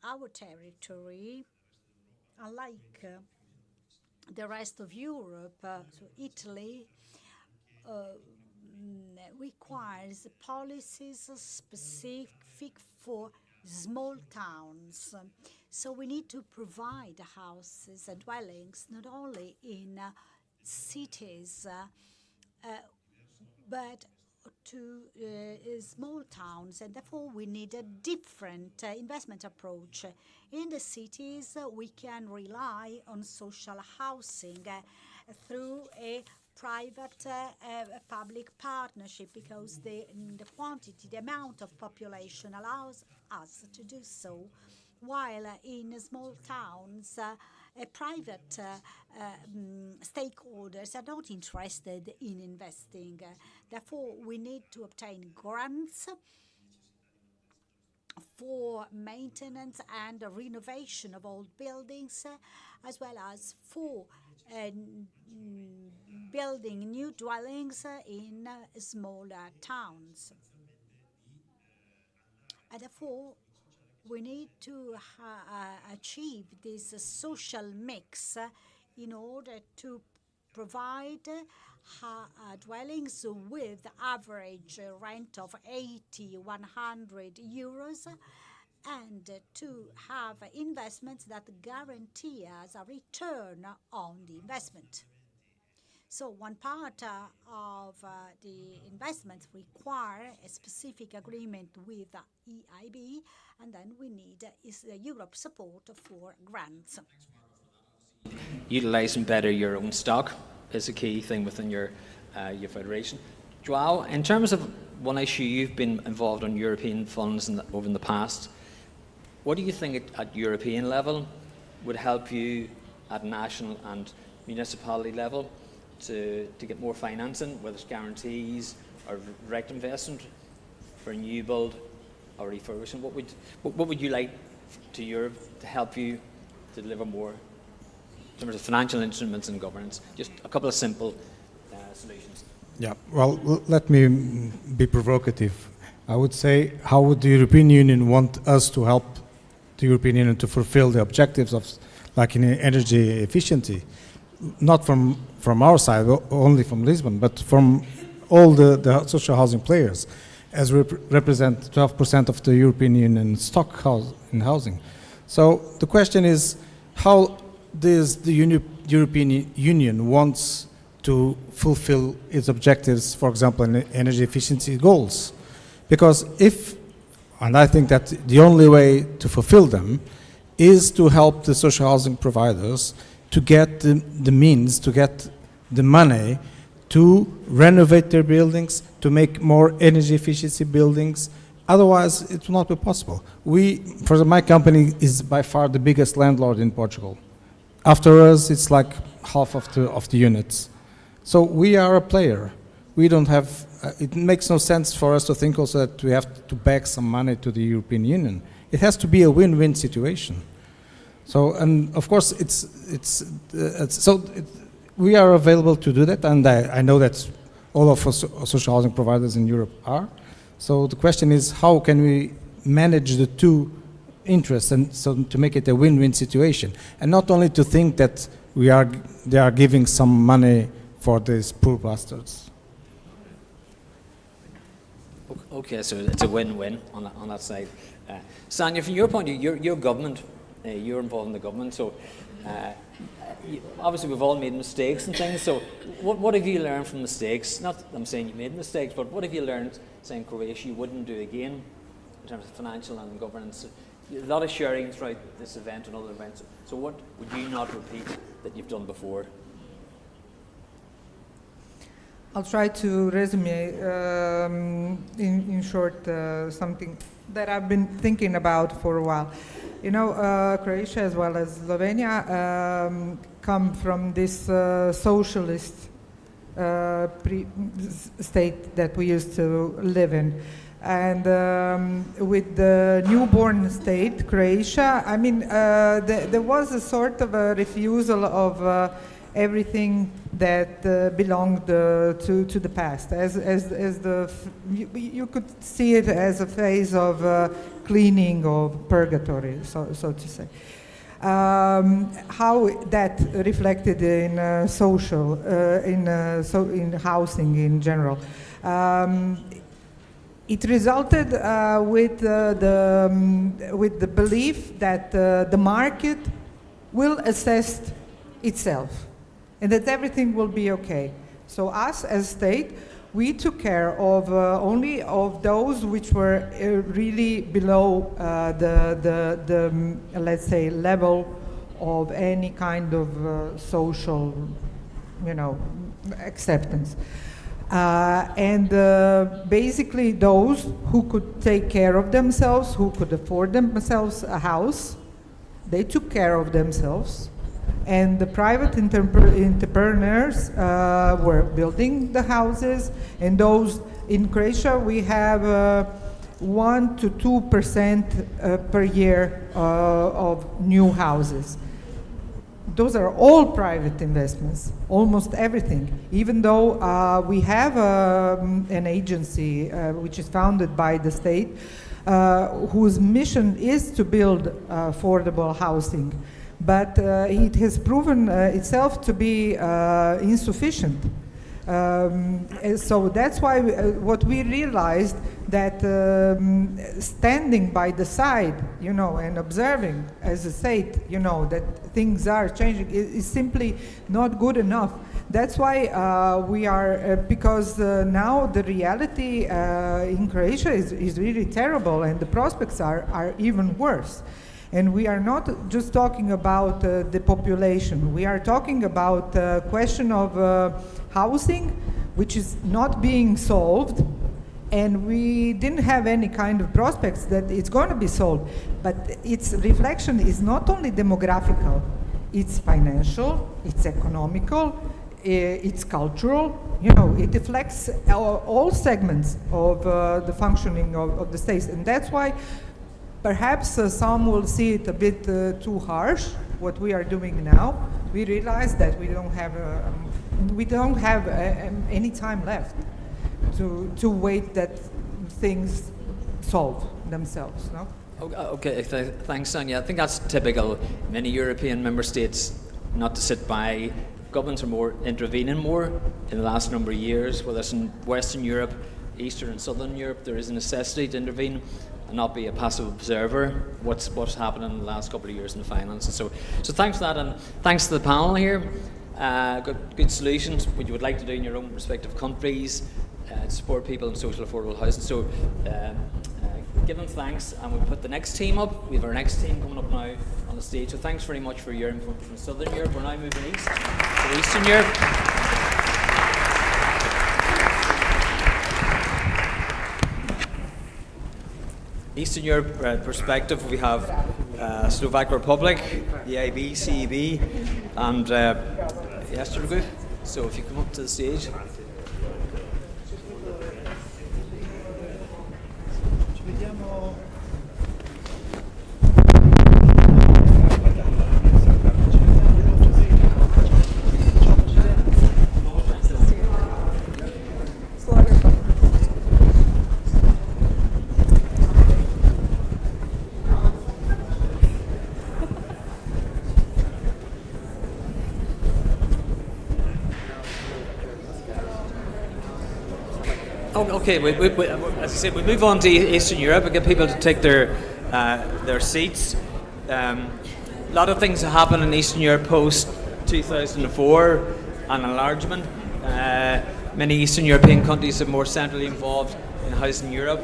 our territory, unlike the rest of Europe, so Italy, requires policies specific for small towns. So we need to provide houses and dwellings not only in cities, but to small towns, and therefore we need a different investment approach. In the cities, we can rely on social housing through a private public partnership, because the quantity, the amount of population allows us to do so, while in small towns, private stakeholders are not interested in investing. Therefore, we need to obtain grants for maintenance and renovation of old buildings, as well as for building new dwellings in smaller towns. And therefore, we need to achieve this social mix in order to provide dwellings with average rent of 80-100 euros, and to have investments that guarantee us a return on the investment. So one part of the investments require a specific agreement with EIB, and then we need Europe support for grants. Utilising better your own stock is a key thing within your federation. Joao, in terms of one issue you've been involved on European funds over in the past, what do you think at European level would help you at national and municipality level to get more financing, whether it's guarantees or direct investment for new build or refurbishment? What would you like to Europe to help you to deliver more in terms of financial instruments and governance? Just a couple of simple solutions. Yeah, well, let me be provocative. I would say, how would the European Union want us to help the European Union to fulfill the objectives of, like in energy efficiency? Not from our side, only from Lisbon, but from all the social housing players, as represent 12% of the European Union stock in housing. So the question is, how does the European Union wants to fulfill its objectives, for example, in energy efficiency goals? Because and I think that the only way to fulfill them is to help the social housing providers to get the means, to get the money to renovate their buildings, to make more energy efficiency buildings. Otherwise, it will not be possible. My company is by far the biggest landlord in Portugal. After us, it's like half of the units. So we are a player. We don't have, it makes no sense for us to think also that we have to beg some money to the European Union. It has to be a win-win situation. So, and of course, we are available to do that, and I know that all of us social housing providers in Europe are. So the question is, how can we manage the two interests, and so to make it a win-win situation, and not only to think that they are giving some money for these poor bastards. Okay, so it's a win-win on that side. Sanja, from your point of view, your government, you're involved in the government, so obviously we've all made mistakes and things, so what have you learned from mistakes? Not that I'm saying you made mistakes, but what have you learned, say in Croatia, you wouldn't do again in terms of financial and governance. A lot of sharing throughout this event and other events. So what would you not repeat that you've done before? I'll try to resume in short something that I've been thinking about for a while. You know, Croatia as well as Slovenia come from this socialist state that we used to live in. And with the newborn state, Croatia, I mean, there was a sort of a refusal of everything that belonged to the past. You could see it as a phase of cleaning of purgatory, so to say. How that reflected in in housing in general. It resulted with the belief that the market will assess itself and that everything will be okay. So us as state, we took care of only of those which were really below the let's say level of any kind of social, you know, acceptance. Basically those who could take care of themselves, who could afford themselves a house, they took care of themselves. And the private entrepreneurs were building the houses. And those in Croatia, we have 1 to 2% per year of new houses. Those are all private investments, almost everything. Even though we have an agency which is founded by the state, whose mission is to build affordable housing. But it has proven itself to be insufficient. So that's why what we realized that standing by the side, you know, and observing as a state, you know, that things are changing is simply not good enough. That's why we are, because now the reality in Croatia is really terrible and the prospects are even worse. And we are not just talking about the population. We are talking about the question of housing, which is not being solved. And we didn't have any kind of prospects that it's going to be solved. But its reflection is not only demographical, it's financial, it's economical, it's cultural. You know, it reflects all segments of the functioning of the states. And that's why perhaps some will see it a bit too harsh, what we are doing now. We realize that we don't have any time left to wait that things solve themselves. No? Okay, thanks, Sonia. I think that's typical. Many European member states not to sit by. Governments are more intervening more in the last number of years, whether it's in Western Europe, Eastern and Southern Europe, there is a necessity to intervene and not be a passive observer what's happened in the last couple of years in the finances. So thanks for that, and thanks to the panel here. Good solutions, what you would like to do in your own respective countries to support people in social affordable housing. So give them thanks, and we'll put the next team up. We have our next team coming up now on the stage. So thanks very much for your input from Southern Europe. We're now moving east to Eastern Europe. Eastern Europe perspective, we have Slovak Republic, the EIB, CEB, and Renovation. So if you come up to the stage. Okay, as I said, we move on to Eastern Europe and get people to take their seats. A lot of things have happened in Eastern Europe post 2004 and enlargement. Many Eastern European countries are more centrally involved in housing Europe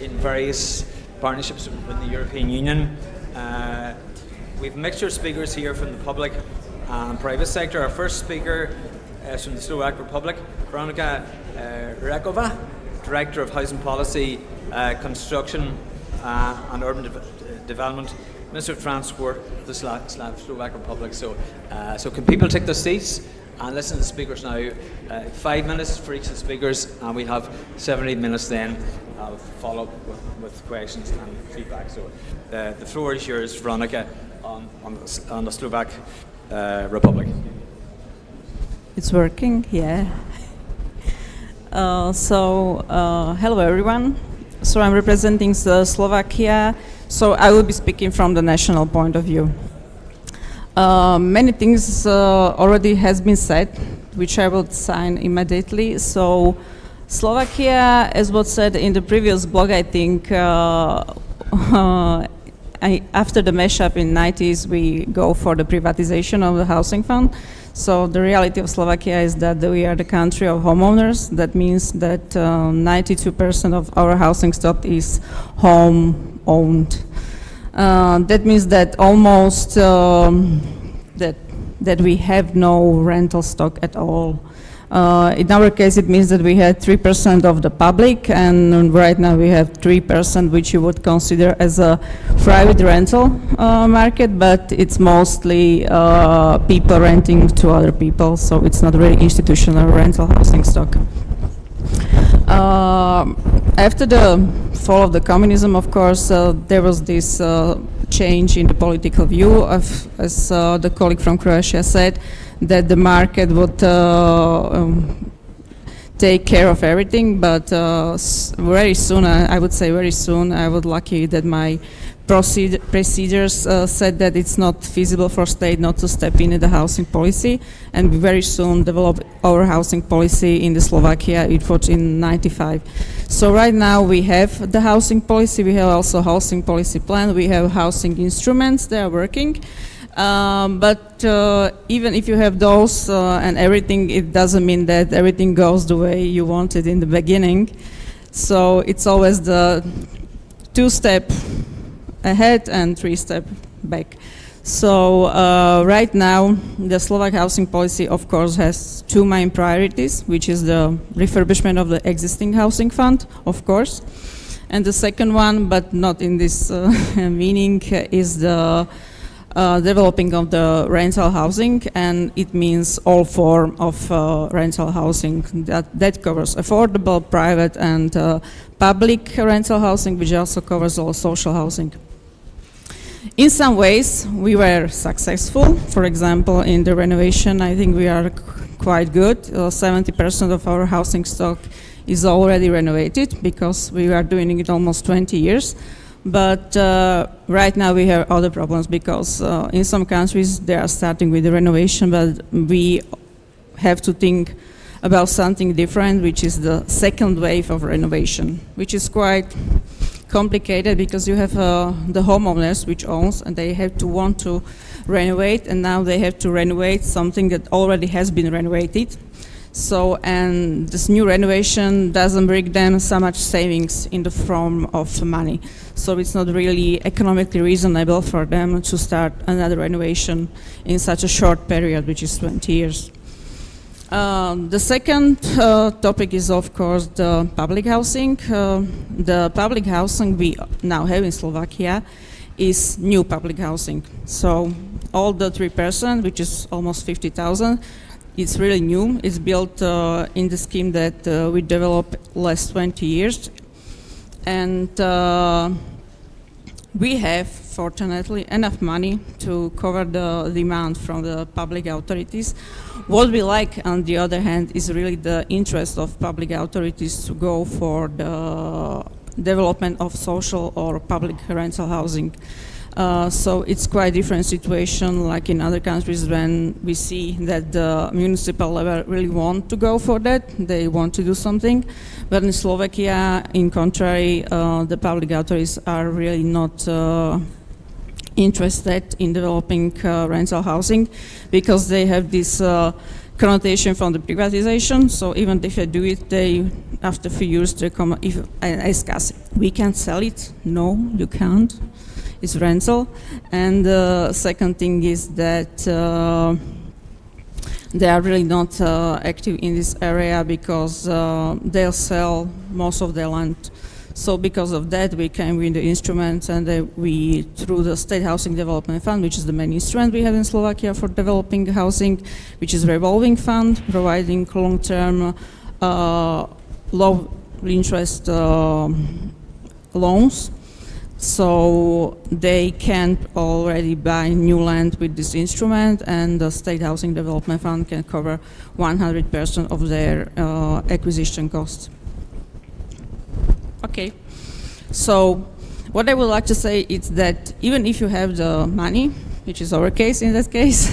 in various partnerships with the European Union. We have a mixture of speakers here from the public and private sector. Our first speaker is from the Slovak Republic, Veronika Rekova, Director of Housing Policy, Construction and Urban Development, Minister of Transport of the Slovak Republic. So can people take their seats and listen to the speakers now? 5 minutes for each of the speakers, and we have 7 or 8 minutes then follow up with questions and feedback. So the floor is yours, Veronika, on the Slovak Republic. It's working, yeah. Hello everyone. So I'm representing Slovakia. So I will be speaking from the national point of view. Many things already has been said, which I will sign immediately. So Slovakia, as was said in the previous blog, I think after the mashup in 90s, we go for the privatization of the housing fund. So the reality of Slovakia is that we are the country of homeowners. That means that 92% of our housing stock is home-owned. That means that almost that we have no rental stock at all. In our case, it means that we had 3% of the public, and right now we have 3%, which you would consider as a private rental market, but it's mostly people renting to other people, so it's not really institutional rental housing stock. After the fall of the communism, of course, there was this change in the political view, as the colleague from Croatia said, that the market would take care of everything, but very soon, I would say very soon, I was lucky that my procedures said that it's not feasible for state not to step into the housing policy, and we very soon developed our housing policy in the Slovakia. It was in 95. So right now we have the housing policy, we have also housing policy plan, we have housing instruments, they are working. But even if you have those and everything, it doesn't mean that everything goes the way you wanted in the beginning. So it's always the 2-step ahead and 3-step back. So right now, the Slovak housing policy, of course, has 2 main priorities, which is the refurbishment of the existing housing fund, of course. And the second one, but not in this meaning, is the developing of the rental housing, and it means all form of rental housing that covers affordable, private, and public rental housing, which also covers all social housing. In some ways, we were successful. For example, in the renovation, I think we are quite good. 70% of our housing stock is already renovated because we are doing it almost 20 years. But right now we have other problems because in some countries they are starting with the renovation, but we have to think about something different, which is the second wave of renovation, which is quite complicated because you have the homeowners which owns, and they have to want to renovate, and now they have to renovate something that already has been renovated. So, and this new renovation doesn't bring them so much savings in the form of money. So it's not really economically reasonable for them to start another renovation in such a short period, which is 20 years. The second topic is, of course, the public housing. The public housing we now have in Slovakia is new public housing. So all the 3%, which is almost 50,000, it's really new. It's built in the scheme that we developed last 20 years. And we have, fortunately, enough money to cover the demand from the public authorities. What we like, on the other hand, is really the interest of public authorities to go for the development of social or public rental housing. So it's quite different situation like in other countries when we see that the municipal level really want to go for that, they want to do something. But in Slovakia, in contrary, the public authorities are really not interested in developing rental housing because they have this connotation from the privatization. So even if I do it, after a few years, they come. If I ask us, we can't sell it. No, you can't. It's rental. And the second thing is that they are really not active in this area because they'll sell most of their land. So because of that, we came with the instruments, and we, through the State Housing Development Fund, which is the main instrument we have in Slovakia for developing housing, which is revolving fund, providing long-term, low-interest loans. So they can already buy new land with this instrument, and the State Housing Development Fund can cover 100% of their acquisition costs. Okay, so what I would like to say is that even if you have the money, which is our case in that case,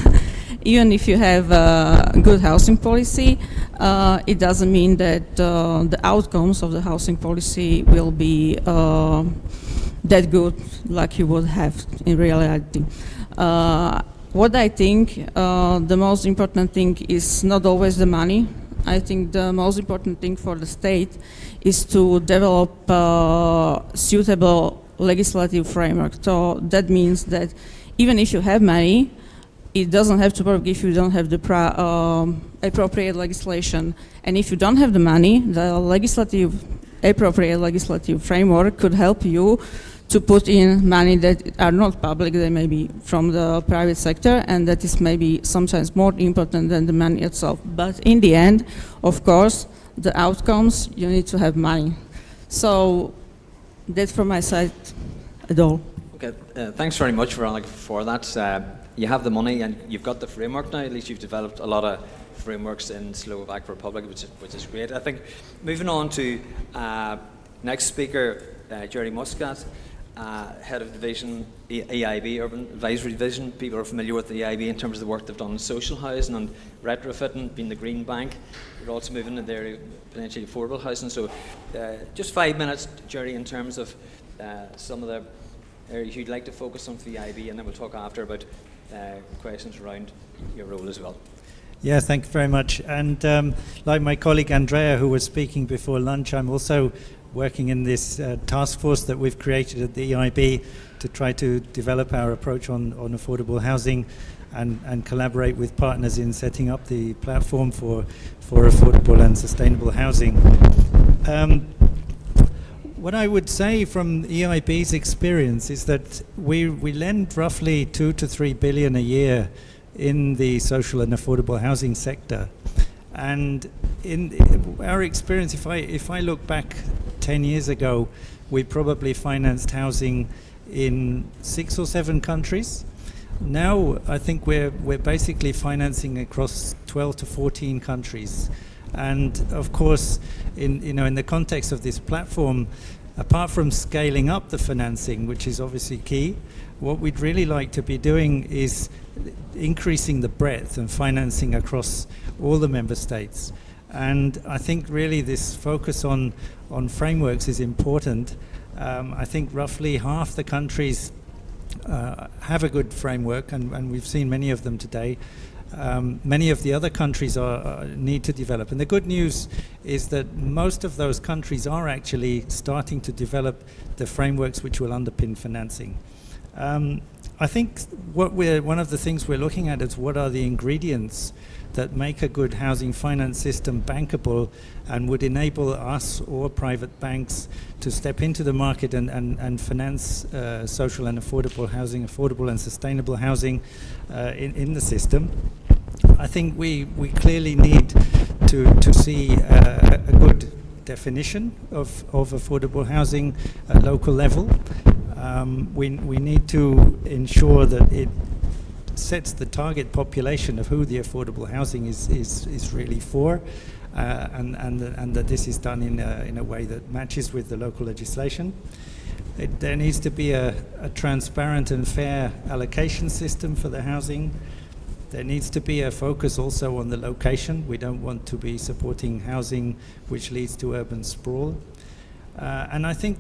even if you have a good housing policy, it doesn't mean that the outcomes of the housing policy will be that good like you would have in reality. What I think the most important thing is not always the money. I think the most important thing for the state is to develop suitable legislative framework. So that means that even if you have money, it doesn't have to work if you don't have the appropriate legislation. And if you don't have the money, the appropriate legislative framework could help you to put in money that are not public, they may be from the private sector, and that is maybe sometimes more important than the money itself. But in the end, of course, the outcomes, you need to have money. So that's from my side at all. Okay, thanks very much, Veronica, for that. You have the money and you've got the framework now. At least you've developed a lot of frameworks in Slovak Republic, which is great. I think moving on to next speaker, Jerry Muscat, Head of Division, EIB, Urban Advisory Division. People are familiar with the EIB in terms of the work they've done in social housing and retrofitting, being the green bank. We're also moving into the area of potentially affordable housing. So just 5 minutes, Jerry, in terms of some of the areas you'd like to focus on for the EIB, and then we'll talk after about questions around your role as well. Yeah, thank you very much. And like my colleague Andrea, who was speaking before lunch, I'm also working in this task force that we've created at the EIB to try to develop our approach on affordable housing and collaborate with partners in setting up the platform for affordable and sustainable housing. What I would say from EIB's experience is that we lend roughly 2 to 3 billion a year in the social and affordable housing sector. And in our experience, if I look back 10 years ago, we probably financed housing in 6 or 7 countries. Now I think we're basically financing across 12 to 14 countries. And of course, in the context of this platform, apart from scaling up the financing, which is obviously key, what we'd really like to be doing is increasing the breadth and financing across all the member states. And I think really this focus on frameworks is important. I think roughly half the countries have a good framework, and we've seen many of them today. Many of the other countries need to develop. And the good news is that most of those countries are actually starting to develop the frameworks which will underpin financing. I think one of the things we're looking at is what are the ingredients that make a good housing finance system bankable and would enable us or private banks to step into the market and finance social and affordable housing, affordable and sustainable housing in the system. I think we clearly need to see a good definition of affordable housing at local level. We need to ensure that it sets the target population of who the affordable housing is really for, and that this is done in a way that matches with the local legislation. There needs to be a transparent and fair allocation system for the housing. There needs to be a focus also on the location. We don't want to be supporting housing which leads to urban sprawl. And I think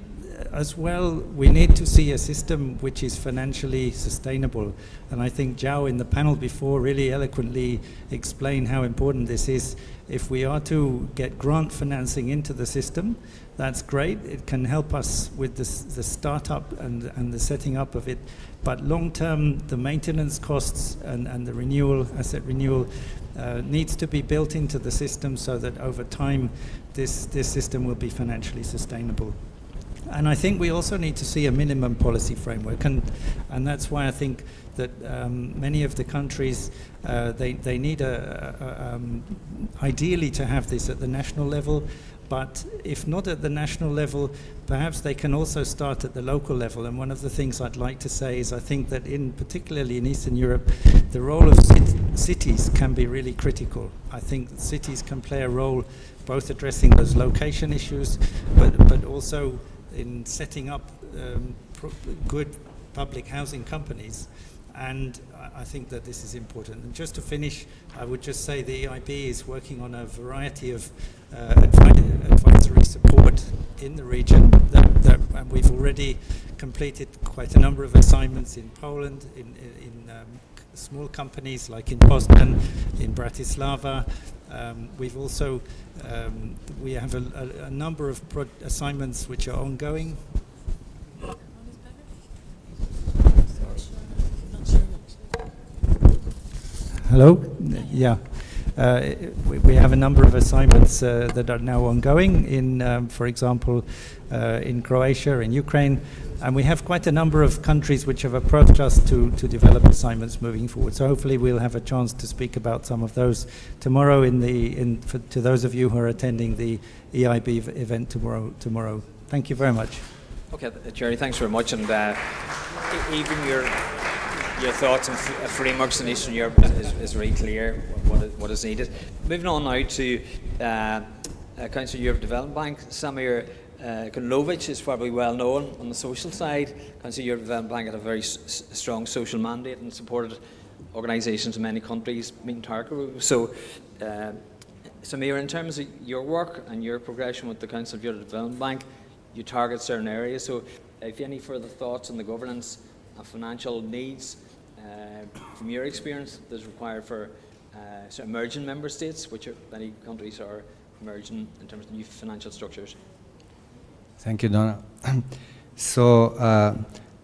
as well, we need to see a system which is financially sustainable. And I think Zhao in the panel before really eloquently explained how important this is. If we are to get grant financing into the system, that's great. It can help us with the startup and the setting up of it. But long term, the maintenance costs and the renewal, asset renewal, needs to be built into the system so that over time this system will be financially sustainable. And I think we also need to see a minimum policy framework, and that's why I think that many of the countries, they need ideally to have this at the national level, but if not at the national level, perhaps they can also start at the local level. And one of the things I'd like to say is I think that particularly in Eastern Europe, the role of cities can be really critical. I think that cities can play a role both addressing those location issues, but also in setting up good public housing companies. And I think that this is important. And just to finish, I would just say the EIB is working on a variety of advisory support in the region. And we've already completed quite a number of assignments in Poland, in small companies like in Poznan, in Bratislava. We've also, we have a number of assignments which are ongoing. Hello? Yeah. We have a number of assignments that are now ongoing in, for example, in Croatia, in Ukraine, and we have quite a number of countries which have approached us to develop assignments moving forward. So hopefully we'll have a chance to speak about some of those tomorrow to those of you who are attending the EIB event tomorrow. Thank you very much. Okay, Jerry, thanks very much. And even your thoughts and frameworks in Eastern Europe is very clear what is needed. Moving on now to Council of Europe Development Bank. Samir Konlovic is probably well known on the social side. Council of Europe Development Bank had a very strong social mandate and supported organisations in many countries, meeting target groups. So, Samir, in terms of your work and your progression with the Council of Europe Development Bank, you target certain areas. So, if you have any further thoughts on the governance and financial needs from your experience that's required for emerging member states, which many countries are emerging in terms of new financial structures? Thank you, Donna. So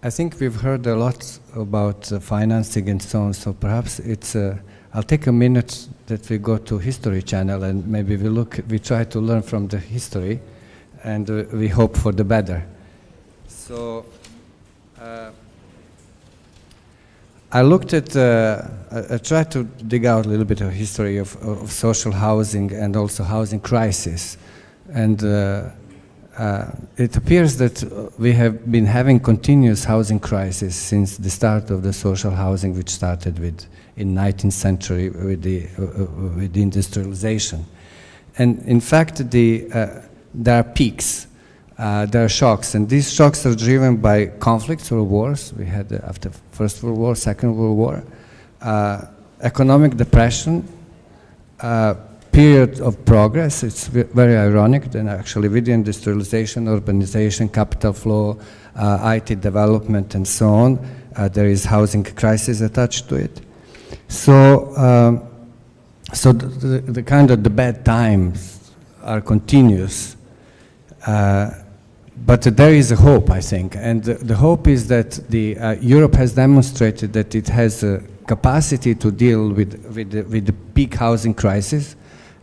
I think we've heard a lot about financing and so on, so perhaps it's, I'll take a minute that we go to History Channel and maybe we try to learn from the history and we hope for the better. So I looked at, I tried to dig out a little bit of history of social housing and also housing crisis. And it appears that we have been having continuous housing crisis since the start of the social housing, which started in 19th century with the industrialization. And in fact, there are peaks. There are shocks, and these shocks are driven by conflicts or wars. We had after First World War, Second World War, economic depression, period of progress. It's very ironic that actually with the industrialization, urbanization, capital flow, IT development, and so on, there is housing crisis attached to it. So, the kind of the bad times are continuous. But there is a hope, I think, and the hope is that Europe has demonstrated that it has a capacity to deal with the peak housing crisis,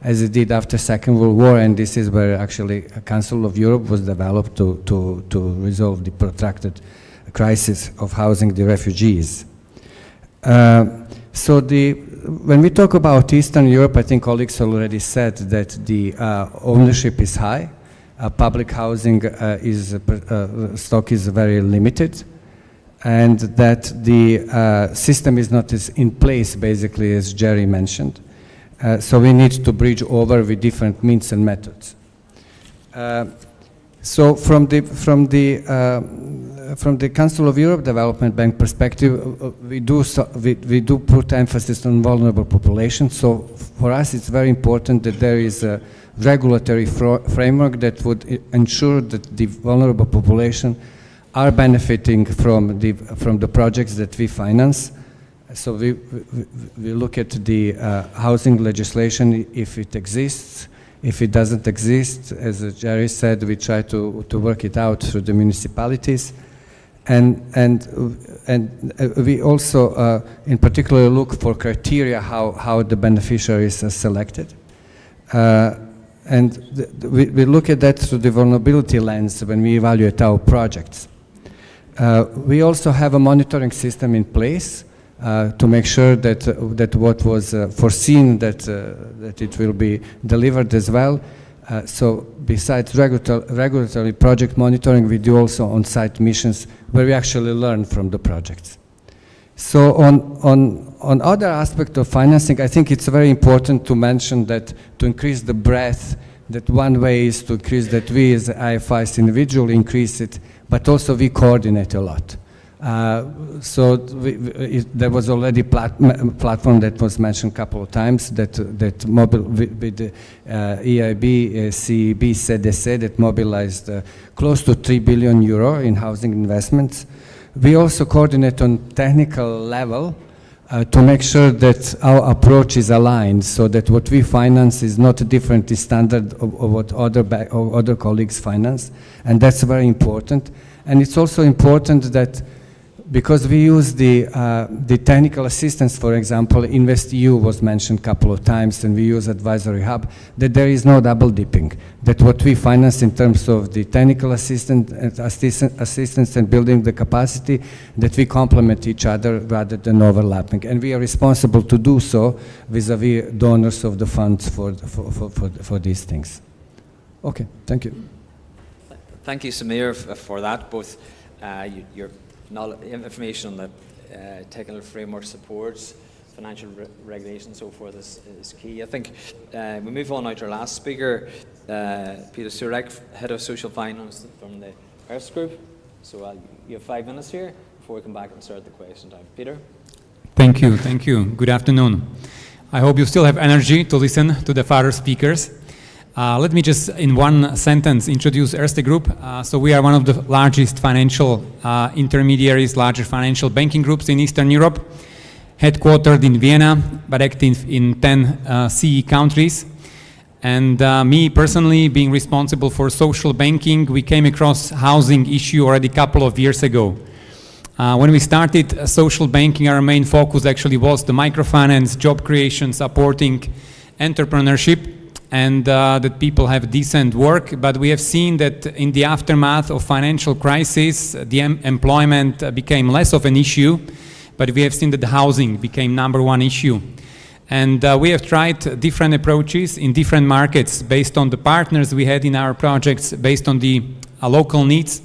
as it did after Second World War, and this is where actually a Council of Europe was developed to resolve the protracted crisis of housing the refugees. So when we talk about Eastern Europe, I think colleagues already said that the ownership is high. Public housing stock is very limited, and that the system is not as in place, basically, as Jerry mentioned. So we need to bridge over with different means and methods. So from the from the Council of Europe Development Bank perspective, we do put emphasis on vulnerable populations. So for us, it's very important that there is a regulatory framework that would ensure that the vulnerable population are benefiting from the projects that we finance. So we look at the housing legislation, if it exists. If it doesn't exist, as Jerry said, we try to work it out through the municipalities. And we also, in particular, look for criteria how the beneficiaries are selected. We look at that through the vulnerability lens when we evaluate our projects. We also have a monitoring system in place to make sure that what was foreseen that it will be delivered as well. So besides regulatory project monitoring, we do also on-site missions where we actually learn from the projects. So on other aspects of financing, I think it's very important to mention that to increase the breadth, that one way is to increase that we as IFIs individually increase it, but also we coordinate a lot. So there was already platform that was mentioned a couple of times that mobile with the EIB, CEB, CDC that mobilized close to 3 billion euro in housing investments. We also coordinate on technical level to make sure that our approach is aligned, so that what we finance is not different the standard of what other colleagues finance, and that's very important. And it's also important that because we use the technical assistance, for example, InvestEU was mentioned a couple of times, and we use Advisory Hub, that there is no double dipping, that what we finance in terms of the technical assistance and building the capacity, that we complement each other rather than overlapping. And we are responsible to do so vis-a-vis donors of the funds for these things. Okay, thank you. Thank you, Samir, for that, both your information on the technical framework supports, financial regulation and so forth is key. I think we move on now to our last speaker, Peter Surek, Head of Social Finance from the Erst Group. So you have 5 minutes here before we come back and start the question time. Peter? Thank you, thank you. Good afternoon. I hope you still have energy to listen to the further speakers. Let me just, in one sentence, introduce Erste Group. So we are one of the largest financial intermediaries, larger financial banking groups in Eastern Europe, headquartered in Vienna, but active in 10 CE countries. And me personally, being responsible for social banking, we came across housing issue already a couple of years ago. When we started social banking, our main focus actually was the microfinance, job creation, supporting entrepreneurship, and that people have decent work. But we have seen that in the aftermath of financial crisis, the employment became less of an issue, but we have seen that the housing became #1 issue. And we have tried different approaches in different markets based on the partners we had in our projects, based on the local needs.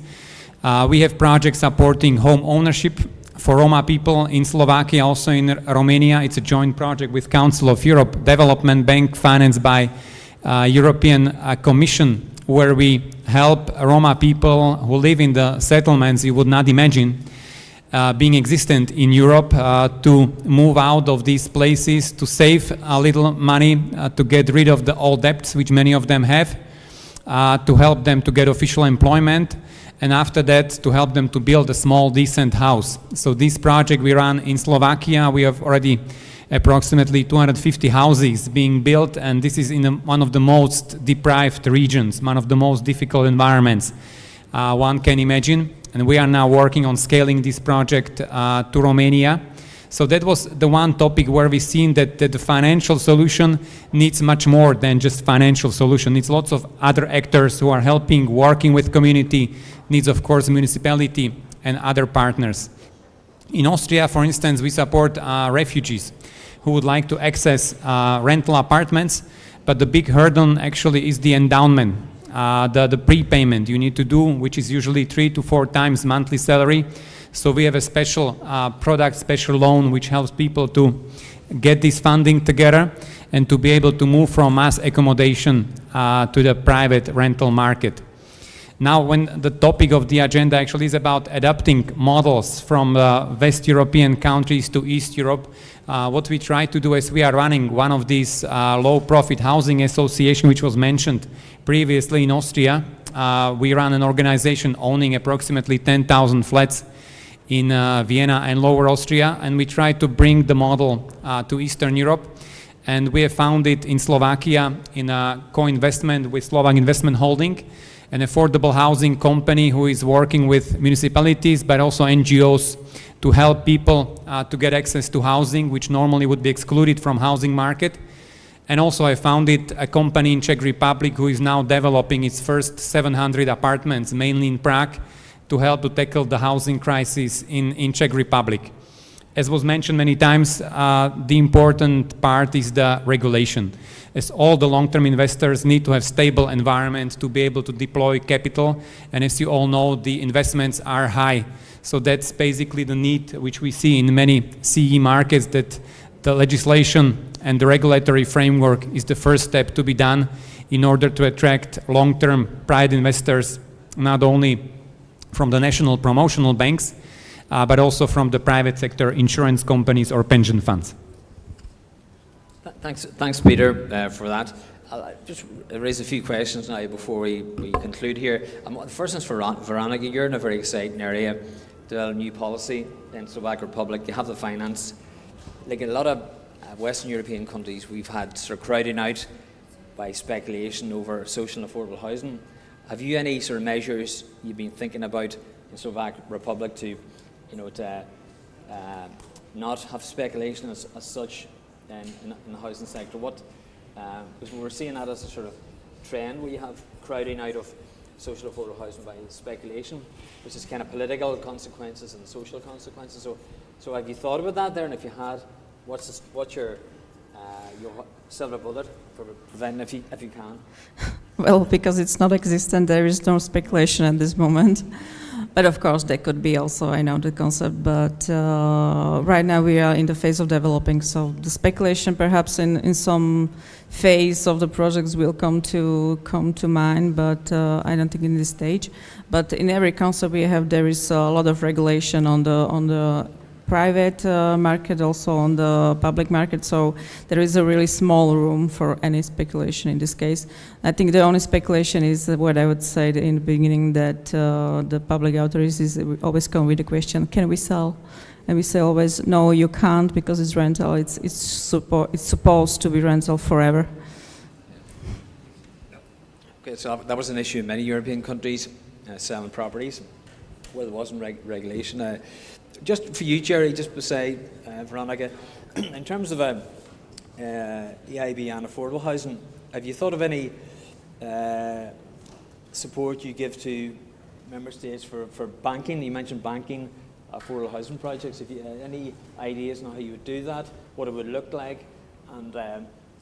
We have projects supporting home ownership for Roma people in Slovakia, also in Romania. It's a joint project with Council of Europe Development Bank, financed by European Commission, where we help Roma people who live in the settlements you would not imagine being existent in Europe to move out of these places, to save a little money, to get rid of the old debts which many of them have, to help them to get official employment, and after that to help them to build a small decent house. So this project we run in Slovakia, we have already approximately 250 houses being built, and this is in one of the most deprived regions, one of the most difficult environments one can imagine. And we are now working on scaling this project to Romania. So that was the one topic where we've seen that the financial solution needs much more than just financial solution. Needs lots of other actors who are helping, working with community, needs of course municipality and other partners. In Austria, for instance, we support refugees who would like to access rental apartments, but the big hurdle actually is the endowment, the prepayment you need to do, which is usually 3 to 4 times monthly salary. So we have a special product, special loan, which helps people to get this funding together and to be able to move from mass accommodation to the private rental market. Now, when the topic of the agenda actually is about adapting models from West European countries to East Europe, what we try to do is we are running one of these low-profit housing association, which was mentioned previously in Austria. We run an organization owning approximately 10,000 flats in Vienna and Lower Austria, and we try to bring the model to Eastern Europe. And we have found it in Slovakia in a co-investment with Slovak Investment Holding, an affordable housing company who is working with municipalities but also NGOs to help people to get access to housing, which normally would be excluded from housing market. And also I found it a company in Czech Republic who is now developing its first 700 apartments, mainly in Prague, to help to tackle the housing crisis in Czech Republic. As was mentioned many times, the important part is the regulation, as all the long-term investors need to have stable environment to be able to deploy capital, and as you all know, the investments are high. So that's basically the need which we see in many CE markets, that the legislation and the regulatory framework is the first step to be done in order to attract long-term private investors, not only from the national promotional banks, but also from the private sector, insurance companies or pension funds. Thanks, Peter, for that. I'll just raise a few questions now before we conclude here. The first is for Veronica. You're in a very exciting area, develop new policy in Slovak Republic. You have the finance. Like in a lot of Western European countries, we've had sort of crowding out by speculation over social and affordable housing. Have you any sort of measures you've been thinking about in Slovak Republic to not have speculation as such in the housing sector? Because we're seeing that as a sort of trend where you have crowding out of social affordable housing by speculation, which is kind of political consequences and social consequences. So have you thought about that there? And if you had, what's your silver bullet for preventing if you can? Well, because it's not existent, there is no speculation at this moment. But of course, there could be also, I know the concept, but right now we are in the phase of developing, so the speculation perhaps in some phase of the projects will come to mind, but I don't think in this stage. But in every concept we have, there is a lot of regulation on the private market, also on the public market, so there is a really small room for any speculation in this case. I think the only speculation is what I would say in the beginning, that the public authorities always come with the question, can we sell? And we say always, no, you can't, because it's rental, it's supposed to be rental forever. Okay, so that was an issue in many European countries, selling properties, where there wasn't regulation. Just for you, Jerry, just to say, Veronica, in terms of EIB and affordable housing, have you thought of any support you give to member states for banking? You mentioned banking affordable housing projects. If you any ideas on how you would do that, what it would look like, and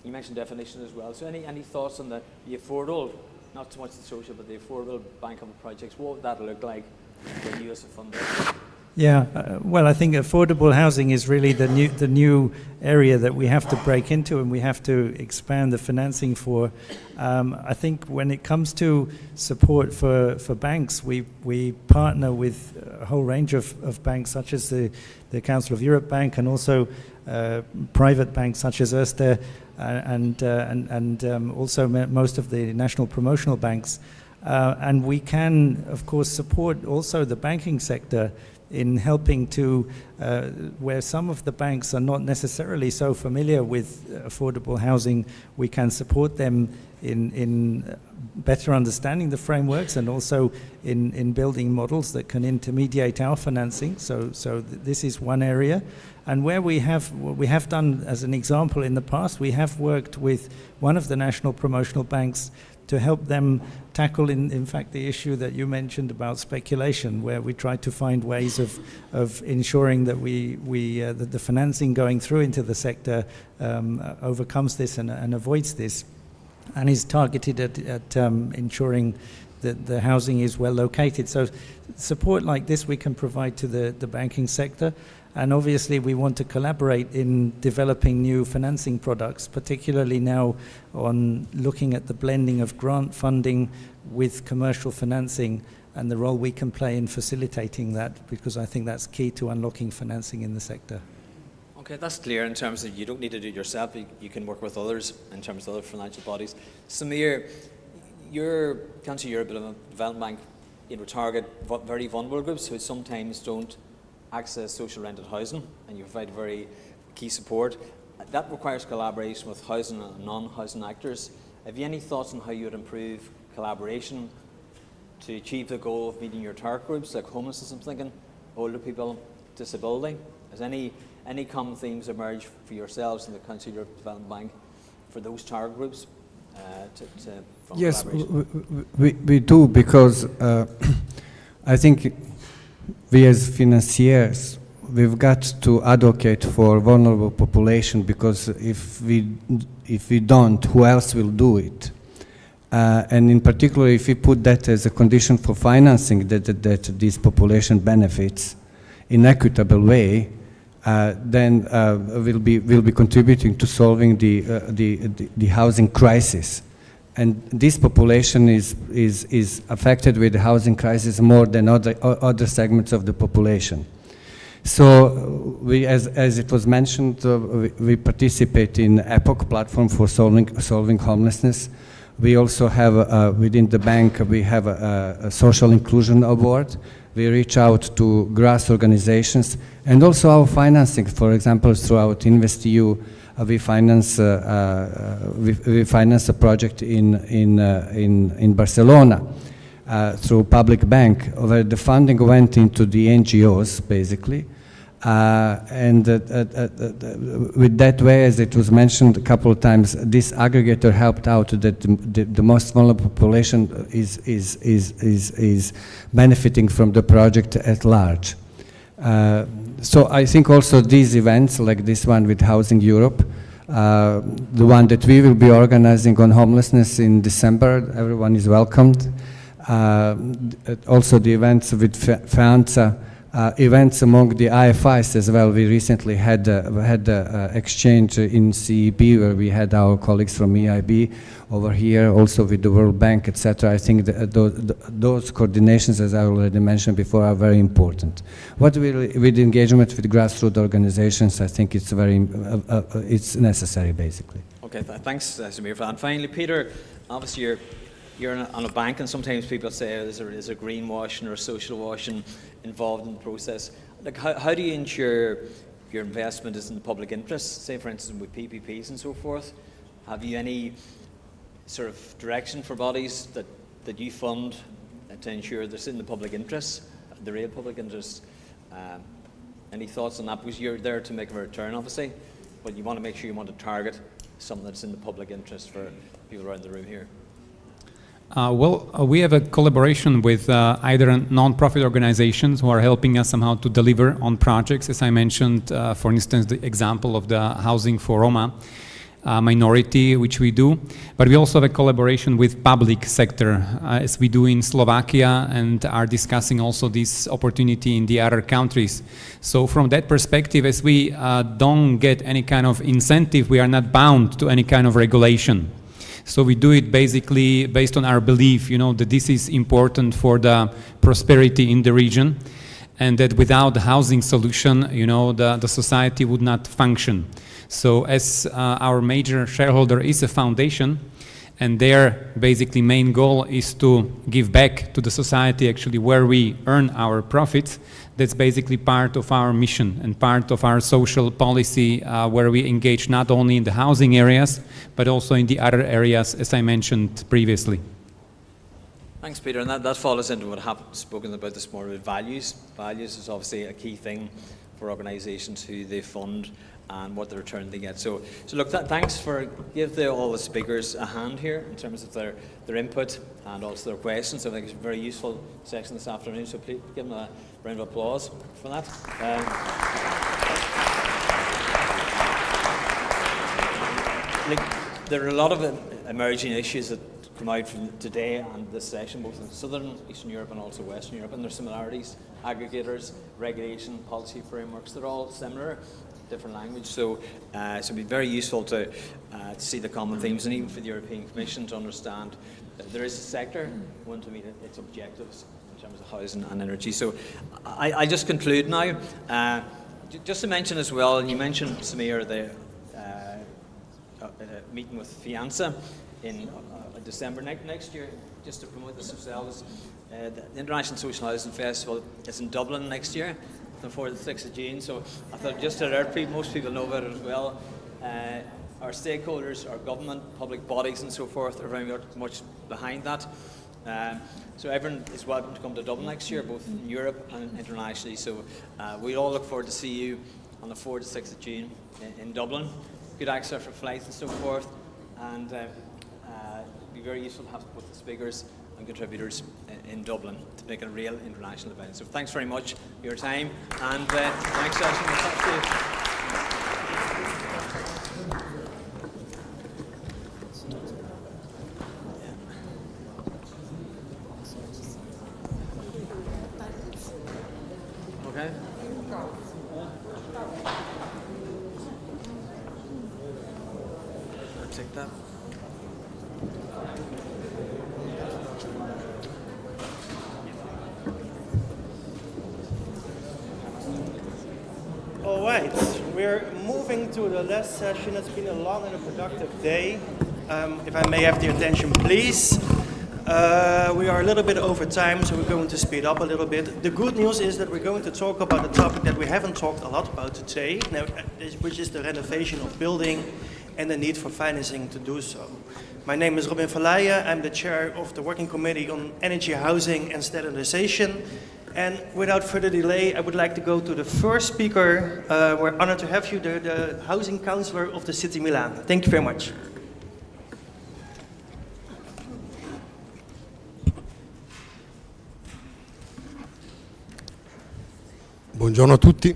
you mentioned definition as well. So any thoughts on the affordable, not so much the social, but the affordable bankable projects? What would that look like for you as a funder? Yeah, well, I think affordable housing is really the new area that we have to break into, and we have to expand the financing for. I think when it comes to support for banks, we partner with a whole range of banks, such as the Council of Europe Bank, and also private banks such as Erste, and also most of the national promotional banks. And we can, of course, support also the banking sector in helping to, where some of the banks are not necessarily so familiar with affordable housing, we can support them in better understanding the frameworks, and also in building models that can intermediate our financing. So this is one area. And where we have done, as an example in the past, we have worked with one of the national promotional banks to help them tackle, in fact, the issue that you mentioned about speculation, where we try to find ways of ensuring that that the financing going through into the sector overcomes this and avoids this, and is targeted at ensuring the housing is well located. So support like this we can provide to the banking sector. And obviously we want to collaborate in developing new financing products, particularly now on looking at the blending of grant funding with commercial financing and the role we can play in facilitating that, because I think that's key to unlocking financing in the sector. Okay, that's clear in terms of you don't need to do it yourself, you can work with others in terms of other financial bodies. Samir, your Council Europe Development Bank, target very vulnerable groups who sometimes don't access social rented housing, and you provide very key support. That requires collaboration with housing and non-housing actors. Have you any thoughts on how you would improve collaboration to achieve the goal of meeting your target groups, like homelessness, I'm thinking, older people, disability? Has any common themes emerged for yourselves in the Council Europe Development Bank for those target groups? Yes, we do, because I think we as financiers, we've got to advocate for vulnerable population, because if we don't, who else will do it? And in particular, if we put that as a condition for financing, that this population benefits in equitable way, then we'll be contributing to solving the housing crisis. And this population is affected with the housing crisis more than other segments of the population. So we, as it was mentioned, we participate in EPOC platform for solving homelessness. We also have within the bank we have a social inclusion award. We reach out to grass organizations, and also our financing. For example, throughout InvestEU, we finance a project in Barcelona through public bank, where the funding went into the NGOs basically, and with that way, as it was mentioned a couple of times, this aggregator helped out that the most vulnerable population is benefiting from the project at large. So I think also these events, like this one with Housing Europe, the one that we will be organizing on homelessness in December, everyone is welcomed. Also the events with FANSA, events among the IFIs as well. We recently had exchange in CEB, where we had our colleagues from EIB over here, also with the World Bank, etc. I think those coordinations, as I already mentioned before, are very important. With engagement with grassroots organizations, I think it's it's necessary, basically. Okay, thanks, Samir. And finally, Peter, obviously you're on a bank, and sometimes people say there's a greenwashing or social washing involved in the process. Like, how do you ensure your investment is in the public interest? Say, for instance, with PPPs and so forth. Have you any sort of direction for bodies that you fund to ensure this in the public interest, the real public interest? Any thoughts on that? Because you're there to make a return, obviously, but you want to make sure you want to target something that's in the public interest for people around the room here. We have a collaboration with either non-profit organizations who are helping us somehow to deliver on projects. As I mentioned, for instance, the example of the housing for Roma minority, which we do. But we also have a collaboration with public sector, as we do in Slovakia, and are discussing also this opportunity in the other countries. So from that perspective, as we don't get any kind of incentive, we are not bound to any kind of regulation. So we do it basically based on our belief, that this is important for the prosperity in the region, and that without the housing solution, the society would not function. So as our major shareholder is a foundation, and their basically main goal is to give back to the society actually where we earn our profits, that's basically part of our mission and part of our social policy, where we engage not only in the housing areas, but also in the other areas, as I mentioned previously. Thanks, Peter. And that follows into what I've spoken about this morning with values. Values is obviously a key thing for organisations who they fund and what the return they get. So look, thanks for giving all the speakers a hand here in terms of their input and also their questions. I think it's a very useful session this afternoon, so please give them a round of applause for that. There are a lot of emerging issues that come out from today and this session, both in Southern, Eastern Europe and also Western Europe, and there's similarities, aggregators, regulation, policy frameworks, they're all similar, different language, so it'd be very useful to see the common themes, and even for the European Commission to understand that there is a sector, one to meet its objectives in terms of housing and energy. So I just conclude now, just to mention as well, and you mentioned, Samir, the meeting with Fianza in December next year, just to promote this ourselves. The International Social Housing Festival is in Dublin next year, the 4th to 6th of June, so I thought just to alert people, most people know about it as well. Our stakeholders, our government, public bodies and so forth are very much behind that. So everyone is welcome to come to Dublin next year, both in Europe and internationally. So we all look forward to see you on the 4th to 6th of June in Dublin. Good access for flights and so forth, and be very useful to have both the speakers and contributors in Dublin to make it a real international event. So thanks very much for your time, and next session we'll talk to you. Okay. I'll take that. All right, we're moving to the last session. It's been a long and a productive day. If I may have the attention, please. We are a little bit over time, so we're going to speed up a little bit. The good news is that we're going to talk about a topic that we haven't talked a lot about today, which is the renovation of building and the need for financing to do so. My name is Robin Verleijen. I'm the chair of the Working Committee on Energy, Housing and Standardization. And without further delay, I would like to go to the first speaker. We're honored to have you, the housing councillor of the city Milan. Thank you very much. Buongiorno a tutti.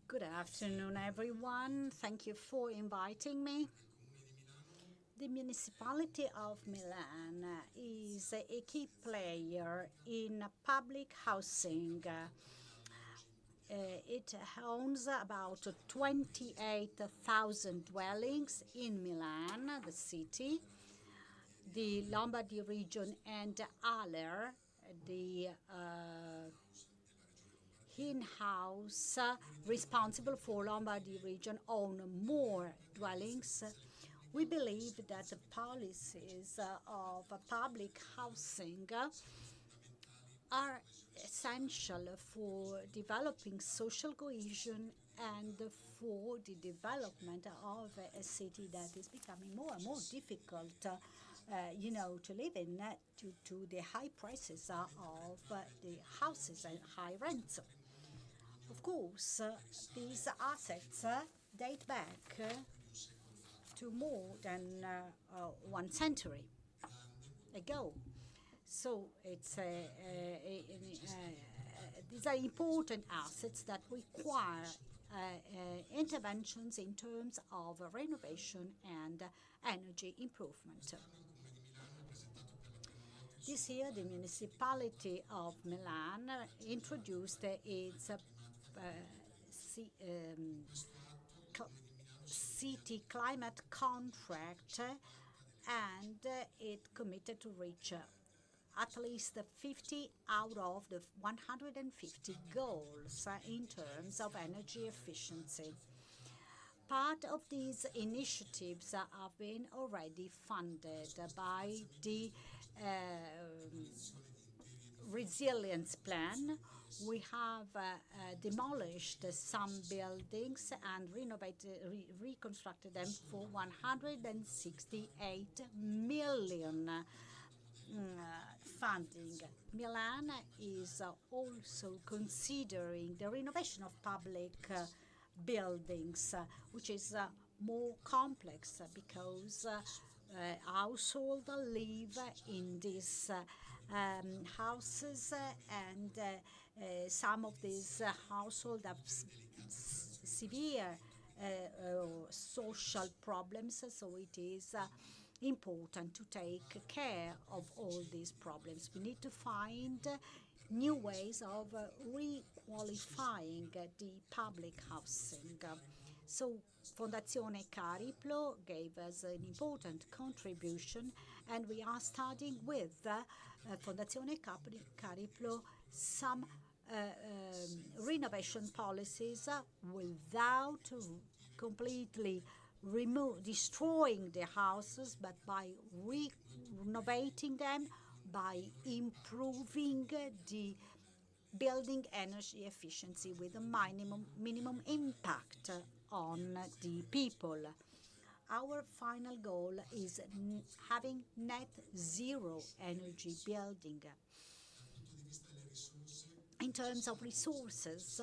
Good afternoon, everyone. Thank you for inviting me. The municipality of Milan is a key player in public housing. It owns about 28,000 dwellings in Milan, the city, the Lombardy region, and Aller, the in-house responsible for Lombardy region, own more dwellings. We believe that the policies of public housing are essential for developing social cohesion and for the development of a city that is becoming more and more difficult to live in due to the high prices of the houses and high rents. Of course, these assets date back to more than 1 century ago. So these are important assets that require interventions in terms of renovation and energy improvement. This year, the municipality of Milan introduced its city climate contract, and it committed to reach at least 50 out of the 150 goals in terms of energy efficiency. Part of these initiatives have been already funded by the resilience plan. We have demolished some buildings and reconstructed them for 168 million funding. Milan is also considering the renovation of public buildings, which is more complex because households live in these houses, and some of these households have severe social problems, so it is important to take care of all these problems. We need to find new ways of re-qualifying the public housing. So Fondazione Cariplo gave us an important contribution, and we are starting with Fondazione Cariplo some renovation policies without completely destroying the houses, but by renovating them, by improving the building energy efficiency with a minimum impact on the people. Our final goal is having net zero energy building. In terms of resources,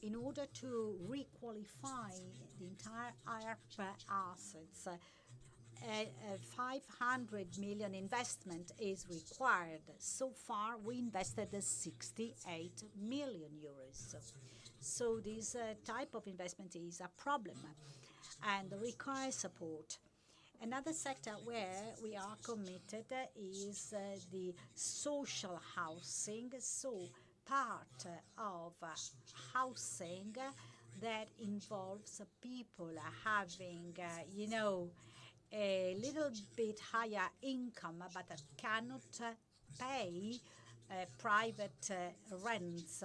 in order to re-qualify the entire IRP assets, 500 million investment is required. So far, we invested 68 million euros. So this type of investment is a problem and requires support. Another sector where we are committed is the social housing, so part of housing that involves people having, a little bit higher income but cannot pay private rents.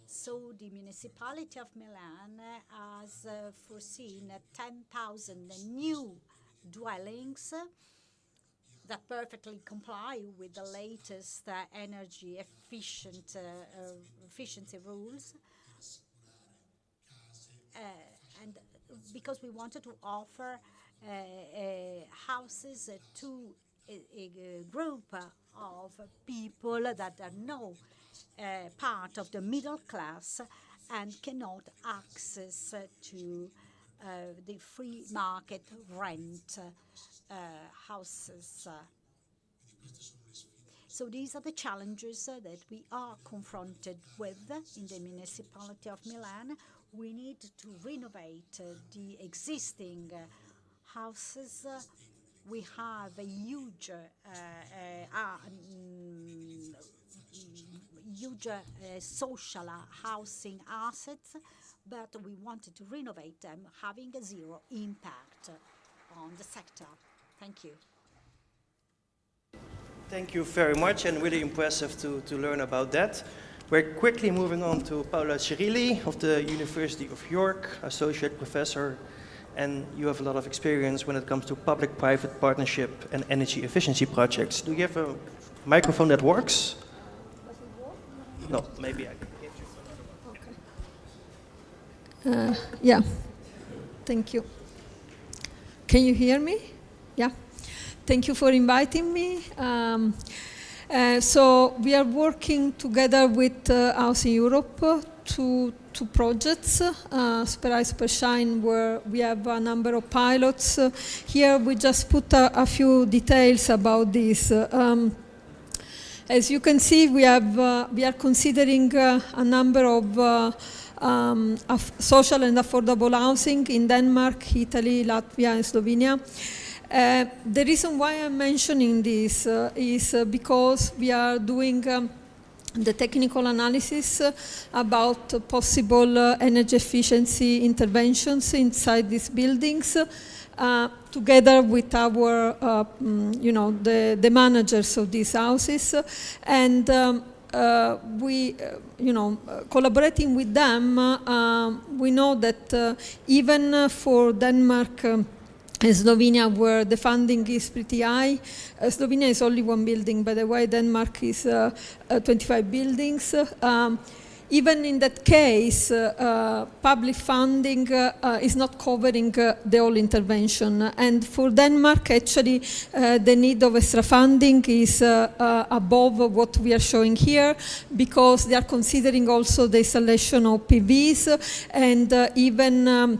So the municipality of Milan has foreseen 10,000 new dwellings that perfectly comply with the latest energy efficiency rules. And because we wanted to offer houses to a group of people that are no part of the middle class and cannot access to the free market rent houses. So these are the challenges that we are confronted with in the municipality of Milan. We need to renovate the existing houses. We have a huge social housing assets, but we wanted to renovate them, having a zero impact on the sector. Thank you. Thank you very much, and really impressive to learn about that. We're quickly moving on to Paola Cirilli of the University of York, Associate Professor, and you have a lot of experience when it comes to public-private partnership and energy efficiency projects. Do you have a microphone that works? Does it work? No, maybe I can get you. Okay. Yeah, thank you. Can you hear me? Yeah. Thank you for inviting me. So we are working together with Housing Europe to two projects, Super Super Shine, where we have a number of pilots. Here we just put a few details about this. As you can see, we are considering a number of social and affordable housing in Denmark, Italy, Latvia, and Slovenia. The reason why I'm mentioning this is because we are doing the technical analysis about possible energy efficiency interventions inside these buildings, together with our, the managers of these houses, and we, collaborating with them, we know that even for Denmark and Slovenia, where the funding is pretty high. Slovenia is only one building, by the way. Denmark is 25 buildings. Even in that case, public funding is not covering the whole intervention. And for Denmark, actually, the need of extra funding is above what we are showing here, because they are considering also the installation of PVs and even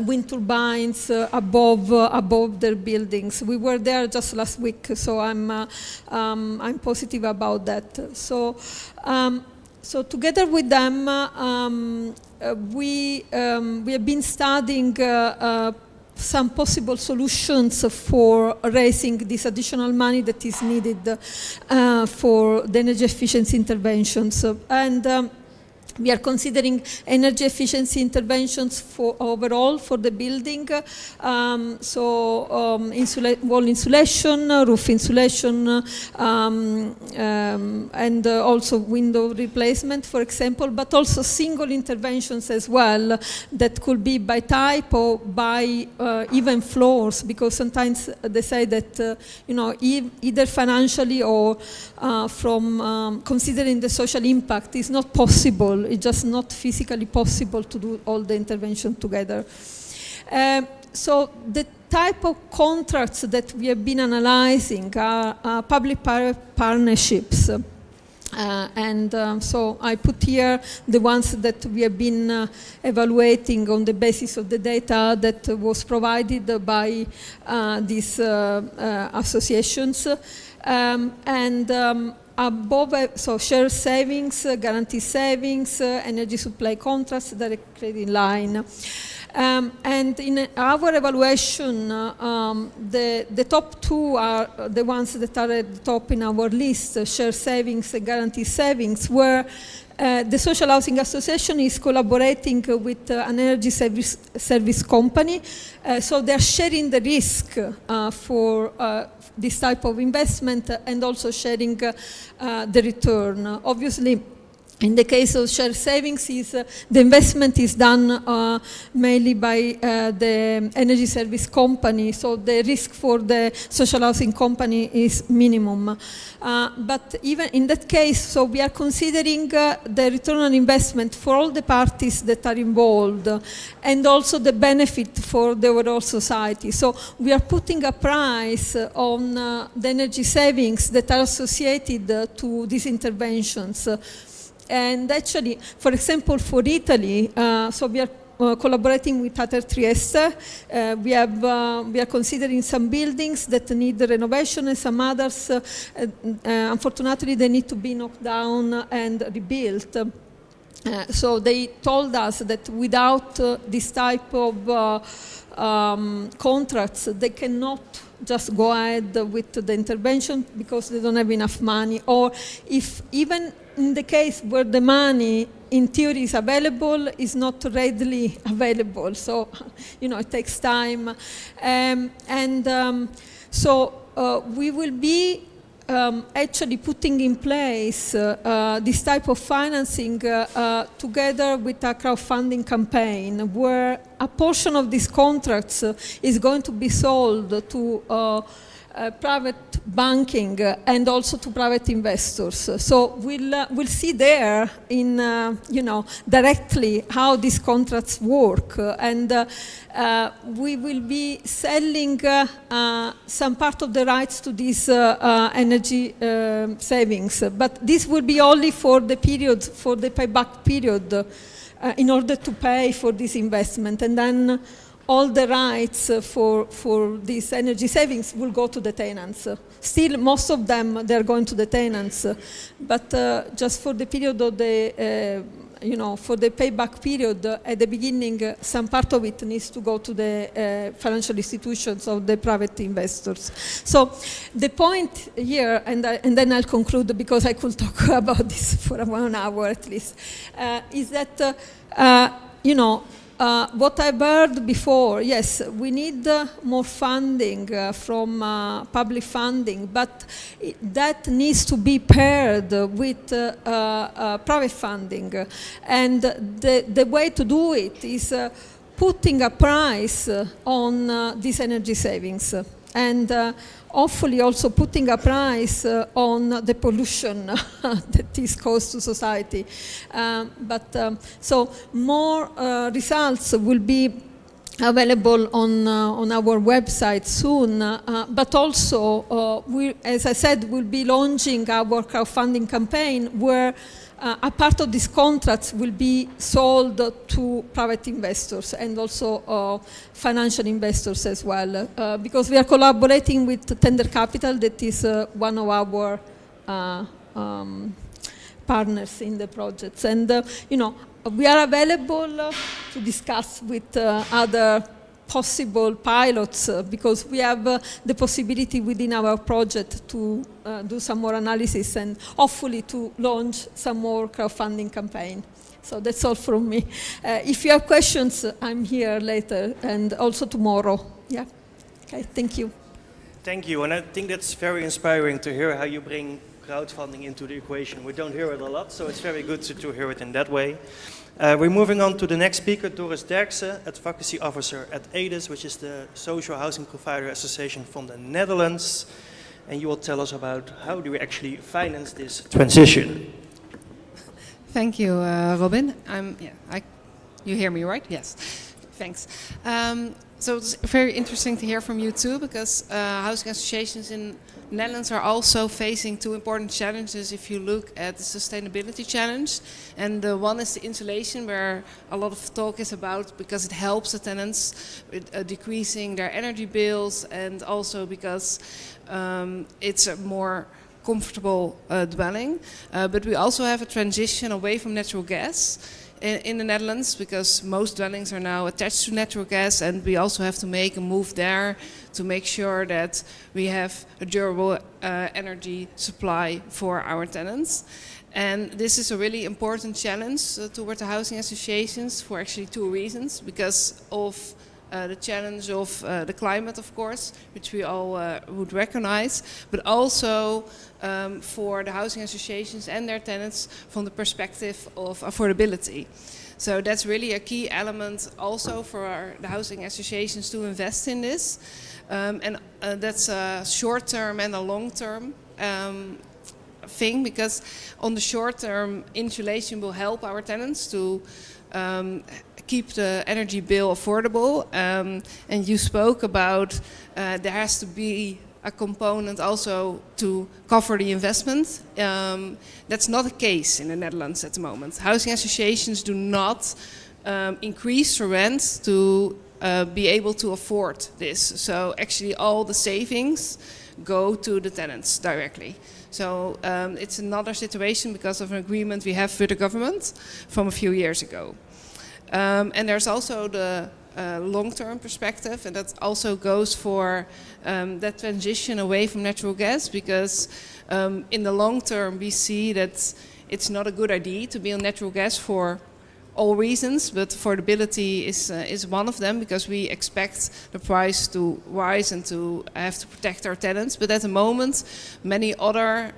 wind turbines above their buildings. We were there just last week, so I'm positive about that. So together with them, we have been studying some possible solutions for raising this additional money that is needed for the energy efficiency interventions. And we are considering energy efficiency interventions for overall for the building, wall insulation, roof insulation, and also window replacement, for example, but also single interventions as well that could be by type or by even floors, because sometimes they say that either financially or from considering the social impact is not possible. It's just not physically possible to do all the intervention together. So the type of contracts that we have been analyzing are public-private partnerships. So I put here the ones that we have been evaluating on the basis of the data that was provided by these associations. Above, so share savings, guarantee savings, energy supply contracts, direct credit line. And in our evaluation, the top two are the ones that are at the top in our list, share savings and guarantee savings, where the Social Housing Association is collaborating with an energy service company. So they're sharing the risk for this type of investment and also sharing the return. Obviously, in the case of share savings, the investment is done mainly by the energy service company, so the risk for the social housing company is minimum. But even in that case, so we are considering the return on investment for all the parties that are involved, and also the benefit for the overall society. So we are putting a price on the energy savings that are associated to these interventions. And actually, for example, for Italy, so we are collaborating with Ater Trieste. We are considering some buildings that need renovation, and some others, unfortunately, they need to be knocked down and rebuilt. So they told us that without this type of contracts, they cannot just go ahead with the intervention because they don't have enough money, or if even in the case where the money in theory is available, is not readily available. So, it takes time. So we will be actually putting in place this type of financing together with a crowdfunding campaign where a portion of these contracts is going to be sold to private banking and also to private investors. So we'll see there in directly how these contracts work, and we will be selling some part of the rights to these energy savings, but this will be only for the period, for the payback period, in order to pay for this investment, and then all the rights for these energy savings will go to the tenants. Still, most of them, they're going to the tenants, but just for the period of the, for the payback period, at the beginning, some part of it needs to go to the financial institutions or the private investors. So the point here, and then I'll conclude because I could talk about this for 1 hour at least, is that, what I've heard before, yes, we need more funding from public funding, but that needs to be paired with private funding. And the way to do it is putting a price on these energy savings, and hopefully also putting a price on the pollution that is caused to society. So more results will be available on our website soon, but also, as I said, we'll be launching our crowdfunding campaign where a part of these contracts will be sold to private investors and also financial investors as well, because we are collaborating with Tender Capital, that is one of our partners in the projects. And, we are available to discuss with other possible pilots because we have the possibility within our project to do some more analysis and hopefully to launch some more crowdfunding campaign. So that's all from me. If you have questions, I'm here later and also tomorrow. Yeah. Okay, thank you. Thank you, and I think that's very inspiring to hear how you bring crowdfunding into the equation. We don't hear it a lot, so it's very good to hear it in that way. We're moving on to the next speaker, Doris Derksen, Advocacy Officer at ADIS, which is the Social Housing Provider Association from the Netherlands. And you will tell us about how do we actually finance this transition. Thank you, Robin. You hear me, right? Yes. Thanks. So it's very interesting to hear from you too, because housing associations in the Netherlands are also facing two important challenges if you look at the sustainability challenge. And one is the insulation, where a lot of talk is about because it helps the tenants with decreasing their energy bills, and also because it's a more comfortable dwelling. But we also have a transition away from natural gas in the Netherlands, because most dwellings are now attached to natural gas, and we also have to make a move there to make sure that we have a durable energy supply for our tenants. And this is a really important challenge toward the housing associations for actually two reasons. Because of the challenge of the climate, of course, which we all would recognize, but also for the housing associations and their tenants from the perspective of affordability. So that's really a key element also for the housing associations to invest in this. And that's a short-term and a long-term thing, because on the short term, insulation will help our tenants to keep the energy bill affordable. And you spoke about there has to be a component also to cover the investment. That's not the case in the Netherlands at the moment. Housing associations do not increase the rent to be able to afford this. So actually all the savings go to the tenants directly. So it's another situation because of an agreement we have with the government from a few years ago. And there's also the long-term perspective, and that also goes for that transition away from natural gas, because in the long term we see that it's not a good idea to be on natural gas for all reasons, but affordability is one of them, because we expect the price to rise and to have to protect our tenants. But at the moment, many other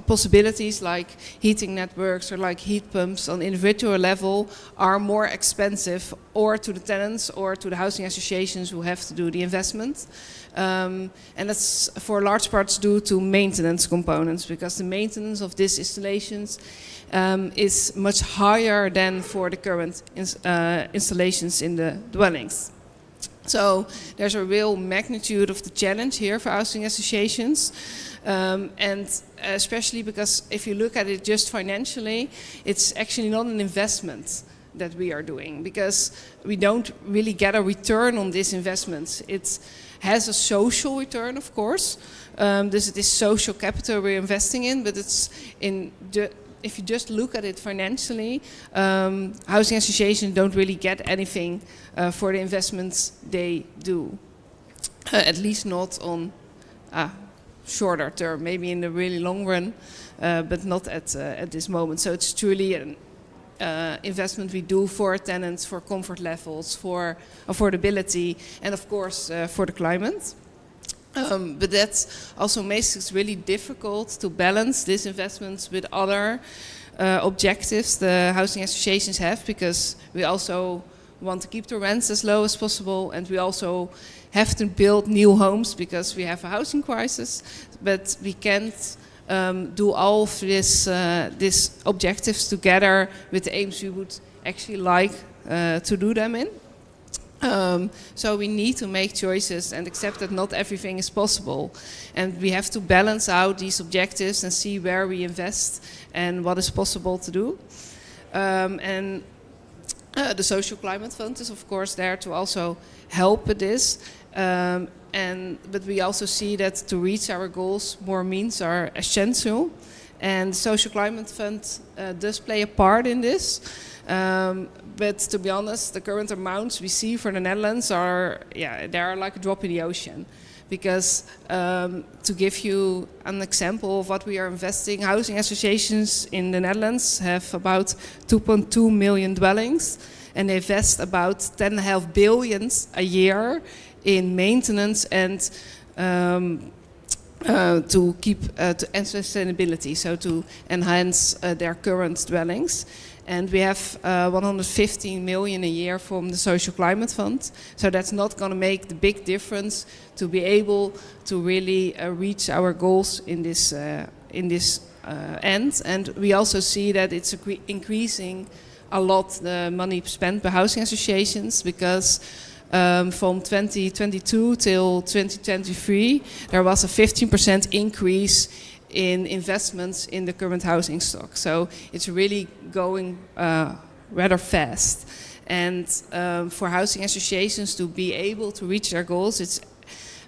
possibilities like heating networks or like heat pumps on individual level are more expensive, or to the tenants or to the housing associations who have to do the investment. And that's for large parts due to maintenance components, because the maintenance of these installations is much higher than for the current installations in the dwellings. So there's a real magnitude of the challenge here for housing associations. And especially because if you look at it just financially, it's actually not an investment that we are doing, because we don't really get a return on these investments. It has a social return, of course. This is social capital we're investing in, but it's if you just look at it financially, housing associations don't really get anything for the investments they do. At least not on shorter term, maybe in the really long run, but not at this moment. So it's truly an investment we do for tenants, for comfort levels, for affordability, and of course for the climate. But that also makes it really difficult to balance these investments with other objectives the housing associations have, because we also want to keep the rents as low as possible, and we also have to build new homes because we have a housing crisis. But we can't do all of these objectives together with the aims we would actually like to do them in. So we need to make choices and accept that not everything is possible. And we have to balance out these objectives and see where we invest and what is possible to do. And the Social Climate Fund is of course there to also help with this. But we also see that to reach our goals, more means are essential. And the Social Climate Fund does play a part in this. But to be honest, the current amounts we see for the Netherlands are, they are like a drop in the ocean. Because to give you an example of what we are investing, housing associations in the Netherlands have about 2.2 million dwellings, and they invest about 10.5 billion a year in maintenance and to keep and sustainability, so to enhance their current dwellings. And we have 115 million a year from the Social Climate Fund. So that's not going to make the big difference to be able to really reach our goals in this end. And we also see that it's increasing a lot the money spent by housing associations, because from 2022 till 2023 there was a 15% increase in investments in the current housing stock. So it's really going rather fast. And for housing associations to be able to reach their goals,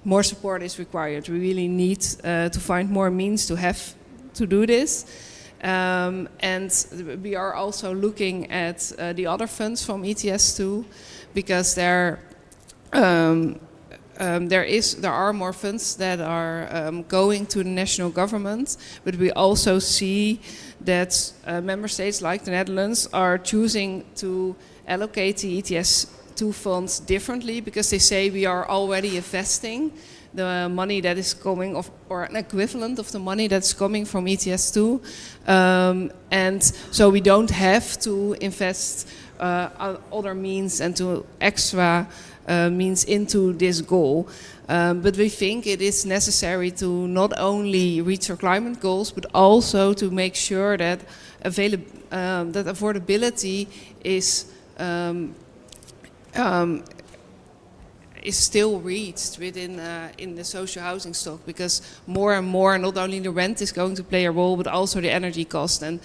more support is required. We really need to find more means to do this. And we are also looking at the other funds from ETS2, because there are more funds that are going to the national government, but we also see that member states like the Netherlands are choosing to allocate the ETS2 funds differently, because they say we are already investing the money that is coming, or an equivalent of the money that's coming from ETS2, and so we don't have to invest other means and to extra means into this goal. But we think it is necessary to not only reach our climate goals, but also to make sure that affordability is still reached within in the social housing stock, because more and more, not only the rent is going to play a role, but also the energy cost. And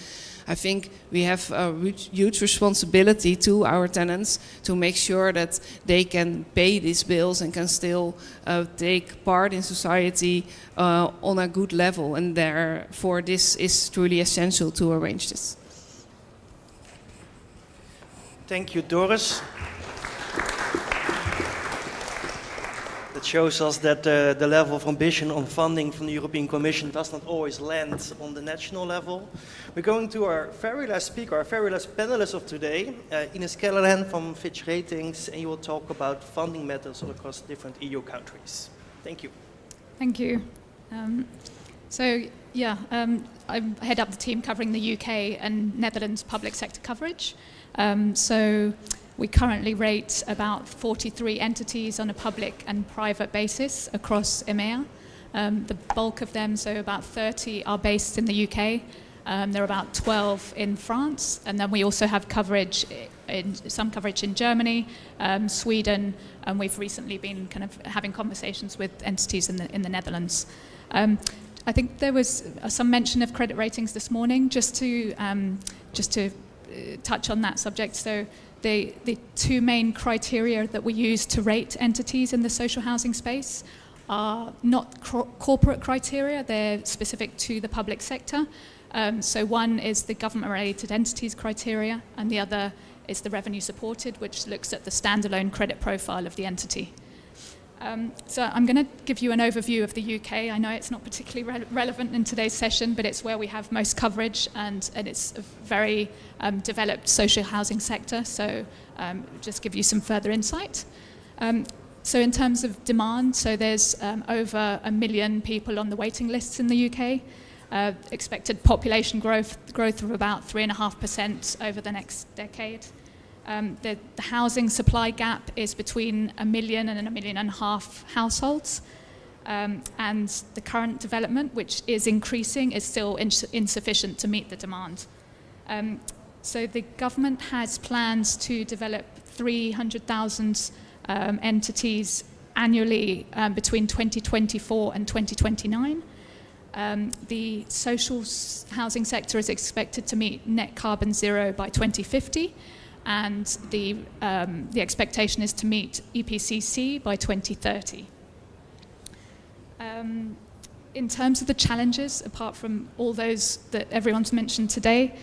I think we have a huge responsibility to our tenants to make sure that they can pay these bills and can still take part in society on a good level. And therefore, this is truly essential to arrange this. Thank you, Doris. That shows us that the level of ambition on funding from the European Commission does not always land on the national level. We're going to our very last speaker, our very last panelist of today, Ines Callahan from Fitch Ratings, and you will talk about funding methods across different EU countries. Thank you. Thank you. I head up the team covering the UK and Netherlands public sector coverage. We currently rate about 43 entities on a public and private basis across EMEA. The bulk of them, so about 30, are based in the UK. There are about 12 in France, and then we also have some coverage in Germany, Sweden, and we've recently been kind of having conversations with entities in the Netherlands. I think there was some mention of credit ratings this morning. Just to touch on that subject. So the two main criteria that we use to rate entities in the social housing space are not corporate criteria, they're specific to the public sector. So one is the government-related entities criteria, and the other is the revenue supported, which looks at the standalone credit profile of the entity. So I'm going to give you an overview of the UK. I know it's not particularly relevant in today's session, but it's where we have most coverage, and it's a very developed social housing sector, so just give you some further insight. So in terms of demand, so there's over 1 million people on the waiting lists in the UK, expected population growth of about 3.5% over the next decade. The housing supply gap is between 1 million and 1.5 million households, and the current development, which is increasing, is still insufficient to meet the demand. So the government has plans to develop 300,000 entities annually between 2024 and 2029. The social housing sector is expected to meet net carbon zero by 2050. And the expectation is to meet EPCC by 2030. in terms of the challenges, apart from all those that everyone's mentioned today,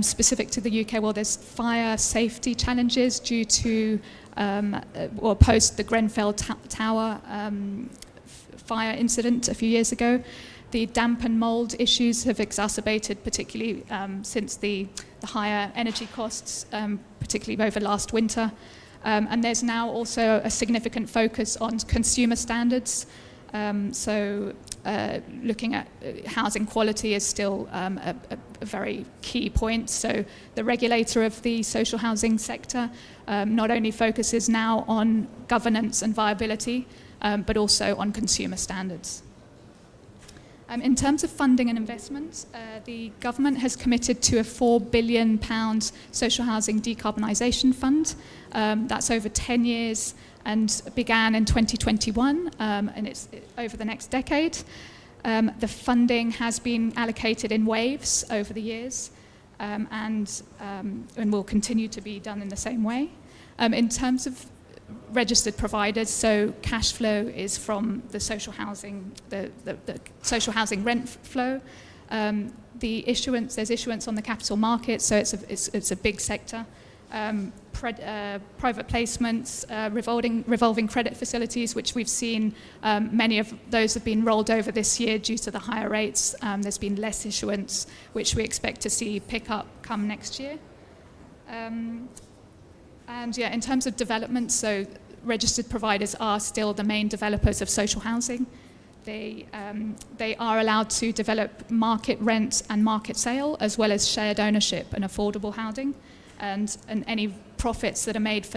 specific to the UK, well, there's fire safety challenges due to, post the Grenfell Tower fire incident a few years ago. The damp and mold issues have exacerbated, particularly since the higher energy costs, particularly over last winter. And there's now also a significant focus on consumer standards. Looking at housing quality is still a very key point. So the regulator of the social housing sector not only focuses now on governance and viability, but also on consumer standards. In terms of funding and investment, the government has committed to a £4 billion social housing decarbonisation fund. That's over 10 years and began in 2021, and it's over the next decade. The funding has been allocated in waves over the years, and will continue to be done in the same way. In terms of registered providers, so cash flow is from the social housing, the social housing rent flow. There's issuance on the capital market, so it's a big sector. Private placements, revolving credit facilities, which we've seen many of those have been rolled over this year due to the higher rates. There's been less issuance, which we expect to see pick up come next year. And yeah, in terms of development, so registered providers are still the main developers of social housing. They are allowed to develop market rent and market sale, as well as shared ownership and affordable housing. And any profits that are made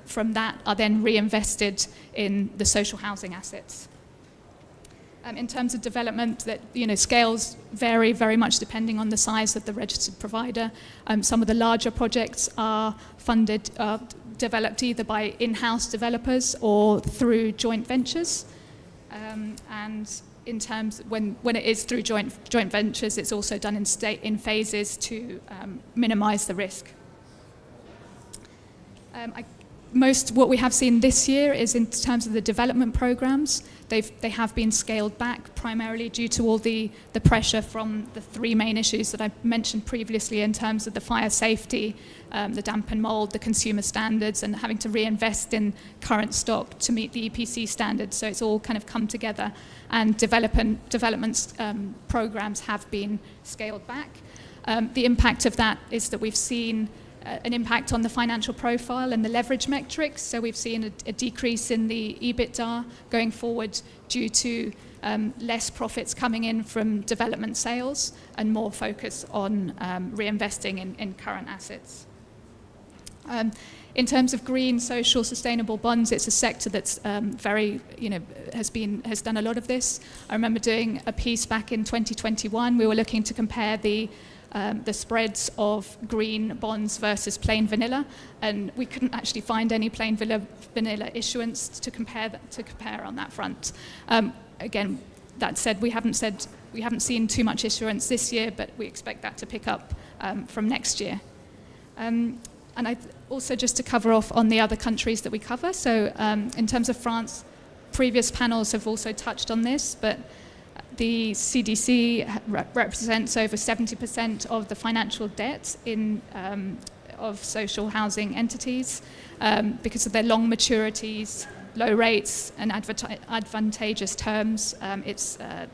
from that are then reinvested in the social housing assets. In terms of development, that scales vary very much depending on the size of the registered provider. Some of the larger projects are funded, developed either by in-house developers or through joint ventures. And in terms when it is through joint ventures, it's also done in phases to minimise the risk. What we have seen this year is in terms of the development programs, they have been scaled back primarily due to all the pressure from the three main issues that I mentioned previously in terms of the fire safety, the damp and mold, the consumer standards, and having to reinvest in current stock to meet the EPC standards. So it's all kind of come together, and development programs have been scaled back. The impact of that is that we've seen an impact on the financial profile and the leverage metrics. So we've seen a decrease in the EBITDA going forward due to less profits coming in from development sales and more focus on reinvesting in current assets. In terms of green, social, sustainable bonds, it's a sector that's very, has done a lot of this. I remember doing a piece back in 2021. We were looking to compare the spreads of green bonds versus plain vanilla, and we couldn't actually find any plain vanilla issuance to compare on that front. Again, that said, we haven't seen too much issuance this year, but we expect that to pick up from next year. And I also, just to cover off on the other countries that we cover, so in terms of France, previous panels have also touched on this, but the CDC represents over 70% of the financial debt of social housing entities because of their long maturities, low rates, and advantageous terms. It's a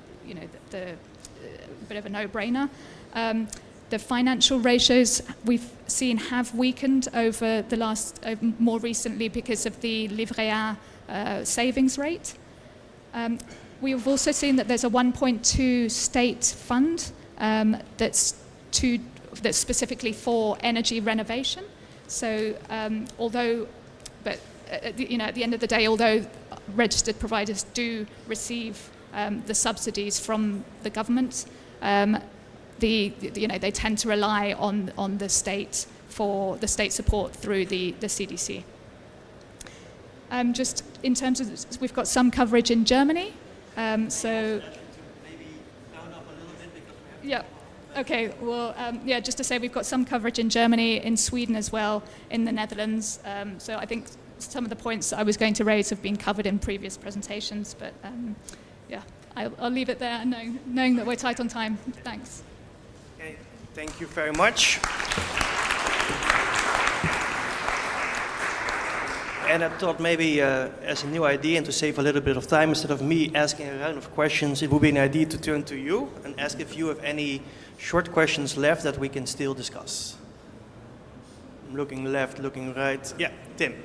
bit of a no-brainer. The financial ratios we've seen have weakened over the last, more recently, because of the livret A savings rate. We've also seen that there's a 1.2 state fund that's specifically for energy renovation. So at the end of the day, although registered providers do receive the subsidies from the government, they tend to rely on the state for the state support through the CDC. Just in terms of, we've got some coverage in Germany. Yeah. Okay. Well, just to say, we've got some coverage in Germany, in Sweden as well, in the Netherlands. So I think some of the points I was going to raise have been covered in previous presentations. But I'll leave it there, knowing that we're tight on time. Thanks. Okay, thank you very much. And I thought maybe as a new idea and to save a little bit of time, instead of me asking a round of questions, it would be an idea to turn to you and ask if you have any short questions left that we can still discuss. I'm looking left, looking right. Yeah, Tim.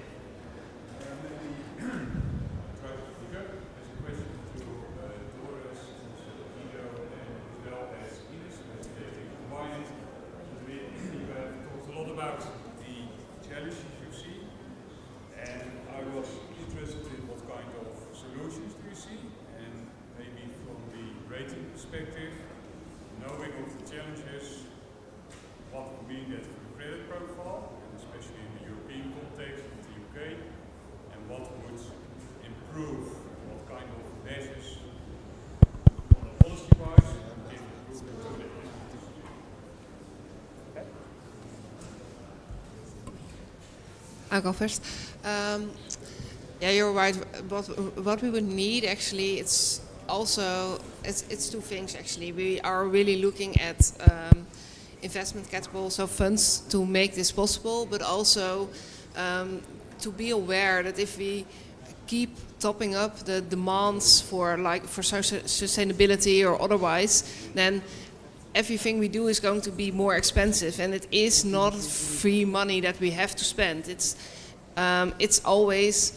I'll go first. Yeah, you're right. What we would need actually, it's two things actually. We are really looking at investment capital, so funds to make this possible, but also to be aware that if we keep topping up the demands for sustainability or otherwise, then everything we do is going to be more expensive, and it is not free money that we have to spend. It's always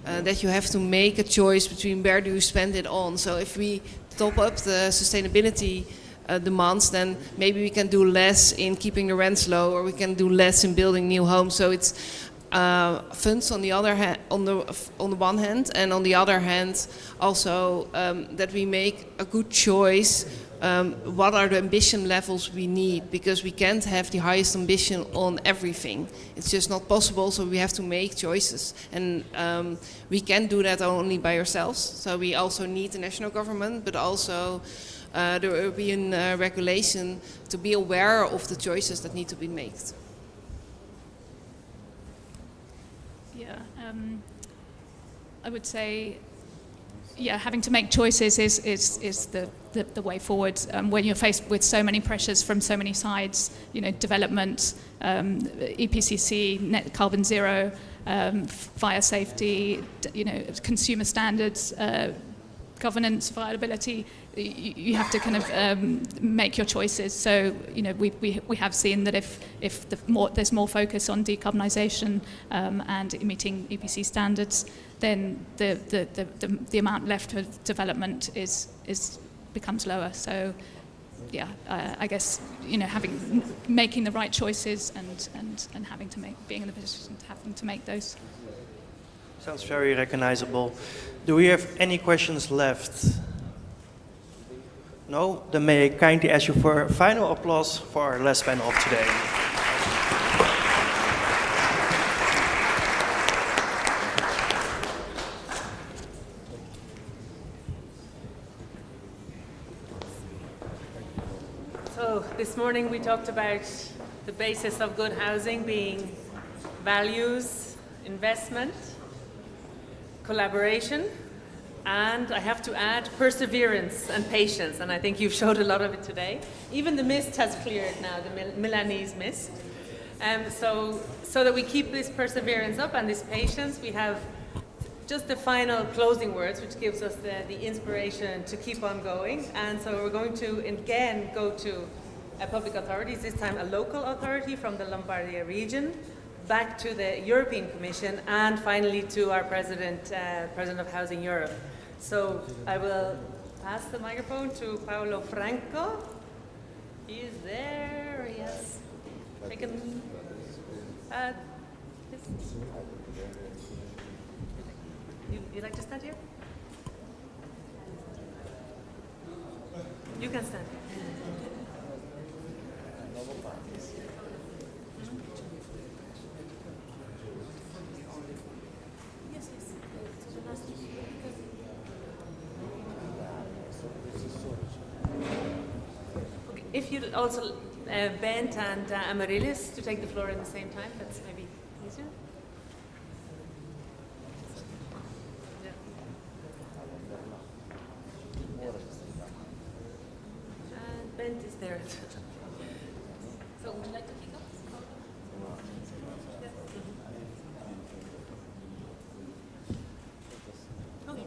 that you have to make a choice between where do you spend it on. So if we top up the sustainability demands, then maybe we can do less in keeping the rents low, or we can do less in building new homes. So it's funds on the other hand, on the one hand, and on the other hand, also that we make a good choice. What are the ambition levels we need? Because we can't have the highest ambition on everything. It's just not possible, so we have to make choices. And we can't do that only by ourselves. So we also need the national government, but also the European regulation to be aware of the choices that need to be made. Yeah, I would say, yeah, having to make choices is the way forward when you're faced with so many pressures from so many sides. Development, EPCC, net carbon zero, fire safety, consumer standards, governance, viability. You have to kind of make your choices. So we have seen that if there's more focus on decarbonisation and meeting EPC standards, then the amount left for development becomes lower. So yeah, I guess making the right choices and being in the position to having to make those. Sounds very recognizable. Do we have any questions left? No? Then may I kindly ask you for a final applause for our last panel of today. So this morning we talked about the basis of good housing being values, investment, collaboration, and I have to add perseverance and patience, and I think you've showed a lot of it today. Even the mist has cleared now, the Milanese mist. So that we keep this perseverance up and this patience, we have just the final closing words, which gives us the inspiration to keep on going. And so we're going to again go to public authorities, this time a local authority from the Lombardia region, back to the European Commission, and finally to our President of Housing Europe. So I will pass the microphone to Paolo Franco. He's there, yes. Taken. You'd like to stand here? You can stand. If you'd also Bent and Amaryllis to take the floor at the same time, that's maybe easier. Yeah. there. So would you like to kick off? Okay.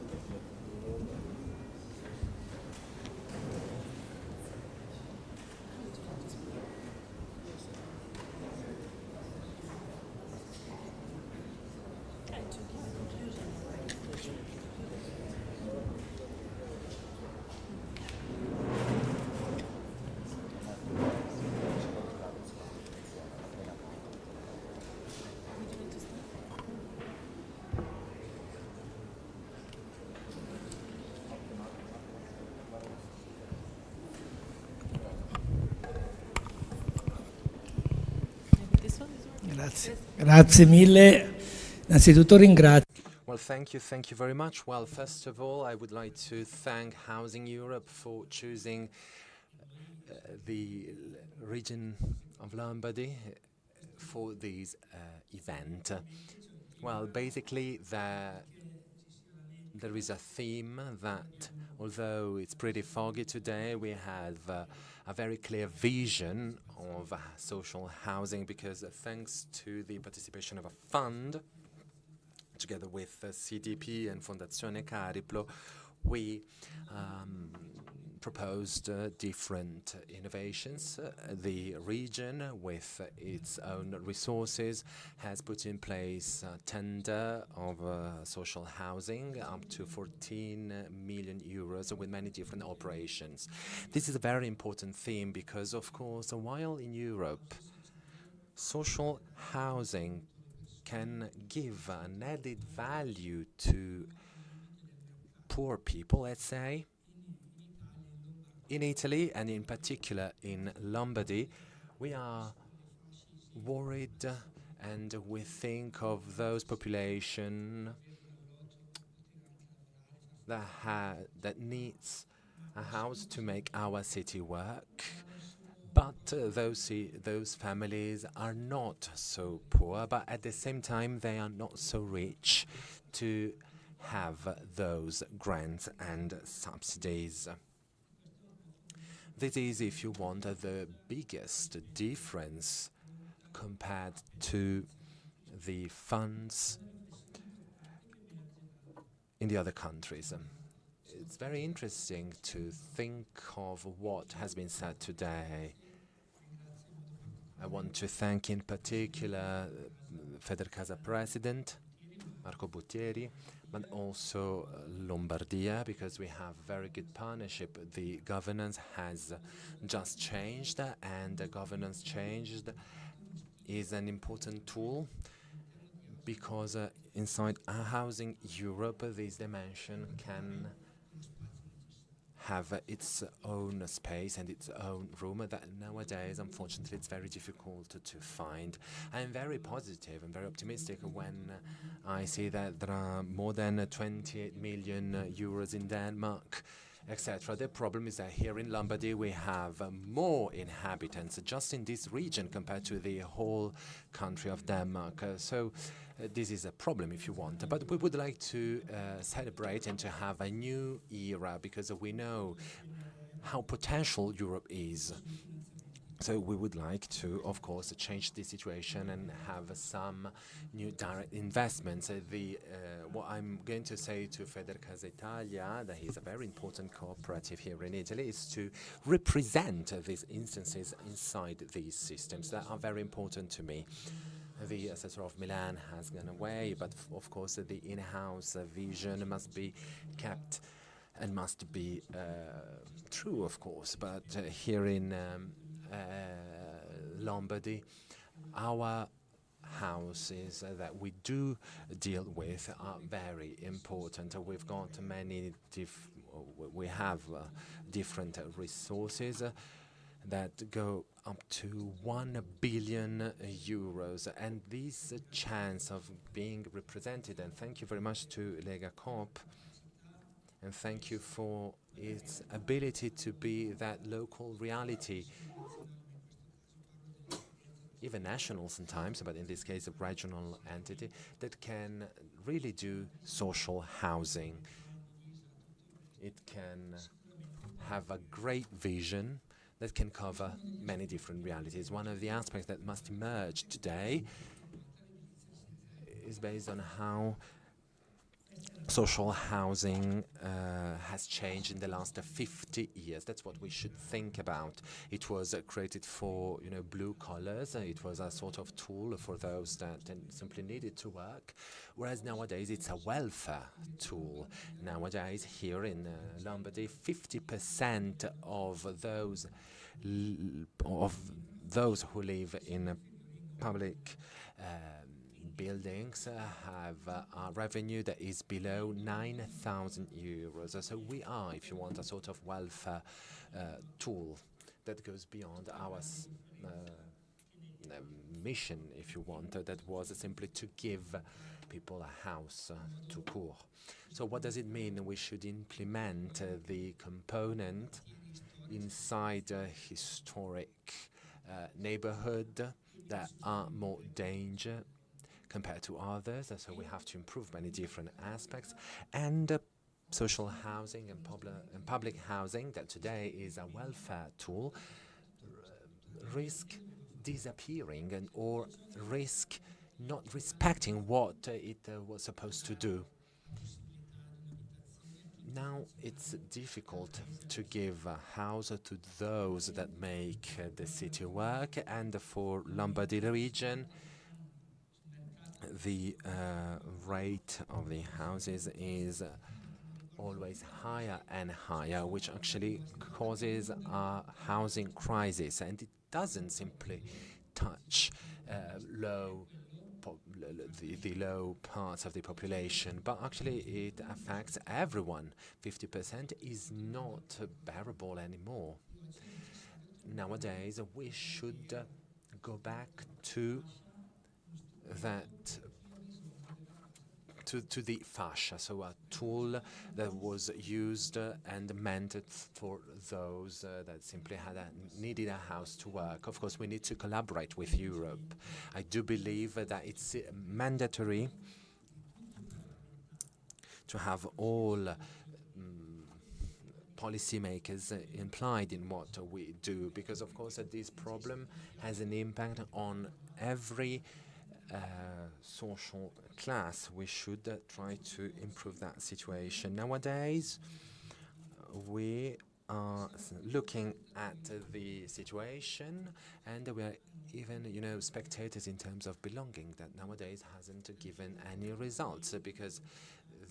Grazie. Grazie mille. Innanzitutto ringrazio. Well, thank you very much. Well, first of all, I would like to thank Housing Europe for choosing the region of Lombardy for this event. Well, basically, there is a theme that, although it's pretty foggy today, we have a very clear vision of social housing, because thanks to the participation of a fund, together with CDP and Fondazione Cariplo, we proposed different innovations. The region, with its own resources, has put in place a tender of social housing up to 14 million euros with many different operations. This is a very important theme because, of course, while in Europe, social housing can give an added value to poor people, let's say. In Italy, and in particular in Lombardy, we are worried and we think of those population that needs a house to make our city work. But those families are not so poor, but at the same time they are not so rich to have those grants and subsidies. This is, if you want, the biggest difference compared to the funds in the other countries. It's very interesting to think of what has been said today. I want to thank in particular Federcasa President, Marco Buttieri, but also Lombardia, because we have very good partnership. The governance has just changed, and the governance changed is an important tool, because inside Housing Europe, this dimension can have its own space and its own room that nowadays, unfortunately, it's very difficult to find. I'm very positive and very optimistic when I see that there are more than 28 million euros in Denmark, etc. The problem is that here in Lombardy we have more inhabitants just in this region compared to the whole country of Denmark. So this is a problem, if you want. But we would like to celebrate and to have a new era, because we know how potential Europe is. So we would like to, of course, change the situation and have some new direct investments. What I'm going to say to Federcasa Italia, that is a very important cooperative here in Italy, is to represent these instances inside these systems that are very important to me. The assessor of Milan has gone away, but of course the in-house vision must be kept and must be true, of course. But here in Lombardy, our houses that we do deal with are very important. We've got many different resources that go up to 1 billion euros, and this chance of being represented, and thank you very much to Legacoop, and thank you for its ability to be that local reality, even national sometimes, but in this case a regional entity that can really do social housing. It can have a great vision that can cover many different realities. One of the aspects that must emerge today is based on how social housing has changed in the last 50 years. That's what we should think about. It was created for, blue collars. It was a sort of tool for those that simply needed to work, whereas nowadays it's a welfare tool. Nowadays, here in Lombardy, 50% of those who live in public buildings have a revenue that is below 9,000 euros. So we are, if you want, a sort of welfare tool that goes beyond our mission, if you want, that was simply to give people a house to cour. So what does it mean? We should implement the component inside a historic neighborhood that are more danger compared to others, so we have to improve many different aspects. And social housing and public housing, that today is a welfare tool, risk disappearing or risk not respecting what it was supposed to do. Now it's difficult to give a house to those that make the city work, and for Lombardy region, the rate of the houses is always higher and higher, which actually causes a housing crisis, and it doesn't simply touch the low parts of the population, but actually it affects everyone. 50% is not bearable anymore. Nowadays, we should go back to the fascia, so a tool that was used and meant for those that simply needed a house to work. Of course, we need to collaborate with Europe. I do believe that it's mandatory to have all policymakers implied in what we do, because of course this problem has an impact on every social class. We should try to improve that situation. Nowadays, we are looking at the situation, and we are even, spectators in terms of belonging, that nowadays hasn't given any results, because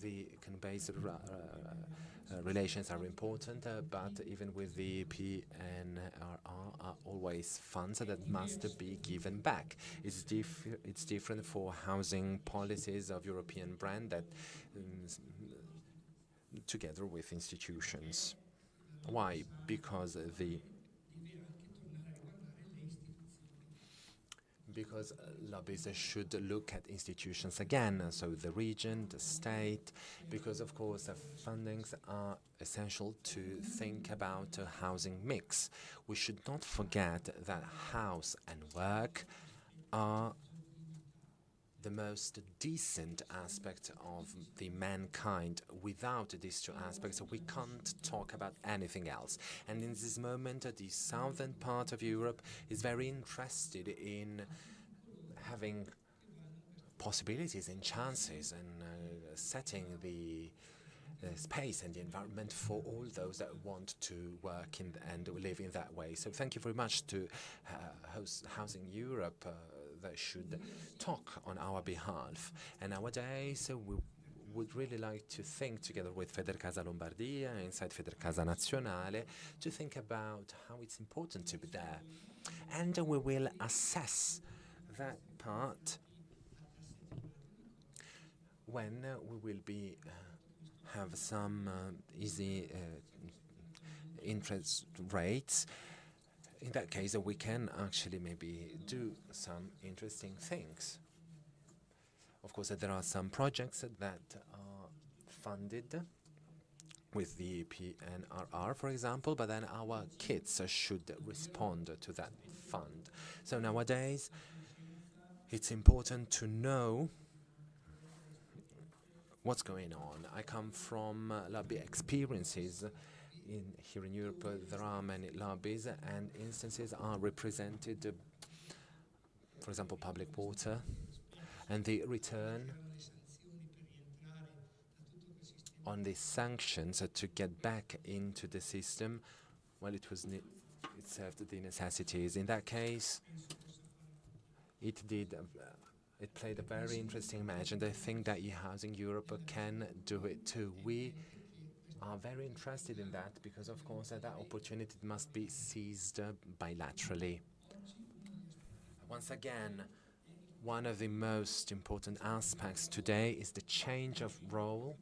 the base relations are important, but even with the PNRR are always funds that must be given back. It's different for housing policies of European brand that together with institutions. Why? Because lobbies should look at institutions again, so the region, the state, because of course fundings are essential to think about a housing mix. We should not forget that house and work are the most decent aspect of the mankind. Without these two aspects, we can't talk about anything else. And in this moment, the southern part of Europe is very interested in having possibilities and chances and setting the space and the environment for all those that want to work and live in that way. So thank you very much to Housing Europe that should talk on our behalf. And nowadays, we would really like to think together with Federcasa Lombardia, inside Federcasa Nazionale, to think about how it's important to be there. And we will assess that part when we will be have some easy interest rates. In that case, we can actually maybe do some interesting things. Of course, there are some projects that are funded with the PNRR, for example, but then our kids should respond to that fund. So nowadays, it's important to know what's going on. I come from lobby experiences here in Europe, there are many lobbies, and instances are represented, for example, public water, and the return on the sanctions to get back into the system, well, it served the necessities. In that case, it played a very interesting match, and I think that Housing Europe can do it too. We are very interested in that because, of course, that opportunity must be seized bilaterally. Once again, one of the most important aspects today is the change of role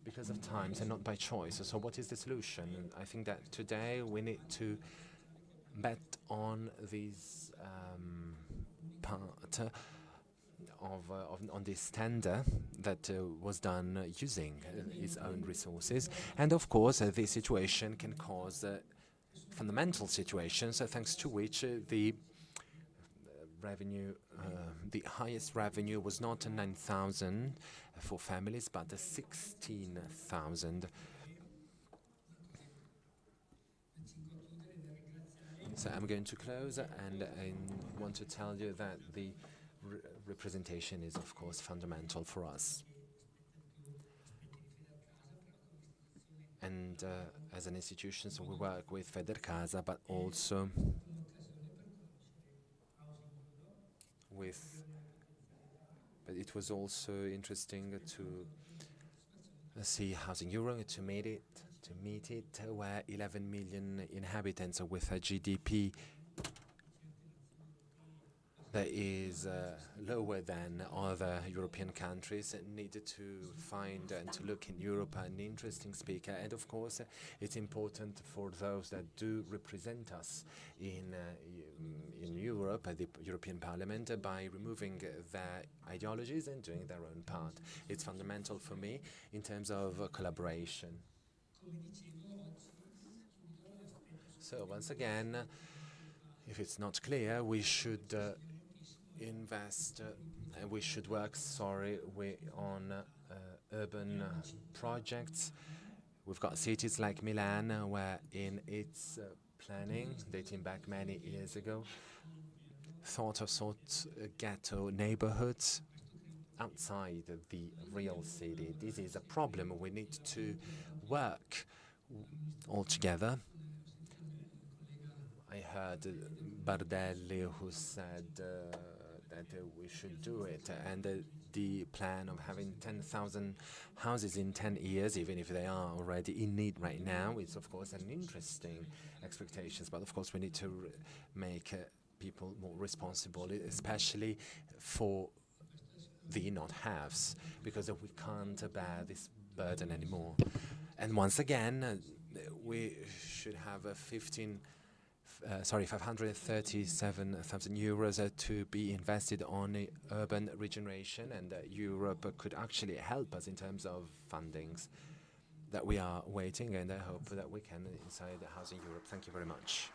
because of times and not by choice. So what is the solution? I think that today we need to bet on this part on this tender that was done using its own resources. And of course, this situation can cause fundamental situations, thanks to which the revenue, the highest revenue was not 9,000 for families, but 16,000. So I'm going to close, and I want to tell you that the representation is, of course, fundamental for us. And as an institution, so we work with Federcasa, but also but it was also interesting to see Housing Europe, to meet it, where 11 million inhabitants with a GDP that is lower than other European countries, needed to find and to look in Europe an interesting speaker. And of course, it's important for those that do represent us in Europe, at the European Parliament, by removing their ideologies and doing their own part. It's fundamental for me in terms of collaboration. So once again, if it's not clear, we should invest and we should work on urban projects. We've got cities like Milan, where in its planning, dating back many years ago, thought of ghetto neighborhoods outside the real city. This is a problem. We need to work all together. I heard Bardelli who said that we should do it, and the plan of having 10,000 houses in 10 years, even if they are already in need right now, is of course an interesting expectation. But of course we need to make people more responsible, especially for the not-haves, because we can't bear this burden anymore. And once again, we should have 537,000 euros to be invested on urban regeneration, and Europe could actually help us in terms of fundings that we are waiting, and I hope that we can inside Housing Europe. Thank you very much.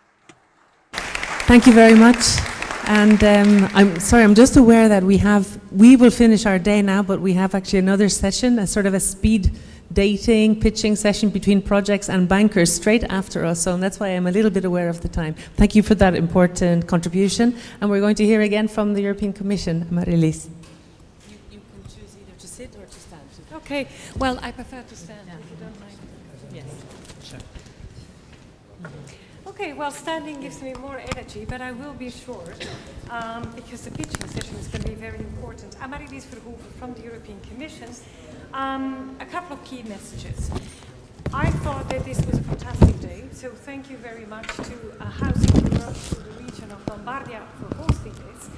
Thank you very much. And I'm sorry, I'm just aware that we will finish our day now, but we have actually another session, a sort of a speed dating, pitching session between projects and bankers straight after us, so that's why I'm a little bit aware of the time. Thank you for that important contribution, and we're going to hear again from the European Commission. Marie-Lise. You can choose either to sit or to stand. Okay, well, I prefer to stand, if you don't mind. Yes. Sure. Okay, well, standing gives me more energy, but I will be short because the pitching session is going to be very important. I'm Marie-Lise Verhoeven from the European Commission. A couple of key messages. I thought that this was a fantastic day, so thank you very much to Housing Europe, to the region of Lombardia for hosting this.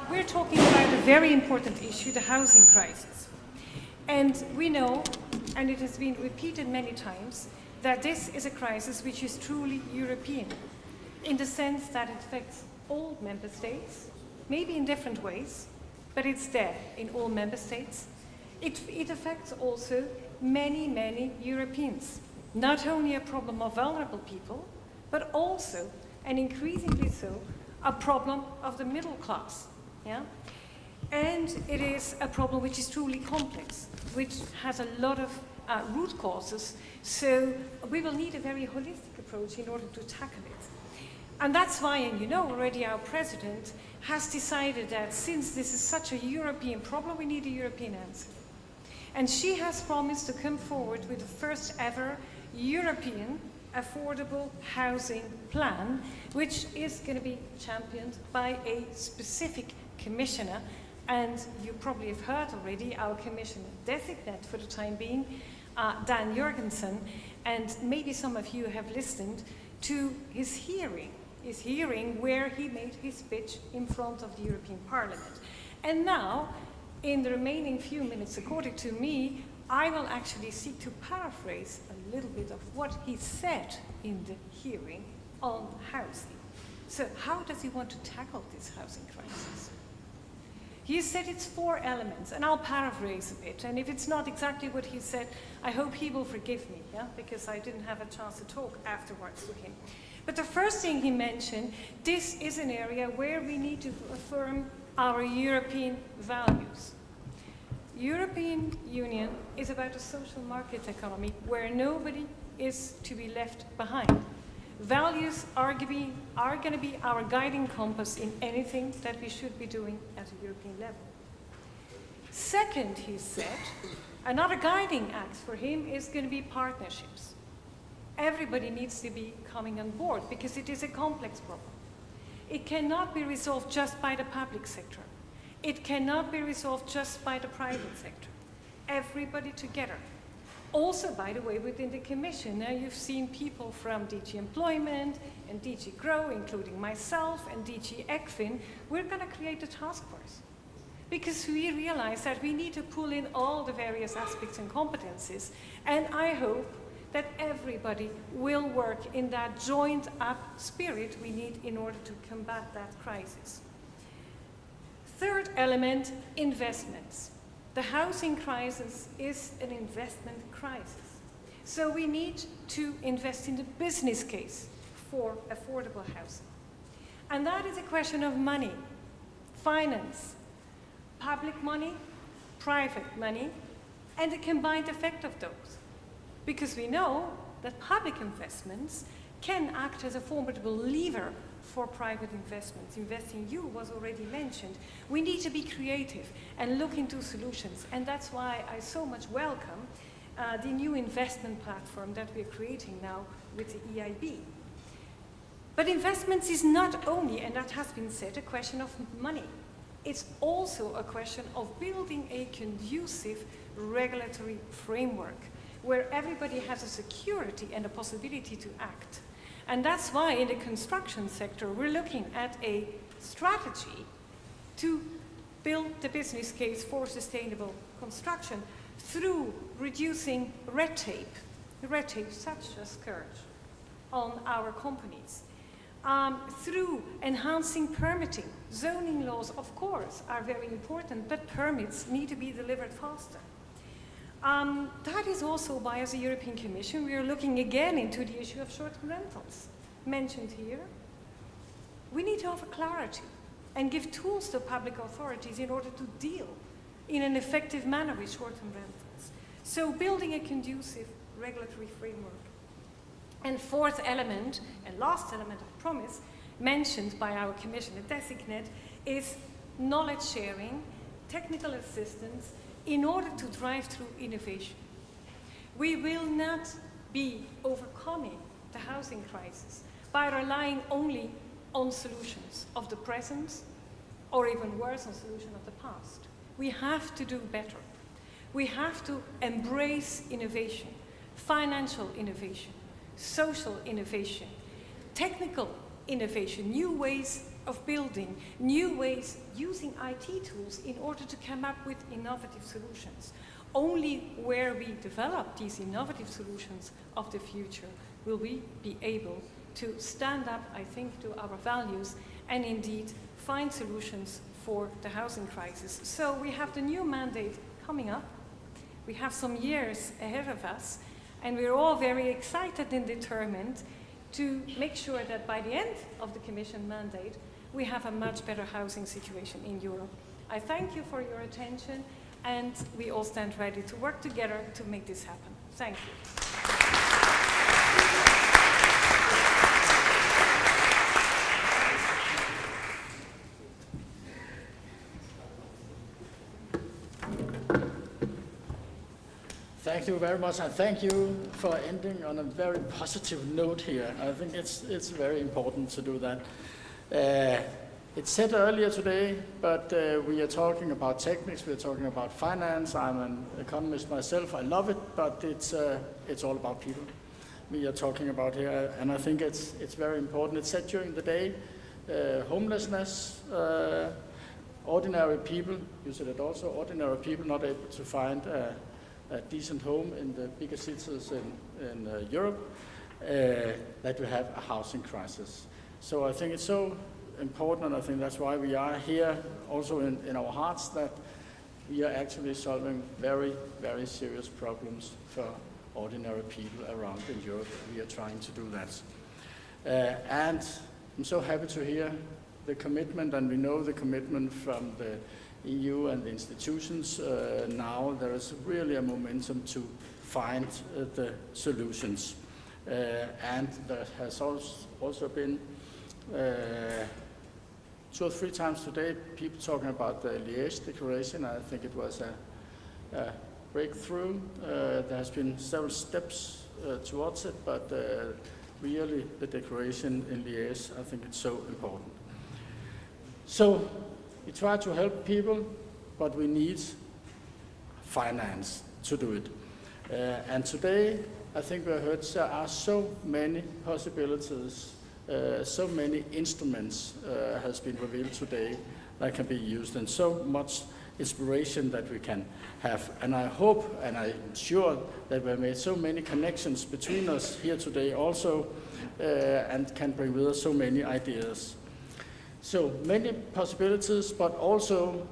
We're talking about a very important issue, the housing crisis. And we know, and it has been repeated many times, that this is a crisis which is truly European, in the sense that it affects all member states, maybe in different ways, but it's there in all member states. It affects also many, many Europeans. Not only a problem of vulnerable people, but also, and increasingly so, a problem of the middle class. Yeah? And it is a problem which is truly complex, which has a lot of root causes. So we will need a very holistic approach in order to tackle it. And that's why, and you know already, our president has decided that since this is such a European problem, we need a European answer. And she has promised to come forward with the first ever European affordable housing plan, which is going to be championed by a specific commissioner. And you probably have heard already our commissioner designate for the time being, Dan Jorgensen, and maybe some of you have listened to his hearing where he made his pitch in front of the European Parliament. And now, in the remaining few minutes, according to me, I will actually seek to paraphrase a little bit of what he said in the hearing on housing. So how does he want to tackle this housing crisis? He said it's 4 elements, and I'll paraphrase a bit. And if it's not exactly what he said, I hope he will forgive me, because I didn't have a chance to talk afterwards to him. But the first thing he mentioned, this is an area where we need to affirm our European values. European Union is about a social market economy where nobody is to be left behind. Values are going to be our guiding compass in anything that we should be doing at a European level. Second, he said, another guiding axe for him is going to be partnerships. Everybody needs to be coming on board because it is a complex problem. It cannot be resolved just by the public sector. It cannot be resolved just by the private sector. Everybody together. Also, by the way, within the Commission, you've seen people from DG Employment and DG Grow, including myself and DG ECFIN. We're going to create a task force because we realize that we need to pull in all the various aspects and competencies. And I hope that everybody will work in that joined up spirit we need in order to combat that crisis. Third element, investments. The housing crisis is an investment crisis. So we need to invest in the business case for affordable housing. And that is a question of money, finance, public money, private money, and the combined effect of those. Because we know that public investments can act as a formidable lever for private investments. InvestEU was already mentioned. We need to be creative and look into solutions. And that's why I so much welcome the new investment platform that we're creating now with the EIB. But investments is not only, and that has been said, a question of money. It's also a question of building a conducive regulatory framework where everybody has a security and a possibility to act. And that's why in the construction sector, we're looking at a strategy to build the business case for sustainable construction through reducing red tape such a scourge on our companies, through enhancing permitting. Zoning laws, of course, are very important, but permits need to be delivered faster. That is also why, as a European Commission, we are looking again into the issue of short-term rentals, mentioned here. We need to offer clarity and give tools to public authorities in order to deal in an effective manner with short-term rentals. So building a conducive regulatory framework. And fourth element, and last element of promise, mentioned by our Commissioner designate, is knowledge sharing, technical assistance, in order to drive through innovation. We will not be overcoming the housing crisis by relying only on solutions of the present, or even worse, on solutions of the past. We have to do better. We have to embrace innovation, financial innovation, social innovation, technical innovation, new ways of building, new ways using IT tools in order to come up with innovative solutions. Only where we develop these innovative solutions of the future will we be able to stand up, I think, to our values and indeed find solutions for the housing crisis. So we have the new mandate coming up. We have some years ahead of us, and we're all very excited and determined to make sure that by the end of the Commission mandate, we have a much better housing situation in Europe. I thank you for your attention, and we all stand ready to work together to make this happen. Thank you. Thank you very much, and thank you for ending on a very positive note here. I think it's very important to do that. It's said earlier today, but we are talking about techniques, we are talking about finance. I'm an economist myself, I love it, but it's all about people we are talking about here, and I think it's very important. It's said during the day, homelessness, ordinary people, you said it also, ordinary people not able to find a decent home in the bigger cities in Europe, that we have a housing crisis. So I think it's so important, and I think that's why we are here also in our hearts, that we are actually solving very, very serious problems for ordinary people around in Europe. We are trying to do that. And I'm so happy to hear the commitment, and we know the commitment from the EU and the institutions. Now there is really a momentum to find the solutions. And there has also been 2 or 3 times today people talking about the Liège Declaration. I think it was a breakthrough. There has been several steps towards it, but really the declaration in Liège, I think it's so important. So we try to help people, but we need finance to do it. And today, I think we heard there are so many possibilities, so many instruments has been revealed today that can be used, and so much inspiration that we can have. And I hope, and I'm sure that we have made so many connections between us here today also, and can bring with us so many ideas. So many possibilities, but also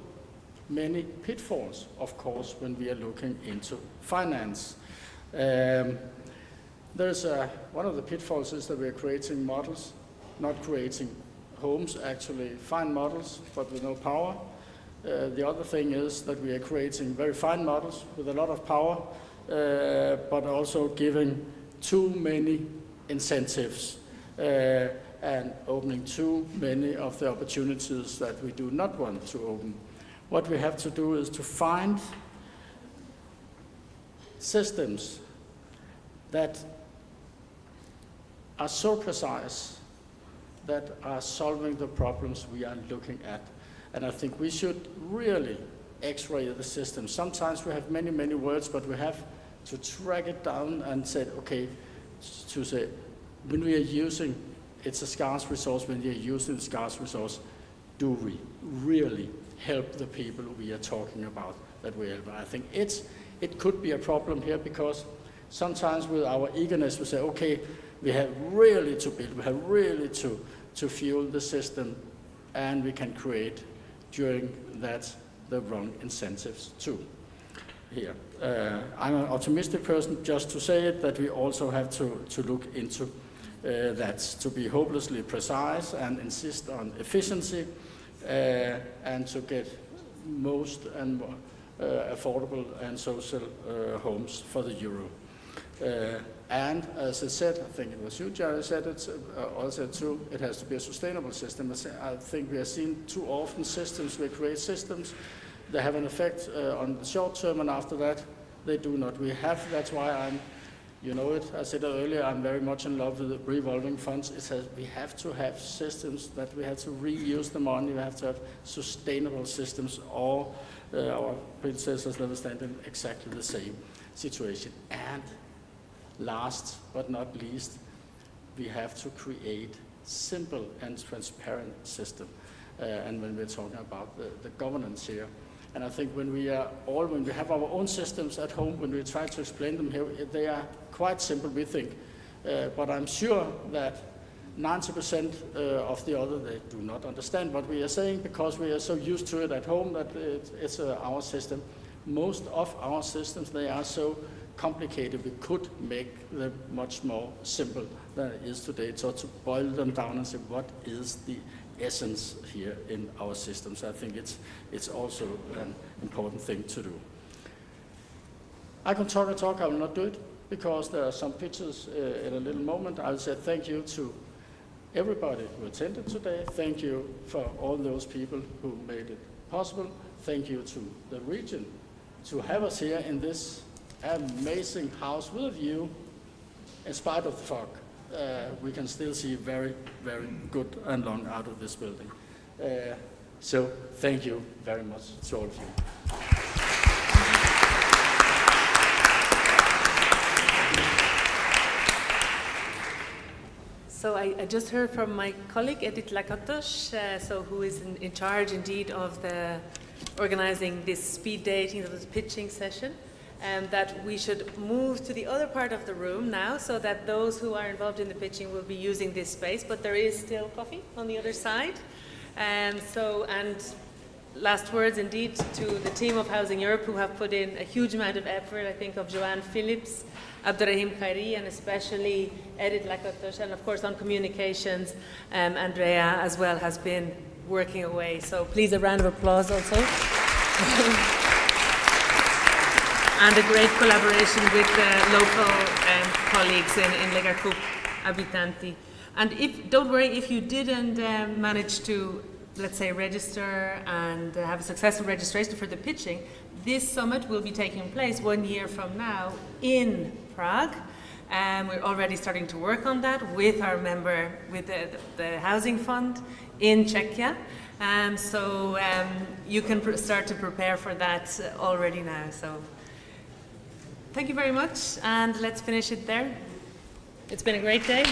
many pitfalls, of course, when we are looking into finance. There's one of the pitfalls is that we are creating models, not creating homes, actually fine models, but with no power. The other thing is that we are creating very fine models with a lot of power, but also giving too many incentives and opening too many of the opportunities that we do not want to open. What we have to do is to find systems that are so precise, that are solving the problems we are looking at. And I think we should really x-ray the system. Sometimes we have many, many words, but we have to track it down and say, okay, to say, when we are using, it's a scarce resource, when we are using the scarce resource, do we really help the people we are talking about that we help? I think it could be a problem here, because sometimes with our eagerness we say, okay, we have really to build, we have really to fuel the system, and we can create during that the wrong incentives too. Here, I'm an optimistic person, just to say it, that we also have to look into that, to be hopelessly precise and insist on efficiency, and to get most and more affordable and social homes for the euro. And as I said, I think it was you, Jerry, said it also too, it has to be a sustainable system. I think we have seen too often systems, we create systems, they have an effect on the short term, and after that they do not. That's why you know it, I said earlier, I'm very much in love with the revolving funds. We have to have systems that we have to reuse the money, we have to have sustainable systems, or our predecessors never stand in exactly the same situation. And last but not least, we have to create simple and transparent system. And when we're talking about the governance here, and I think when we have our own systems at home, when we try to explain them here, they are quite simple, we think. But I'm sure that 90% of the other, they do not understand what we are saying, because we are so used to it at home that it's our system. Most of our systems, they are so complicated, we could make them much more simple than it is today. So to boil them down and say, what is the essence here in our systems? I think it's also an important thing to do. I can talk and talk, I will not do it. because there are some pictures in a little moment. I'll say thank you to everybody who attended today. Thank you for all those people who made it possible. Thank you to the region to have us here in this amazing house with a view. In spite of the fog, we can still see very, very good and long out of this building. So thank you very much to all of you. So I just heard from my colleague Edith Lakatos, who is in charge indeed of organizing this speed dating, this pitching session, that we should move to the other part of the room now, so that those who are involved in the pitching will be using this space, but there is still coffee on the other side. And last words indeed to the team of Housing Europe, who have put in a huge amount of effort. I think of Joanne Phillips, Abderrahim Khairi, and especially Edith Lakatos, and of course on communications, Andrea as well has been working away. So please a round of applause also. And a great collaboration with local colleagues in Legacoop Abitanti. And don't worry if you didn't manage to, let's say, register and have a successful registration for the pitching. This summit will be taking place 1 year from now in Prague. We're already starting to work on that with our member, with the Housing Fund in Czechia. So you can start to prepare for that already now. So thank you very much, and let's finish it there. It's been a great day.